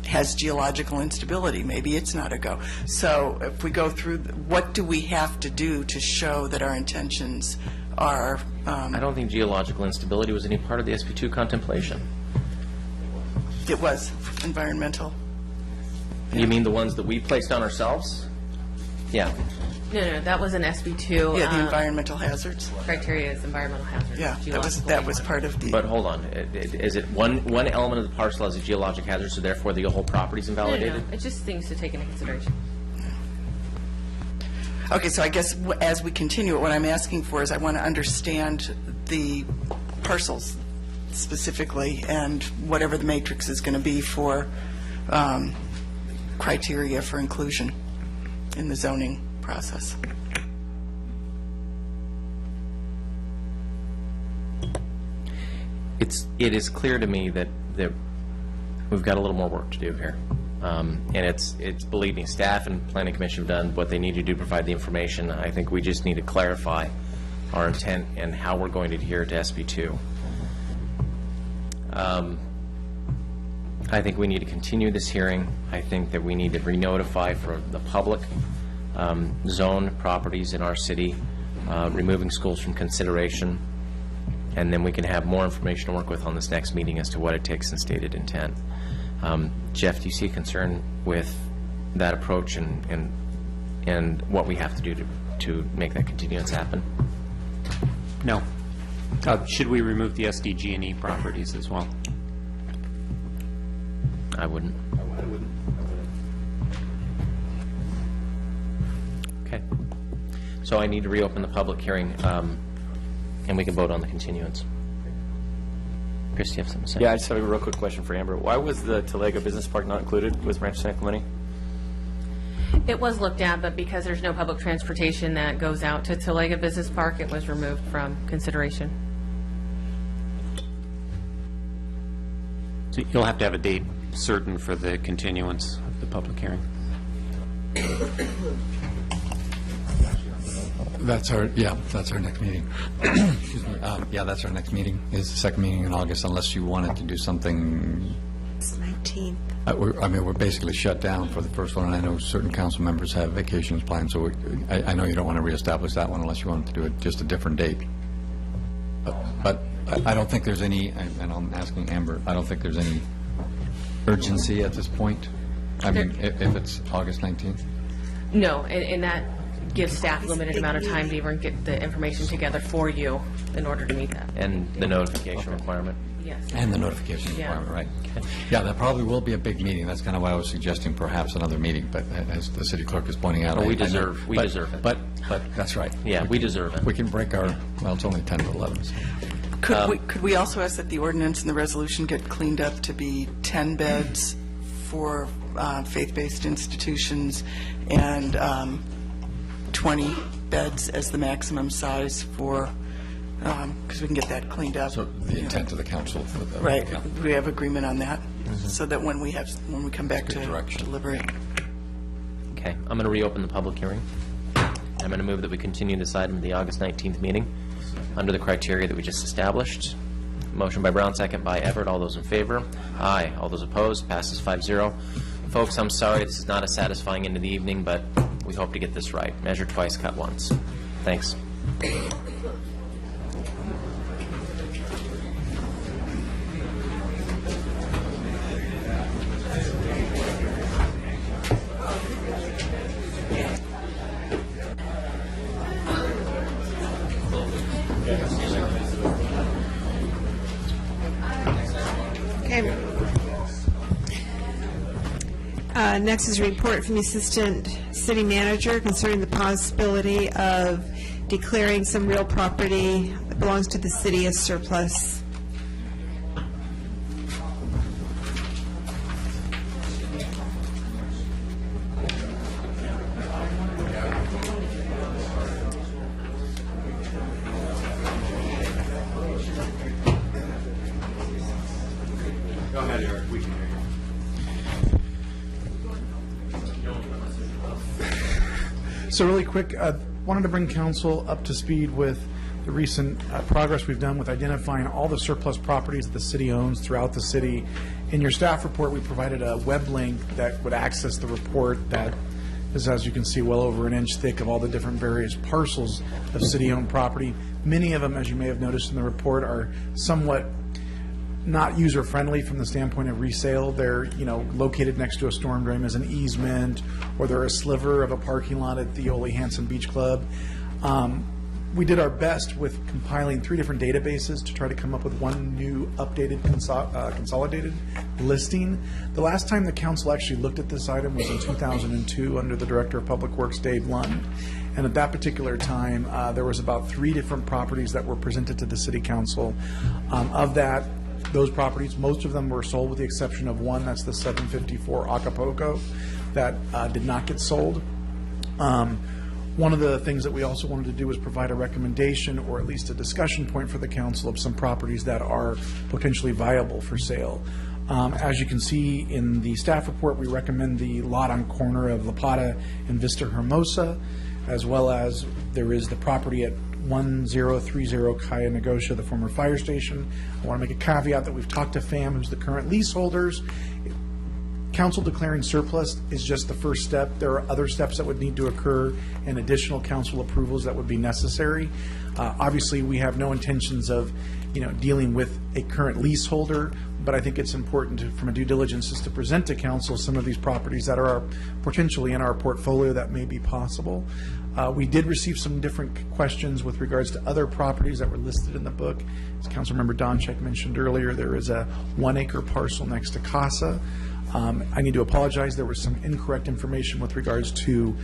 has geological instability. Maybe it's not a go. So if we go through, what do we have to do to show that our intentions are... I don't think geological instability was any part of the SB2 contemplation. It was environmental. You mean the ones that we placed on ourselves? Yeah. No, that was an SB2. Yeah, the environmental hazards. Criteria is environmental hazards. Yeah, that was part of the... But hold on. Is it one element of the parcel has a geologic hazard, so therefore the whole property's invalidated? No. It's just things to take into consideration. Okay, so I guess as we continue, what I'm asking for is I want to understand the parcels specifically and whatever the matrix is going to be for criteria for inclusion in the zoning process. It is clear to me that we've got a little more work to do here. And it's believe me, staff and planning commission have done what they need to do to provide the information. I think we just need to clarify our intent and how we're going to adhere to SB2. I think we need to continue this hearing. I think that we need to re-notify for the public zone properties in our city, removing schools from consideration, and then we can have more information to work with on this next meeting as to what it takes in stated intent. Jeff, do you see a concern with that approach and what we have to do to make that continuance happen? No. Should we remove the SDG&E properties as well? I wouldn't. Okay. So I need to reopen the public hearing, and we can vote on the continuance. Chris, do you have something to say? Yeah, I just have a real quick question for Amber. Why was the Talega Business Park not included with Rancho San Clemente? It was looked at, but because there's no public transportation that goes out to Talega Business Park, it was removed from consideration. So you'll have to have a date certain for the continuance of the public hearing. That's our next meeting. Excuse me. Yeah, that's our next meeting, is the second meeting in August, unless you wanted to do something. It's 19th. We're basically shut down for the first one, and I know certain council members have vacations planned, so I know you don't want to reestablish that one unless you wanted to do it just a different date. But I don't think there's any, and I'm asking Amber, I don't think there's any urgency at this point. I mean, if it's August 19th? No, and that gives staff a limited amount of time to even get the information together for you in order to meet that. And the notification requirement? Yes. And the notification Yeah. requirement, right. Yeah, that probably will be a big meeting. That's kind of why I was suggesting perhaps another meeting, but as the city clerk is pointing out. Well, we I know- deserve it. But that's right. Yeah, we deserve it. We can break our, well, it's only 10 to 11. So. Could we also ask that the ordinance and the resolution get cleaned up to be 10 beds for faith-based institutions and 20 beds as the maximum size for, because we can get that cleaned up. So the intent of the council for the. Right, Yeah. we have agreement on that, so that when we come back Good to direction. deliberate. Okay, I'm going to reopen the public hearing. I'm going to move that we continue this item to the August 19th meeting under the criteria that we just established. Motion by Brown, second by Everett. All those in favor? Aye. All those opposed? Passes 5-0. Folks, I'm sorry this is not a satisfying end of the evening, but we hope to get this right. Measure twice, cut once. Thanks. Okay. Next is a report from the Assistant City Manager concerning the possibility of declaring some real property that belongs to the city as surplus. Go ahead, Eric. We can hear you. So really quick, wanted to bring council up to speed with the recent progress we've done with identifying all the surplus properties that the city owns throughout the city. In your staff report, we provided a web link that would access the report that is, as you can see, well over an inch thick of all the different various parcels of city-owned property. Many of them, as you may have noticed in the report, are somewhat not user-friendly from the standpoint of resale. They're, located next to a storm drain as an easement, or they're a sliver of a parking lot at the Ole Hansen Beach Club. We did our best with compiling 3 different databases to try to come up with one new updated consolidated listing. The last time the council actually looked at this item was in 2002 under the Director of Public Works, Dave Lund. And at that particular time, there was about 3 different properties that were presented to the city council. Of those properties, most of them were sold with the exception of one, that's the 754 Acapulco, that did not get sold. One of the things that we also wanted to do was provide a recommendation or at least a discussion point for the council of some properties that are potentially viable for sale. As you can see in the staff report, we recommend the lot on corner of La Plata and Vista Hermosa, as well as there is the property at 1030 Kaya Negotia, the former fire station. I want to make a caveat that we've talked to FAM, who's the current leaseholders. Council declaring surplus is just the first step. There are other steps that would need to occur and additional council approvals that would be necessary. Obviously, we have no intentions of, dealing with a current leaseholder, but I think it's important from a due diligence is to present to council some of these properties that are potentially in our portfolio that may be possible. We did receive some different questions with regards to other properties that were listed in the book. As Councilmember Donchek mentioned earlier, there is a 1-acre parcel next to CASA. I need to apologize. There was some incorrect information with regards to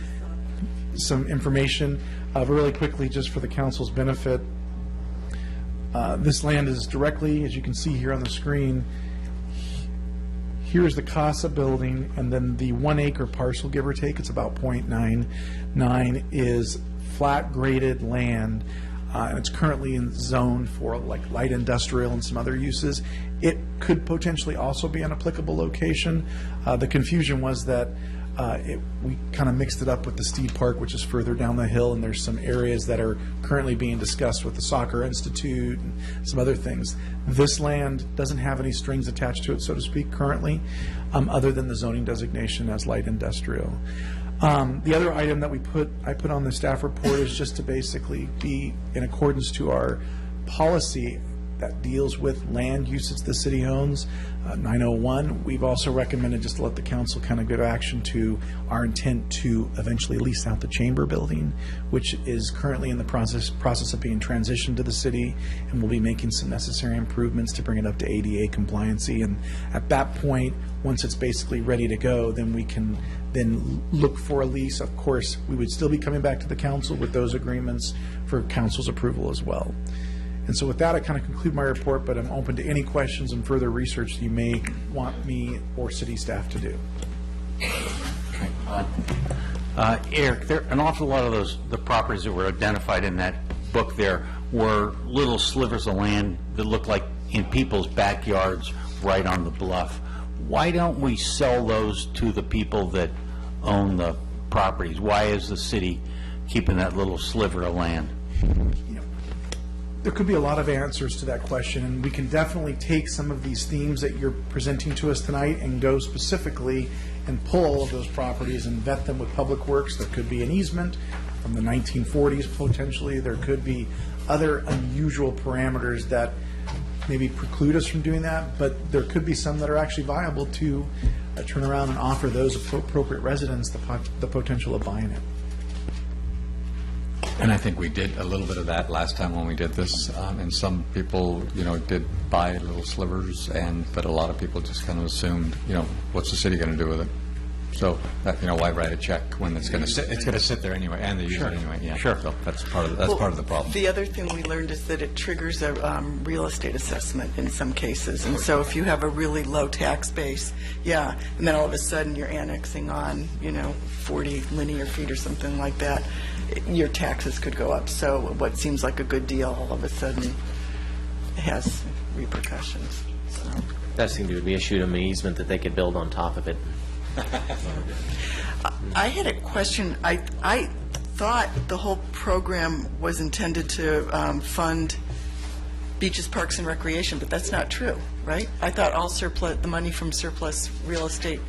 some information. Really quickly, just for the council's benefit, this land is directly, as you can see here on the screen, here's the CASA building, and then the 1-acre parcel, give or take, it's about 0.99, is flat graded land. And it's currently in zone for like light industrial and some other uses. It could potentially also be an applicable location. The confusion was that we kind of mixed it up with the Steed Park, which is further down the hill, and there's some areas that are currently being discussed with the Soccer Institute and some other things. This land doesn't have any strings attached to it, so to speak, currently, other than the zoning designation as light industrial. The other item that I put on the staff report is just to basically be in accordance to our policy that deals with land usage the city owns, 901. We've also recommended, just to let the council kind of go to action, to our intent to eventually lease out the chamber building, which is currently in the process of being transitioned to the city, and we'll be making some necessary improvements to bring it up to ADA compliancy. And at that point, once it's basically ready to go, then we can then look for a lease. Of course, we would still be coming back to the council with those agreements for council's approval as well. And so with that, I kind of conclude my report, but I'm open to any questions and further research that you may want me or city staff to do. Eric, an awful lot of the properties that were identified in that book there were little slivers of land that looked like in people's backyards right on the bluff. Why don't we sell those to the people that own the properties? Why is the city keeping that little sliver of land? There could be a lot of answers to that question, and we can definitely take some of these themes that you're presenting to us tonight and go specifically and pull all of those properties and vet them with Public Works. There could be an easement from the 1940s potentially. There could be other unusual parameters that maybe preclude us from doing that, but there could be some that are actually viable to turn around and offer those appropriate residents the potential of buying it. And I think we did a little bit of that last time when we did this, and some people, did buy little slivers, but a lot of people just kind of assumed, what's the city going to do with it? So, why write a check when it's going to sit? It's going to sit there anyway, and they use it anyway. Yeah, sure. So that's part of the problem. The other thing we learned is that it triggers a real estate assessment in some cases, and so if you have a really low tax base, and then all of a sudden you're annexing on, 40 linear feet or something like that, your taxes could go up. So what seems like a good deal all of a sudden has repercussions. So. That seemed to be issued an easement that they could build on top of it. I had a question. I thought the whole program was intended to fund beaches, parks, and recreation, but that's not true, right? I thought all the money from surplus real estate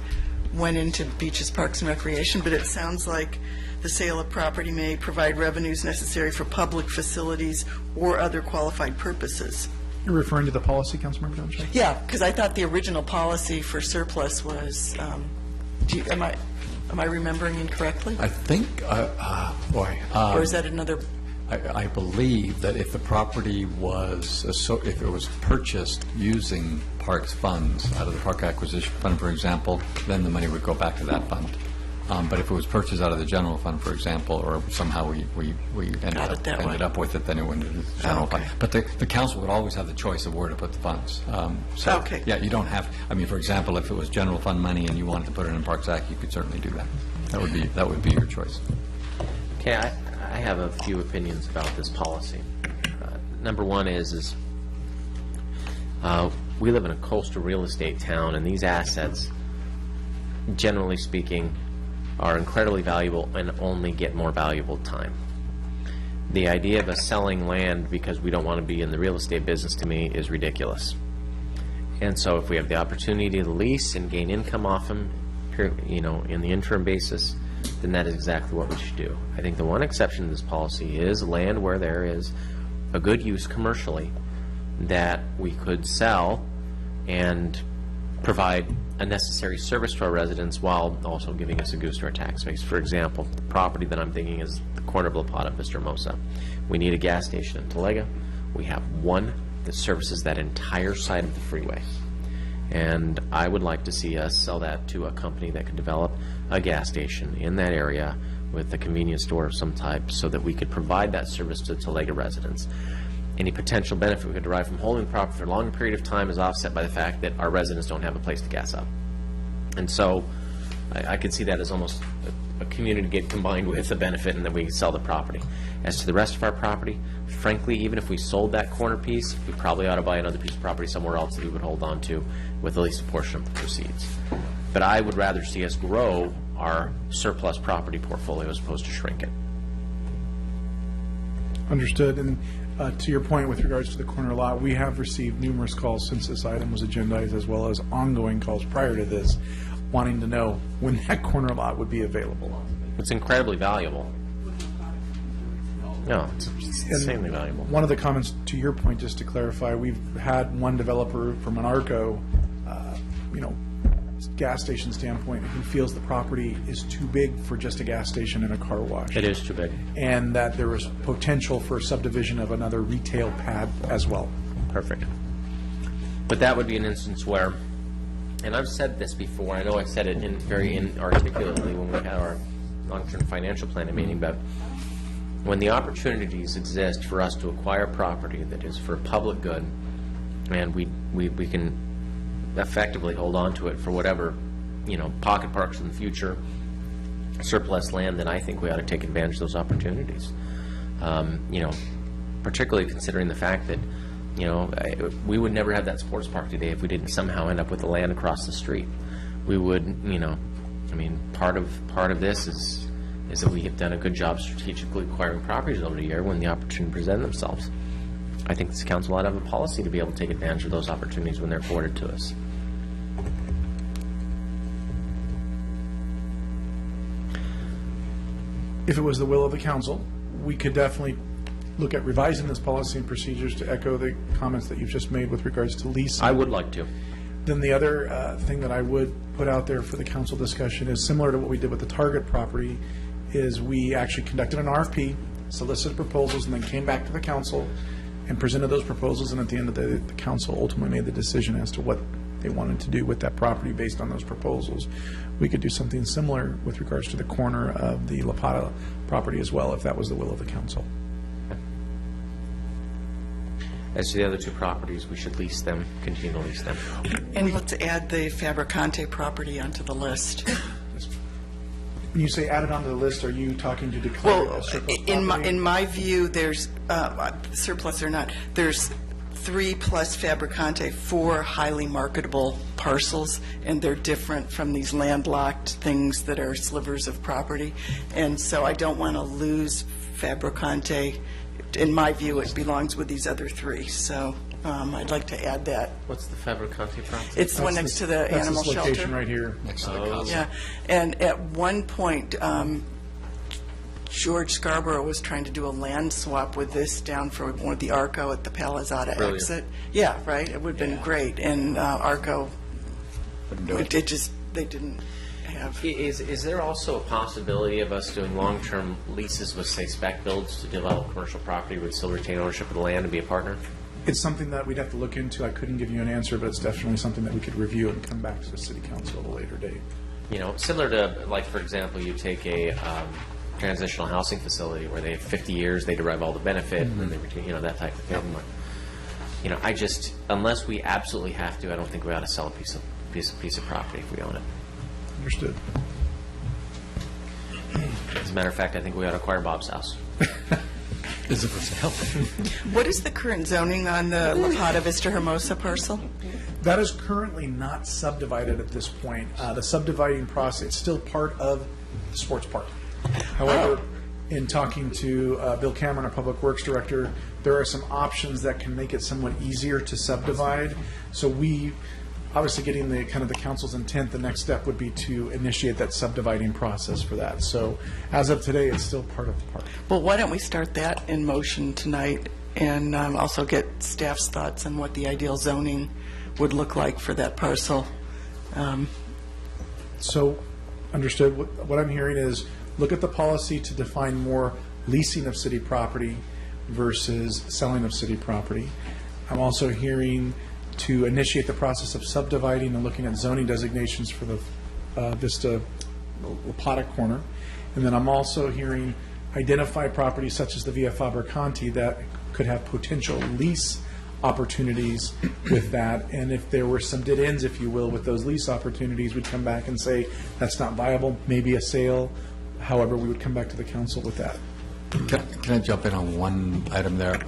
went into beaches, parks, and recreation, but it sounds like the sale of property may provide revenues necessary for public facilities or other qualified purposes. You're referring to the policy, Councilmember Donchek? Yeah, because I thought the original policy for surplus was, am I remembering incorrectly? I think, or is that another? I believe that if the property was, if it was purchased using parks funds, out of the park acquisition fund, for example, then the money would go back to that fund. But if it was purchased out of the general fund, for example, or somehow we ended up with it, then it went into the general fund. But the council would always have the choice of where to put the funds. Yeah, you don't have, for example, if it was general fund money and you wanted to put it in Parks Act, you could certainly do that. That would be your choice. Okay, I have a few opinions about this policy. Number one is we live in a coastal real estate town, and these assets, generally speaking, are incredibly valuable and only get more valuable time. The idea of us selling land because we don't want to be in the real estate business, to me, is ridiculous. And so if we have the opportunity to lease and gain income off them, in the interim basis, then that is exactly what we should do. I think the one exception to this policy is land where there is a good use commercially that we could sell and provide a necessary service to our residents while also giving us a goose to our tax base. For example, the property that I'm thinking is the corner of La Plata, Vista Hermosa. We need a gas station in Talega. We have one that services that entire side of the freeway. And I would like to see us sell that to a company that could develop a gas station in that area with a convenience store of some type so that we could provide that service to Talega residents. Any potential benefit we could derive from holding the property for a longer period of time is offset by the fact that our residents don't have a place to gas up. And so I could see that as almost a community get combined with a benefit, and then we sell the property. As to the rest of our property, frankly, even if we sold that corner piece, we probably ought to buy another piece of property somewhere else that we would hold on to with at least a portion of the proceeds. But I would rather see us grow our surplus property portfolio as opposed to shrink it. Understood. And to your point with regards to the corner lot, we have received numerous calls since this item was agendized, as well as ongoing calls prior to this, wanting to know when that corner lot would be available. It's incredibly valuable. No, it's insanely valuable. One of the comments, to your point, just to clarify, we've had one developer from an ARCO, gas station standpoint, who feels the property is too big for just a gas station and a car wash. It is too big. And that there was potential for subdivision of another retail pad as well. Perfect. But that would be an instance where, and I've said this before, I know I've said it very inarticulately when we had our long-term financial planning meeting, but when the opportunities exist for us to acquire property that is for public good, and we can effectively hold on to it for whatever, pocket parks in the future, surplus land, then I think we ought to take advantage of those opportunities. Particularly considering the fact that, we would never have that sports park today if we didn't somehow end up with the land across the street. We would, part of this is that we have done a good job strategically acquiring properties over the year when the opportunity present themselves. I think this council ought to have a policy to be able to take advantage of those opportunities when they're afforded to us. If it was the will of the council, we could definitely look at revising this policy and procedures to echo the comments that you've just made with regards to leasing. I would like to. Then the other thing that I would put out there for the council discussion is similar to what we did with the Target property, is we actually conducted an RFP, solicited proposals, and then came back to the council and presented those proposals, and at the end of the day, the council ultimately made the decision as to what they wanted to do with that property based on those proposals. We could do something similar with regards to the corner of the La Plata property as well, if that was the will of the council. As to the other two properties, we should lease them, continue to lease them. And let's add the Fabricante property onto the list. When you say added onto the list, are you talking to declare a surplus property? In my view, there's, surplus or not, there's 3 plus Fabricante, 4 highly marketable parcels, and they're different from these landlocked things that are slivers of property. And so I don't want to lose Fabricante. In my view, it belongs with these other 3. So I'd like to add that. What's the Fabricante property? It's the one next to the animal shelter. That's this location right here. Next to the Costco. Yeah, and at one point, George Scarborough was trying to do a land swap with this down for one of the Arco at the Palizada Brilliant. exit. Yeah, right, it would have been great, and Arco, it just, they didn't have. Is there also a possibility of us doing long-term leases with, say, spec builds to develop commercial property, would still retain ownership of the land and be a partner? It's something that we'd have to look into. I couldn't give you an answer, but it's definitely something that we could review and come back to the city council at a later date. Similar to, like, for example, you take a transitional housing facility where they have 50 years, they derive all the benefit, and then they retain, that type of thing. I just, unless we absolutely have to, I don't think we ought to sell a piece of property if we own it. Understood. As a matter of fact, I think we ought to acquire Bob's house. Is it for sale? What is the current zoning on the La Plata Vista Hermosa parcel? That is currently not subdivided at this point. The subdividing process, it's still part of the sports park. However, in talking to Bill Cameron, our Public Works Director, there are some options that can make it somewhat easier to subdivide. So we, obviously getting the kind of the council's intent, the next step would be to initiate that subdividing process for that. So as of today, it's still part of the park. Well, why don't we start that in motion tonight, and also get staff's thoughts on what the ideal zoning would look like for that parcel. So, understood. What I'm hearing is look at the policy to define more leasing of city property versus selling of city property. I'm also hearing to initiate the process of subdividing and looking at zoning designations for the Vista Lapata corner. And then I'm also hearing identify properties such as the Via Fabricanti that could have potential lease opportunities with that. And if there were some dead ends, if you will, with those lease opportunities, we'd come back and say, that's not viable, maybe a sale. However, we would come back to the council with that. Can I jump in on one item there?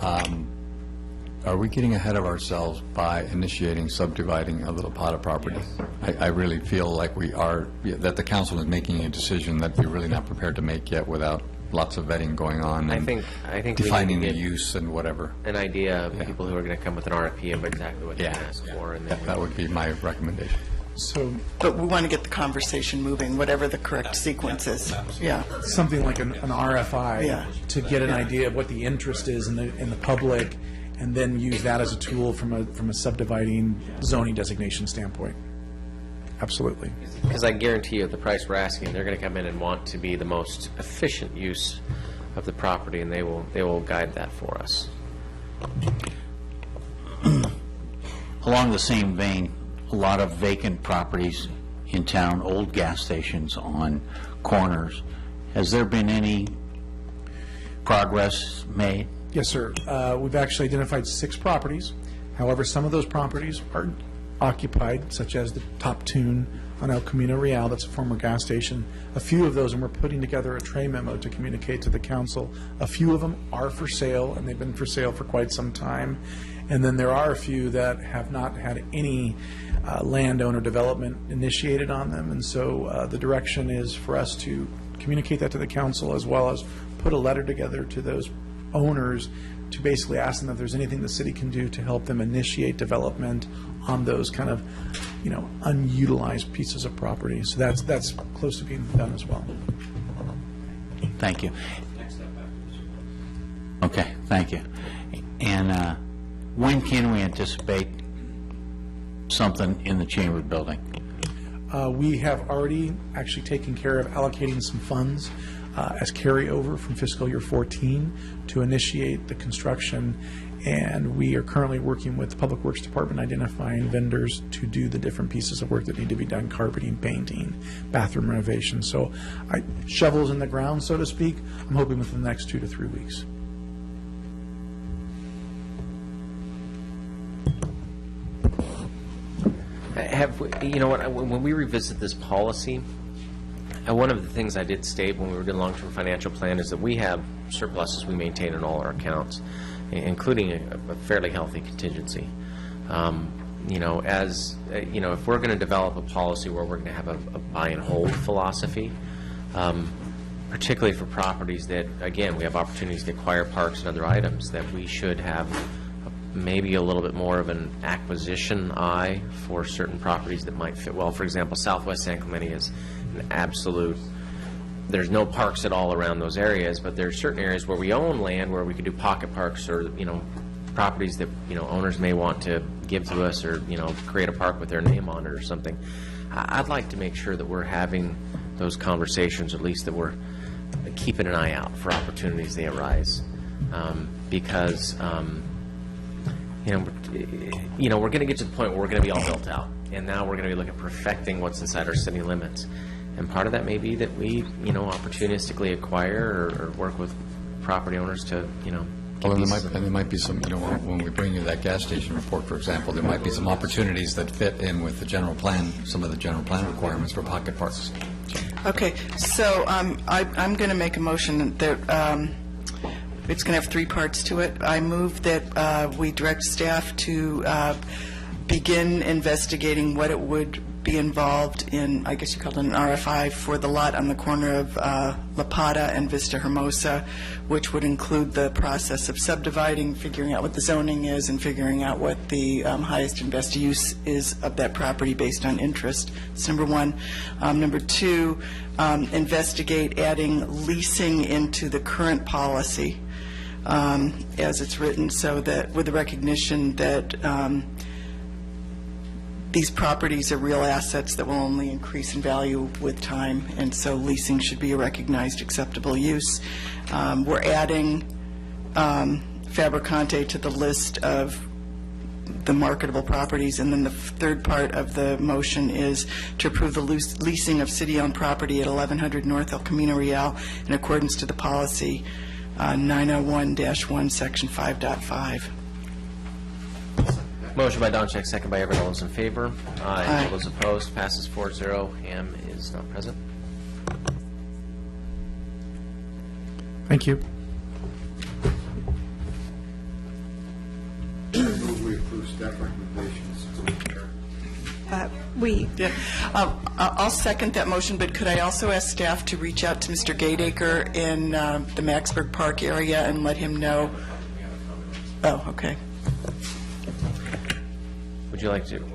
Are we getting ahead of ourselves by initiating subdividing a little pot of property? I really feel like we are, that the council is making a decision that we're really not prepared to make yet without lots of vetting going on. I and think defining we the need to get use and whatever. an idea of people who are going to come with an RFP of exactly what they can ask for. And then That would be my recommendation. So, But we want to get the conversation moving, whatever the correct sequence is. Yeah. something like an RFI Yeah. to get an idea of what the interest is in the public, and then use that as a tool from a subdividing zoning designation standpoint. Absolutely. Because I guarantee you, at the price we're asking, they're going to come in and want to be the most efficient use of the property, and they will guide that for us. Along the same vein, a lot of vacant properties in town, old gas stations on corners. Has there been any progress made? Yes, sir. We've actually identified 6 properties. However, some of those properties are occupied, such as the Top Tune on El Camino Real, that's a former gas station. A few of those, and we're putting together a tray memo to communicate to the council. A few of them are for sale, and they've been for sale for quite some time. And then there are a few that have not had any landowner development initiated on them. And so the direction is for us to communicate that to the council, as well as put a letter together to those owners to basically ask them if there's anything the city can do to help them initiate development on those kind of, unutilized pieces of property. So that's close to being done as well. Thank you. Okay, thank you. And when can we anticipate something in the Chamber building? We have already actually taken care of allocating some funds as carryover from fiscal year 14 to initiate the construction, and we are currently working with the Public Works Department, identifying vendors to do the different pieces of work that need to be done: carpeting, painting, bathroom renovation. So shovels in the ground, so to speak. I'm hoping within the next 2 to 3 weeks. When we revisit this policy, one of the things I did state when we were doing long-term financial plan is that we have surpluses we maintain in all our accounts, including a fairly healthy contingency. If we're going to develop a policy where we're going to have a buy and hold philosophy, particularly for properties that, again, we have opportunities to acquire parks and other items, that we should have maybe a little bit more of an acquisition eye for certain properties that might fit well. For example, Southwest San Clemente is an absolute, there's no parks at all around those areas, but there are certain areas where we own land where we could do pocket parks, or properties that owners may want to give to us, or create a park with their name on it or something. I'd like to make sure that we're having those conversations, at least that we're keeping an eye out for opportunities that arise, because we're going to get to the point where we're going to be all built out, and now we're going to be looking at perfecting what's inside our city limits. And part of that may be that we, opportunistically acquire or work with property owners to, Well, there might be some, when we bring you that gas station report, for example, there might be some opportunities that fit in with the general plan, some of the general plan requirements for pocket parks. Okay, so I'm going to make a motion that it's going to have 3 parts to it. I move that we direct staff to begin investigating what it would be involved in, I guess you called it an RFI, for the lot on the corner of La Pata and Vista Hermosa, which would include the process of subdividing, figuring out what the zoning is, and figuring out what the highest and best use is of that property based on interest. That's number one. Number two, investigate adding leasing into the current policy as it's written, so that with the recognition that these properties are real assets that will only increase in value with time, and so leasing should be a recognized acceptable use. We're adding Fabricante to the list of the marketable properties, and then the third part of the motion is to approve the leasing of city-owned property at 1100 North El Camino Real in accordance to the policy 901-1, Section 5.5. Motion by Doncheck, second by Everett. All those in favor? Aye. All those opposed? Passes 4-0. Ham is not present. Thank you. We approve staff recommendations. I'll second that motion, but could I also ask staff to reach out to Mr. Gateacre in the Maxburg Park area and let him know? Oh, okay. Would you like to? Would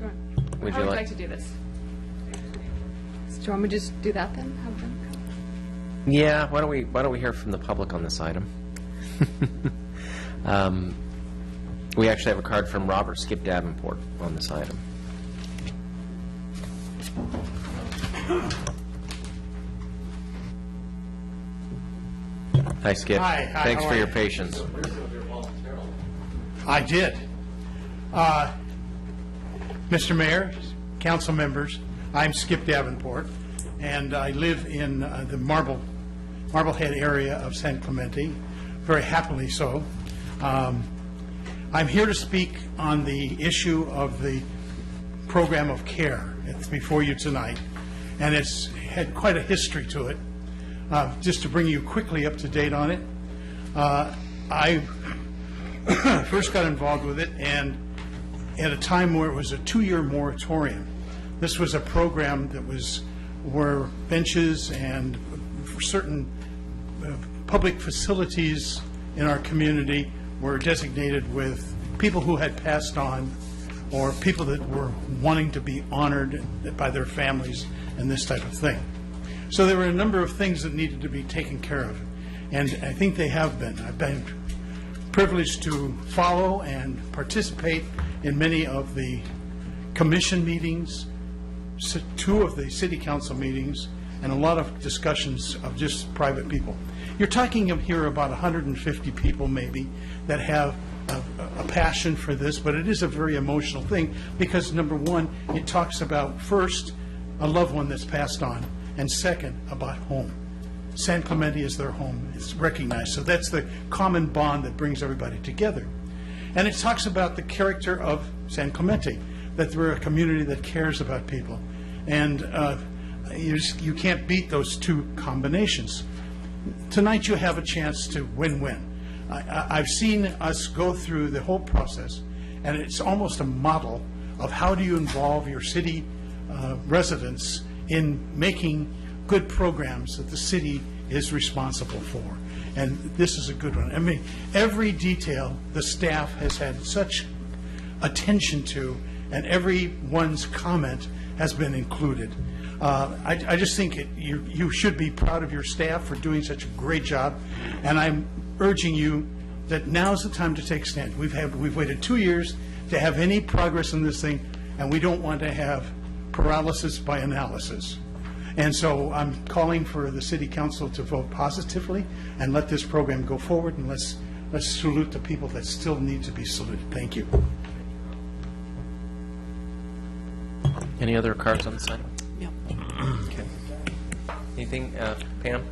How you would you like? like to do this? Do you want me to just do that then? Have them come? Yeah. Why don't we hear from the public on this item? We actually have a card from Robert Skip Davenport on this item. Hi, Skip. Hi, Thanks how for are your you? patience. I did. Mr. Mayor, council members, I'm Skip Davenport, and I live in the Marblehead area of San Clemente, very happily so. I'm here to speak on the issue of the program of care. It's before you tonight, and it's had quite a history to it. Just to bring you quickly up to date on it, I first got involved with it, and at a time where it was a 2-year moratorium. This was a program that was where benches and certain public facilities in our community were designated with people who had passed on, or people that were wanting to be honored by their families and this type of thing. So there were a number of things that needed to be taken care of, and I think they have been. I've been privileged to follow and participate in many of the commission meetings, 2 of the city council meetings, and a lot of discussions of just private people. You're talking here about 150 people maybe that have a passion for this, but it is a very emotional thing because, number one, it talks about, first, a loved one that's passed on, and second, about home. San Clemente is their home. It's recognized. So that's the common bond that brings everybody together. And it talks about the character of San Clemente, that we're a community that cares about people. And you can't beat those 2 combinations. Tonight you have a chance to win-win. I've seen us go through the whole process, and it's almost a model of how do you involve your city residents in making good programs that the city is responsible for. And this is a good one. I mean, every detail the staff has had such attention to, and everyone's comment has been included. I just think you should be proud of your staff for doing such a great job, and I'm urging you that now's the time to take a stand. We've waited 2 years to have any progress in this thing, and we don't want to have paralysis by analysis. And so I'm calling for the city council to vote positively and let this program go forward, and let's salute the people that still need to be saluted. Thank you. Any other cards on the side? No. Okay. Anything, Pam?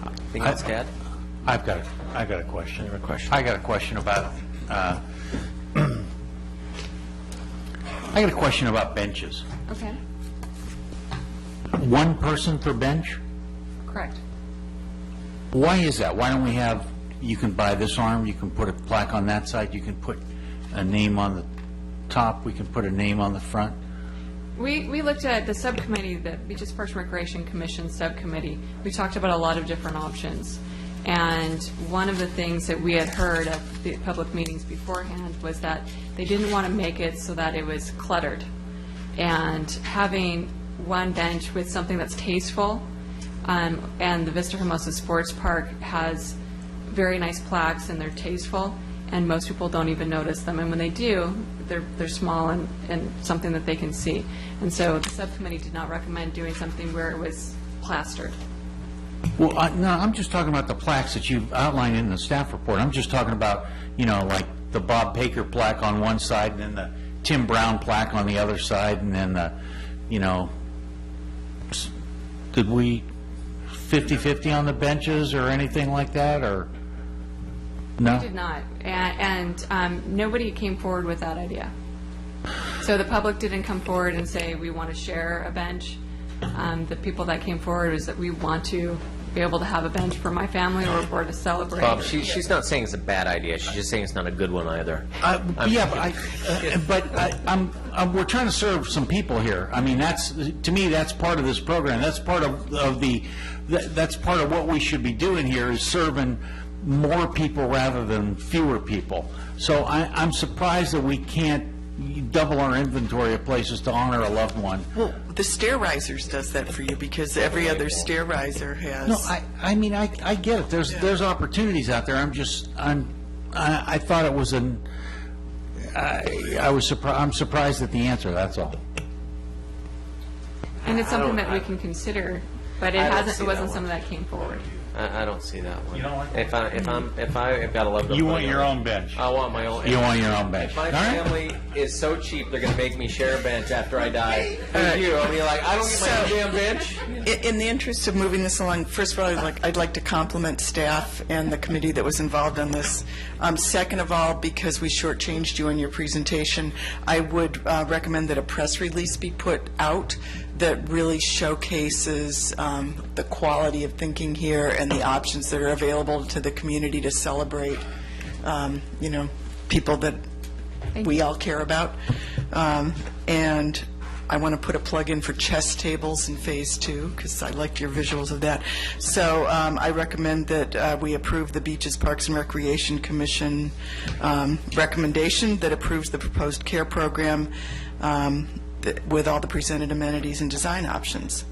Anything else to add? I've got a question. You have a question? I got a question about, I got a question about benches. Okay, 1 person per bench? correct. Why is that? Why don't we have, you can buy this arm, you can put a plaque on that side, you can put a name on the top, we can put a name on the front? We looked at the subcommittee, the Beaches Parks and Recreation Commission subcommittee. We talked about a lot of different options. And one of the things that we had heard at the public meetings beforehand was that they didn't want to make it so that it was cluttered. And having one bench with something that's tasteful, and the Vista Hermosa Sports Park has very nice plaques and they're tasteful, and most people don't even notice them. And when they do, they're small and something that they can see. And so the subcommittee did not recommend doing something where it was plastered. Well, no, I'm just talking about the plaques that you've outlined in the staff report. I'm just talking about, like the Bob Baker plaque on one side, and then the Tim Brown plaque on the other side, and then the, did we 50-50 on the benches or anything like that, or no? We did not, and nobody came forward with that idea. So the public didn't come forward and say, we want to share a bench. The people that came forward is that we want to be able to have a bench for my family or to celebrate. Bob, she's not saying it's a bad idea. She's just saying it's not a good one either. We're trying to serve some people here. I mean, to me, that's part of this program. That's part of that's part of what we should be doing here, is serving more people rather than fewer people. So I'm surprised that we can't double our inventory of places to honor a loved one. Well, the Stair Risers does that for you, because every other stair riser has. No, I mean, I get it. There's opportunities out there. I thought it was I'm surprised at the answer, that's all. And it's something that we can consider, but it wasn't something that came forward. I don't see that one. You know what? If I've got a loved one, You want your own bench. I want my own. You want your own bench. If my All right. family is so cheap, they're going to make me share a bench after I die. Thank you. I mean, I don't get my own damn bench. In the interest of moving this along, first of all, I'd like to compliment staff and the committee that was involved on this. Second of all, because we shortchanged you in your presentation, I would recommend that a press release be put out that really showcases the quality of thinking here and the options that are available to the community to celebrate, people that we all care about. And I want to put a plug in for chess tables in Phase 2, because I liked your visuals of that. So I recommend that we approve the Beaches, Parks, and Recreation Commission recommendation that approves the proposed care program with all the presented amenities and design options.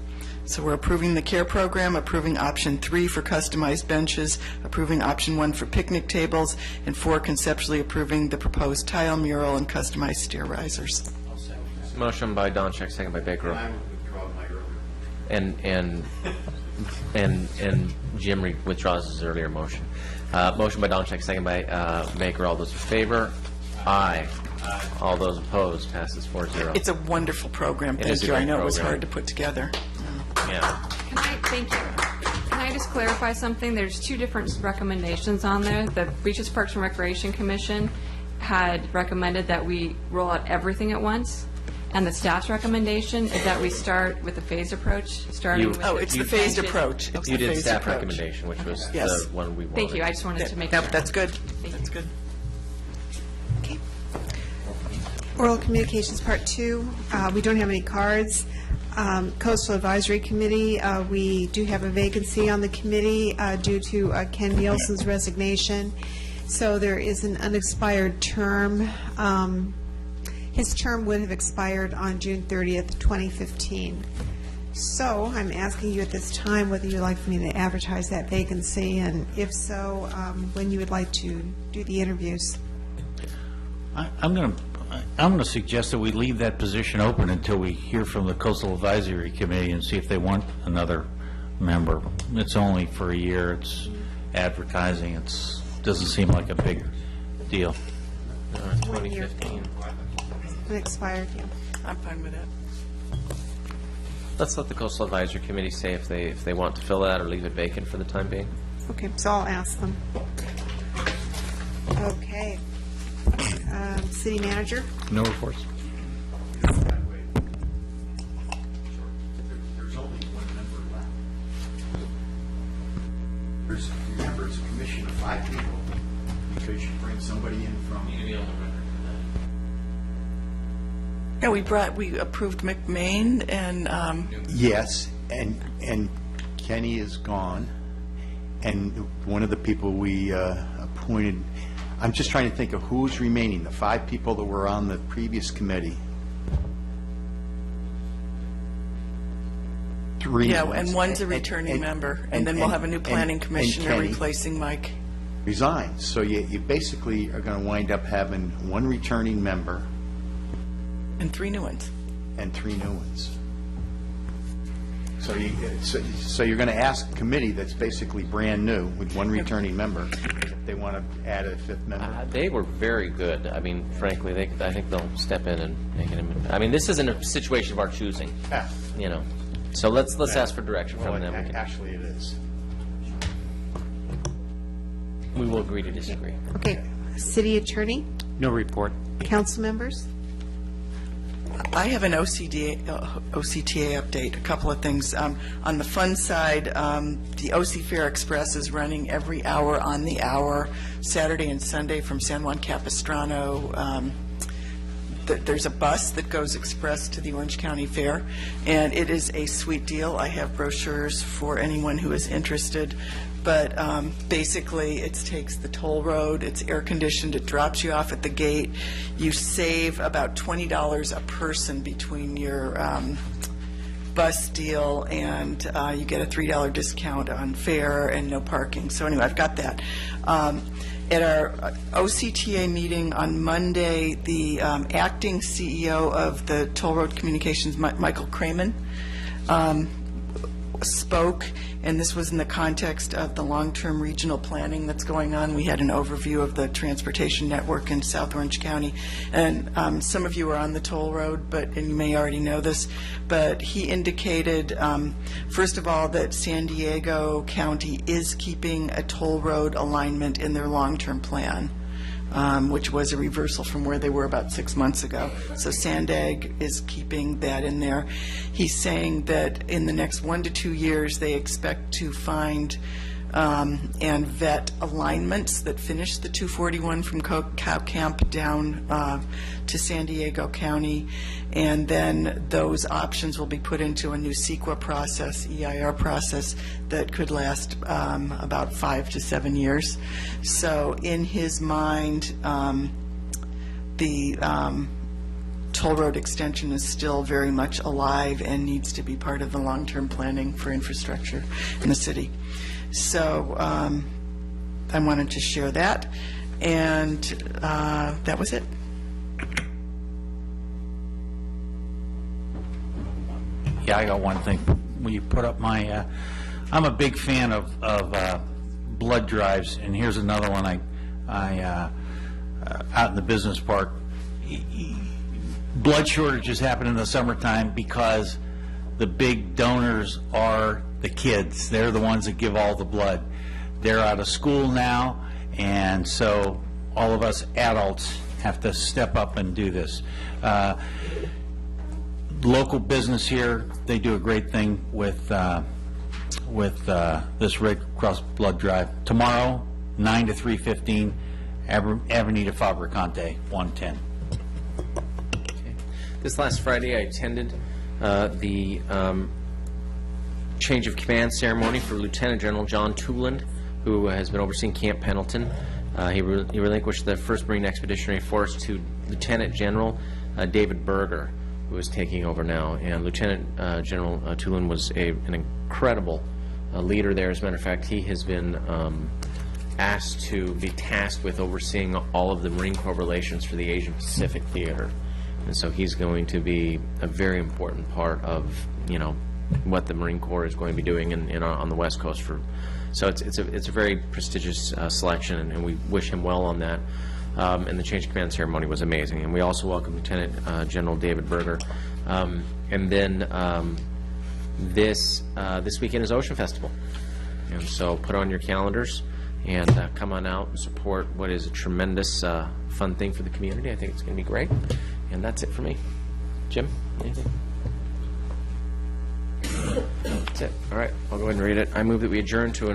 So we're approving the care program, approving option 3 for customized benches, approving option 1 for picnic tables, and 4, conceptually approving the proposed tile mural and customized stair risers. Motion by Donchek, second by Baker. And Jim withdraws his earlier motion. Motion by Donchek, second by Baker. All those in favor? Aye. All those opposed? Passes 4-0. It's a wonderful program. It is Thank a you. I great know it was program. hard to put together. Yeah. Thank you. Can I just clarify something? There's 2 different recommendations on there. The Beaches, Parks, and Recreation Commission had recommended that we roll out everything at once, and the staff's recommendation is that we start with a phased approach, starting with... Oh, it's the phased approach. It's You the did phased staff approach. recommendation, which was Yes. the one we wanted. Thank you. I just wanted to make Yep, sure. that's good. That's good. Oral Communications Part 2, we don't have any cards. Coastal Advisory Committee, we do have a vacancy on the committee due to Ken Nielsen's resignation. So there is an unexpired term. His term would have expired on June 30th, 2015. So I'm asking you at this time whether you'd like for me to advertise that vacancy, and if so, when you would like to do the interviews. I'm going to suggest that we leave that position open until we hear from the Coastal Advisory Committee and see if they want another member. It's only for a year. It's advertising. It doesn't seem like a big deal. 2015. It expired, yeah. I'm fine with it. Let's let the Coastal Advisory Committee say if they want to fill that or leave it vacant for the time being. Okay, so I'll ask them. Okay. City Manager? No reports. There's only one member left. Remember, it's a commission of 5 people, because you bring somebody in from... Yeah, we approved McMain and, Yes, and Kenny is gone, and one of the people we appointed, I'm just trying to think of who's remaining, the 5 people that were on the previous committee. 3 yeah, ones. and one's a returning member, and then we'll have a new planning commissioner Kenny replacing Mike. resigned. So you basically are going to wind up having 1 returning member And 3 new ones. and 3 new ones. So you're going to ask a committee that's basically brand new with 1 returning member if they want to add a 5th member. They were very good. I mean, frankly, I think they'll step in and make it. I mean, this isn't a situation of our choosing, Yeah. you know. So let's ask for direction Well, from them. actually, it is. We will agree to disagree. Okay, city attorney, No report. council members? I have an OCTA update, a couple of things. On the fun side, the OC Fair Express is running every hour on the hour, Saturday and Sunday from San Juan Capistrano. There's a bus that goes express to the Orange County Fair, and it is a sweet deal. I have brochures for anyone who is interested. But basically, it takes the toll road, it's air-conditioned, it drops you off at the gate. You save about $20 a person between your bus deal, and you get a $3 discount on fare and no parking. So anyway, I've got that. At our OCTA meeting on Monday, the acting CEO of the Toll Road Communications, Michael Kramen, spoke, and this was in the context of the long-term regional planning that's going on. We had an overview of the transportation network in South Orange County, and some of you are on the toll road, and you may already know this, but he indicated, first of all, that San Diego County is keeping a toll road alignment in their long-term plan, which was a reversal from where they were about 6 months ago. So Sandag is keeping that in there. He's saying that in the next 1 to 2 years, they expect to find and vet alignments that finish the 241 from Cow Camp down to San Diego County, and then those options will be put into a new CEQA process, EIR process, that could last about 5 to 7 years. So in his mind, the toll road extension is still very much alive and needs to be part of the long-term planning for infrastructure in the city. So I wanted to share that, and that was it. Yeah, I got one thing. When you put up my, I'm a big fan of blood drives, and here's another one. I out in the business park. Blood shortages happen in the summertime because the big donors are the kids. They're the ones that give all the blood. They're out of school now, and so all of us adults have to step up and do this. Local business here, they do a great thing with this Red Cross blood drive. Tomorrow, 9 to 3:15, Avenida Fabricante, 110. This last Friday, I attended the change of command ceremony for Lieutenant General John Tooland, who has been overseeing Camp Pendleton. He relinquished the 1st Marine Expeditionary Force to Lieutenant General David Berger, who is taking over now. And Lieutenant General Tooland was an incredible leader there. As a matter of fact, he has been asked to be tasked with overseeing all of the Marine Corps relations for the Asian Pacific Theater. And so he's going to be a very important part of, what the Marine Corps is going to be doing on the West Coast. So it's a very prestigious selection, and we wish him well on that. And the change of command ceremony was amazing. And we also welcome Lieutenant General David Berger. And then this weekend is Ocean Festival. And so put on your calendars and come on out and support what is a tremendous fun thing for the community. I think it's going to be great. And that's it for me. Jim, anything? That's it. All right, I'll go ahead and read it. I move that we adjourn to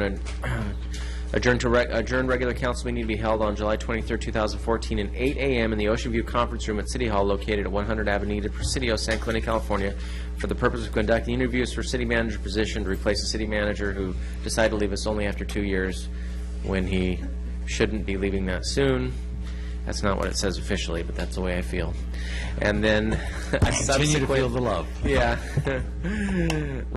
Adjourned regular council meeting to be held on July 23rd, 2014, at 8 a.m. in the Ocean View Conference Room at City Hall, located at 100 Avenida Presidio, San Clemente, California, for the purpose of conducting interviews for city manager position to replace a city manager who decided to leave us only after 2 years when he shouldn't be leaving that soon. That's not what it says officially, but that's the way I feel. And then Continue to feel the love. Yeah.